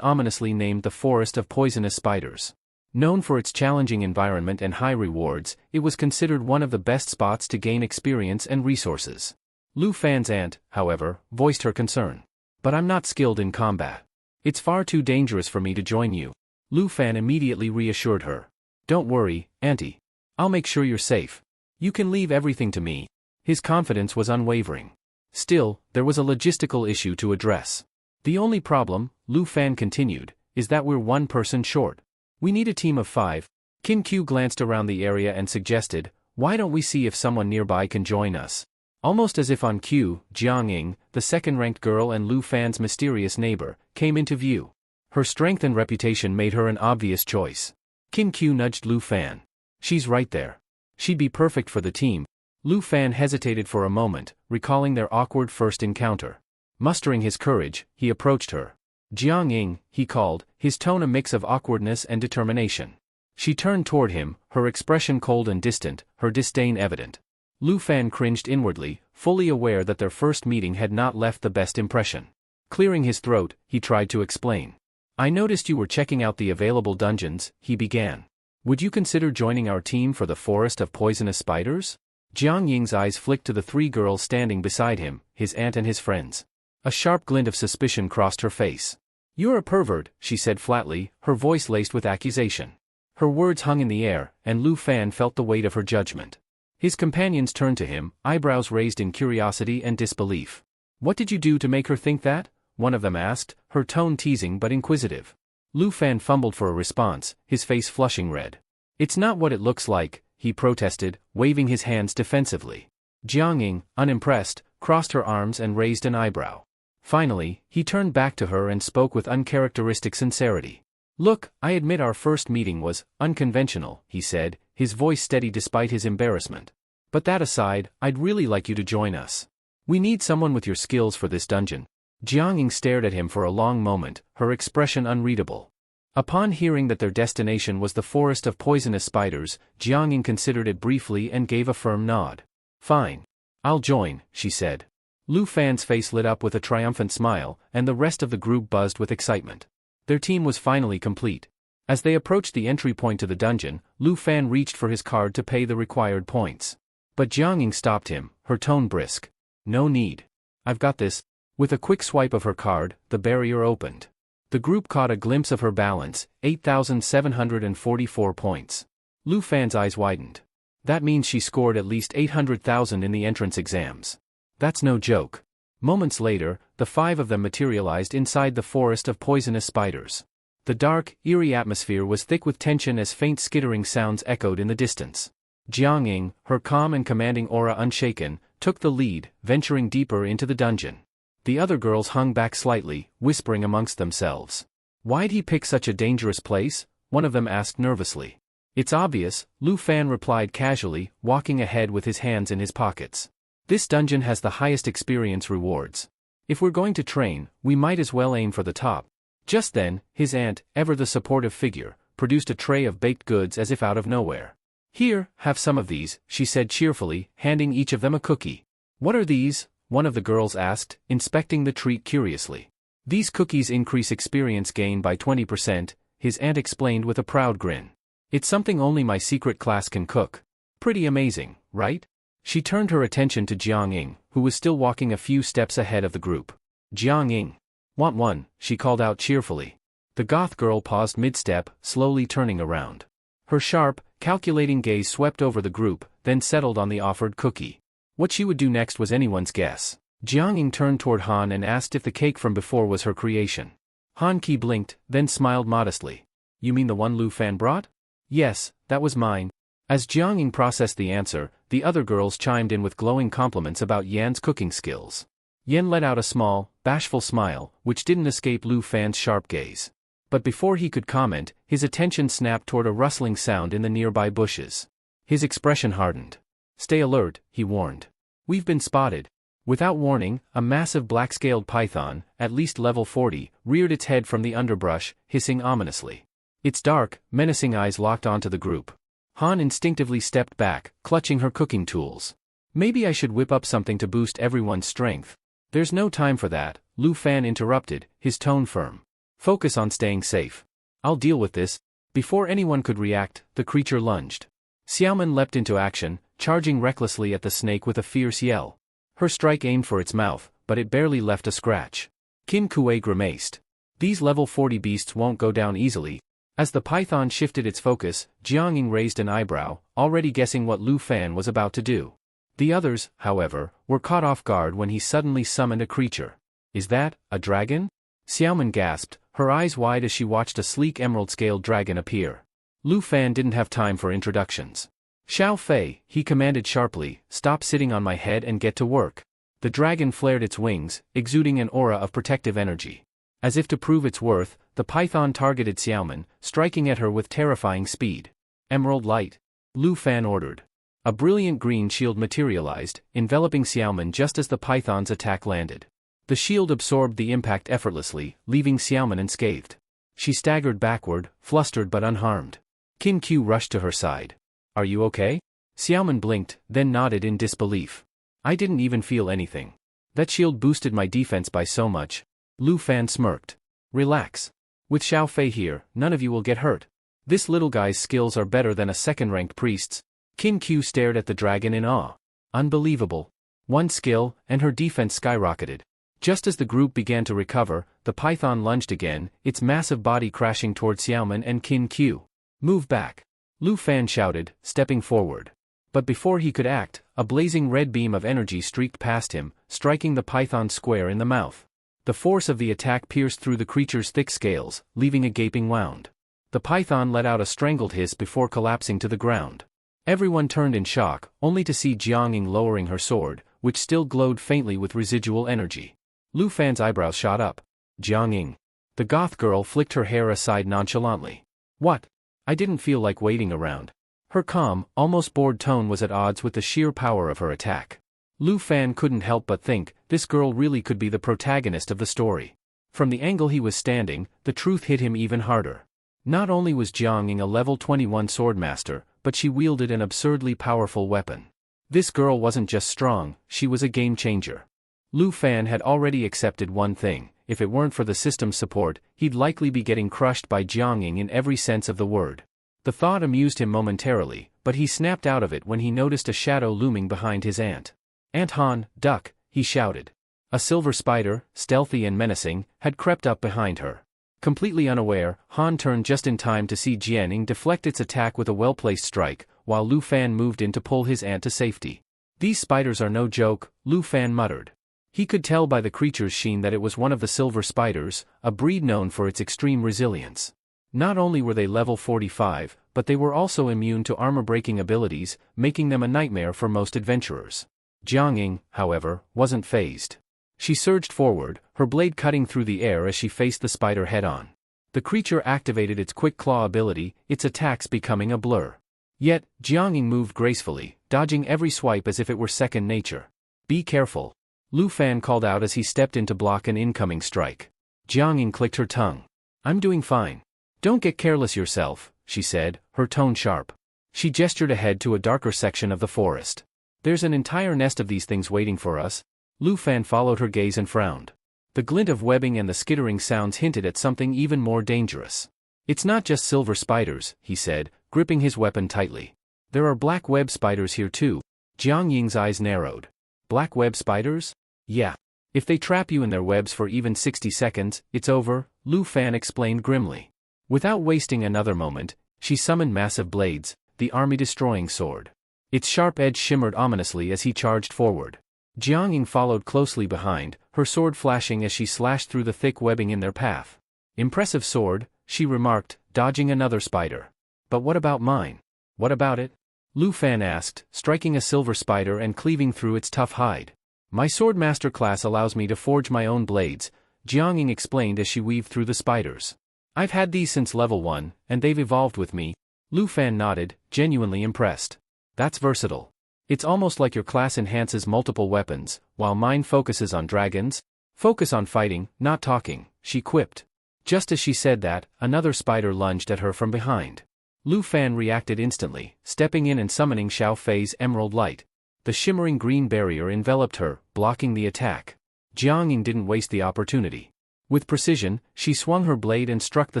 ominously named the Forest of Poisonous Spiders. Known for its challenging environment and high rewards, it was considered one of the best spots to gain experience and resources. Lu Fan's aunt, however, voiced her concern. "But I'm not skilled in combat. It's far too dangerous for me to join you." Lu Fan immediately reassured her. "Don't worry, auntie. I'll make sure you're safe. You can leave everything to me." His confidence was unwavering. Still, there was a logistical issue to address. "The only problem," Lu Fan continued, "is that we're one person short. We need a team of 5. Kim Q glanced around the area and suggested, "Why don't we see if someone nearby can join us?" Almost as if on cue, Jiang Ying, the second-ranked girl and Lu Fan's mysterious neighbor, came into view. Her strength and reputation made her an obvious choice. Kim Q nudged Lu Fan. "She's right there. She'd be perfect for the team." Lu Fan hesitated for a moment, recalling their awkward first encounter. Mustering his courage, he approached her. "Jiang Ying," he called, his tone a mix of awkwardness and determination. She turned toward him, her expression cold and distant, her disdain evident. Lu Fan cringed inwardly, fully aware that their first meeting had not left the best impression. Clearing his throat, he tried to explain. "I noticed you were checking out the available dungeons," he began. "Would you consider joining our team for the Forest of Poisonous Spiders?" Jiang Ying's eyes flicked to the 3 girls standing beside him, his aunt and his friends. A sharp glint of suspicion crossed her face. "You're a pervert," she said flatly, her voice laced with accusation. Her words hung in the air, and Lu Fan felt the weight of her judgment. His companions turned to him, eyebrows raised in curiosity and disbelief. "What did you do to make her think that?" one of them asked, her tone teasing but inquisitive. Lu Fan fumbled for a response, his face flushing red. "It's not what it looks like," he protested, waving his hands defensively. Jiang Ying, unimpressed, crossed her arms and raised an eyebrow. Finally, he turned back to her and spoke with uncharacteristic sincerity. "Look, I admit our first meeting was unconventional," he said, his voice steady despite his embarrassment. "But that aside, I'd really like you to join us. We need someone with your skills for this dungeon." Jiang Ying stared at him for a long moment, her expression unreadable. Upon hearing that their destination was the Forest of Poisonous Spiders, Jiang Ying considered it briefly and gave a firm nod. "Fine. I'll join," she said. Lu Fan's face lit up with a triumphant smile, and the rest of the group buzzed with excitement. Their team was finally complete. As they approached the entry point to the dungeon, Lu Fan reached for his card to pay the required points. But Jiang Ying stopped him, her tone brisk. "No need. I've got this." With a quick swipe of her card, the barrier opened. The group caught a glimpse of her balance, 8,744 points. Lu Fan's eyes widened. That means she scored at least 800,000 in the entrance exams. That's no joke. Moments later, the 5 of them materialized inside the Forest of Poisonous Spiders. The dark, eerie atmosphere was thick with tension as faint skittering sounds echoed in the distance. Jiang Ying, her calm and commanding aura unshaken, took the lead, venturing deeper into the dungeon. The other girls hung back slightly, whispering amongst themselves. "Why'd he pick such a dangerous place?" one of them asked nervously. "It's obvious," Lu Fan replied casually, walking ahead with his hands in his pockets. "This dungeon has the highest experience rewards. If we're going to train, we might as well aim for the top." Just then, his aunt, ever the supportive figure, produced a tray of baked goods as if out of nowhere. "Here, have some of these," she said cheerfully, handing each of them a cookie. "What are these?" one of the girls asked, inspecting the treat curiously. "These cookies increase experience gain by 20%, his aunt explained with a proud grin. "It's something only my secret class can cook. Pretty amazing, right?" She turned her attention to Jiang Ying, who was still walking a few steps ahead of the group. "Jiang Ying. Want one?" she called out cheerfully. The goth girl paused mid-step, slowly turning around. Her sharp, calculating gaze swept over the group, then settled on the offered cookie. What she would do next was anyone's guess. Jiang Ying turned toward Han and asked if the cake from before was her creation. Han Qi blinked, then smiled modestly. "You mean the one Lu Fan brought?" "Yes, that was mine." As Jiang Ying processed the answer, the other girls chimed in with glowing compliments about Yan's cooking skills. Yan let out a small, bashful smile, which didn't escape Lu Fan's sharp gaze. But before he could comment, his attention snapped toward a rustling sound in the nearby bushes. His expression hardened. "Stay alert," he warned. "We've been spotted." Without warning, a massive black-scaled python, at least level 40, reared its head from the underbrush, hissing ominously. Its dark, menacing eyes locked onto the group. Han instinctively stepped back, clutching her cooking tools. Maybe I should whip up something to boost everyone's strength. There's no time for that, Lu Fan interrupted, his tone firm. Focus on staying safe. I'll deal with this. Before anyone could react, the creature lunged. Xiaoman leapt into action, charging recklessly at the snake with a fierce yell. Her strike aimed for its mouth, but it barely left a scratch. Qin Kuei grimaced. These level 40 beasts won't go down easily. As the python shifted its focus, Jiangning raised an eyebrow, already guessing what Lu Fan was about to do. The others, however, were caught off guard when he suddenly summoned a creature. Is that a dragon? Xiaoman gasped, her eyes wide as she watched a sleek emerald-scaled dragon appear. Lu Fan didn't have time for introductions. Xiao Fei, he commanded sharply, stop sitting on my head and get to work. The dragon flared its wings, exuding an aura of protective energy. As if to prove its worth, the python targeted Xiaoman, striking at her with terrifying speed. Emerald light. Lu Fan ordered. A brilliant green shield materialized, enveloping Xiaoman just as the python's attack landed. The shield absorbed the impact effortlessly, leaving Xiaoman unscathed. She staggered backward, flustered but unharmed. Qin Q rushed to her side. Are you okay? Xiaoman blinked, then nodded in disbelief. I didn't even feel anything. That shield boosted my defense by so much. Lu Fan smirked. Relax. With Xiao Fei here, none of you will get hurt. This little guy's skills are better than a second-ranked priest's. Qin Q stared at the dragon in awe. Unbelievable. One skill, and her defense skyrocketed. Just as the group began to recover, the python lunged again, its massive body crashing toward Xiaoman and Qin Q. Move back. Lu Fan shouted, stepping forward. But before he could act, a blazing red beam of energy streaked past him, striking the python square in the mouth. The force of the attack pierced through the creature's thick scales, leaving a gaping wound. The python let out a strangled hiss before collapsing to the ground. Everyone turned in shock, only to see Jiangning lowering her sword, which still glowed faintly with residual energy. Lu Fan's eyebrows shot up. Jiangning. The goth girl flicked her hair aside nonchalantly. What? I didn't feel like waiting around. Her calm, almost bored tone was at odds with the sheer power of her attack. Lu Fan couldn't help but think, this girl really could be the protagonist of the story. From the angle he was standing, the truth hit him even harder. Not only was Jiangning a level 21 swordmaster, but she wielded an absurdly powerful weapon. This girl wasn't just strong, she was a game-changer. Lu Fan had already accepted one thing, if it weren't for the system's support, he'd likely be getting crushed by Jiangning in every sense of the word. The thought amused him momentarily, but he snapped out of it when he noticed a shadow looming behind his aunt. Aunt Han, duck, he shouted. A silver spider, stealthy and menacing, had crept up behind her. Completely unaware, Han turned just in time to see Jiangning deflect its attack with a well-placed strike, while Lu Fan moved in to pull his aunt to safety. These spiders are no joke, Lu Fan muttered. He could tell by the creature's sheen that it was one of the silver spiders, a breed known for its extreme resilience. Not only were they level 45, but they were also immune to armor-breaking abilities, making them a nightmare for most adventurers. Jiangning, however, wasn't fazed. She surged forward, her blade cutting through the air as she faced the spider head-on. The creature activated its quick claw ability, its attacks becoming a blur. Yet, Jiangning moved gracefully, dodging every swipe as if it were second nature. Be careful. Lu Fan called out as he stepped in to block an incoming strike. Jiangning clicked her tongue. I'm doing fine. Don't get careless yourself, she said, her tone sharp. She gestured ahead to a darker section of the forest. There's an entire nest of these things waiting for us. Lu Fan followed her gaze and frowned. The glint of webbing and the skittering sounds hinted at something even more dangerous. It's not just silver spiders, he said, gripping his weapon tightly. There are black web spiders here too. Jiangying's eyes narrowed. Black web spiders? Yeah. If they trap you in their webs for even 60 seconds, it's over, Lu Fan explained grimly. Without wasting another moment, she summoned massive blades, the army-destroying sword. Its sharp edge shimmered ominously as he charged forward. Jiangning followed closely behind, her sword flashing as she slashed through the thick webbing in their path. Impressive sword, she remarked, dodging another spider. But what about mine? What about it? Lu Fan asked, striking a silver spider and cleaving through its tough hide. My swordmaster class allows me to forge my own blades, Jiangning explained as she weaved through the spiders. I've had these since level 1, and they've evolved with me. Lu Fan nodded, genuinely impressed. That's versatile. It's almost like your class enhances multiple weapons, while mine focuses on dragons. Focus on fighting, not talking, she quipped. Just as she said that, another spider lunged at her from behind. Lu Fan reacted instantly, stepping in and summoning Xiao Fei's emerald light. The shimmering green barrier enveloped her, blocking the attack. Jiang Ying didn't waste the opportunity. With precision, she swung her blade and struck the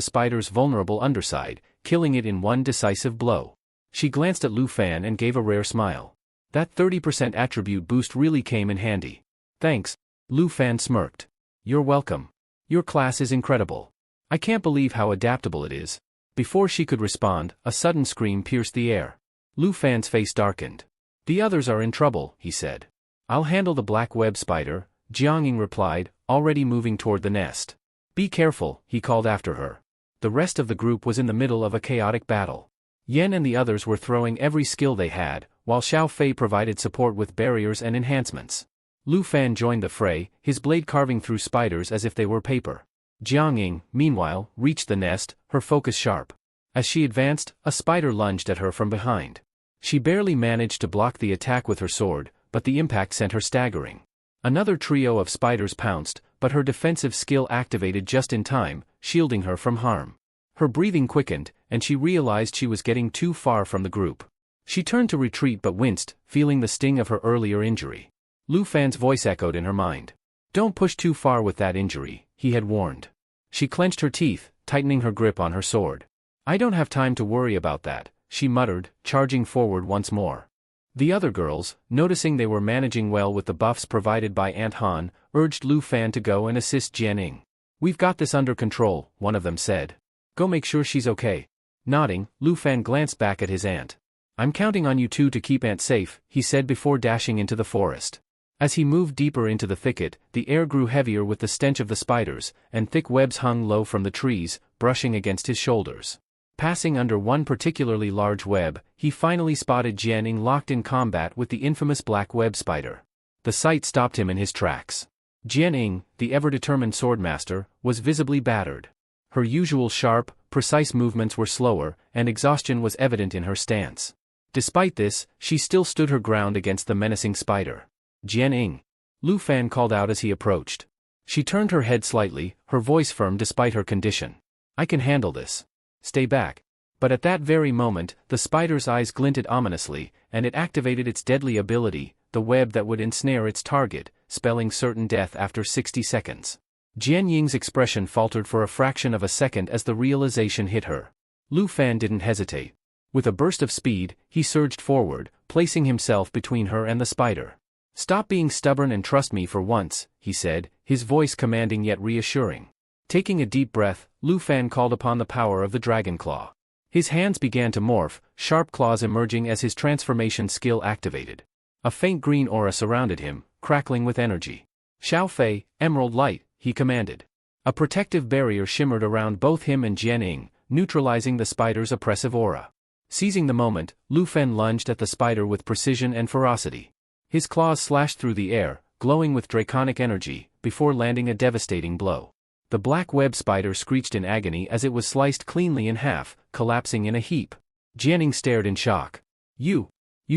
spider's vulnerable underside, killing it in one decisive blow. She glanced at Lu Fan and gave a rare smile. That 30% attribute boost really came in handy. Thanks. Lu Fan smirked. You're welcome. Your class is incredible. I can't believe how adaptable it is. Before she could respond, a sudden scream pierced the air. Lu Fan's face darkened. The others are in trouble, he said. I'll handle the black web spider, Jiang Ying replied, already moving toward the nest. Be careful, he called after her. The rest of the group was in the middle of a chaotic battle. Yen and the others were throwing every skill they had, while Xiao Fei provided support with barriers and enhancements. Lu Fan joined the fray, his blade carving through spiders as if they were paper. Jiang Ying, meanwhile, reached the nest, her focus sharp. As she advanced, a spider lunged at her from behind. She barely managed to block the attack with her sword, but the impact sent her staggering. Another trio of spiders pounced, but her defensive skill activated just in time, shielding her from harm. Her breathing quickened, and she realized she was getting too far from the group. She turned to retreat but winced, feeling the sting of her earlier injury. Lu Fan's voice echoed in her mind. Don't push too far with that injury, he had warned. She clenched her teeth, tightening her grip on her sword. I don't have time to worry about that, she muttered, charging forward once more. The other girls, noticing they were managing well with the buffs provided by Aunt Han, urged Lu Fan to go and assist Jian Ying. We've got this under control, one of them said. Go make sure she's okay. Nodding, Lu Fan glanced back at his aunt. I'm counting on you two to keep Aunt safe, he said before dashing into the forest. As he moved deeper into the thicket, the air grew heavier with the stench of the spiders, and thick webs hung low from the trees, brushing against his shoulders. Passing under one particularly large web, he finally spotted Jian Ying locked in combat with the infamous black web spider. The sight stopped him in his tracks. Jian Ying, the ever-determined swordmaster, was visibly battered. Her usual sharp, precise movements were slower, and exhaustion was evident in her stance. Despite this, she still stood her ground against the menacing spider. Jian Ying. Lu Fan called out as he approached. She turned her head slightly, her voice firm despite her condition. I can handle this. Stay back. But at that very moment, the spider's eyes glinted ominously, and it activated its deadly ability, the web that would ensnare its target, spelling certain death after 60 seconds. Jian Ying's expression faltered for a fraction of a second as the realization hit her. Lu Fan didn't hesitate. With a burst of speed, he surged forward, placing himself between her and the spider. Stop being stubborn and trust me for once, he said, his voice commanding yet reassuring. Taking a deep breath, Lu Fan called upon the power of the dragon claw. His hands began to morph, sharp claws emerging as his transformation skill activated. A faint green aura surrounded him, crackling with energy. Xiao Fei, emerald light, he commanded. A protective barrier shimmered around both him and Jian Ying, neutralizing the spider's oppressive aura. Seizing the moment, Lu Fan lunged at the spider with precision and ferocity. His claws slashed through the air, glowing with draconic energy, before landing a devastating blow. The black web spider screeched in agony as it was sliced cleanly in half, collapsing in a heap. Jian Ying stared in shock. You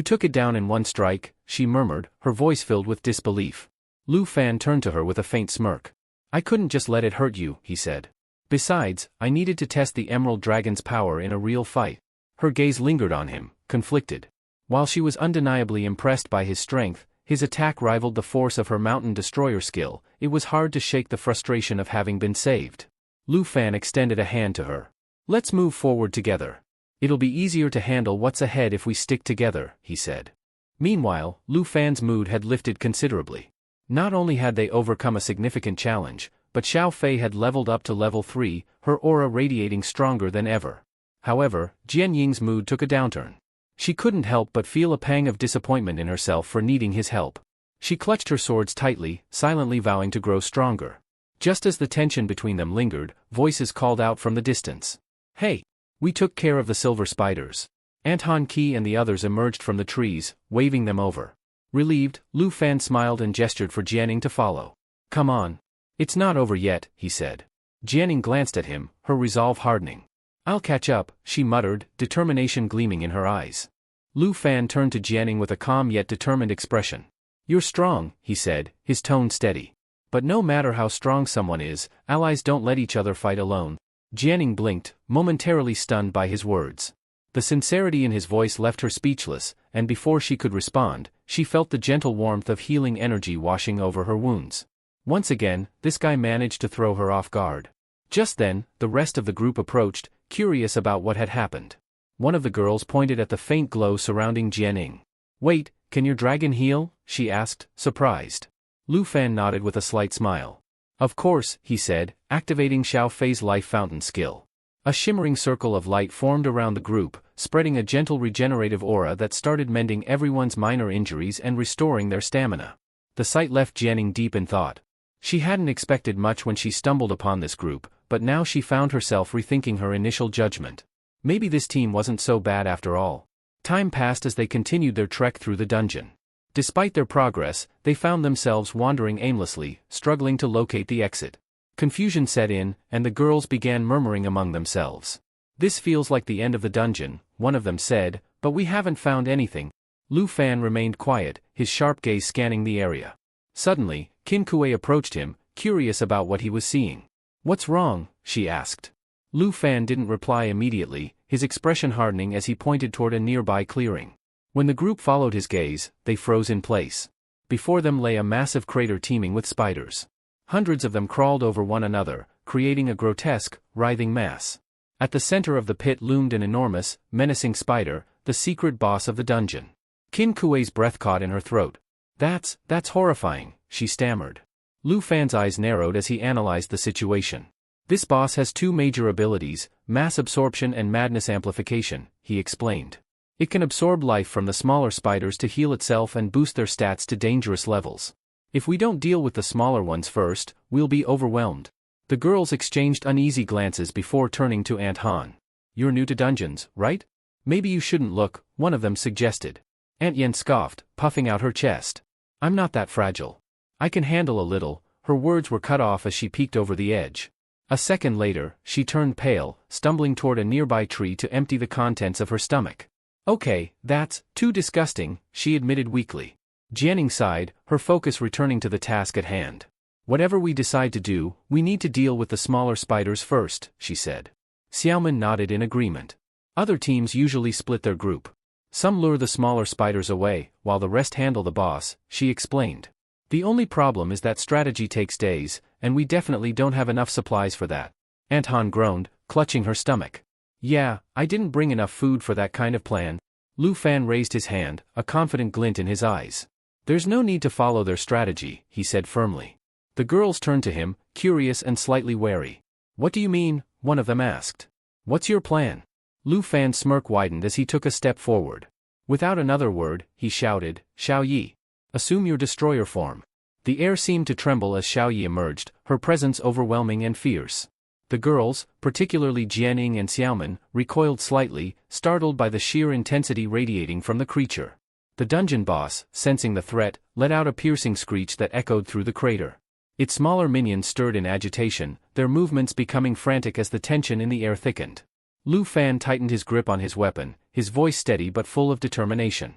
took it down in one strike, she murmured, her voice filled with disbelief. Lu Fan turned to her with a faint smirk. I couldn't just let it hurt you, he said. Besides, I needed to test the Emerald Dragon's power in a real fight. Her gaze lingered on him, conflicted. While she was undeniably impressed by his strength, his attack rivaled the force of her mountain destroyer skill. It was hard to shake the frustration of having been saved. Lu Fan extended a hand to her. Let's move forward together. It'll be easier to handle what's ahead if we stick together, he said. Meanwhile, Lu Fan's mood had lifted considerably. Not only had they overcome a significant challenge, but Xiao Fei had leveled up to level 3, her aura radiating stronger than ever. However, Jian Ying's mood took a downturn. She couldn't help but feel a pang of disappointment in herself for needing his help. She clutched her swords tightly, silently vowing to grow stronger. Just as the tension between them lingered, voices called out from the distance. Hey! We took care of the silver spiders. Aunt Han Qi and the others emerged from the trees, waving them over. Relieved, Lu Fan smiled and gestured for Jian Ying to follow. Come on. It's not over yet, he said. Jian Ying glanced at him, her resolve hardening. I'll catch up, she muttered, determination gleaming in her eyes. Lu Fan turned to Jian Ying with a calm yet determined expression. You're strong, he said, his tone steady. But no matter how strong someone is, allies don't let each other fight alone. Jian Ying blinked, momentarily stunned by his words. The sincerity in his voice left her speechless, and before she could respond, she felt the gentle warmth of healing energy washing over her wounds. Once again, this guy managed to throw her off guard. Just then, the rest of the group approached, curious about what had happened. One of the girls pointed at the faint glow surrounding Jianing. "Wait, can your dragon heal?" she asked, surprised. Lu Fan nodded with a slight smile. "Of course," he said, activating Xiao Fei's life fountain skill. A shimmering circle of light formed around the group, spreading a gentle regenerative aura that started mending everyone's minor injuries and restoring their stamina. The sight left Jianing deep in thought. She hadn't expected much when she stumbled upon this group, but now she found herself rethinking her initial judgment. Maybe this team wasn't so bad after all. Time passed as they continued their trek through the dungeon. Despite their progress, they found themselves wandering aimlessly, struggling to locate the exit. Confusion set in, and the girls began murmuring among themselves. "This feels like the end of the dungeon," one of them said, "but we haven't found anything." Lu Fan remained quiet, his sharp gaze scanning the area. Suddenly, Qin Kuei approached him, curious about what he was seeing. "What's wrong?" she asked. Lu Fan didn't reply immediately, his expression hardening as he pointed toward a nearby clearing. When the group followed his gaze, they froze in place. Before them lay a massive crater teeming with spiders. Hundreds of them crawled over one another, creating a grotesque, writhing mass. At the center of the pit loomed an enormous, menacing spider, the secret boss of the dungeon. Qin Kuei's breath caught in her throat. That's horrifying," she stammered. Lu Fan's eyes narrowed as he analyzed the situation. "This boss has two major abilities, mass absorption and madness amplification," he explained. "It can absorb life from the smaller spiders to heal itself and boost their stats to dangerous levels. If we don't deal with the smaller ones first, we'll be overwhelmed." The girls exchanged uneasy glances before turning to Aunt Han. "You're new to dungeons, right? Maybe you shouldn't look," one of them suggested. Aunt Yen scoffed, puffing out her chest. "I'm not that fragile. I can handle a little." Her words were cut off as she peeked over the edge. A second later, she turned pale, stumbling toward a nearby tree to empty the contents of her stomach. "Okay, that's too disgusting," she admitted weakly. Jianing sighed, her focus returning to the task at hand. "Whatever we decide to do, we need to deal with the smaller spiders first," she said. Xiaoman nodded in agreement. Other teams usually split their group. Some lure the smaller spiders away, while the rest handle the boss, she explained. "The only problem is that strategy takes days, and we definitely don't have enough supplies for that." Aunt Han groaned, clutching her stomach. "Yeah, I didn't bring enough food for that kind of plan." Lu Fan raised his hand, a confident glint in his eyes. "There's no need to follow their strategy," he said firmly. The girls turned to him, curious and slightly wary. "What do you mean?" one of them asked. "What's your plan?" Lu Fan's smirk widened as he took a step forward. Without another word, he shouted, "Xiao Yi, assume your destroyer form." The air seemed to tremble as Xiao Yi emerged, her presence overwhelming and fierce. The girls, particularly Jianing and Xiaoman, recoiled slightly, startled by the sheer intensity radiating from the creature. The dungeon boss, sensing the threat, let out a piercing screech that echoed through the crater. Its smaller minions stirred in agitation, their movements becoming frantic as the tension in the air thickened. Lu Fan tightened his grip on his weapon, his voice steady but full of determination.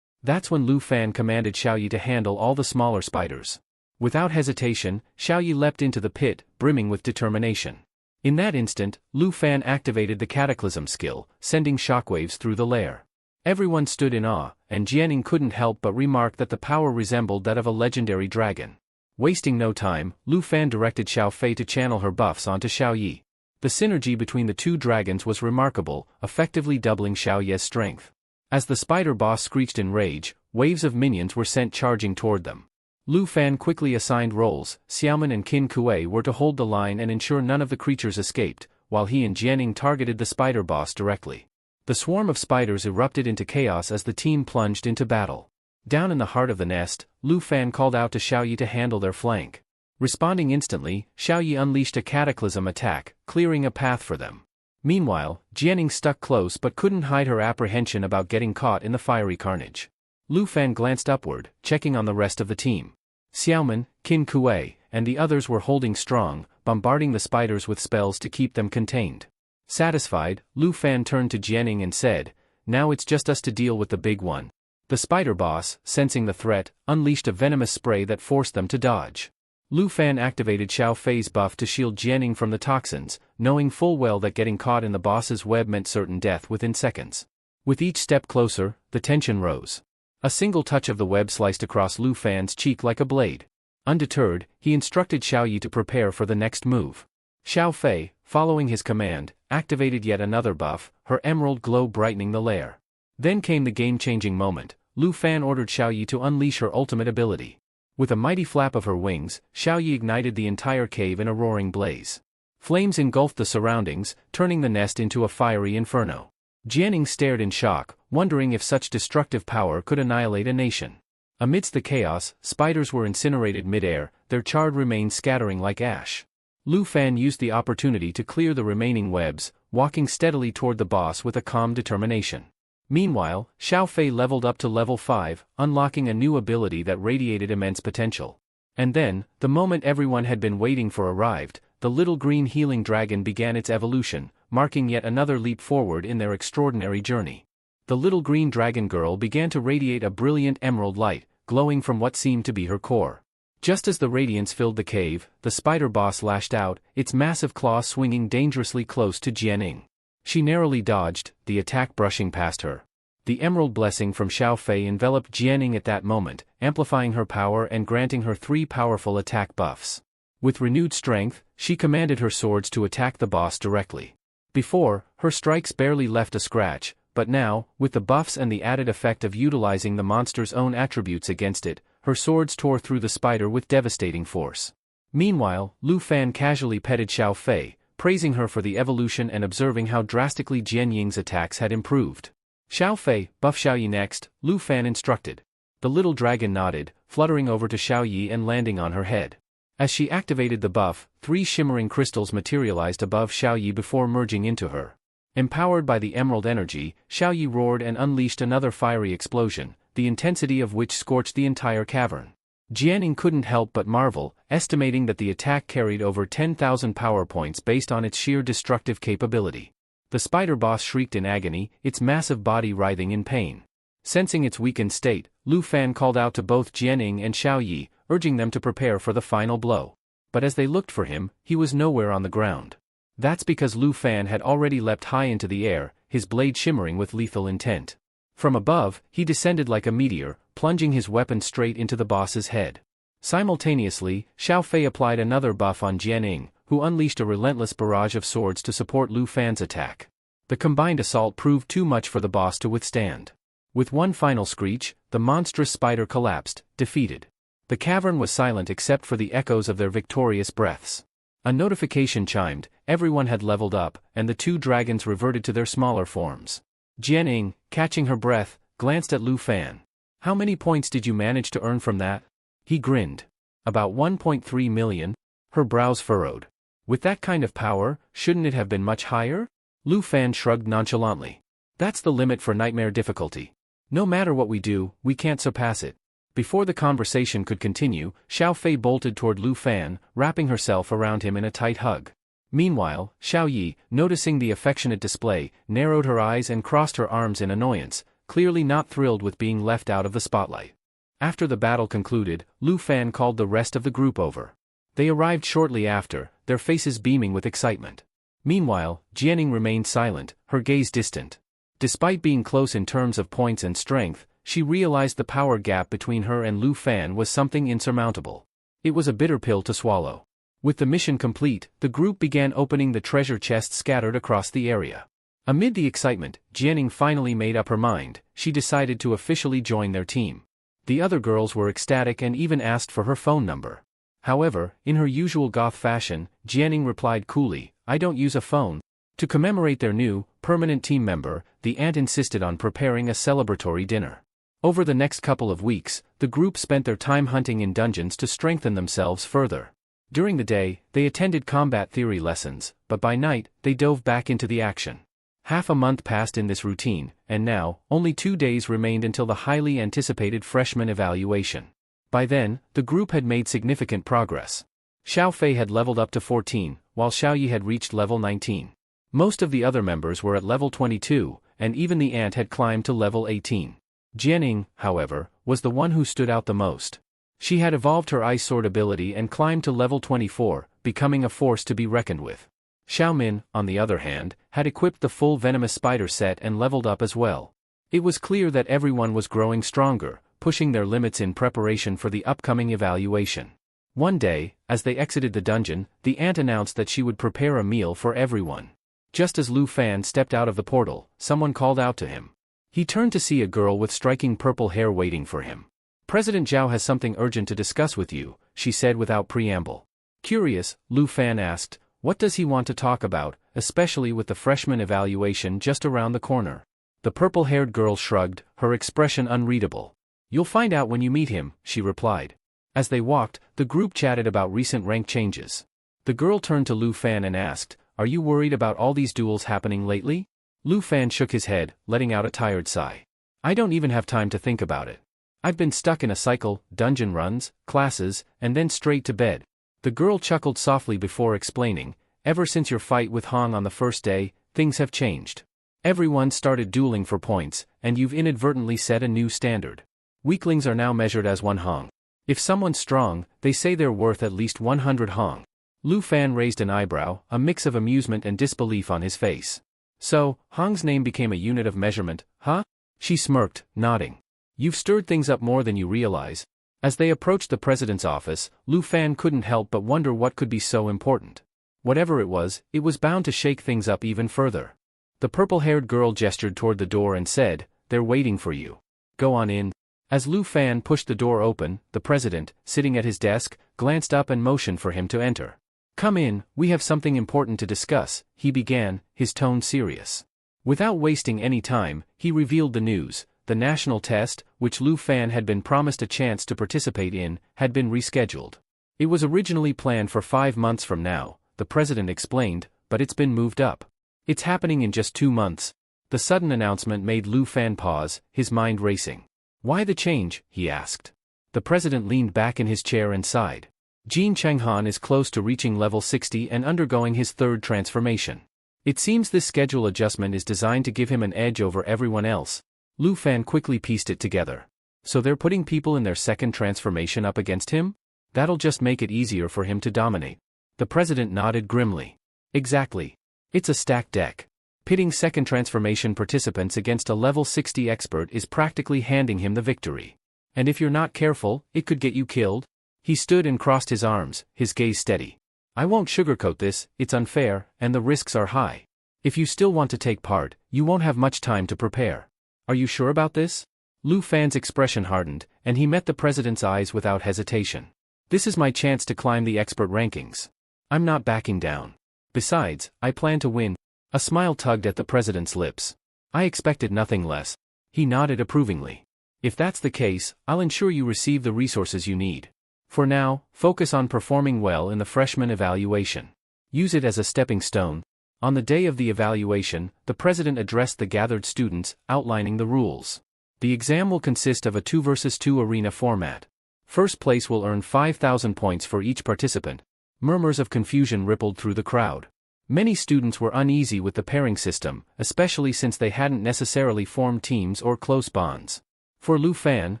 That's when Lu Fan commanded Xiao Yi to handle all the smaller spiders. Without hesitation, Xiao Yi leapt into the pit, brimming with determination. In that instant, Lu Fan activated the Cataclysm skill, sending shockwaves through the lair. Everyone stood in awe, and Jianing couldn't help but remark that the power resembled that of a legendary dragon. Wasting no time, Lu Fan directed Xiao Fei to channel her buffs onto Xiao Yi. The synergy between the two dragons was remarkable, effectively doubling Xiao Yi's strength. As the spider boss screeched in rage, waves of minions were sent charging toward them. Lu Fan quickly assigned roles. Xiaoman and Qin Kuei were to hold the line and ensure none of the creatures escaped, while he and Jianing targeted the spider boss directly. The swarm of spiders erupted into chaos as the team plunged into battle. Down in the heart of the nest, Lu Fan called out to Xiao Yi to handle their flank. Responding instantly, Xiao Yi unleashed a cataclysm attack, clearing a path for them. Meanwhile, Jianing stuck close but couldn't hide her apprehension about getting caught in the fiery carnage. Lu Fan glanced upward, checking on the rest of the team. Xiaoman, Qin Kuei, and the others were holding strong, bombarding the spiders with spells to keep them contained. Satisfied, Lu Fan turned to Jianing and said, "Now it's just us to deal with the big one." The spider boss, sensing the threat, unleashed a venomous spray that forced them to dodge. Lu Fan activated Xiao Fei's buff to shield Jianing from the toxins, knowing full well that getting caught in the boss's web meant certain death within seconds. With each step closer, the tension rose. A single touch of the web sliced across Lu Fan's cheek like a blade. Undeterred, he instructed Xiao Yi to prepare for the next move. Xiao Fei, following his command, activated yet another buff, her emerald glow brightening the lair. Then came the game-changing moment. Lu Fan ordered Xiao Yi to unleash her ultimate ability. With a mighty flap of her wings, Xiao Yi ignited the entire cave in a roaring blaze. Flames engulfed the surroundings, turning the nest into a fiery inferno. Jianing stared in shock, wondering if such destructive power could annihilate a nation. Amidst the chaos, spiders were incinerated mid-air, their charred remains scattering like ash. Lu Fan used the opportunity to clear the remaining webs, walking steadily toward the boss with a calm determination. Meanwhile, Xiao Fei leveled up to level 5, unlocking a new ability that radiated immense potential. And then, the moment everyone had been waiting for arrived, the little green healing dragon began its evolution, marking yet another leap forward in their extraordinary journey. The little green dragon girl began to radiate a brilliant emerald light, glowing from what seemed to be her core. Just as the radiance filled the cave, the spider boss lashed out, its massive claw swinging dangerously close to Jianing. She narrowly dodged, the attack brushing past her. The emerald blessing from Xiao Fei enveloped Jianing at that moment, amplifying her power and granting her 3 powerful attack buffs. With renewed strength, she commanded her swords to attack the boss directly. Before, her strikes barely left a scratch, but now, with the buffs and the added effect of utilizing the monster's own attributes against it, her swords tore through the spider with devastating force. Meanwhile, Lu Fan casually petted Xiao Fei, praising her for the evolution and observing how drastically Jianying's attacks had improved. Xiao Fei, buff Xiao Yi next, Lu Fan instructed. The little dragon nodded, fluttering over to Xiao Yi and landing on her head. As she activated the buff, 3 shimmering crystals materialized above Xiao Yi before merging into her. Empowered by the emerald energy, Xiao Yi roared and unleashed another fiery explosion, the intensity of which scorched the entire cavern. Jianing couldn't help but marvel, estimating that the attack carried over 10,000 power points based on its sheer destructive capability. The spider boss shrieked in agony, its massive body writhing in pain. Sensing its weakened state, Lu Fan called out to both Jianing and Xiao Yi, urging them to prepare for the final blow. But as they looked for him, he was nowhere on the ground. That's because Lu Fan had already leapt high into the air, his blade shimmering with lethal intent. From above, he descended like a meteor, plunging his weapon straight into the boss's head. Simultaneously, Xiao Fei applied another buff on Jianing, who unleashed a relentless barrage of swords to support Lu Fan's attack. The combined assault proved too much for the boss to withstand. With one final screech, the monstrous spider collapsed, defeated. The cavern was silent except for the echoes of their victorious breaths. A notification chimed, everyone had leveled up, and the 2 dragons reverted to their smaller forms. Jianing, catching her breath, glanced at Lu Fan. "How many points did you manage to earn from that?" He grinned. "About 1.3 million. Her brows furrowed. "With that kind of power, shouldn't it have been much higher?" Lu Fan shrugged nonchalantly. "That's the limit for nightmare difficulty. No matter what we do, we can't surpass it." Before the conversation could continue, Xiao Fei bolted toward Lu Fan, wrapping herself around him in a tight hug. Meanwhile, Xiao Yi, noticing the affectionate display, narrowed her eyes and crossed her arms in annoyance, clearly not thrilled with being left out of the spotlight. After the battle concluded, Lu Fan called the rest of the group over. They arrived shortly after, their faces beaming with excitement. Meanwhile, Jianing remained silent, her gaze distant. Despite being close in terms of points and strength, she realized the power gap between her and Lu Fan was something insurmountable. It was a bitter pill to swallow. With the mission complete, the group began opening the treasure chests scattered across the area. Amid the excitement, Jianing finally made up her mind. She decided to officially join their team. The other girls were ecstatic and even asked for her phone number. However, in her usual goth fashion, Jianing replied coolly, "I don't use a phone." To commemorate their new, permanent team member, the aunt insisted on preparing a celebratory dinner. Over the next couple of weeks, the group spent their time hunting in dungeons to strengthen themselves further. During the day, they attended combat theory lessons, but by night, they dove back into the action. Half a month passed in this routine, and now, only 2 days remained until the highly anticipated freshman evaluation. By then, the group had made significant progress. Xiao Fei had leveled up to 14, while Xiao Yi had reached level 19. Most of the other members were at level 22, and even the ant had climbed to level 18. Jianing, however, was the one who stood out the most. She had evolved her ice sword ability and climbed to level 24, becoming a force to be reckoned with. Xiaomin, on the other hand, had equipped the full venomous spider set and leveled up as well. It was clear that everyone was growing stronger, pushing their limits in preparation for the upcoming evaluation. One day, as they exited the dungeon, the ant announced that she would prepare a meal for everyone. Just as Lu Fan stepped out of the portal, someone called out to him. He turned to see a girl with striking purple hair waiting for him. President Zhao has something urgent to discuss with you, she said without preamble. Curious, Lu Fan asked, what does he want to talk about, especially with the freshman evaluation just around the corner? The purple-haired girl shrugged, her expression unreadable. You'll find out when you meet him, she replied. As they walked, the group chatted about recent rank changes. The girl turned to Lu Fan and asked, are you worried about all these duels happening lately? Lu Fan shook his head, letting out a tired sigh. I don't even have time to think about it. I've been stuck in a cycle, dungeon runs, classes, and then straight to bed. The girl chuckled softly before explaining, ever since your fight with Hong on the first day, things have changed. Everyone started dueling for points, and you've inadvertently set a new standard. Weaklings are now measured as 1 Hong. If someone's strong, they say they're worth at least 100 Hong. Lu Fan raised an eyebrow, a mix of amusement and disbelief on his face. So, Hong's name became a unit of measurement, huh? She smirked, nodding. You've stirred things up more than you realize. As they approached the president's office, Lu Fan couldn't help but wonder what could be so important. Whatever it was bound to shake things up even further. The purple-haired girl gestured toward the door and said, they're waiting for you. Go on in. As Lu Fan pushed the door open, the president, sitting at his desk, glanced up and motioned for him to enter. Come in, we have something important to discuss, he began, his tone serious. Without wasting any time, he revealed the news. The national test, which Lu Fan had been promised a chance to participate in, had been rescheduled. It was originally planned for 5 months from now, the president explained, but it's been moved up. It's happening in just 2 months. The sudden announcement made Lu Fan pause, his mind racing. Why the change? He asked. The president leaned back in his chair and sighed. Jin Chenghan is close to reaching level 60 and undergoing his 3rd transformation. It seems this schedule adjustment is designed to give him an edge over everyone else. Lu Fan quickly pieced it together. So they're putting people in their 2nd transformation up against him? That'll just make it easier for him to dominate. The president nodded grimly. Exactly. It's a stacked deck. Pitting 2nd transformation participants against a level 60 expert is practically handing him the victory. And if you're not careful, it could get you killed. He stood and crossed his arms, his gaze steady. I won't sugarcoat this, it's unfair, and the risks are high. If you still want to take part, you won't have much time to prepare. Are you sure about this? Lu Fan's expression hardened, and he met the president's eyes without hesitation. This is my chance to climb the expert rankings. I'm not backing down. Besides, I plan to win. A smile tugged at the president's lips. I expected nothing less. He nodded approvingly. If that's the case, I'll ensure you receive the resources you need. For now, focus on performing well in the freshman evaluation. Use it as a stepping stone. On the day of the evaluation, the president addressed the gathered students, outlining the rules. The exam will consist of a 2 versus 2 arena format. First place will earn 5,000 points for each participant. Murmurs of confusion rippled through the crowd. Many students were uneasy with the pairing system, especially since they hadn't necessarily formed teams or close bonds. For Lu Fan,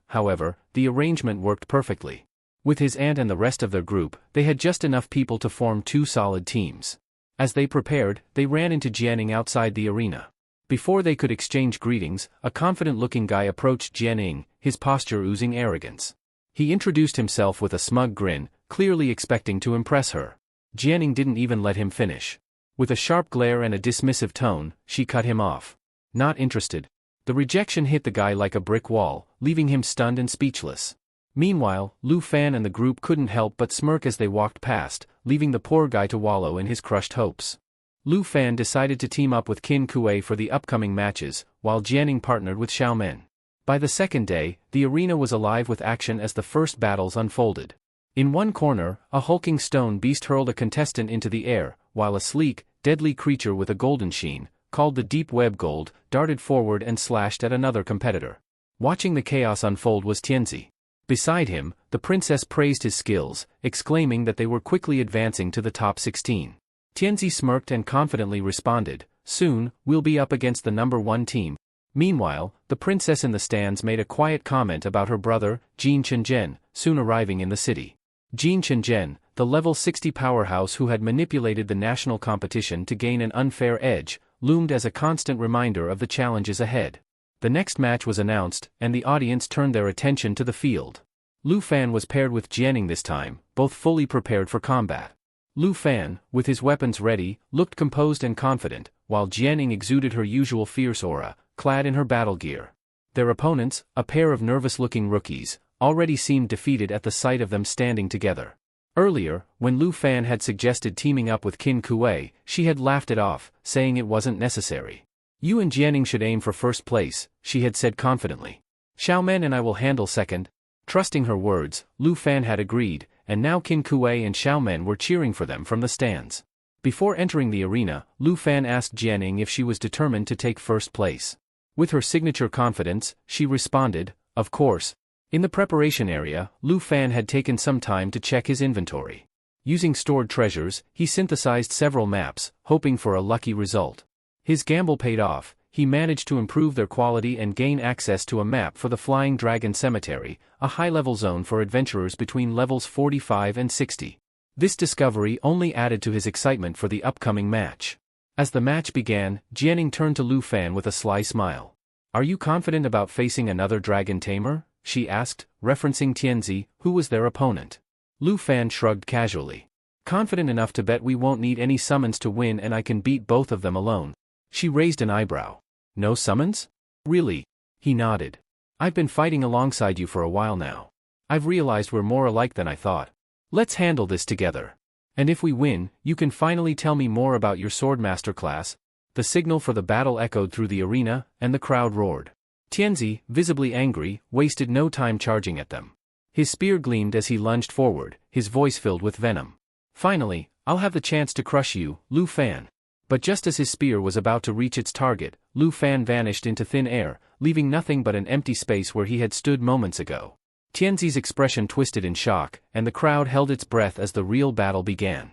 however, the arrangement worked perfectly. With his aunt and the rest of their group, they had just enough people to form 2 solid teams. As they prepared, they ran into Jianing outside the arena. Before they could exchange greetings, a confident-looking guy approached Jianing, his posture oozing arrogance. He introduced himself with a smug grin, clearly expecting to impress her. Jianing didn't even let him finish. With a sharp glare and a dismissive tone, she cut him off. Not interested. The rejection hit the guy like a brick wall, leaving him stunned and speechless. Meanwhile, Lu Fan and the group couldn't help but smirk as they walked past, leaving the poor guy to wallow in his crushed hopes. Lu Fan decided to team up with Qin Kuei for the upcoming matches, while Jianing partnered with Xiaomen. By the 2nd day, the arena was alive with action as the first battles unfolded. In one corner, a hulking stone beast hurled a contestant into the air, while a sleek, deadly creature with a golden sheen, called the Deep Web Gold, darted forward and slashed at another competitor. Watching the chaos unfold was Tianzi. Beside him, the princess praised his skills, exclaiming that they were quickly advancing to the top 16. Tianzi smirked and confidently responded, soon, we'll be up against the number 1 team. Meanwhile, the princess in the stands made a quiet comment about her brother, Jin Chenjian, soon arriving in the city. Jin Chenjian, the level 60 powerhouse who had manipulated the national competition to gain an unfair edge, loomed as a constant reminder of the challenges ahead. The next match was announced, and the audience turned their attention to the field. Lu Fan was paired with Jianing this time, both fully prepared for combat. Lu Fan, with his weapons ready, looked composed and confident, while Jianing exuded her usual fierce aura, clad in her battle gear. Their opponents, a pair of nervous-looking rookies, already seemed defeated at the sight of them standing together. Earlier, when Lu Fan had suggested teaming up with Qin Kuei, she had laughed it off, saying it wasn't necessary. You and Jianing should aim for first place, she had said confidently. Xiaomen and I will handle second. Trusting her words, Lu Fan had agreed, and now Qin Kuei and Xiaomen were cheering for them from the stands. Before entering the arena, Lu Fan asked Jianing if she was determined to take first place. With her signature confidence, she responded, of course. In the preparation area, Lu Fan had taken some time to check his inventory. Using stored treasures, he synthesized several maps, hoping for a lucky result. His gamble paid off. He managed to improve their quality and gain access to a map for the Flying Dragon Cemetery, a high-level zone for adventurers between levels 45 and 60. This discovery only added to his excitement for the upcoming match. As the match began, Jianing turned to Lu Fan with a sly smile. Are you confident about facing another dragon tamer? She asked, referencing Tianzi, who was their opponent. Lu Fan shrugged casually. Confident enough to bet we won't need any summons to win and I can beat both of them alone. She raised an eyebrow. No summons? Really? He nodded. I've been fighting alongside you for a while now. I've realized we're more alike than I thought. Let's handle this together. And if we win, you can finally tell me more about your swordmaster class. The signal for the battle echoed through the arena, and the crowd roared. Tianzi, visibly angry, wasted no time charging at them. His spear gleamed as he lunged forward, his voice filled with venom. Finally, I'll have the chance to crush you, Lu Fan. But just as his spear was about to reach its target, Lu Fan vanished into thin air, leaving nothing but an empty space where he had stood moments ago. Tianzi's expression twisted in shock, and the crowd held its breath as the real battle began.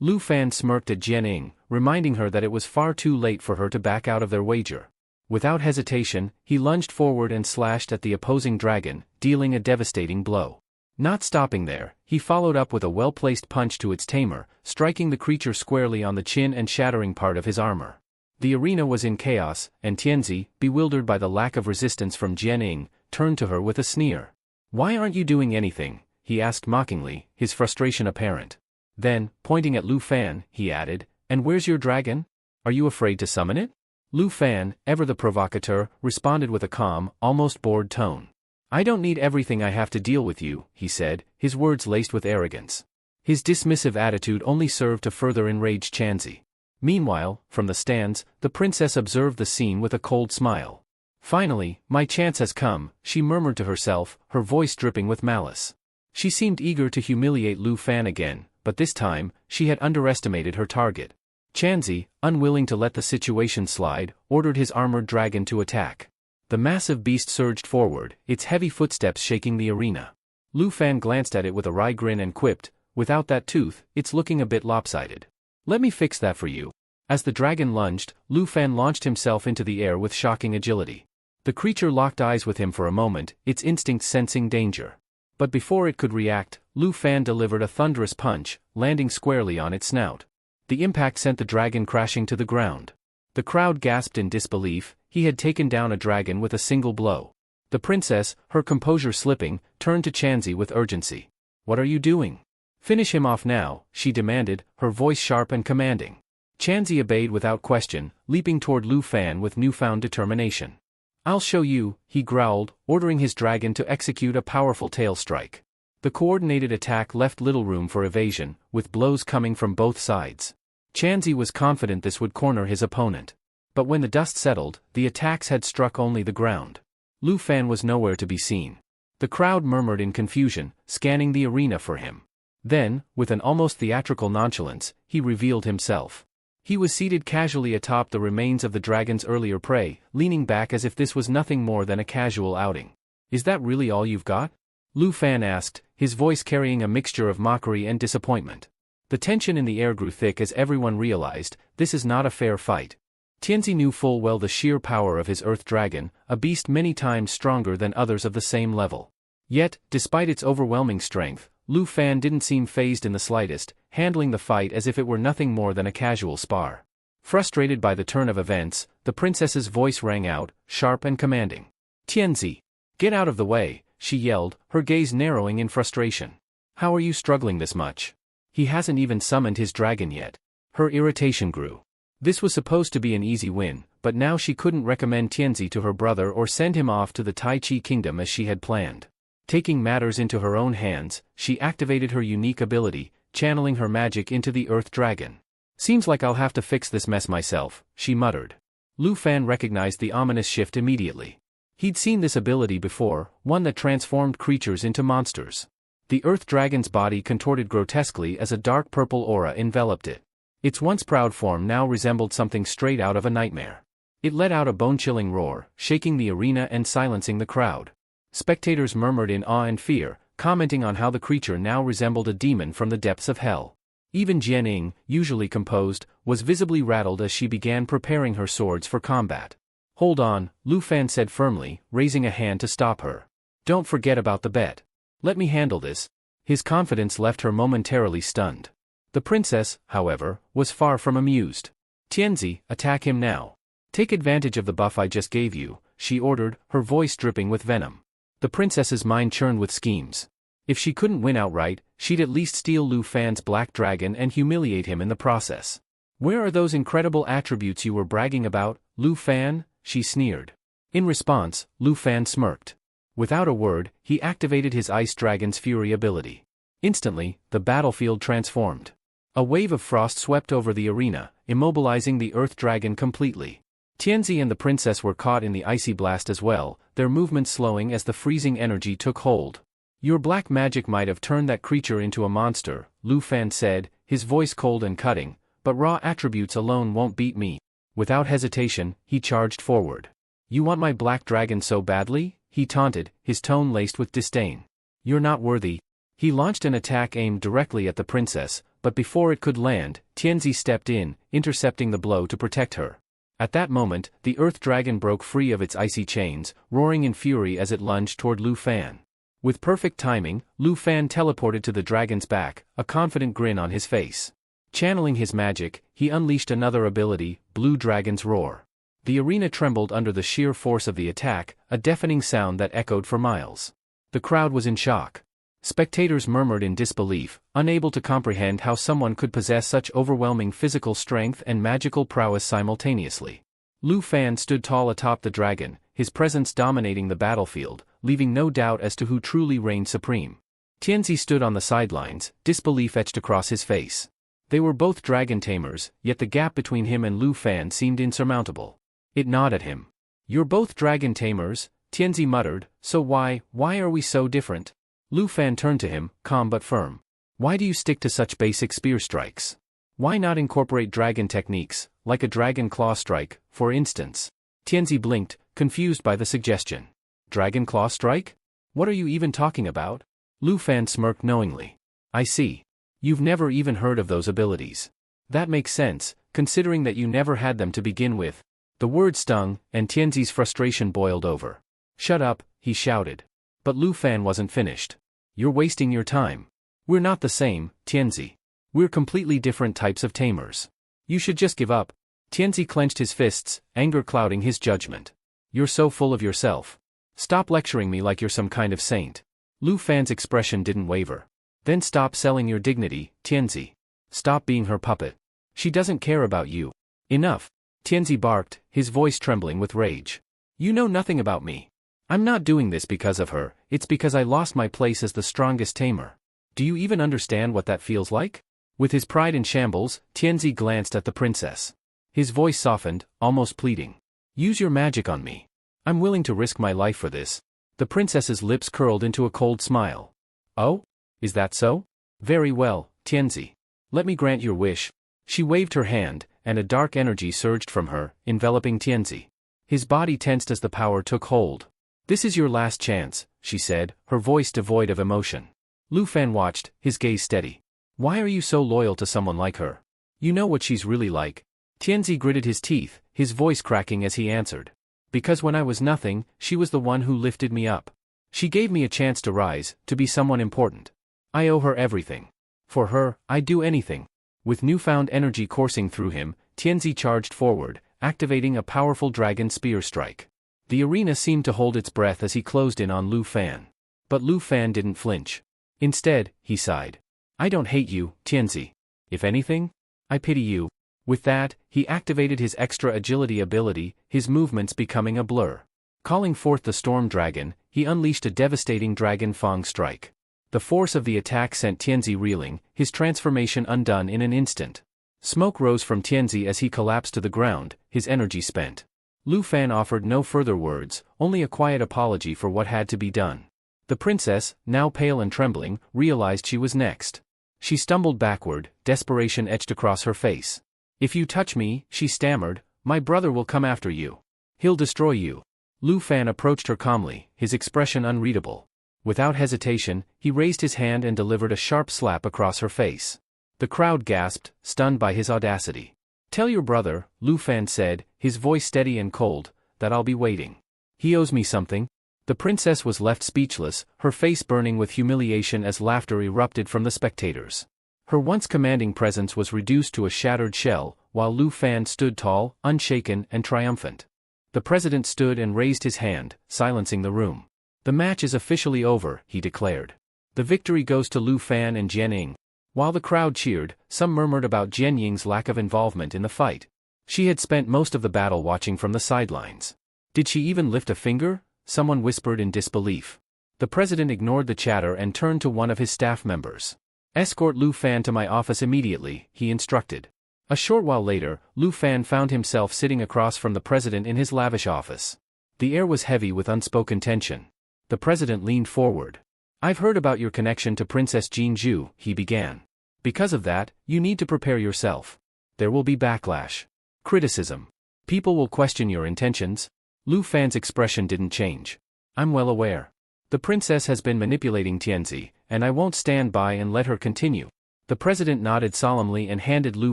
Lu Fan smirked at Jianing, reminding her that it was far too late for her to back out of their wager. Without hesitation, he lunged forward and slashed at the opposing dragon, dealing a devastating blow. Not stopping there, he followed up with a well-placed punch to its tamer, striking the creature squarely on the chin and shattering part of his armor. The arena was in chaos, and Tianzi, bewildered by the lack of resistance from Jianing, turned to her with a sneer. Why aren't you doing anything? He asked mockingly, his frustration apparent. Then, pointing at Lu Fan, he added, and where's your dragon? Are you afraid to summon it? Lu Fan, ever the provocateur, responded with a calm, almost bored tone. I don't need everything I have to deal with you, he said, his words laced with arrogance. His dismissive attitude only served to further enrage Tianzi. Meanwhile, from the stands, the princess observed the scene with a cold smile. Finally, my chance has come, she murmured to herself, her voice dripping with malice. She seemed eager to humiliate Lu Fan again, but this time, she had underestimated her target. Tianzi, unwilling to let the situation slide, ordered his armored dragon to attack. The massive beast surged forward, its heavy footsteps shaking the arena. Lu Fan glanced at it with a wry grin and quipped, without that tooth, it's looking a bit lopsided. Let me fix that for you. As the dragon lunged, Lu Fan launched himself into the air with shocking agility. The creature locked eyes with him for a moment, its instincts sensing danger. But before it could react, Lu Fan delivered a thunderous punch, landing squarely on its snout. The impact sent the dragon crashing to the ground. The crowd gasped in disbelief. He had taken down a dragon with a single blow. The princess, her composure slipping, turned to Tianzi with urgency. What are you doing? Finish him off now, she demanded, her voice sharp and commanding. Tianzi obeyed without question, leaping toward Lu Fan with newfound determination. I'll show you, he growled, ordering his dragon to execute a powerful tail strike. The coordinated attack left little room for evasion, with blows coming from both sides. Tianzi was confident this would corner his opponent. But when the dust settled, the attacks had struck only the ground. Lu Fan was nowhere to be seen. The crowd murmured in confusion, scanning the arena for him. Then, with an almost theatrical nonchalance, he revealed himself. He was seated casually atop the remains of the dragon's earlier prey, leaning back as if this was nothing more than a casual outing. Is that really all you've got? Lu Fan asked, his voice carrying a mixture of mockery and disappointment. The tension in the air grew thick as everyone realized, this is not a fair fight. Tianzi knew full well the sheer power of his earth dragon, a beast many times stronger than others of the same level. Yet, despite its overwhelming strength, Lu Fan didn't seem fazed in the slightest, handling the fight as if it were nothing more than a casual spar. Frustrated by the turn of events, the princess's voice rang out, sharp and commanding. Tianzi! Get out of the way, she yelled, her gaze narrowing in frustration. How are you struggling this much? He hasn't even summoned his dragon yet. Her irritation grew. This was supposed to be an easy win, but now she couldn't recommend Tianzi to her brother or send him off to the Tai Chi kingdom as she had planned. Taking matters into her own hands, she activated her unique ability, channeling her magic into the Earth Dragon. Seems like I'll have to fix this mess myself, she muttered. Lu Fan recognized the ominous shift immediately. He'd seen this ability before, one that transformed creatures into monsters. The Earth Dragon's body contorted grotesquely as a dark purple aura enveloped it. Its once proud form now resembled something straight out of a nightmare. It let out a bone-chilling roar, shaking the arena and silencing the crowd. Spectators murmured in awe and fear, commenting on how the creature now resembled a demon from the depths of hell. Even Jianing, usually composed, was visibly rattled as she began preparing her swords for combat. Hold on, Lu Fan said firmly, raising a hand to stop her. Don't forget about the bet. Let me handle this. His confidence left her momentarily stunned. The princess, however, was far from amused. Tianzi, attack him now. Take advantage of the buff I just gave you, she ordered, her voice dripping with venom. The princess's mind churned with schemes. If she couldn't win outright, she'd at least steal Lu Fan's black dragon and humiliate him in the process. Where are those incredible attributes you were bragging about, Lu Fan? She sneered. In response, Lu Fan smirked. Without a word, he activated his Ice Dragon's Fury ability. Instantly, the battlefield transformed. A wave of frost swept over the arena, immobilizing the Earth Dragon completely. Tianzi and the princess were caught in the icy blast as well, their movements slowing as the freezing energy took hold. Your black magic might have turned that creature into a monster, Lu Fan said, his voice cold and cutting, but raw attributes alone won't beat me. Without hesitation, he charged forward. You want my black dragon so badly? He taunted, his tone laced with disdain. You're not worthy. He launched an attack aimed directly at the princess, but before it could land, Tianzi stepped in, intercepting the blow to protect her. At that moment, the Earth Dragon broke free of its icy chains, roaring in fury as it lunged toward Lu Fan. With perfect timing, Lu Fan teleported to the dragon's back, a confident grin on his face. Channeling his magic, he unleashed another ability, Blue Dragon's Roar. The arena trembled under the sheer force of the attack, a deafening sound that echoed for miles. The crowd was in shock. Spectators murmured in disbelief, unable to comprehend how someone could possess such overwhelming physical strength and magical prowess simultaneously. Lu Fan stood tall atop the dragon, his presence dominating the battlefield, leaving no doubt as to who truly reigned supreme. Tianzi stood on the sidelines, disbelief etched across his face. They were both dragon tamers, yet the gap between him and Lu Fan seemed insurmountable. It gnawed at him. You're both dragon tamers, Tianzi muttered, so why are we so different? Lu Fan turned to him, calm but firm. Why do you stick to such basic spear strikes? Why not incorporate dragon techniques, like a dragon claw strike, for instance? Tianzi blinked, confused by the suggestion. Dragon claw strike? What are you even talking about? Lu Fan smirked knowingly. I see. You've never even heard of those abilities. That makes sense, considering that you never had them to begin with. The word stung, and Tianzi's frustration boiled over. Shut up, he shouted. But Lu Fan wasn't finished. You're wasting your time. We're not the same, Tianzi. We're completely different types of tamers. You should just give up. Tianzi clenched his fists, anger clouding his judgment. You're so full of yourself. Stop lecturing me like you're some kind of saint. Lu Fan's expression didn't waver. Then stop selling your dignity, Tianzi. Stop being her puppet. She doesn't care about you. Enough. Tianzi barked, his voice trembling with rage. You know nothing about me. I'm not doing this because of her, it's because I lost my place as the strongest tamer. Do you even understand what that feels like? With his pride in shambles, Tianzi glanced at the princess. His voice softened, almost pleading. Use your magic on me. I'm willing to risk my life for this. The princess's lips curled into a cold smile. Oh? Is that so? Very well, Tianzi. Let me grant your wish. She waved her hand, and a dark energy surged from her, enveloping Tianzi. His body tensed as the power took hold. This is your last chance, she said, her voice devoid of emotion. Lu Fan watched, his gaze steady. Why are you so loyal to someone like her? You know what she's really like. Tianzi gritted his teeth, his voice cracking as he answered. Because when I was nothing, she was the one who lifted me up. She gave me a chance to rise, to be someone important. I owe her everything. For her, I'd do anything. With newfound energy coursing through him, Tianzi charged forward, activating a powerful dragon spear strike. The arena seemed to hold its breath as he closed in on Lu Fan. But Lu Fan didn't flinch. Instead, he sighed. I don't hate you, Tianzi. If anything, I pity you. With that, he activated his extra agility ability, his movements becoming a blur. Calling forth the storm dragon, he unleashed a devastating dragon fang strike. The force of the attack sent Tianzi reeling, his transformation undone in an instant. Smoke rose from Tianzi as he collapsed to the ground, his energy spent. Lu Fan offered no further words, only a quiet apology for what had to be done. The princess, now pale and trembling, realized she was next. She stumbled backward, desperation etched across her face. If you touch me, she stammered, my brother will come after you. He'll destroy you. Lu Fan approached her calmly, his expression unreadable. Without hesitation, he raised his hand and delivered a sharp slap across her face. The crowd gasped, stunned by his audacity. Tell your brother, Lu Fan said, his voice steady and cold, that I'll be waiting. He owes me something. The princess was left speechless, her face burning with humiliation as laughter erupted from the spectators. Her once commanding presence was reduced to a shattered shell, while Lu Fan stood tall, unshaken, and triumphant. The president stood and raised his hand, silencing the room. The match is officially over, he declared. The victory goes to Lu Fan and Jianying. While the crowd cheered, some murmured about Jianying's lack of involvement in the fight. She had spent most of the battle watching from the sidelines. Did she even lift a finger? Someone whispered in disbelief. The president ignored the chatter and turned to one of his staff members. Escort Lu Fan to my office immediately, he instructed. A short while later, Lu Fan found himself sitting across from the president in his lavish office. The air was heavy with unspoken tension. The president leaned forward. I've heard about your connection to Princess Jinju, he began. Because of that, you need to prepare yourself. There will be backlash. Criticism. People will question your intentions. Lu Fan's expression didn't change. I'm well aware. The princess has been manipulating Tianzi, and I won't stand by and let her continue. The president nodded solemnly and handed Lu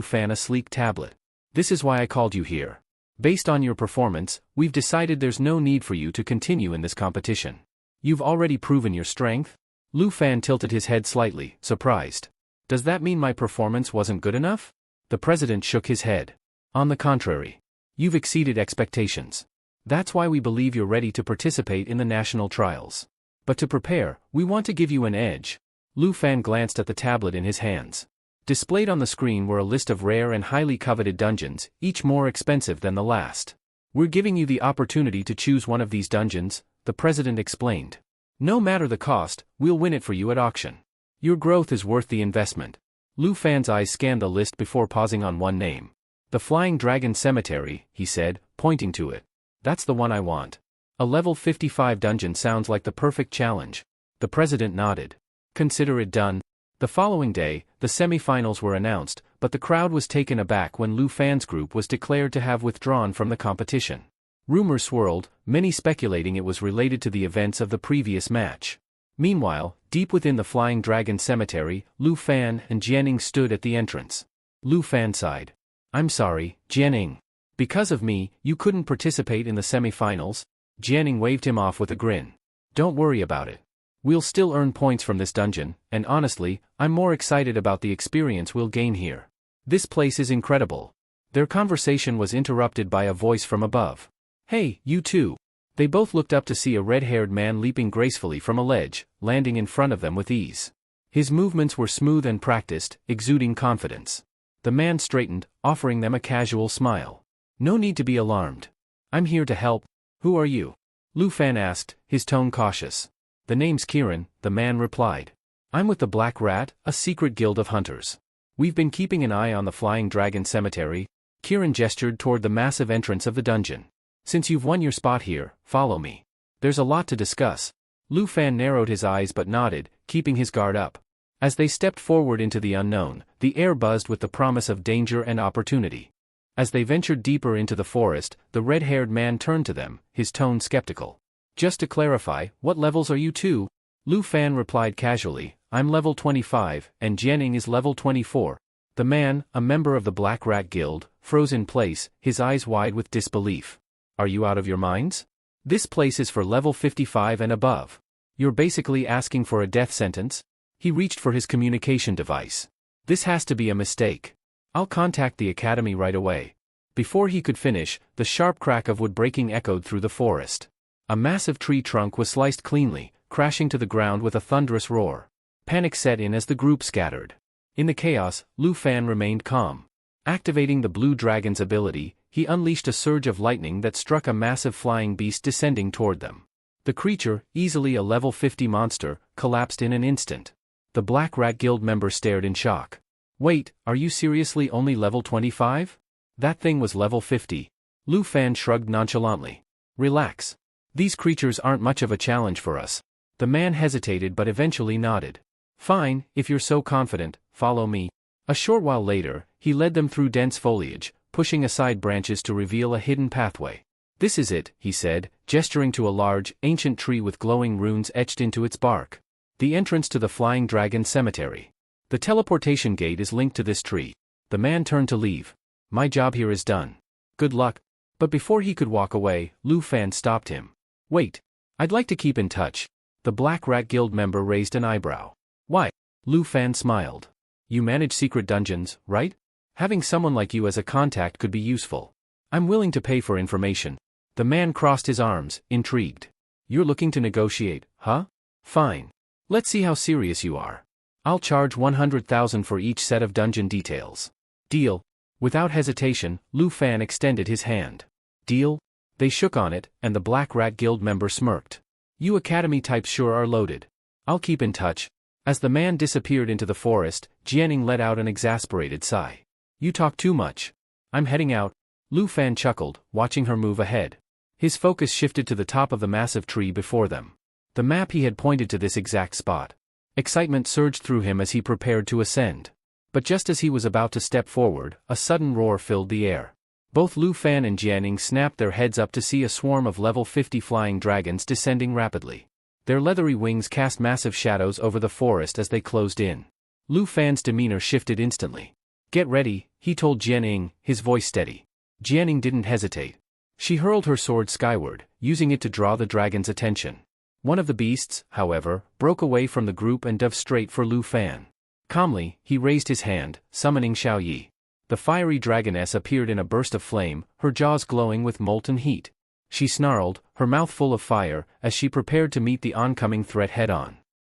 Fan a sleek tablet. This is why I called you here. Based on your performance, we've decided there's no need for you to continue in this competition. You've already proven your strength? Lu Fan tilted his head slightly, surprised. Does that mean my performance wasn't good enough? The president shook his head. On the contrary. You've exceeded expectations. That's why we believe you're ready to participate in the national trials. But to prepare, we want to give you an edge. Lu Fan glanced at the tablet in his hands. Displayed on the screen were a list of rare and highly coveted dungeons, each more expensive than the last. We're giving you the opportunity to choose one of these dungeons, the president explained. No matter the cost, we'll win it for you at auction. Your growth is worth the investment. Lu Fan's eyes scanned the list before pausing on one name. The Flying Dragon Cemetery, he said, pointing to it. That's the one I want. A level 55 dungeon sounds like the perfect challenge. The president nodded. Consider it done. The following day, the semi-finals were announced, but the crowd was taken aback when Lu Fan's group was declared to have withdrawn from the competition. Rumors swirled, many speculating it was related to the events of the previous match. Meanwhile, deep within the Flying Dragon Cemetery, Lu Fan and Jianying stood at the entrance. Lu Fan sighed. I'm sorry, Jianying. Because of me, you couldn't participate in the semi-finals? Jianying waved him off with a grin. Don't worry about it. We'll still earn points from this dungeon, and honestly, I'm more excited about the experience we'll gain here. This place is incredible. Their conversation was interrupted by a voice from above. Hey, you two. They both looked up to see a red-haired man leaping gracefully from a ledge, landing in front of them with ease. His movements were smooth and practiced, exuding confidence. The man straightened, offering them a casual smile. No need to be alarmed. I'm here to help. Who are you? Lu Fan asked, his tone cautious. The name's Kiran, the man replied. I'm with the Black Rat, a secret guild of hunters. We've been keeping an eye on the Flying Dragon Cemetery. Kiran gestured toward the massive entrance of the dungeon. Since you've won your spot here, follow me. There's a lot to discuss. Lu Fan narrowed his eyes but nodded, keeping his guard up. As they stepped forward into the unknown, the air buzzed with the promise of danger and opportunity. As they ventured deeper into the forest, the red-haired man turned to them, his tone skeptical. Just to clarify, what levels are you two? Lu Fan replied casually, I'm level 25, and Jianying is level 24. The man, a member of the Black Rat Guild, froze in place, his eyes wide with disbelief. Are you out of your minds? This place is for level 55 and above. You're basically asking for a death sentence? He reached for his communication device. This has to be a mistake. I'll contact the academy right away. Before he could finish, the sharp crack of wood breaking echoed through the forest. A massive tree trunk was sliced cleanly, crashing to the ground with a thunderous roar. Panic set in as the group scattered. In the chaos, Lu Fan remained calm. Activating the blue dragon's ability, he unleashed a surge of lightning that struck a massive flying beast descending toward them. The creature, easily a level 50 monster, collapsed in an instant. The Black Rat Guild member stared in shock. Wait, are you seriously only level 25? That thing was level 50. Lu Fan shrugged nonchalantly. Relax. These creatures aren't much of a challenge for us. The man hesitated but eventually nodded. Fine, if you're so confident, follow me. A short while later, he led them through dense foliage, pushing aside branches to reveal a hidden pathway. This is it, he said, gesturing to a large, ancient tree with glowing runes etched into its bark. The entrance to the Flying Dragon Cemetery. The teleportation gate is linked to this tree. The man turned to leave. My job here is done. Good luck. But before he could walk away, Lu Fan stopped him. Wait. I'd like to keep in touch. The Black Rat Guild member raised an eyebrow. Why? Lu Fan smiled. You manage secret dungeons, right? Having someone like you as a contact could be useful. I'm willing to pay for information. The man crossed his arms, intrigued. You're looking to negotiate, huh? Fine. Let's see how serious you are. I'll charge 100,000 for each set of dungeon details. Deal. Without hesitation, Lu Fan extended his hand. Deal? They shook on it, and the Black Rat Guild member smirked. You academy types sure are loaded. I'll keep in touch. As the man disappeared into the forest, Jianing let out an exasperated sigh. You talk too much. I'm heading out. Lu Fan chuckled, watching her move ahead. His focus shifted to the top of the massive tree before them. The map he had pointed to this exact spot. Excitement surged through him as he prepared to ascend. But just as he was about to step forward, a sudden roar filled the air. Both Lu Fan and Jianing snapped their heads up to see a swarm of level 50 flying dragons descending rapidly. Their leathery wings cast massive shadows over the forest as they closed in. Lu Fan's demeanor shifted instantly. Get ready, he told Jianing, his voice steady. Jianing didn't hesitate. She hurled her sword skyward, using it to draw the dragon's attention. One of the beasts, however, broke away from the group and dove straight for Lu Fan. Calmly, he raised his hand, summoning Xiaoyi. The fiery dragoness appeared in a burst of flame, her jaws glowing with molten heat. She snarled, her mouth full of fire, as she prepared to meet the oncoming threat head-on.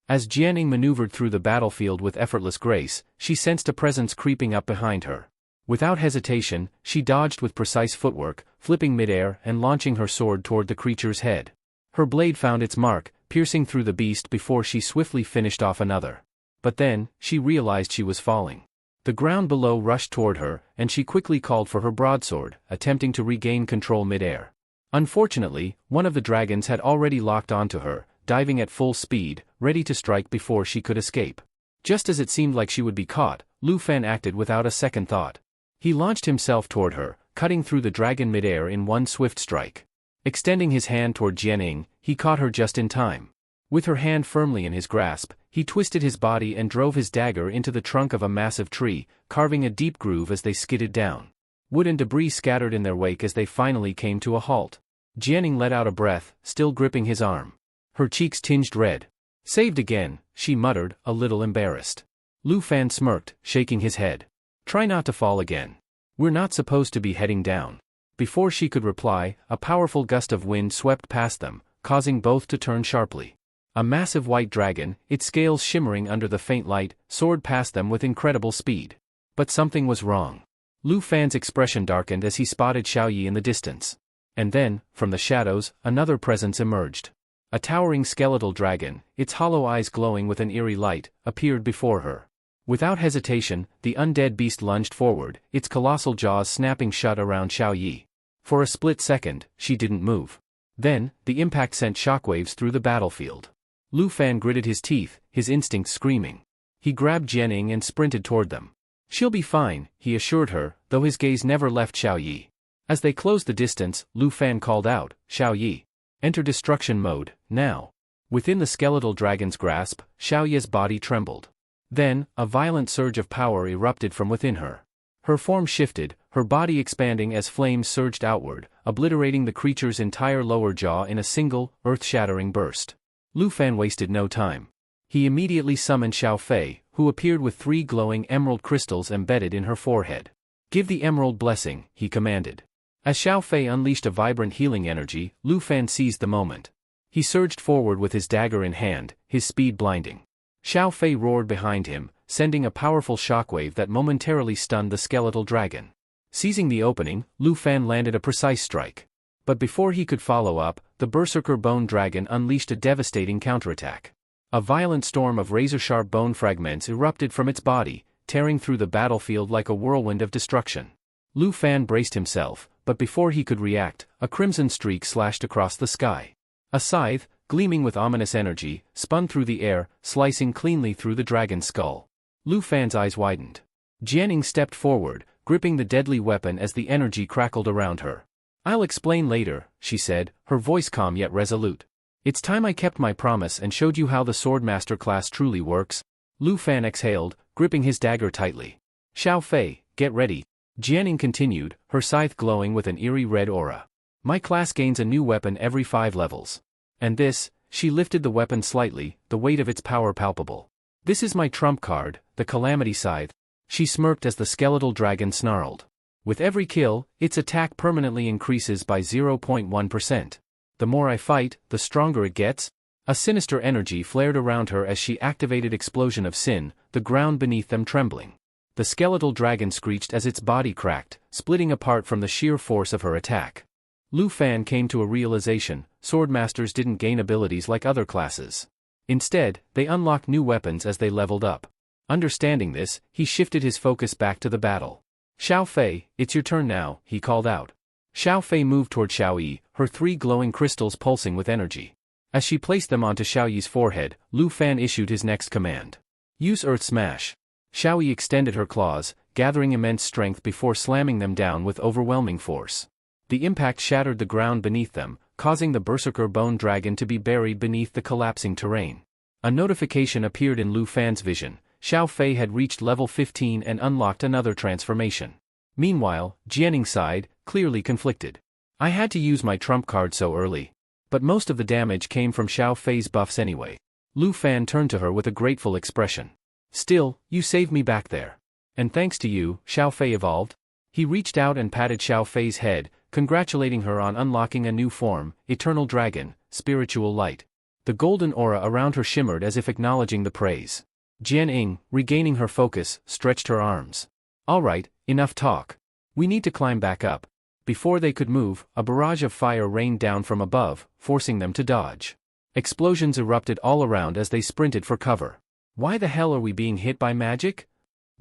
As Jianing maneuvered through the battlefield with effortless grace, she sensed a presence creeping up behind her. Without hesitation, she dodged with precise footwork, flipping midair and launching her sword toward the creature's head. Her blade found its mark, piercing through the beast before she swiftly finished off another. But then, she realized she was falling. The ground below rushed toward her, and she quickly called for her broadsword, attempting to regain control midair. Unfortunately, one of the dragons had already locked onto her, diving at full speed, ready to strike before she could escape. Just as it seemed like she would be caught, Lu Fan acted without a second thought. He launched himself toward her, cutting through the dragon midair in one swift strike. Extending his hand toward Jianing, he caught her just in time. With her hand firmly in his grasp, he twisted his body and drove his dagger into the trunk of a massive tree, carving a deep groove as they skidded down. Wood and debris scattered in their wake as they finally came to a halt. Jianing let out a breath, still gripping his arm. Her cheeks tinged red. Saved again, she muttered, a little embarrassed. Lu Fan smirked, shaking his head. Try not to fall again. We're not supposed to be heading down. Before she could reply, a powerful gust of wind swept past them, causing both to turn sharply. A massive white dragon, its scales shimmering under the faint light, soared past them with incredible speed. But something was wrong. Lu Fan's expression darkened as he spotted Xiaoyi in the distance. And then, from the shadows, another presence emerged. A towering skeletal dragon, its hollow eyes glowing with an eerie light, appeared before her. Without hesitation, the undead beast lunged forward, its colossal jaws snapping shut around Xiaoyi. For a split second, she didn't move. Then, the impact sent shockwaves through the battlefield. Lu Fan gritted his teeth, his instincts screaming. He grabbed Jianing and sprinted toward them. She'll be fine, he assured her, though his gaze never left Xiaoyi. As they closed the distance, Lu Fan called out, Xiaoyi. Enter destruction mode, now. Within the skeletal dragon's grasp, Xiaoyi's body trembled. Then, a violent surge of power erupted from within her. Her form shifted, her body expanding as flames surged outward, obliterating the creature's entire lower jaw in a single, earth-shattering burst. Lu Fan wasted no time. He immediately summoned Xiao Fei, who appeared with 3 glowing emerald crystals embedded in her forehead. "Give the emerald blessing," he commanded. As Xiao Fei unleashed a vibrant healing energy, Lu Fan seized the moment. He surged forward with his dagger in hand, his speed blinding. Xiao Fei roared behind him, sending a powerful shockwave that momentarily stunned the skeletal dragon. Seizing the opening, Lu Fan landed a precise strike. But before he could follow up, the berserker bone dragon unleashed a devastating counterattack. A violent storm of razor-sharp bone fragments erupted from its body, tearing through the battlefield like a whirlwind of destruction. Lu Fan braced himself, but before he could react, a crimson streak slashed across the sky. A scythe, gleaming with ominous energy, spun through the air, slicing cleanly through the dragon's skull. Lu Fan's eyes widened. Jianing stepped forward, gripping the deadly weapon as the energy crackled around her. "I'll explain later," she said, her voice calm yet resolute. "It's time I kept my promise and showed you how the Swordmaster class truly works." Lu Fan exhaled, gripping his dagger tightly. "Xiao Fei, get ready," Jianing continued, her scythe glowing with an eerie red aura. "My class gains a new weapon every 5 levels. And this," she lifted the weapon slightly, the weight of its power palpable. "This is my trump card, the Calamity Scythe." She smirked as the skeletal dragon snarled. "With every kill, its attack permanently increases by 0.1%. The more I fight, the stronger it gets." A sinister energy flared around her as she activated Explosion of Sin, the ground beneath them trembling. The skeletal dragon screeched as its body cracked, splitting apart from the sheer force of her attack. Lu Fan came to a realization: Swordmasters didn't gain abilities like other classes. Instead, they unlocked new weapons as they leveled up. Understanding this, he shifted his focus back to the battle. "Xiao Fei, it's your turn now," he called out. Xiao Fei moved toward Xiao Yi, her 3 glowing crystals pulsing with energy. As she placed them onto Xiao Yi's forehead, Lu Fan issued his next command. "Use Earth Smash." Xiao Yi extended her claws, gathering immense strength before slamming them down with overwhelming force. The impact shattered the ground beneath them, causing the berserker bone dragon to be buried beneath the collapsing terrain. A notification appeared in Lu Fan's vision: Xiao Fei had reached level 15 and unlocked another transformation. Meanwhile, Jianing sighed, clearly conflicted. "I had to use my trump card so early. But most of the damage came from Xiao Fei's buffs anyway." Lu Fan turned to her with a grateful expression. "Still, you saved me back there. And thanks to you, Xiao Fei evolved." He reached out and patted Xiao Fei's head, congratulating her on unlocking a new form, Eternal Dragon, Spiritual Light. The golden aura around her shimmered as if acknowledging the praise. Jianing, regaining her focus, stretched her arms. "All right, enough talk. We need to climb back up." Before they could move, a barrage of fire rained down from above, forcing them to dodge. Explosions erupted all around as they sprinted for cover. "Why the hell are we being hit by magic?"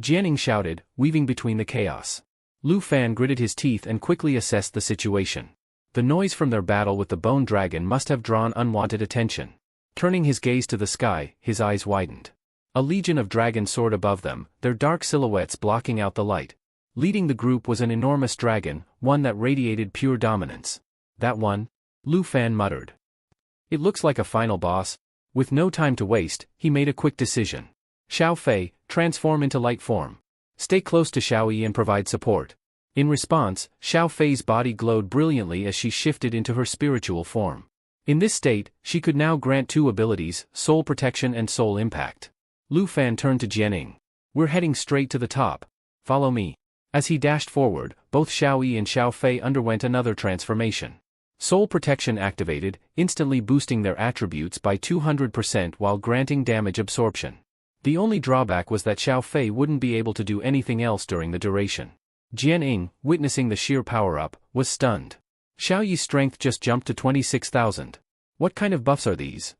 Jianing shouted, weaving between the chaos. Lu Fan gritted his teeth and quickly assessed the situation. The noise from their battle with the bone dragon must have drawn unwanted attention. Turning his gaze to the sky, his eyes widened. A legion of dragons soared above them, their dark silhouettes blocking out the light. Leading the group was an enormous dragon, one that radiated pure dominance. "That one?" Lu Fan muttered. "It looks like a final boss." With no time to waste, he made a quick decision. "Xiao Fei, transform into light form. Stay close to Xiao Yi and provide support." In response, Xiao Fei's body glowed brilliantly as she shifted into her spiritual form. In this state, she could now grant 2 abilities, Soul Protection and Soul Impact. Lu Fan turned to Jianing. "We're heading straight to the top. Follow me." As he dashed forward, both Xiao Yi and Xiao Fei underwent another transformation. Soul Protection activated, instantly boosting their attributes by 200% while granting damage absorption. The only drawback was that Xiao Fei wouldn't be able to do anything else during the duration. Jianing, witnessing the sheer power-up, was stunned. Xiao Yi's strength just jumped to 26,000. "What kind of buffs are these?"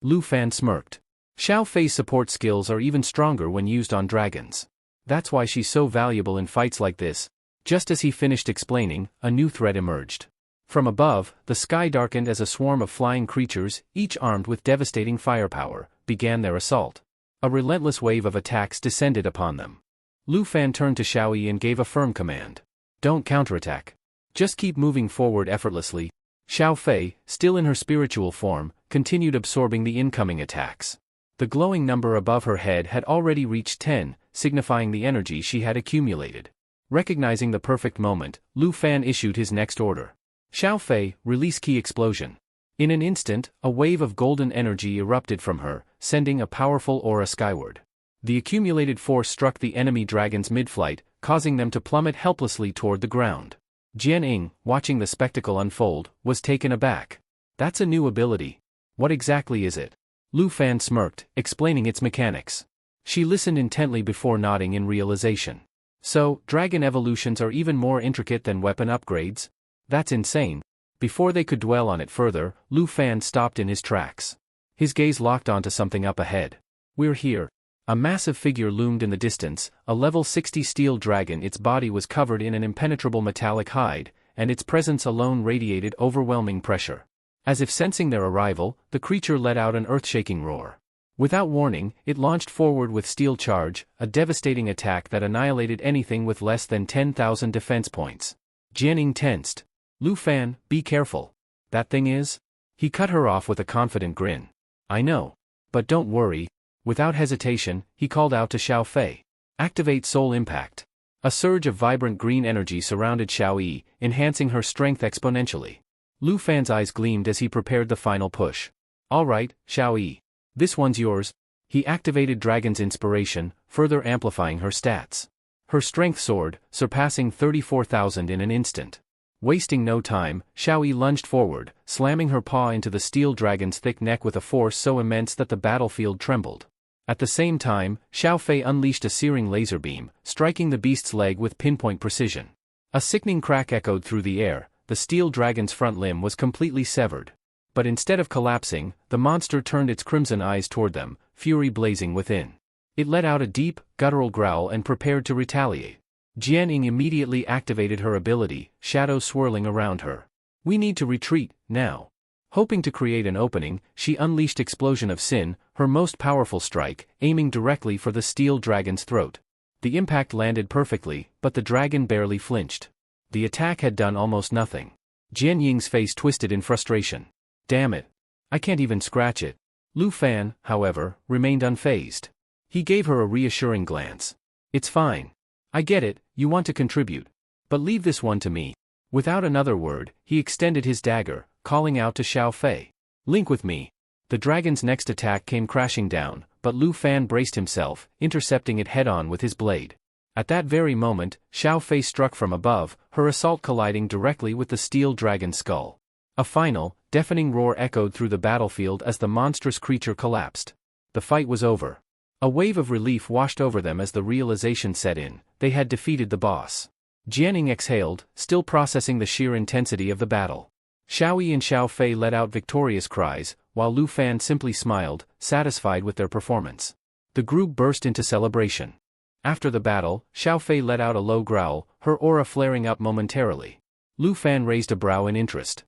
Lu Fan smirked. "Xiao Fei's support skills are even stronger when used on dragons. That's why she's so valuable in fights like this." Just as he finished explaining, a new threat emerged. From above, the sky darkened as a swarm of flying creatures, each armed with devastating firepower, began their assault. A relentless wave of attacks descended upon them. Lu Fan turned to Xiao Yi and gave a firm command. "Don't counterattack. Just keep moving forward effortlessly." Xiao Fei, still in her spiritual form, continued absorbing the incoming attacks. The glowing number above her head had already reached 10, signifying the energy she had accumulated. Recognizing the perfect moment, Lu Fan issued his next order. "Xiao Fei, release Key Explosion." In an instant, a wave of golden energy erupted from her, sending a powerful aura skyward. The accumulated force struck the enemy dragons mid-flight, causing them to plummet helplessly toward the ground. Jian-ing, watching the spectacle unfold, was taken aback. That's a new ability. What exactly is it? Lu Fan smirked, explaining its mechanics. She listened intently before nodding in realization. So, dragon evolutions are even more intricate than weapon upgrades? That's insane. Before they could dwell on it further, Lu Fan stopped in his tracks. His gaze locked onto something up ahead. We're here. A massive figure loomed in the distance, a level 60 steel dragon. Its body was covered in an impenetrable metallic hide, and its presence alone radiated overwhelming pressure. As if sensing their arrival, the creature let out an earth-shaking roar. Without warning, it launched forward with steel charge, a devastating attack that annihilated anything with less than 10,000 defense points. Jian-ing tensed. Lu Fan, be careful. That thing is? He cut her off with a confident grin. I know. But don't worry. Without hesitation, he called out to Xiao Fei. Activate Soul Impact. A surge of vibrant green energy surrounded Xiao Yi, enhancing her strength exponentially. Lu Fan's eyes gleamed as he prepared the final push. All right, Xiao Yi. This one's yours. He activated Dragon's Inspiration, further amplifying her stats. Her strength soared, surpassing 34,000 in an instant. Wasting no time, Xiao Yi lunged forward, slamming her paw into the steel dragon's thick neck with a force so immense that the battlefield trembled. At the same time, Xiao Fei unleashed a searing laser beam, striking the beast's leg with pinpoint precision. A sickening crack echoed through the air. The steel dragon's front limb was completely severed. But instead of collapsing, the monster turned its crimson eyes toward them, fury blazing within. It let out a deep, guttural growl and prepared to retaliate. Jian-ing immediately activated her ability, shadows swirling around her. We need to retreat, now. Hoping to create an opening, she unleashed Explosion of Sin, her most powerful strike, aiming directly for the steel dragon's throat. The impact landed perfectly, but the dragon barely flinched. The attack had done almost nothing. Jian-ying's face twisted in frustration. Damn it. I can't even scratch it. Lu Fan, however, remained unfazed. He gave her a reassuring glance. It's fine. I get it, you want to contribute. But leave this one to me. Without another word, he extended his dagger, calling out to Xiao Fei. Link with me. The dragon's next attack came crashing down, but Lu Fan braced himself, intercepting it head-on with his blade. At that very moment, Xiao Fei struck from above, her assault colliding directly with the steel dragon's skull. A final, deafening roar echoed through the battlefield as the monstrous creature collapsed. The fight was over. A wave of relief washed over them as the realization set in, they had defeated the boss. Jian-ing exhaled, still processing the sheer intensity of the battle. Xiao Yi and Xiao Fei let out victorious cries, while Lu Fan simply smiled, satisfied with their performance. The group burst into celebration. After the battle, Xiao Fei let out a low growl, her aura flaring up momentarily. Lu Fan raised a brow in interest.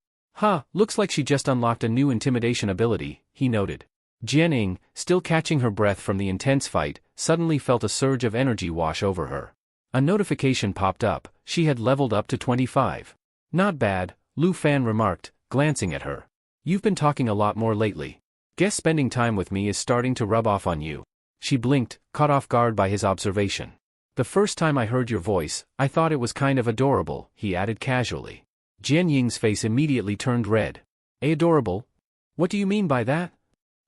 Looks like she just unlocked a new intimidation ability, he noted. Jian-ing, still catching her breath from the intense fight, suddenly felt a surge of energy wash over her. A notification popped up, she had leveled up to 25. Not bad, Lu Fan remarked, glancing at her. You've been talking a lot more lately. Guess spending time with me is starting to rub off on you. She blinked, caught off guard by his observation. The first time I heard your voice, I thought it was kind of adorable, he added casually. Jian-ying's face immediately turned red. Adorable? What do you mean by that?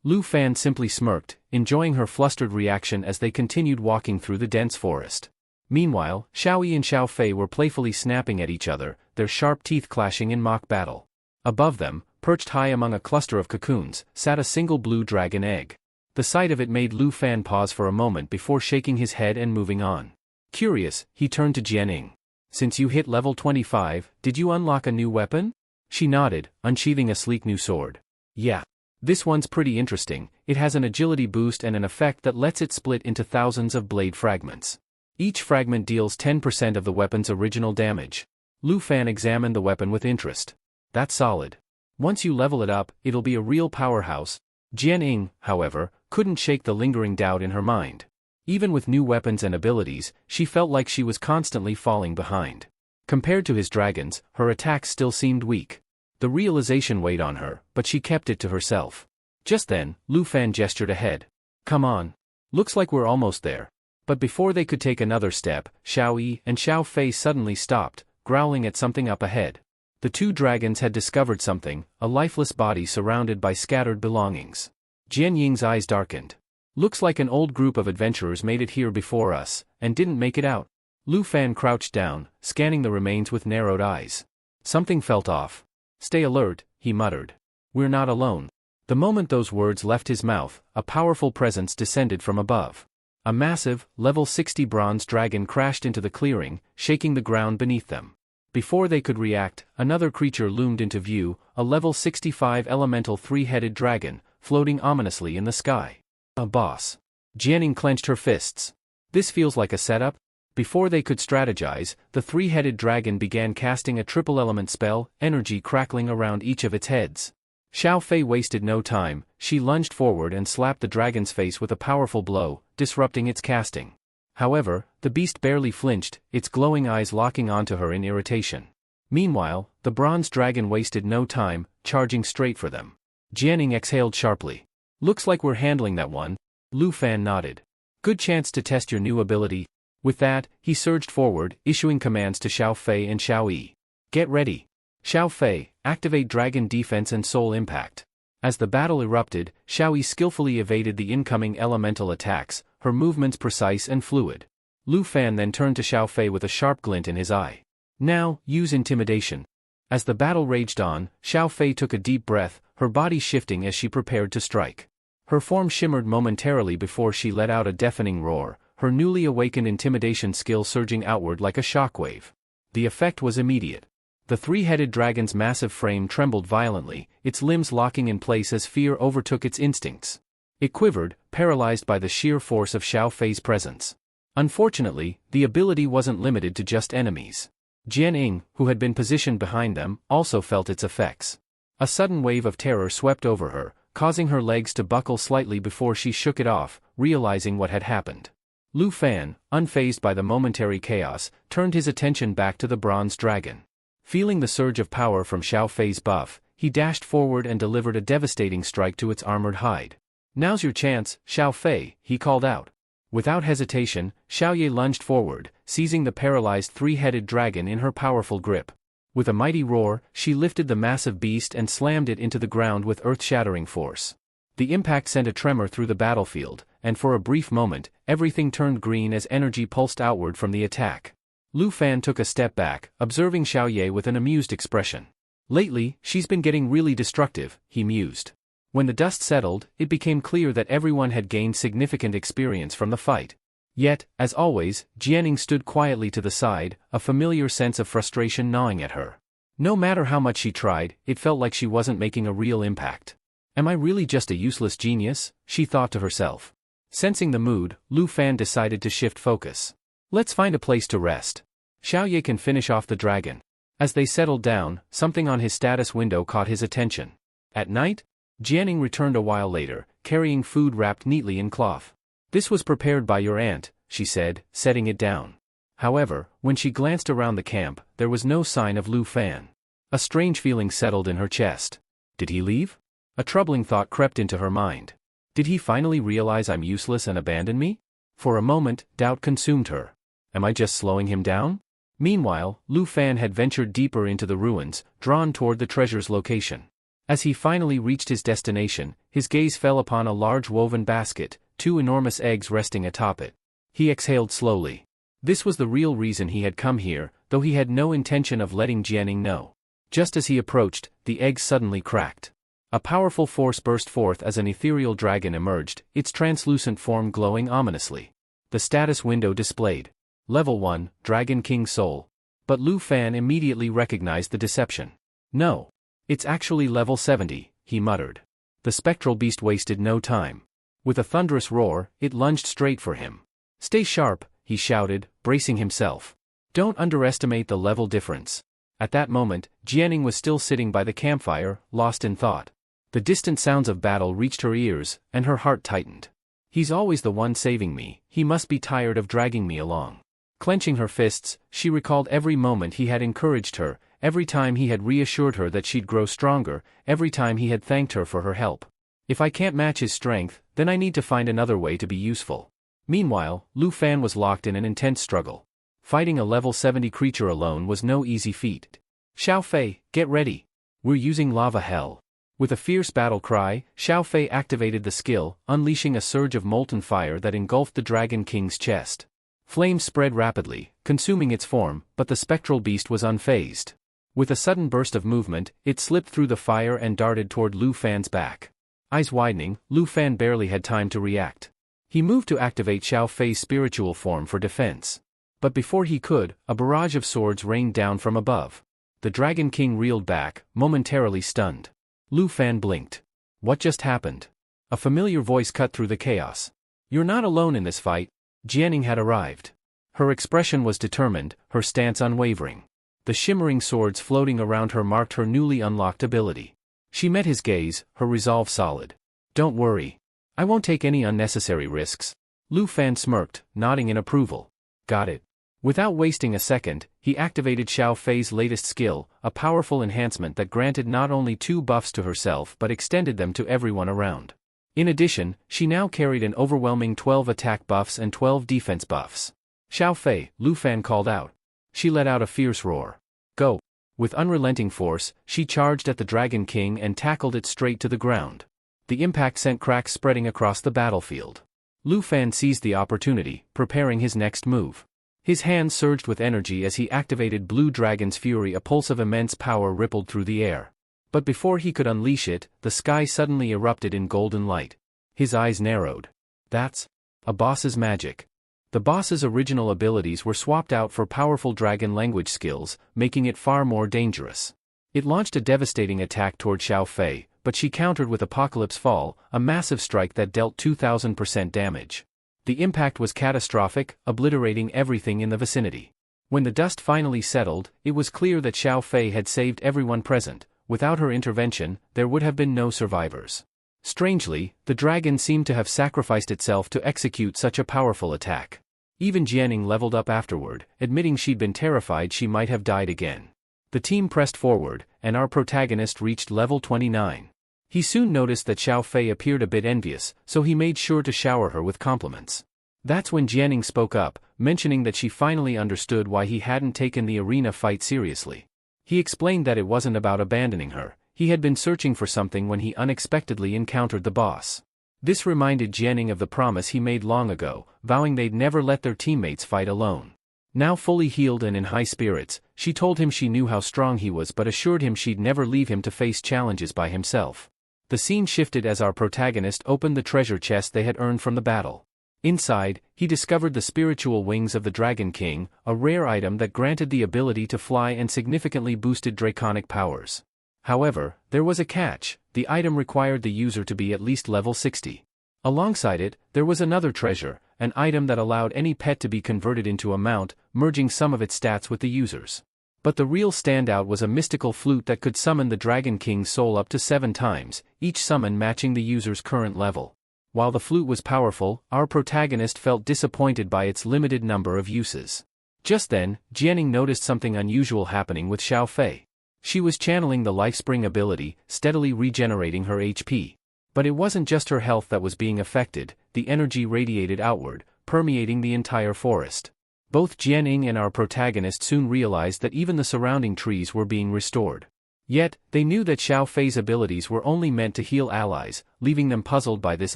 Lu Fan simply smirked, enjoying her flustered reaction as they continued walking through the dense forest. Meanwhile, Xiao Yi and Xiao Fei were playfully snapping at each other, their sharp teeth clashing in mock battle. Above them, perched high among a cluster of cocoons, sat a single blue dragon egg. The sight of it made Lu Fan pause for a moment before shaking his head and moving on. Curious, he turned to Jian-ing. Since you hit level 25, did you unlock a new weapon? She nodded, unsheathing a sleek new sword. Yeah. This one's pretty interesting, it has an agility boost and an effect that lets it split into thousands of blade fragments. Each fragment deals 10% of the weapon's original damage. Lu Fan examined the weapon with interest. That's solid. Once you level it up, it'll be a real powerhouse. Jian-ing, however, couldn't shake the lingering doubt in her mind. Even with new weapons and abilities, she felt like she was constantly falling behind. Compared to his dragons, her attacks still seemed weak. The realization weighed on her, but she kept it to herself. Just then, Lu Fan gestured ahead. Come on. Looks like we're almost there. But before they could take another step, Xiao Yi and Xiao Fei suddenly stopped, growling at something up ahead. The two dragons had discovered something, a lifeless body surrounded by scattered belongings. Jian-ying's eyes darkened. Looks like an old group of adventurers made it here before us, and didn't make it out. Lu Fan crouched down, scanning the remains with narrowed eyes. Something felt off. Stay alert, he muttered. We're not alone. The moment those words left his mouth, a powerful presence descended from above. A massive, level 60 bronze dragon crashed into the clearing, shaking the ground beneath them. Before they could react, another creature loomed into view, a level 65 elemental three-headed dragon, floating ominously in the sky. A boss. Jianing clenched her fists. This feels like a setup? Before they could strategize, the three-headed dragon began casting a triple-element spell, energy crackling around each of its heads. Xiao Fei wasted no time, she lunged forward and slapped the dragon's face with a powerful blow, disrupting its casting. However, the beast barely flinched, its glowing eyes locking onto her in irritation. Meanwhile, the bronze dragon wasted no time, charging straight for them. Jianing exhaled sharply. Looks like we're handling that one. Lu Fan nodded. Good chance to test your new ability. With that, he surged forward, issuing commands to Xiao Fei and Xiao Yi. Get ready. Xiao Fei, activate Dragon Defense and Soul Impact. As the battle erupted, Xiao Yi skillfully evaded the incoming elemental attacks, her movements precise and fluid. Lu Fan then turned to Xiao Fei with a sharp glint in his eye. Now, use intimidation. As the battle raged on, Xiao Fei took a deep breath, her body shifting as she prepared to strike. Her form shimmered momentarily before she let out a deafening roar, her newly awakened intimidation skill surging outward like a shockwave. The effect was immediate. The three-headed dragon's massive frame trembled violently, its limbs locking in place as fear overtook its instincts. It quivered, paralyzed by the sheer force of Xiao Fei's presence. Unfortunately, the ability wasn't limited to just enemies. Jian Ying, who had been positioned behind them, also felt its effects. A sudden wave of terror swept over her, causing her legs to buckle slightly before she shook it off, realizing what had happened. Lu Fan, unfazed by the momentary chaos, turned his attention back to the bronze dragon. Feeling the surge of power from Xiao Fei's buff, he dashed forward and delivered a devastating strike to its armored hide. Now's your chance, Xiao Fei, he called out. Without hesitation, Xiao Ye lunged forward, seizing the paralyzed three-headed dragon in her powerful grip. With a mighty roar, she lifted the massive beast and slammed it into the ground with earth-shattering force. The impact sent a tremor through the battlefield, and for a brief moment, everything turned green as energy pulsed outward from the attack. Lu Fan took a step back, observing Xiao Ye with an amused expression. Lately, she's been getting really destructive, he mused. When the dust settled, it became clear that everyone had gained significant experience from the fight. Yet, as always, Jianing stood quietly to the side, a familiar sense of frustration gnawing at her. No matter how much she tried, it felt like she wasn't making a real impact. Am I really just a useless genius? She thought to herself. Sensing the mood, Lu Fan decided to shift focus. Let's find a place to rest. Xiao Ye can finish off the dragon. As they settled down, something on his status window caught his attention. At night? Jianing returned a while later, carrying food wrapped neatly in cloth. This was prepared by your aunt, she said, setting it down. However, when she glanced around the camp, there was no sign of Lu Fan. A strange feeling settled in her chest. Did he leave? A troubling thought crept into her mind. Did he finally realize I'm useless and abandon me? For a moment, doubt consumed her. Am I just slowing him down? Meanwhile, Lu Fan had ventured deeper into the ruins, drawn toward the treasure's location. As he finally reached his destination, his gaze fell upon a large woven basket, two enormous eggs resting atop it. He exhaled slowly. This was the real reason he had come here, though he had no intention of letting Jianing know. Just as he approached, the eggs suddenly cracked. A powerful force burst forth as an ethereal dragon emerged, its translucent form glowing ominously. The status window displayed. Level 1, Dragon King Soul. But Lu Fan immediately recognized the deception. No. It's actually level 70, he muttered. The spectral beast wasted no time. With a thunderous roar, it lunged straight for him. Stay sharp, he shouted, bracing himself. Don't underestimate the level difference. At that moment, Jianing was still sitting by the campfire, lost in thought. The distant sounds of battle reached her ears, and her heart tightened. He's always the one saving me, he must be tired of dragging me along. Clenching her fists, she recalled every moment he had encouraged her, every time he had reassured her that she'd grow stronger, every time he had thanked her for her help. If I can't match his strength, then I need to find another way to be useful. Meanwhile, Lu Fan was locked in an intense struggle. Fighting a level 70 creature alone was no easy feat. Xiao Fei, get ready. We're using lava hell. With a fierce battle cry, Xiao Fei activated the skill, unleashing a surge of molten fire that engulfed the Dragon King's chest. Flames spread rapidly, consuming its form, but the spectral beast was unfazed. With a sudden burst of movement, it slipped through the fire and darted toward Lu Fan's back. Eyes widening, Lu Fan barely had time to react. He moved to activate Xiao Fei's spiritual form for defense. But before he could, a barrage of swords rained down from above. The Dragon King reeled back, momentarily stunned. Lu Fan blinked. What just happened? A familiar voice cut through the chaos. You're not alone in this fight. Jianing had arrived. Her expression was determined, her stance unwavering. The shimmering swords floating around her marked her newly unlocked ability. She met his gaze, her resolve solid. Don't worry. I won't take any unnecessary risks. Lu Fan smirked, nodding in approval. Got it. Without wasting a second, he activated Xiao Fei's latest skill, a powerful enhancement that granted not only 2 buffs to herself but extended them to everyone around. In addition, she now carried an overwhelming 12 attack buffs and 12 defense buffs. Xiao Fei, Lu Fan called out. She let out a fierce roar. Go! With unrelenting force, she charged at the Dragon King and tackled it straight to the ground. The impact sent cracks spreading across the battlefield. Lu Fan seized the opportunity, preparing his next move. His hands surged with energy as he activated Blue Dragon's Fury. A pulse of immense power rippled through the air. But before he could unleash it, the sky suddenly erupted in golden light. His eyes narrowed. That's a boss's magic. The boss's original abilities were swapped out for powerful dragon language skills, making it far more dangerous. It launched a devastating attack toward Xiao Fei, but she countered with Apocalypse Fall, a massive strike that dealt 2000% damage. The impact was catastrophic, obliterating everything in the vicinity. When the dust finally settled, it was clear that Xiao Fei had saved everyone present. Without her intervention, there would have been no survivors. Strangely, the dragon seemed to have sacrificed itself to execute such a powerful attack. Even Jianing leveled up afterward, admitting she'd been terrified she might have died again. The team pressed forward, and our protagonist reached level 29. He soon noticed that Xiao Fei appeared a bit envious, so he made sure to shower her with compliments. That's when Jianing spoke up, mentioning that she finally understood why he hadn't taken the arena fight seriously. He explained that it wasn't about abandoning her. He had been searching for something when he unexpectedly encountered the boss. This reminded Jianing of the promise he made long ago, vowing they'd never let their teammates fight alone. Now fully healed and in high spirits, she told him she knew how strong he was but assured him she'd never leave him to face challenges by himself. The scene shifted as our protagonist opened the treasure chest they had earned from the battle. Inside, he discovered the spiritual wings of the Dragon King, a rare item that granted the ability to fly and significantly boosted draconic powers. However, there was a catch: the item required the user to be at least level 60. Alongside it, there was another treasure, an item that allowed any pet to be converted into a mount, merging some of its stats with the user's. But the real standout was a mystical flute that could summon the Dragon King's soul up to 7 times, each summon matching the user's current level. While the flute was powerful, our protagonist felt disappointed by its limited number of uses. Just then, Jianing noticed something unusual happening with Xiao Fei. She was channeling the Lifespring ability, steadily regenerating her HP. But it wasn't just her health that was being affected, the energy radiated outward, permeating the entire forest. Both Jianing and our protagonist soon realized that even the surrounding trees were being restored. Yet, they knew that Xiao Fei's abilities were only meant to heal allies, leaving them puzzled by this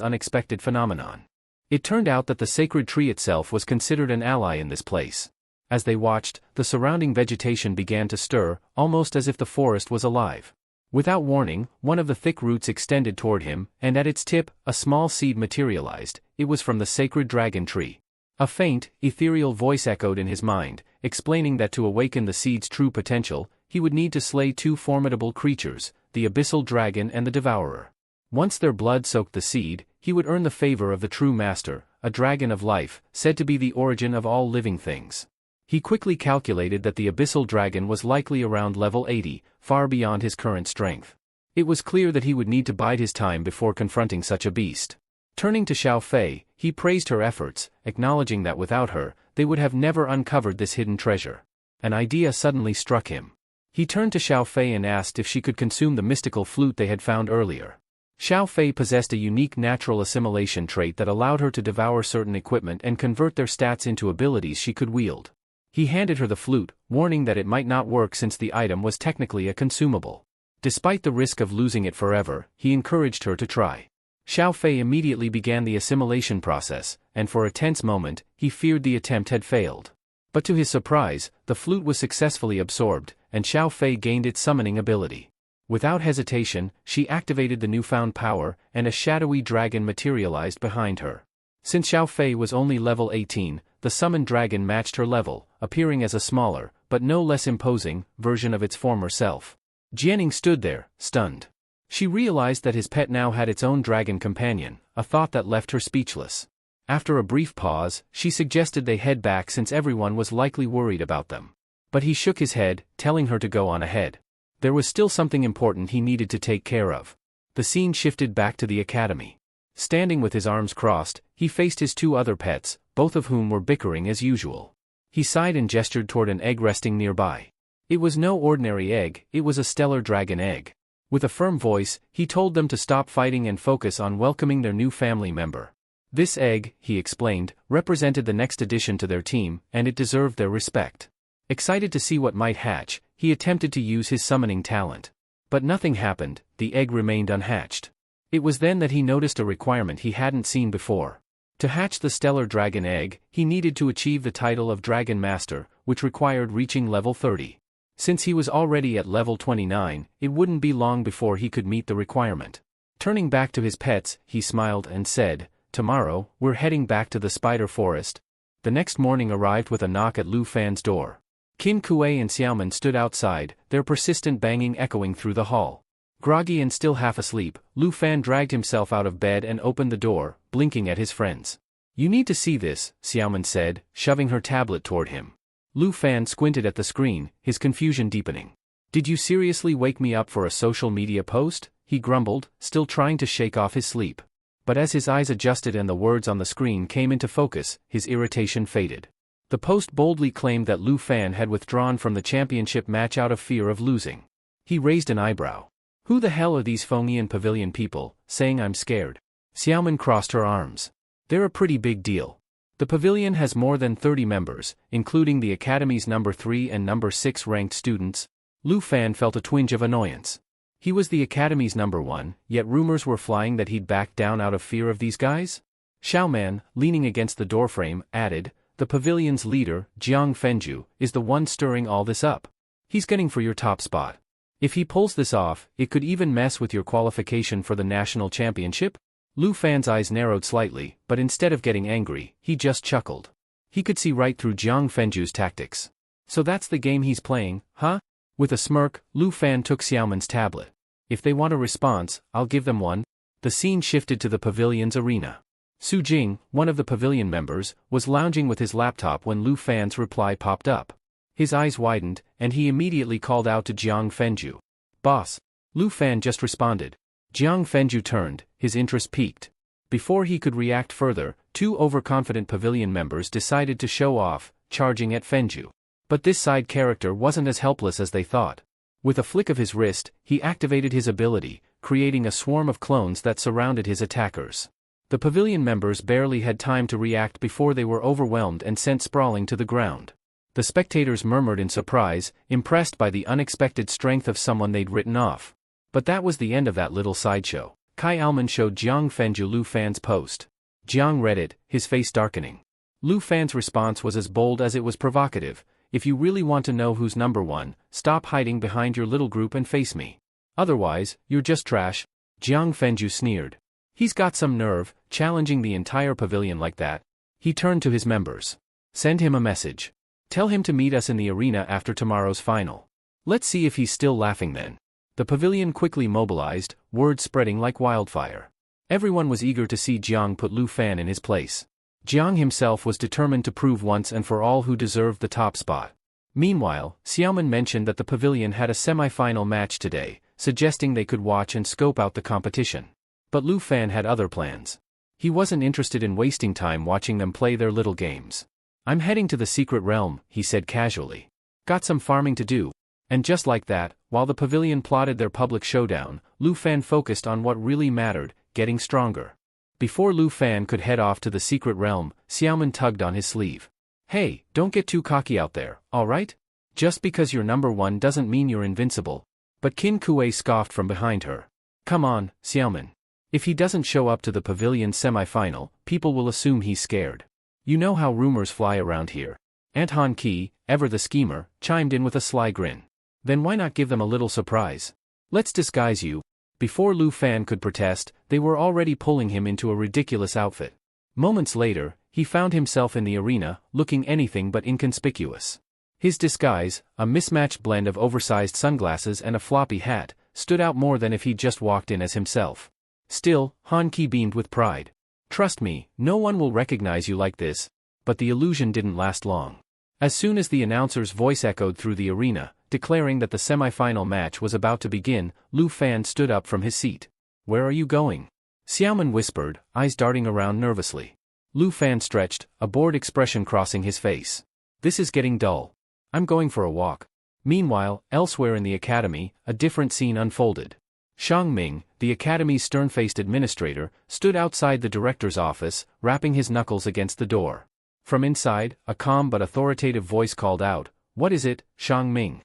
unexpected phenomenon. It turned out that the sacred tree itself was considered an ally in this place. As they watched, the surrounding vegetation began to stir, almost as if the forest was alive. Without warning, one of the thick roots extended toward him, and at its tip, a small seed materialized. It was from the sacred dragon tree. A faint, ethereal voice echoed in his mind, explaining that to awaken the seed's true potential, he would need to slay 2 formidable creatures, the abyssal dragon and the devourer. Once their blood soaked the seed, he would earn the favor of the true master, a dragon of life, said to be the origin of all living things. He quickly calculated that the abyssal dragon was likely around level 80, far beyond his current strength. It was clear that he would need to bide his time before confronting such a beast. Turning to Xiao Fei, he praised her efforts, acknowledging that without her, they would have never uncovered this hidden treasure. An idea suddenly struck him. He turned to Xiao Fei and asked if she could consume the mystical flute they had found earlier. Xiao Fei possessed a unique natural assimilation trait that allowed her to devour certain equipment and convert their stats into abilities she could wield. He handed her the flute, warning that it might not work since the item was technically a consumable. Despite the risk of losing it forever, he encouraged her to try. Xiao Fei immediately began the assimilation process, and for a tense moment, he feared the attempt had failed. But to his surprise, the flute was successfully absorbed, and Xiao Fei gained its summoning ability. Without hesitation, she activated the newfound power, and a shadowy dragon materialized behind her. Since Xiao Fei was only level 18, the summoned dragon matched her level, appearing as a smaller, but no less imposing, version of its former self. Jianing stood there, stunned. She realized that his pet now had its own dragon companion, a thought that left her speechless. After a brief pause, she suggested they head back since everyone was likely worried about them. But he shook his head, telling her to go on ahead. There was still something important he needed to take care of. The scene shifted back to the academy. Standing with his arms crossed, he faced his two other pets, both of whom were bickering as usual. He sighed and gestured toward an egg resting nearby. It was no ordinary egg, it was a stellar dragon egg. With a firm voice, he told them to stop fighting and focus on welcoming their new family member. This egg, he explained, represented the next addition to their team, and it deserved their respect. Excited to see what might hatch, he attempted to use his summoning talent. But nothing happened, the egg remained unhatched. It was then that he noticed a requirement he hadn't seen before. To hatch the stellar dragon egg, he needed to achieve the title of Dragon Master, which required reaching level 30. Since he was already at level 29, it wouldn't be long before he could meet the requirement. Turning back to his pets, he smiled and said, "Tomorrow, we're heading back to the spider forest." The next morning arrived with a knock at Lu Fan's door. Qin Kuei and Xiaoman stood outside, their persistent banging echoing through the hall. Groggy and still half asleep, Lu Fan dragged himself out of bed and opened the door, blinking at his friends. "You need to see this," Xiaoman said, shoving her tablet toward him. Lu Fan squinted at the screen, his confusion deepening. "Did you seriously wake me up for a social media post?" he grumbled, still trying to shake off his sleep. But as his eyes adjusted and the words on the screen came into focus, his irritation faded. The post boldly claimed that Lu Fan had withdrawn from the championship match out of fear of losing. He raised an eyebrow. "Who the hell are these Fengyian Pavilion people, saying I'm scared?" Xiaoman crossed her arms. "They're a pretty big deal. The pavilion has more than 30 members, including the Academy's number 3 and number 6 ranked students." Lu Fan felt a twinge of annoyance. He was the Academy's number 1, yet rumors were flying that he'd backed down out of fear of these guys? Xiaoman, leaning against the doorframe, added, "The pavilion's leader, Jiang Fenju, is the one stirring all this up. He's gunning for your top spot. If he pulls this off, it could even mess with your qualification for the national championship?" Lu Fan's eyes narrowed slightly, but instead of getting angry, he just chuckled. He could see right through Jiang Fenju's tactics. "So that's the game he's playing, huh?" With a smirk, Lu Fan took Xiaoman's tablet. "If they want a response, I'll give them one." The scene shifted to the pavilion's arena. Su Jing, one of the pavilion members, was lounging with his laptop when Lu Fan's reply popped up. His eyes widened, and he immediately called out to Jiang Fenju. "Boss." Lu Fan just responded. Jiang Fenju turned, his interest piqued. Before he could react further, two overconfident pavilion members decided to show off, charging at Fenju. But this side character wasn't as helpless as they thought. With a flick of his wrist, he activated his ability, creating a swarm of clones that surrounded his attackers. The pavilion members barely had time to react before they were overwhelmed and sent sprawling to the ground. The spectators murmured in surprise, impressed by the unexpected strength of someone they'd written off. But that was the end of that little sideshow. Kai Alman showed Jiang Fenju Lu Fan's post. Jiang read it, his face darkening. Lu Fan's response was as bold as it was provocative. "If you really want to know who's number 1, stop hiding behind your little group and face me. Otherwise, you're just trash." Jiang Fenju sneered. "He's got some nerve, challenging the entire pavilion like that." He turned to his members. "Send him a message. Tell him to meet us in the arena after tomorrow's final. Let's see if he's still laughing then." The pavilion quickly mobilized, word spreading like wildfire. Everyone was eager to see Jiang put Lu Fan in his place. Jiang himself was determined to prove once and for all who deserved the top spot. Meanwhile, Xiaoman mentioned that the pavilion had a semi-final match today, suggesting they could watch and scope out the competition. But Lu Fan had other plans. He wasn't interested in wasting time watching them play their little games. "I'm heading to the secret realm," he said casually. "Got some farming to do." And just like that, while the pavilion plotted their public showdown, Lu Fan focused on what really mattered, getting stronger. Before Lu Fan could head off to the secret realm, Xiaoman tugged on his sleeve. "Hey, don't get too cocky out there, alright? Just because you're number 1 doesn't mean you're invincible." But Qin Kuei scoffed from behind her. Come on, Xiaoman. If he doesn't show up to the pavilion's semi-final, people will assume he's scared. You know how rumors fly around here. Aunt Han Ki, ever the schemer, chimed in with a sly grin. Then why not give them a little surprise? Let's disguise you. Before Lu Fan could protest, they were already pulling him into a ridiculous outfit. Moments later, he found himself in the arena, looking anything but inconspicuous. His disguise, a mismatched blend of oversized sunglasses and a floppy hat, stood out more than if he'd just walked in as himself. Still, Han Ki beamed with pride. Trust me, no one will recognize you like this. But the illusion didn't last long. As soon as the announcer's voice echoed through the arena, declaring that the semi-final match was about to begin, Lu Fan stood up from his seat. Where are you going? Xiaoman whispered, eyes darting around nervously. Lu Fan stretched, a bored expression crossing his face. This is getting dull. I'm going for a walk. Meanwhile, elsewhere in the academy, a different scene unfolded. Shang Ming, the academy's stern-faced administrator, stood outside the director's office, rapping his knuckles against the door. From inside, a calm but authoritative voice called out, "What is it, Shang Ming?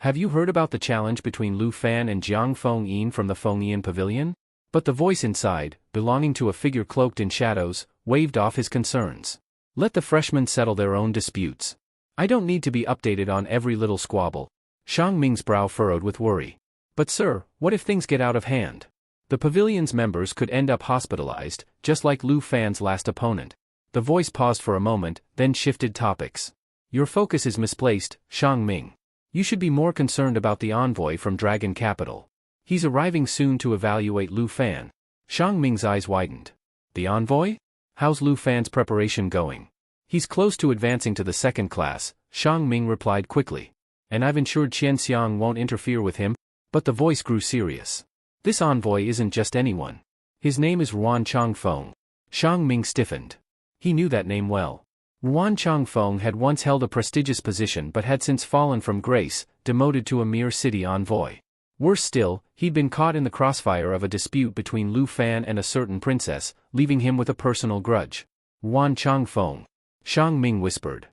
Have you heard about the challenge between Lu Fan and Jiang Fengyin from the Fengyin Pavilion?" But the voice inside, belonging to a figure cloaked in shadows, waved off his concerns. Let the freshmen settle their own disputes. I don't need to be updated on every little squabble. Shang Ming's brow furrowed with worry. But sir, what if things get out of hand? The pavilion's members could end up hospitalized, just like Lu Fan's last opponent. The voice paused for a moment, then shifted topics. Your focus is misplaced, Shang Ming. You should be more concerned about the envoy from Dragon Capital. He's arriving soon to evaluate Lu Fan. Shang Ming's eyes widened. The envoy? How's Lu Fan's preparation going? He's close to advancing to the second class, Shang Ming replied quickly. And I've ensured Qian Xiang won't interfere with him. But the voice grew serious. This envoy isn't just anyone. His name is Ruan Changfeng. Shang Ming stiffened. He knew that name well. Ruan Changfeng had once held a prestigious position but had since fallen from grace, demoted to a mere city envoy. Worse still, he'd been caught in the crossfire of a dispute between Lu Fan and a certain princess, leaving him with a personal grudge. Ruan Changfeng. Shang Ming whispered.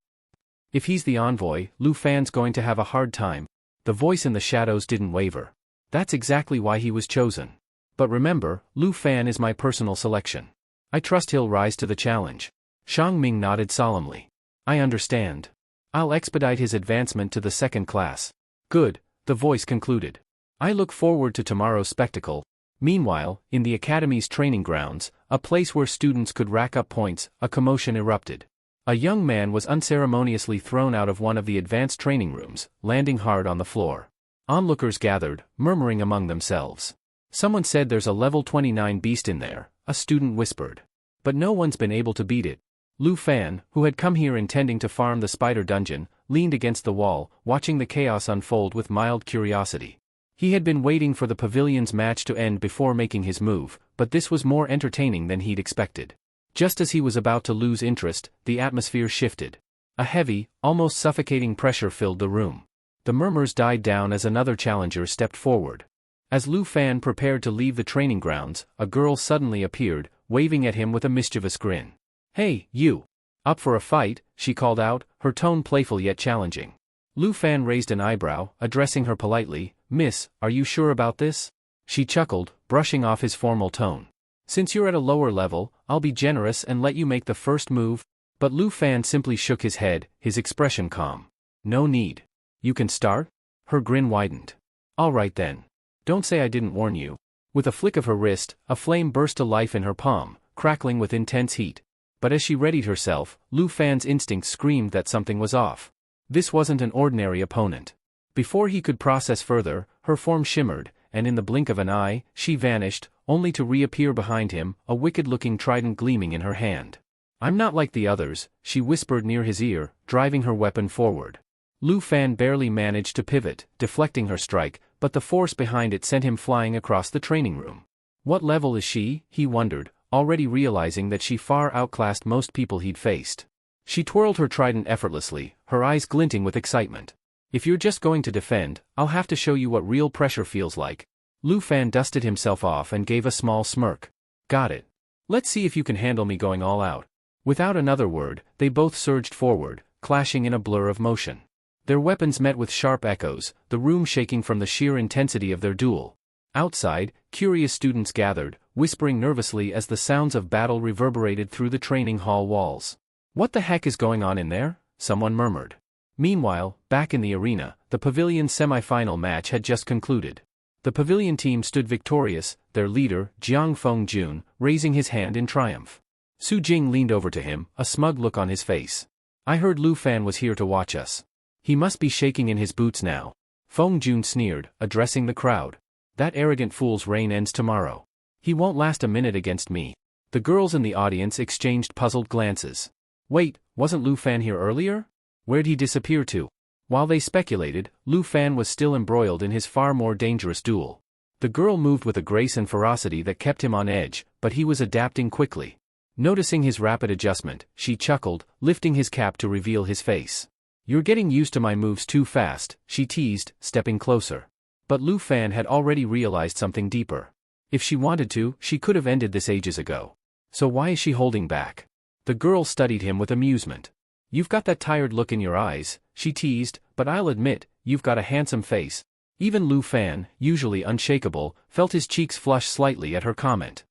If he's the envoy, Lu Fan's going to have a hard time. The voice in the shadows didn't waver. That's exactly why he was chosen. But remember, Lu Fan is my personal selection. I trust he'll rise to the challenge. Shang Ming nodded solemnly. I understand. I'll expedite his advancement to the second class. Good, the voice concluded. I look forward to tomorrow's spectacle. Meanwhile, in the academy's training grounds, a place where students could rack up points, a commotion erupted. A young man was unceremoniously thrown out of one of the advanced training rooms, landing hard on the floor. Onlookers gathered, murmuring among themselves. Someone said there's a level 29 beast in there, a student whispered. But no one's been able to beat it. Lu Fan, who had come here intending to farm the spider dungeon, leaned against the wall, watching the chaos unfold with mild curiosity. He had been waiting for the pavilion's match to end before making his move, but this was more entertaining than he'd expected. Just as he was about to lose interest, the atmosphere shifted. A heavy, almost suffocating pressure filled the room. The murmurs died down as another challenger stepped forward. As Lu Fan prepared to leave the training grounds, a girl suddenly appeared, waving at him with a mischievous grin. Hey, you! Up for a fight, she called out, her tone playful yet challenging. Lu Fan raised an eyebrow, addressing her politely, Miss, are you sure about this? She chuckled, brushing off his formal tone. Since you're at a lower level, I'll be generous and let you make the first move. But Lu Fan simply shook his head, his expression calm. No need. You can start? Her grin widened. All right then. Don't say I didn't warn you. With a flick of her wrist, a flame burst to life in her palm, crackling with intense heat. But as she readied herself, Lu Fan's instinct screamed that something was off. This wasn't an ordinary opponent. Before he could process further, her form shimmered, and in the blink of an eye, she vanished, only to reappear behind him, a wicked-looking trident gleaming in her hand. I'm not like the others, she whispered near his ear, driving her weapon forward. Lu Fan barely managed to pivot, deflecting her strike, but the force behind it sent him flying across the training room. What level is she? He wondered, already realizing that she far outclassed most people he'd faced. She twirled her trident effortlessly, her eyes glinting with excitement. If you're just going to defend, I'll have to show you what real pressure feels like. Lu Fan dusted himself off and gave a small smirk. Got it. Let's see if you can handle me going all out. Without another word, they both surged forward, clashing in a blur of motion. Their weapons met with sharp echoes, the room shaking from the sheer intensity of their duel. Outside, curious students gathered, whispering nervously as the sounds of battle reverberated through the training hall walls. "What the heck is going on in there?" someone murmured. Meanwhile, back in the arena, the pavilion's semi-final match had just concluded. The pavilion team stood victorious, their leader, Jiang Fengjun, raising his hand in triumph. Su Jing leaned over to him, a smug look on his face. "I heard Lu Fan was here to watch us. He must be shaking in his boots now." Fengjun sneered, addressing the crowd. "That arrogant fool's reign ends tomorrow. He won't last a minute against me." The girls in the audience exchanged puzzled glances. "Wait, wasn't Lu Fan here earlier? Where'd he disappear to?" While they speculated, Lu Fan was still embroiled in his far more dangerous duel. The girl moved with a grace and ferocity that kept him on edge, but he was adapting quickly. Noticing his rapid adjustment, she chuckled, lifting his cap to reveal his face. "You're getting used to my moves too fast," she teased, stepping closer. But Lu Fan had already realized something deeper. If she wanted to, she could have ended this ages ago. So why is she holding back? The girl studied him with amusement. "You've got that tired look in your eyes," she teased, "but I'll admit, you've got a handsome face." Even Lu Fan, usually unshakable, felt his cheeks flush slightly at her comment.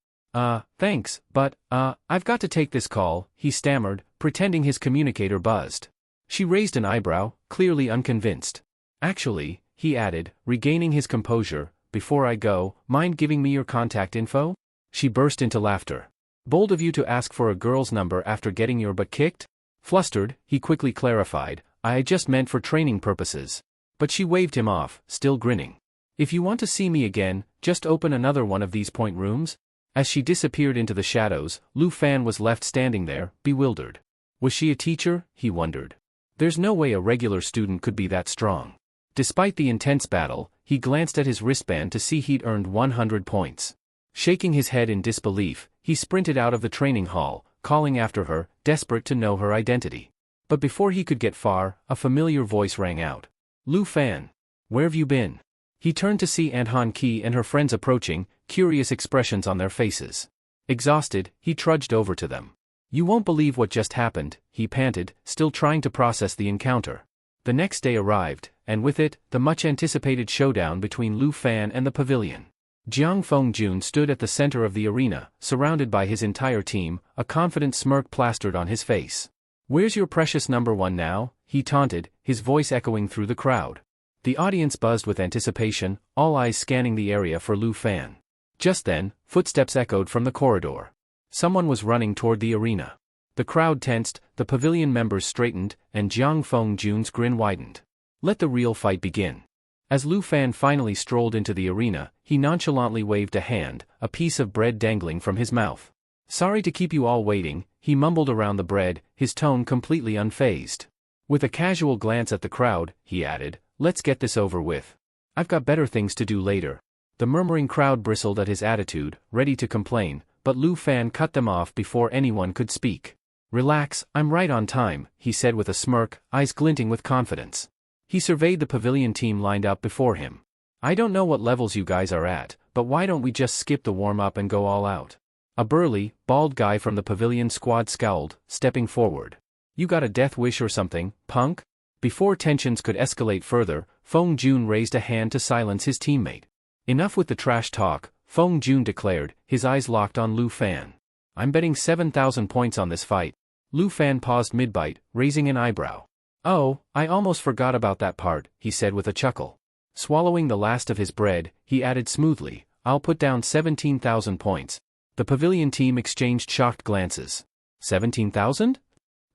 Thanks, but, I've got to take this call," he stammered, pretending his communicator buzzed. She raised an eyebrow, clearly unconvinced. "Actually," he added, regaining his composure, "before I go, mind giving me your contact info?" She burst into laughter. "Bold of you to ask for a girl's number after getting your butt kicked?" Flustered, he quickly clarified, "I just meant for training purposes." But she waved him off, still grinning. "If you want to see me again, just open another one of these point rooms." As she disappeared into the shadows, Lu Fan was left standing there, bewildered. Was she a teacher, he wondered. There's no way a regular student could be that strong. Despite the intense battle, he glanced at his wristband to see he'd earned 100 points. Shaking his head in disbelief, he sprinted out of the training hall, calling after her, desperate to know her identity. But before he could get far, a familiar voice rang out. "Lu Fan. Where've you been?" He turned to see Aunt Han Qi and her friends approaching, curious expressions on their faces. Exhausted, he trudged over to them. "You won't believe what just happened," he panted, still trying to process the encounter. The next day arrived, and with it, the much-anticipated showdown between Lu Fan and the pavilion. Jiang Fengjun stood at the center of the arena, surrounded by his entire team, a confident smirk plastered on his face. "Where's your precious number one now?" he taunted, his voice echoing through the crowd. The audience buzzed with anticipation, all eyes scanning the area for Lu Fan. Just then, footsteps echoed from the corridor. Someone was running toward the arena. The crowd tensed, the pavilion members straightened, and Jiang Fengjun's grin widened. Let the real fight begin. As Lu Fan finally strolled into the arena, he nonchalantly waved a hand, a piece of bread dangling from his mouth. "Sorry to keep you all waiting," he mumbled around the bread, his tone completely unfazed. With a casual glance at the crowd, he added, "Let's get this over with. I've got better things to do later." The murmuring crowd bristled at his attitude, ready to complain, but Lu Fan cut them off before anyone could speak. "Relax, I'm right on time," he said with a smirk, eyes glinting with confidence. He surveyed the pavilion team lined up before him. "I don't know what levels you guys are at, but why don't we just skip the warm-up and go all out?" A burly, bald guy from the pavilion squad scowled, stepping forward. "You got a death wish or something, punk?" Before tensions could escalate further, Fengjun raised a hand to silence his teammate. "Enough with the trash talk," Fengjun declared, his eyes locked on Lu Fan. "I'm betting 7,000 points on this fight." Lu Fan paused mid-bite, raising an eyebrow. "Oh, I almost forgot about that part," he said with a chuckle. Swallowing the last of his bread, he added smoothly, "I'll put down 17,000 points." The pavilion team exchanged shocked glances. 17,000?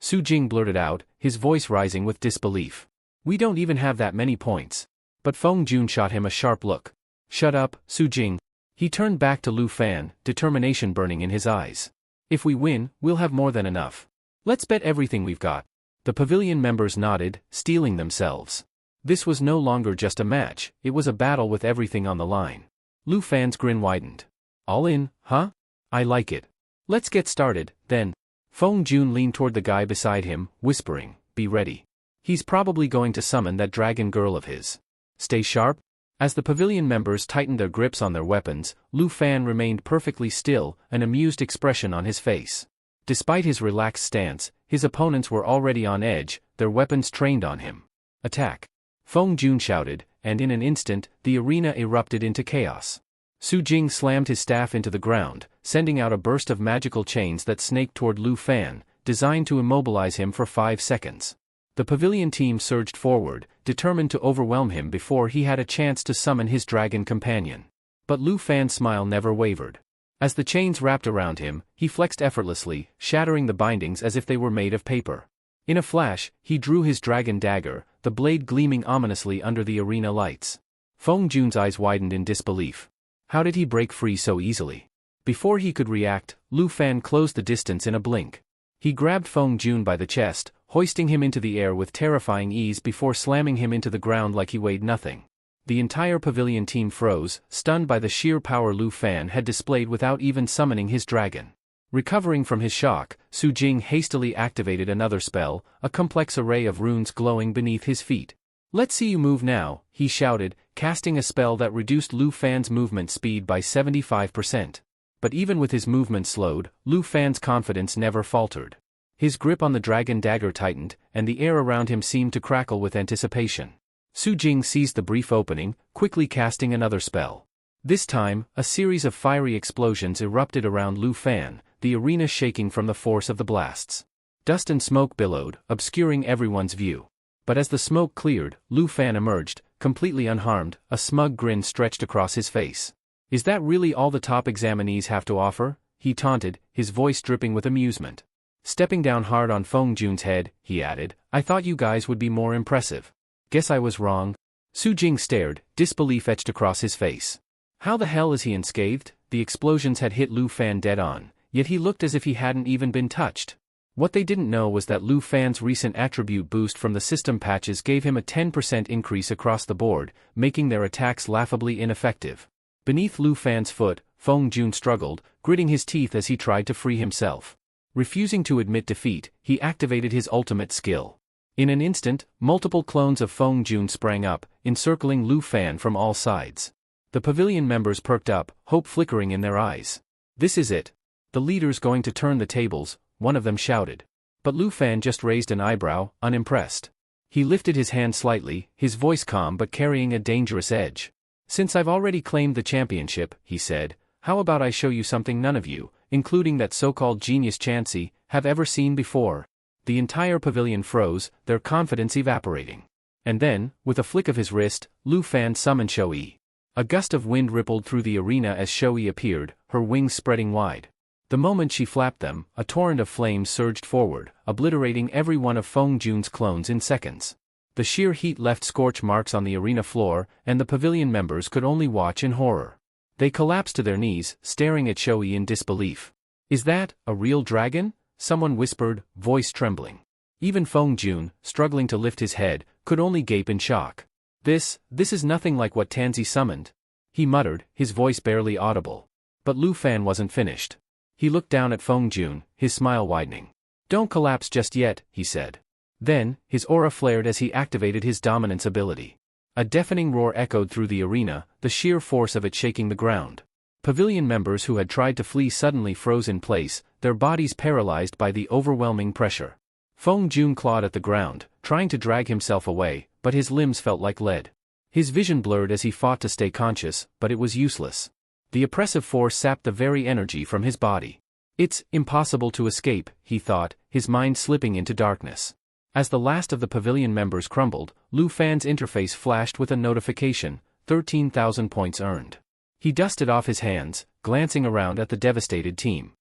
Su Jing blurted out, his voice rising with disbelief. "We don't even have that many points." But Fengjun shot him a sharp look. "Shut up, Su Jing." He turned back to Lu Fan, determination burning in his eyes. "If we win, we'll have more than enough. Let's bet everything we've got." The pavilion members nodded, steeling themselves. This was no longer just a match, it was a battle with everything on the line. Lu Fan's grin widened. "All in, huh? I like it. Let's get started, then." Fengjun leaned toward the guy beside him, whispering, "Be ready. He's probably going to summon that dragon girl of his. Stay sharp." As the pavilion members tightened their grips on their weapons, Lu Fan remained perfectly still, an amused expression on his face. Despite his relaxed stance, his opponents were already on edge, their weapons trained on him. Attack! Feng Jun shouted, and in an instant, the arena erupted into chaos. Su Jing slammed his staff into the ground, sending out a burst of magical chains that snaked toward Lu Fan, designed to immobilize him for 5 seconds. The pavilion team surged forward, determined to overwhelm him before he had a chance to summon his dragon companion. But Lu Fan's smile never wavered. As the chains wrapped around him, he flexed effortlessly, shattering the bindings as if they were made of paper. In a flash, he drew his dragon dagger, the blade gleaming ominously under the arena lights. Feng Jun's eyes widened in disbelief. How did he break free so easily? Before he could react, Lu Fan closed the distance in a blink. He grabbed Feng Jun by the chest, hoisting him into the air with terrifying ease before slamming him into the ground like he weighed nothing. The entire pavilion team froze, stunned by the sheer power Lu Fan had displayed without even summoning his dragon. Recovering from his shock, Su Jing hastily activated another spell, a complex array of runes glowing beneath his feet. "Let's see you move now," he shouted, casting a spell that reduced Lu Fan's movement speed by 75%. But even with his movement slowed, Lu Fan's confidence never faltered. His grip on the dragon dagger tightened, and the air around him seemed to crackle with anticipation. Su Jing seized the brief opening, quickly casting another spell. This time, a series of fiery explosions erupted around Lu Fan, the arena shaking from the force of the blasts. Dust and smoke billowed, obscuring everyone's view. But as the smoke cleared, Lu Fan emerged, completely unharmed, a smug grin stretched across his face. "Is that really all the top examinees have to offer?" he taunted, his voice dripping with amusement. Stepping down hard on Feng Jun's head, he added, "I thought you guys would be more impressive. Guess I was wrong." Su Jing stared, disbelief etched across his face. How the hell is he unscathed? The explosions had hit Lu Fan dead on, yet he looked as if he hadn't even been touched. What they didn't know was that Lu Fan's recent attribute boost from the system patches gave him a 10% increase across the board, making their attacks laughably ineffective. Beneath Lu Fan's foot, Feng Jun struggled, gritting his teeth as he tried to free himself. Refusing to admit defeat, he activated his ultimate skill. In an instant, multiple clones of Feng Jun sprang up, encircling Lu Fan from all sides. The pavilion members perked up, hope flickering in their eyes. "This is it. The leader's going to turn the tables," one of them shouted. But Lu Fan just raised an eyebrow, unimpressed. He lifted his hand slightly, his voice calm but carrying a dangerous edge. "Since I've already claimed the championship," he said, "how about I show you something none of you, including that so-called genius Chansey, have ever seen before?" The entire pavilion froze, their confidence evaporating. And then, with a flick of his wrist, Lu Fan summoned Shou-yi. A gust of wind rippled through the arena as Shou-yi appeared, her wings spreading wide. The moment she flapped them, a torrent of flames surged forward, obliterating every one of Feng Jun's clones in seconds. The sheer heat left scorch marks on the arena floor, and the pavilion members could only watch in horror. They collapsed to their knees, staring at Shou-yi in disbelief. "Is that a real dragon?" someone whispered, voice trembling. Even Feng Jun, struggling to lift his head, could only gape in shock. This is nothing like what Tansy summoned," he muttered, his voice barely audible. But Lu Fan wasn't finished. He looked down at Feng Jun, his smile widening. "Don't collapse just yet," he said. Then, his aura flared as he activated his dominance ability. A deafening roar echoed through the arena, the sheer force of it shaking the ground. Pavilion members who had tried to flee suddenly froze in place, their bodies paralyzed by the overwhelming pressure. Feng Jun clawed at the ground, trying to drag himself away, but his limbs felt like lead. His vision blurred as he fought to stay conscious, but it was useless. The oppressive force sapped the very energy from his body. "It's impossible to escape," he thought, his mind slipping into darkness. As the last of the pavilion members crumbled, Lu Fan's interface flashed with a notification, 13,000 points earned. He dusted off his hands, glancing around at the devastated team.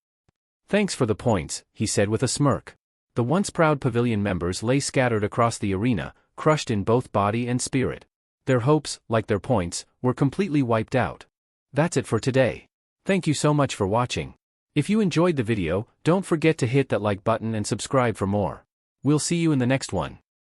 "Thanks for the points," he said with a smirk. The once proud pavilion members lay scattered across the arena, crushed in both body and spirit. Their hopes, like their points, were completely wiped out. That's it for today. Thank you so much for watching. If you enjoyed the video, don't forget to hit that like button and subscribe for more. We'll see you in the next one.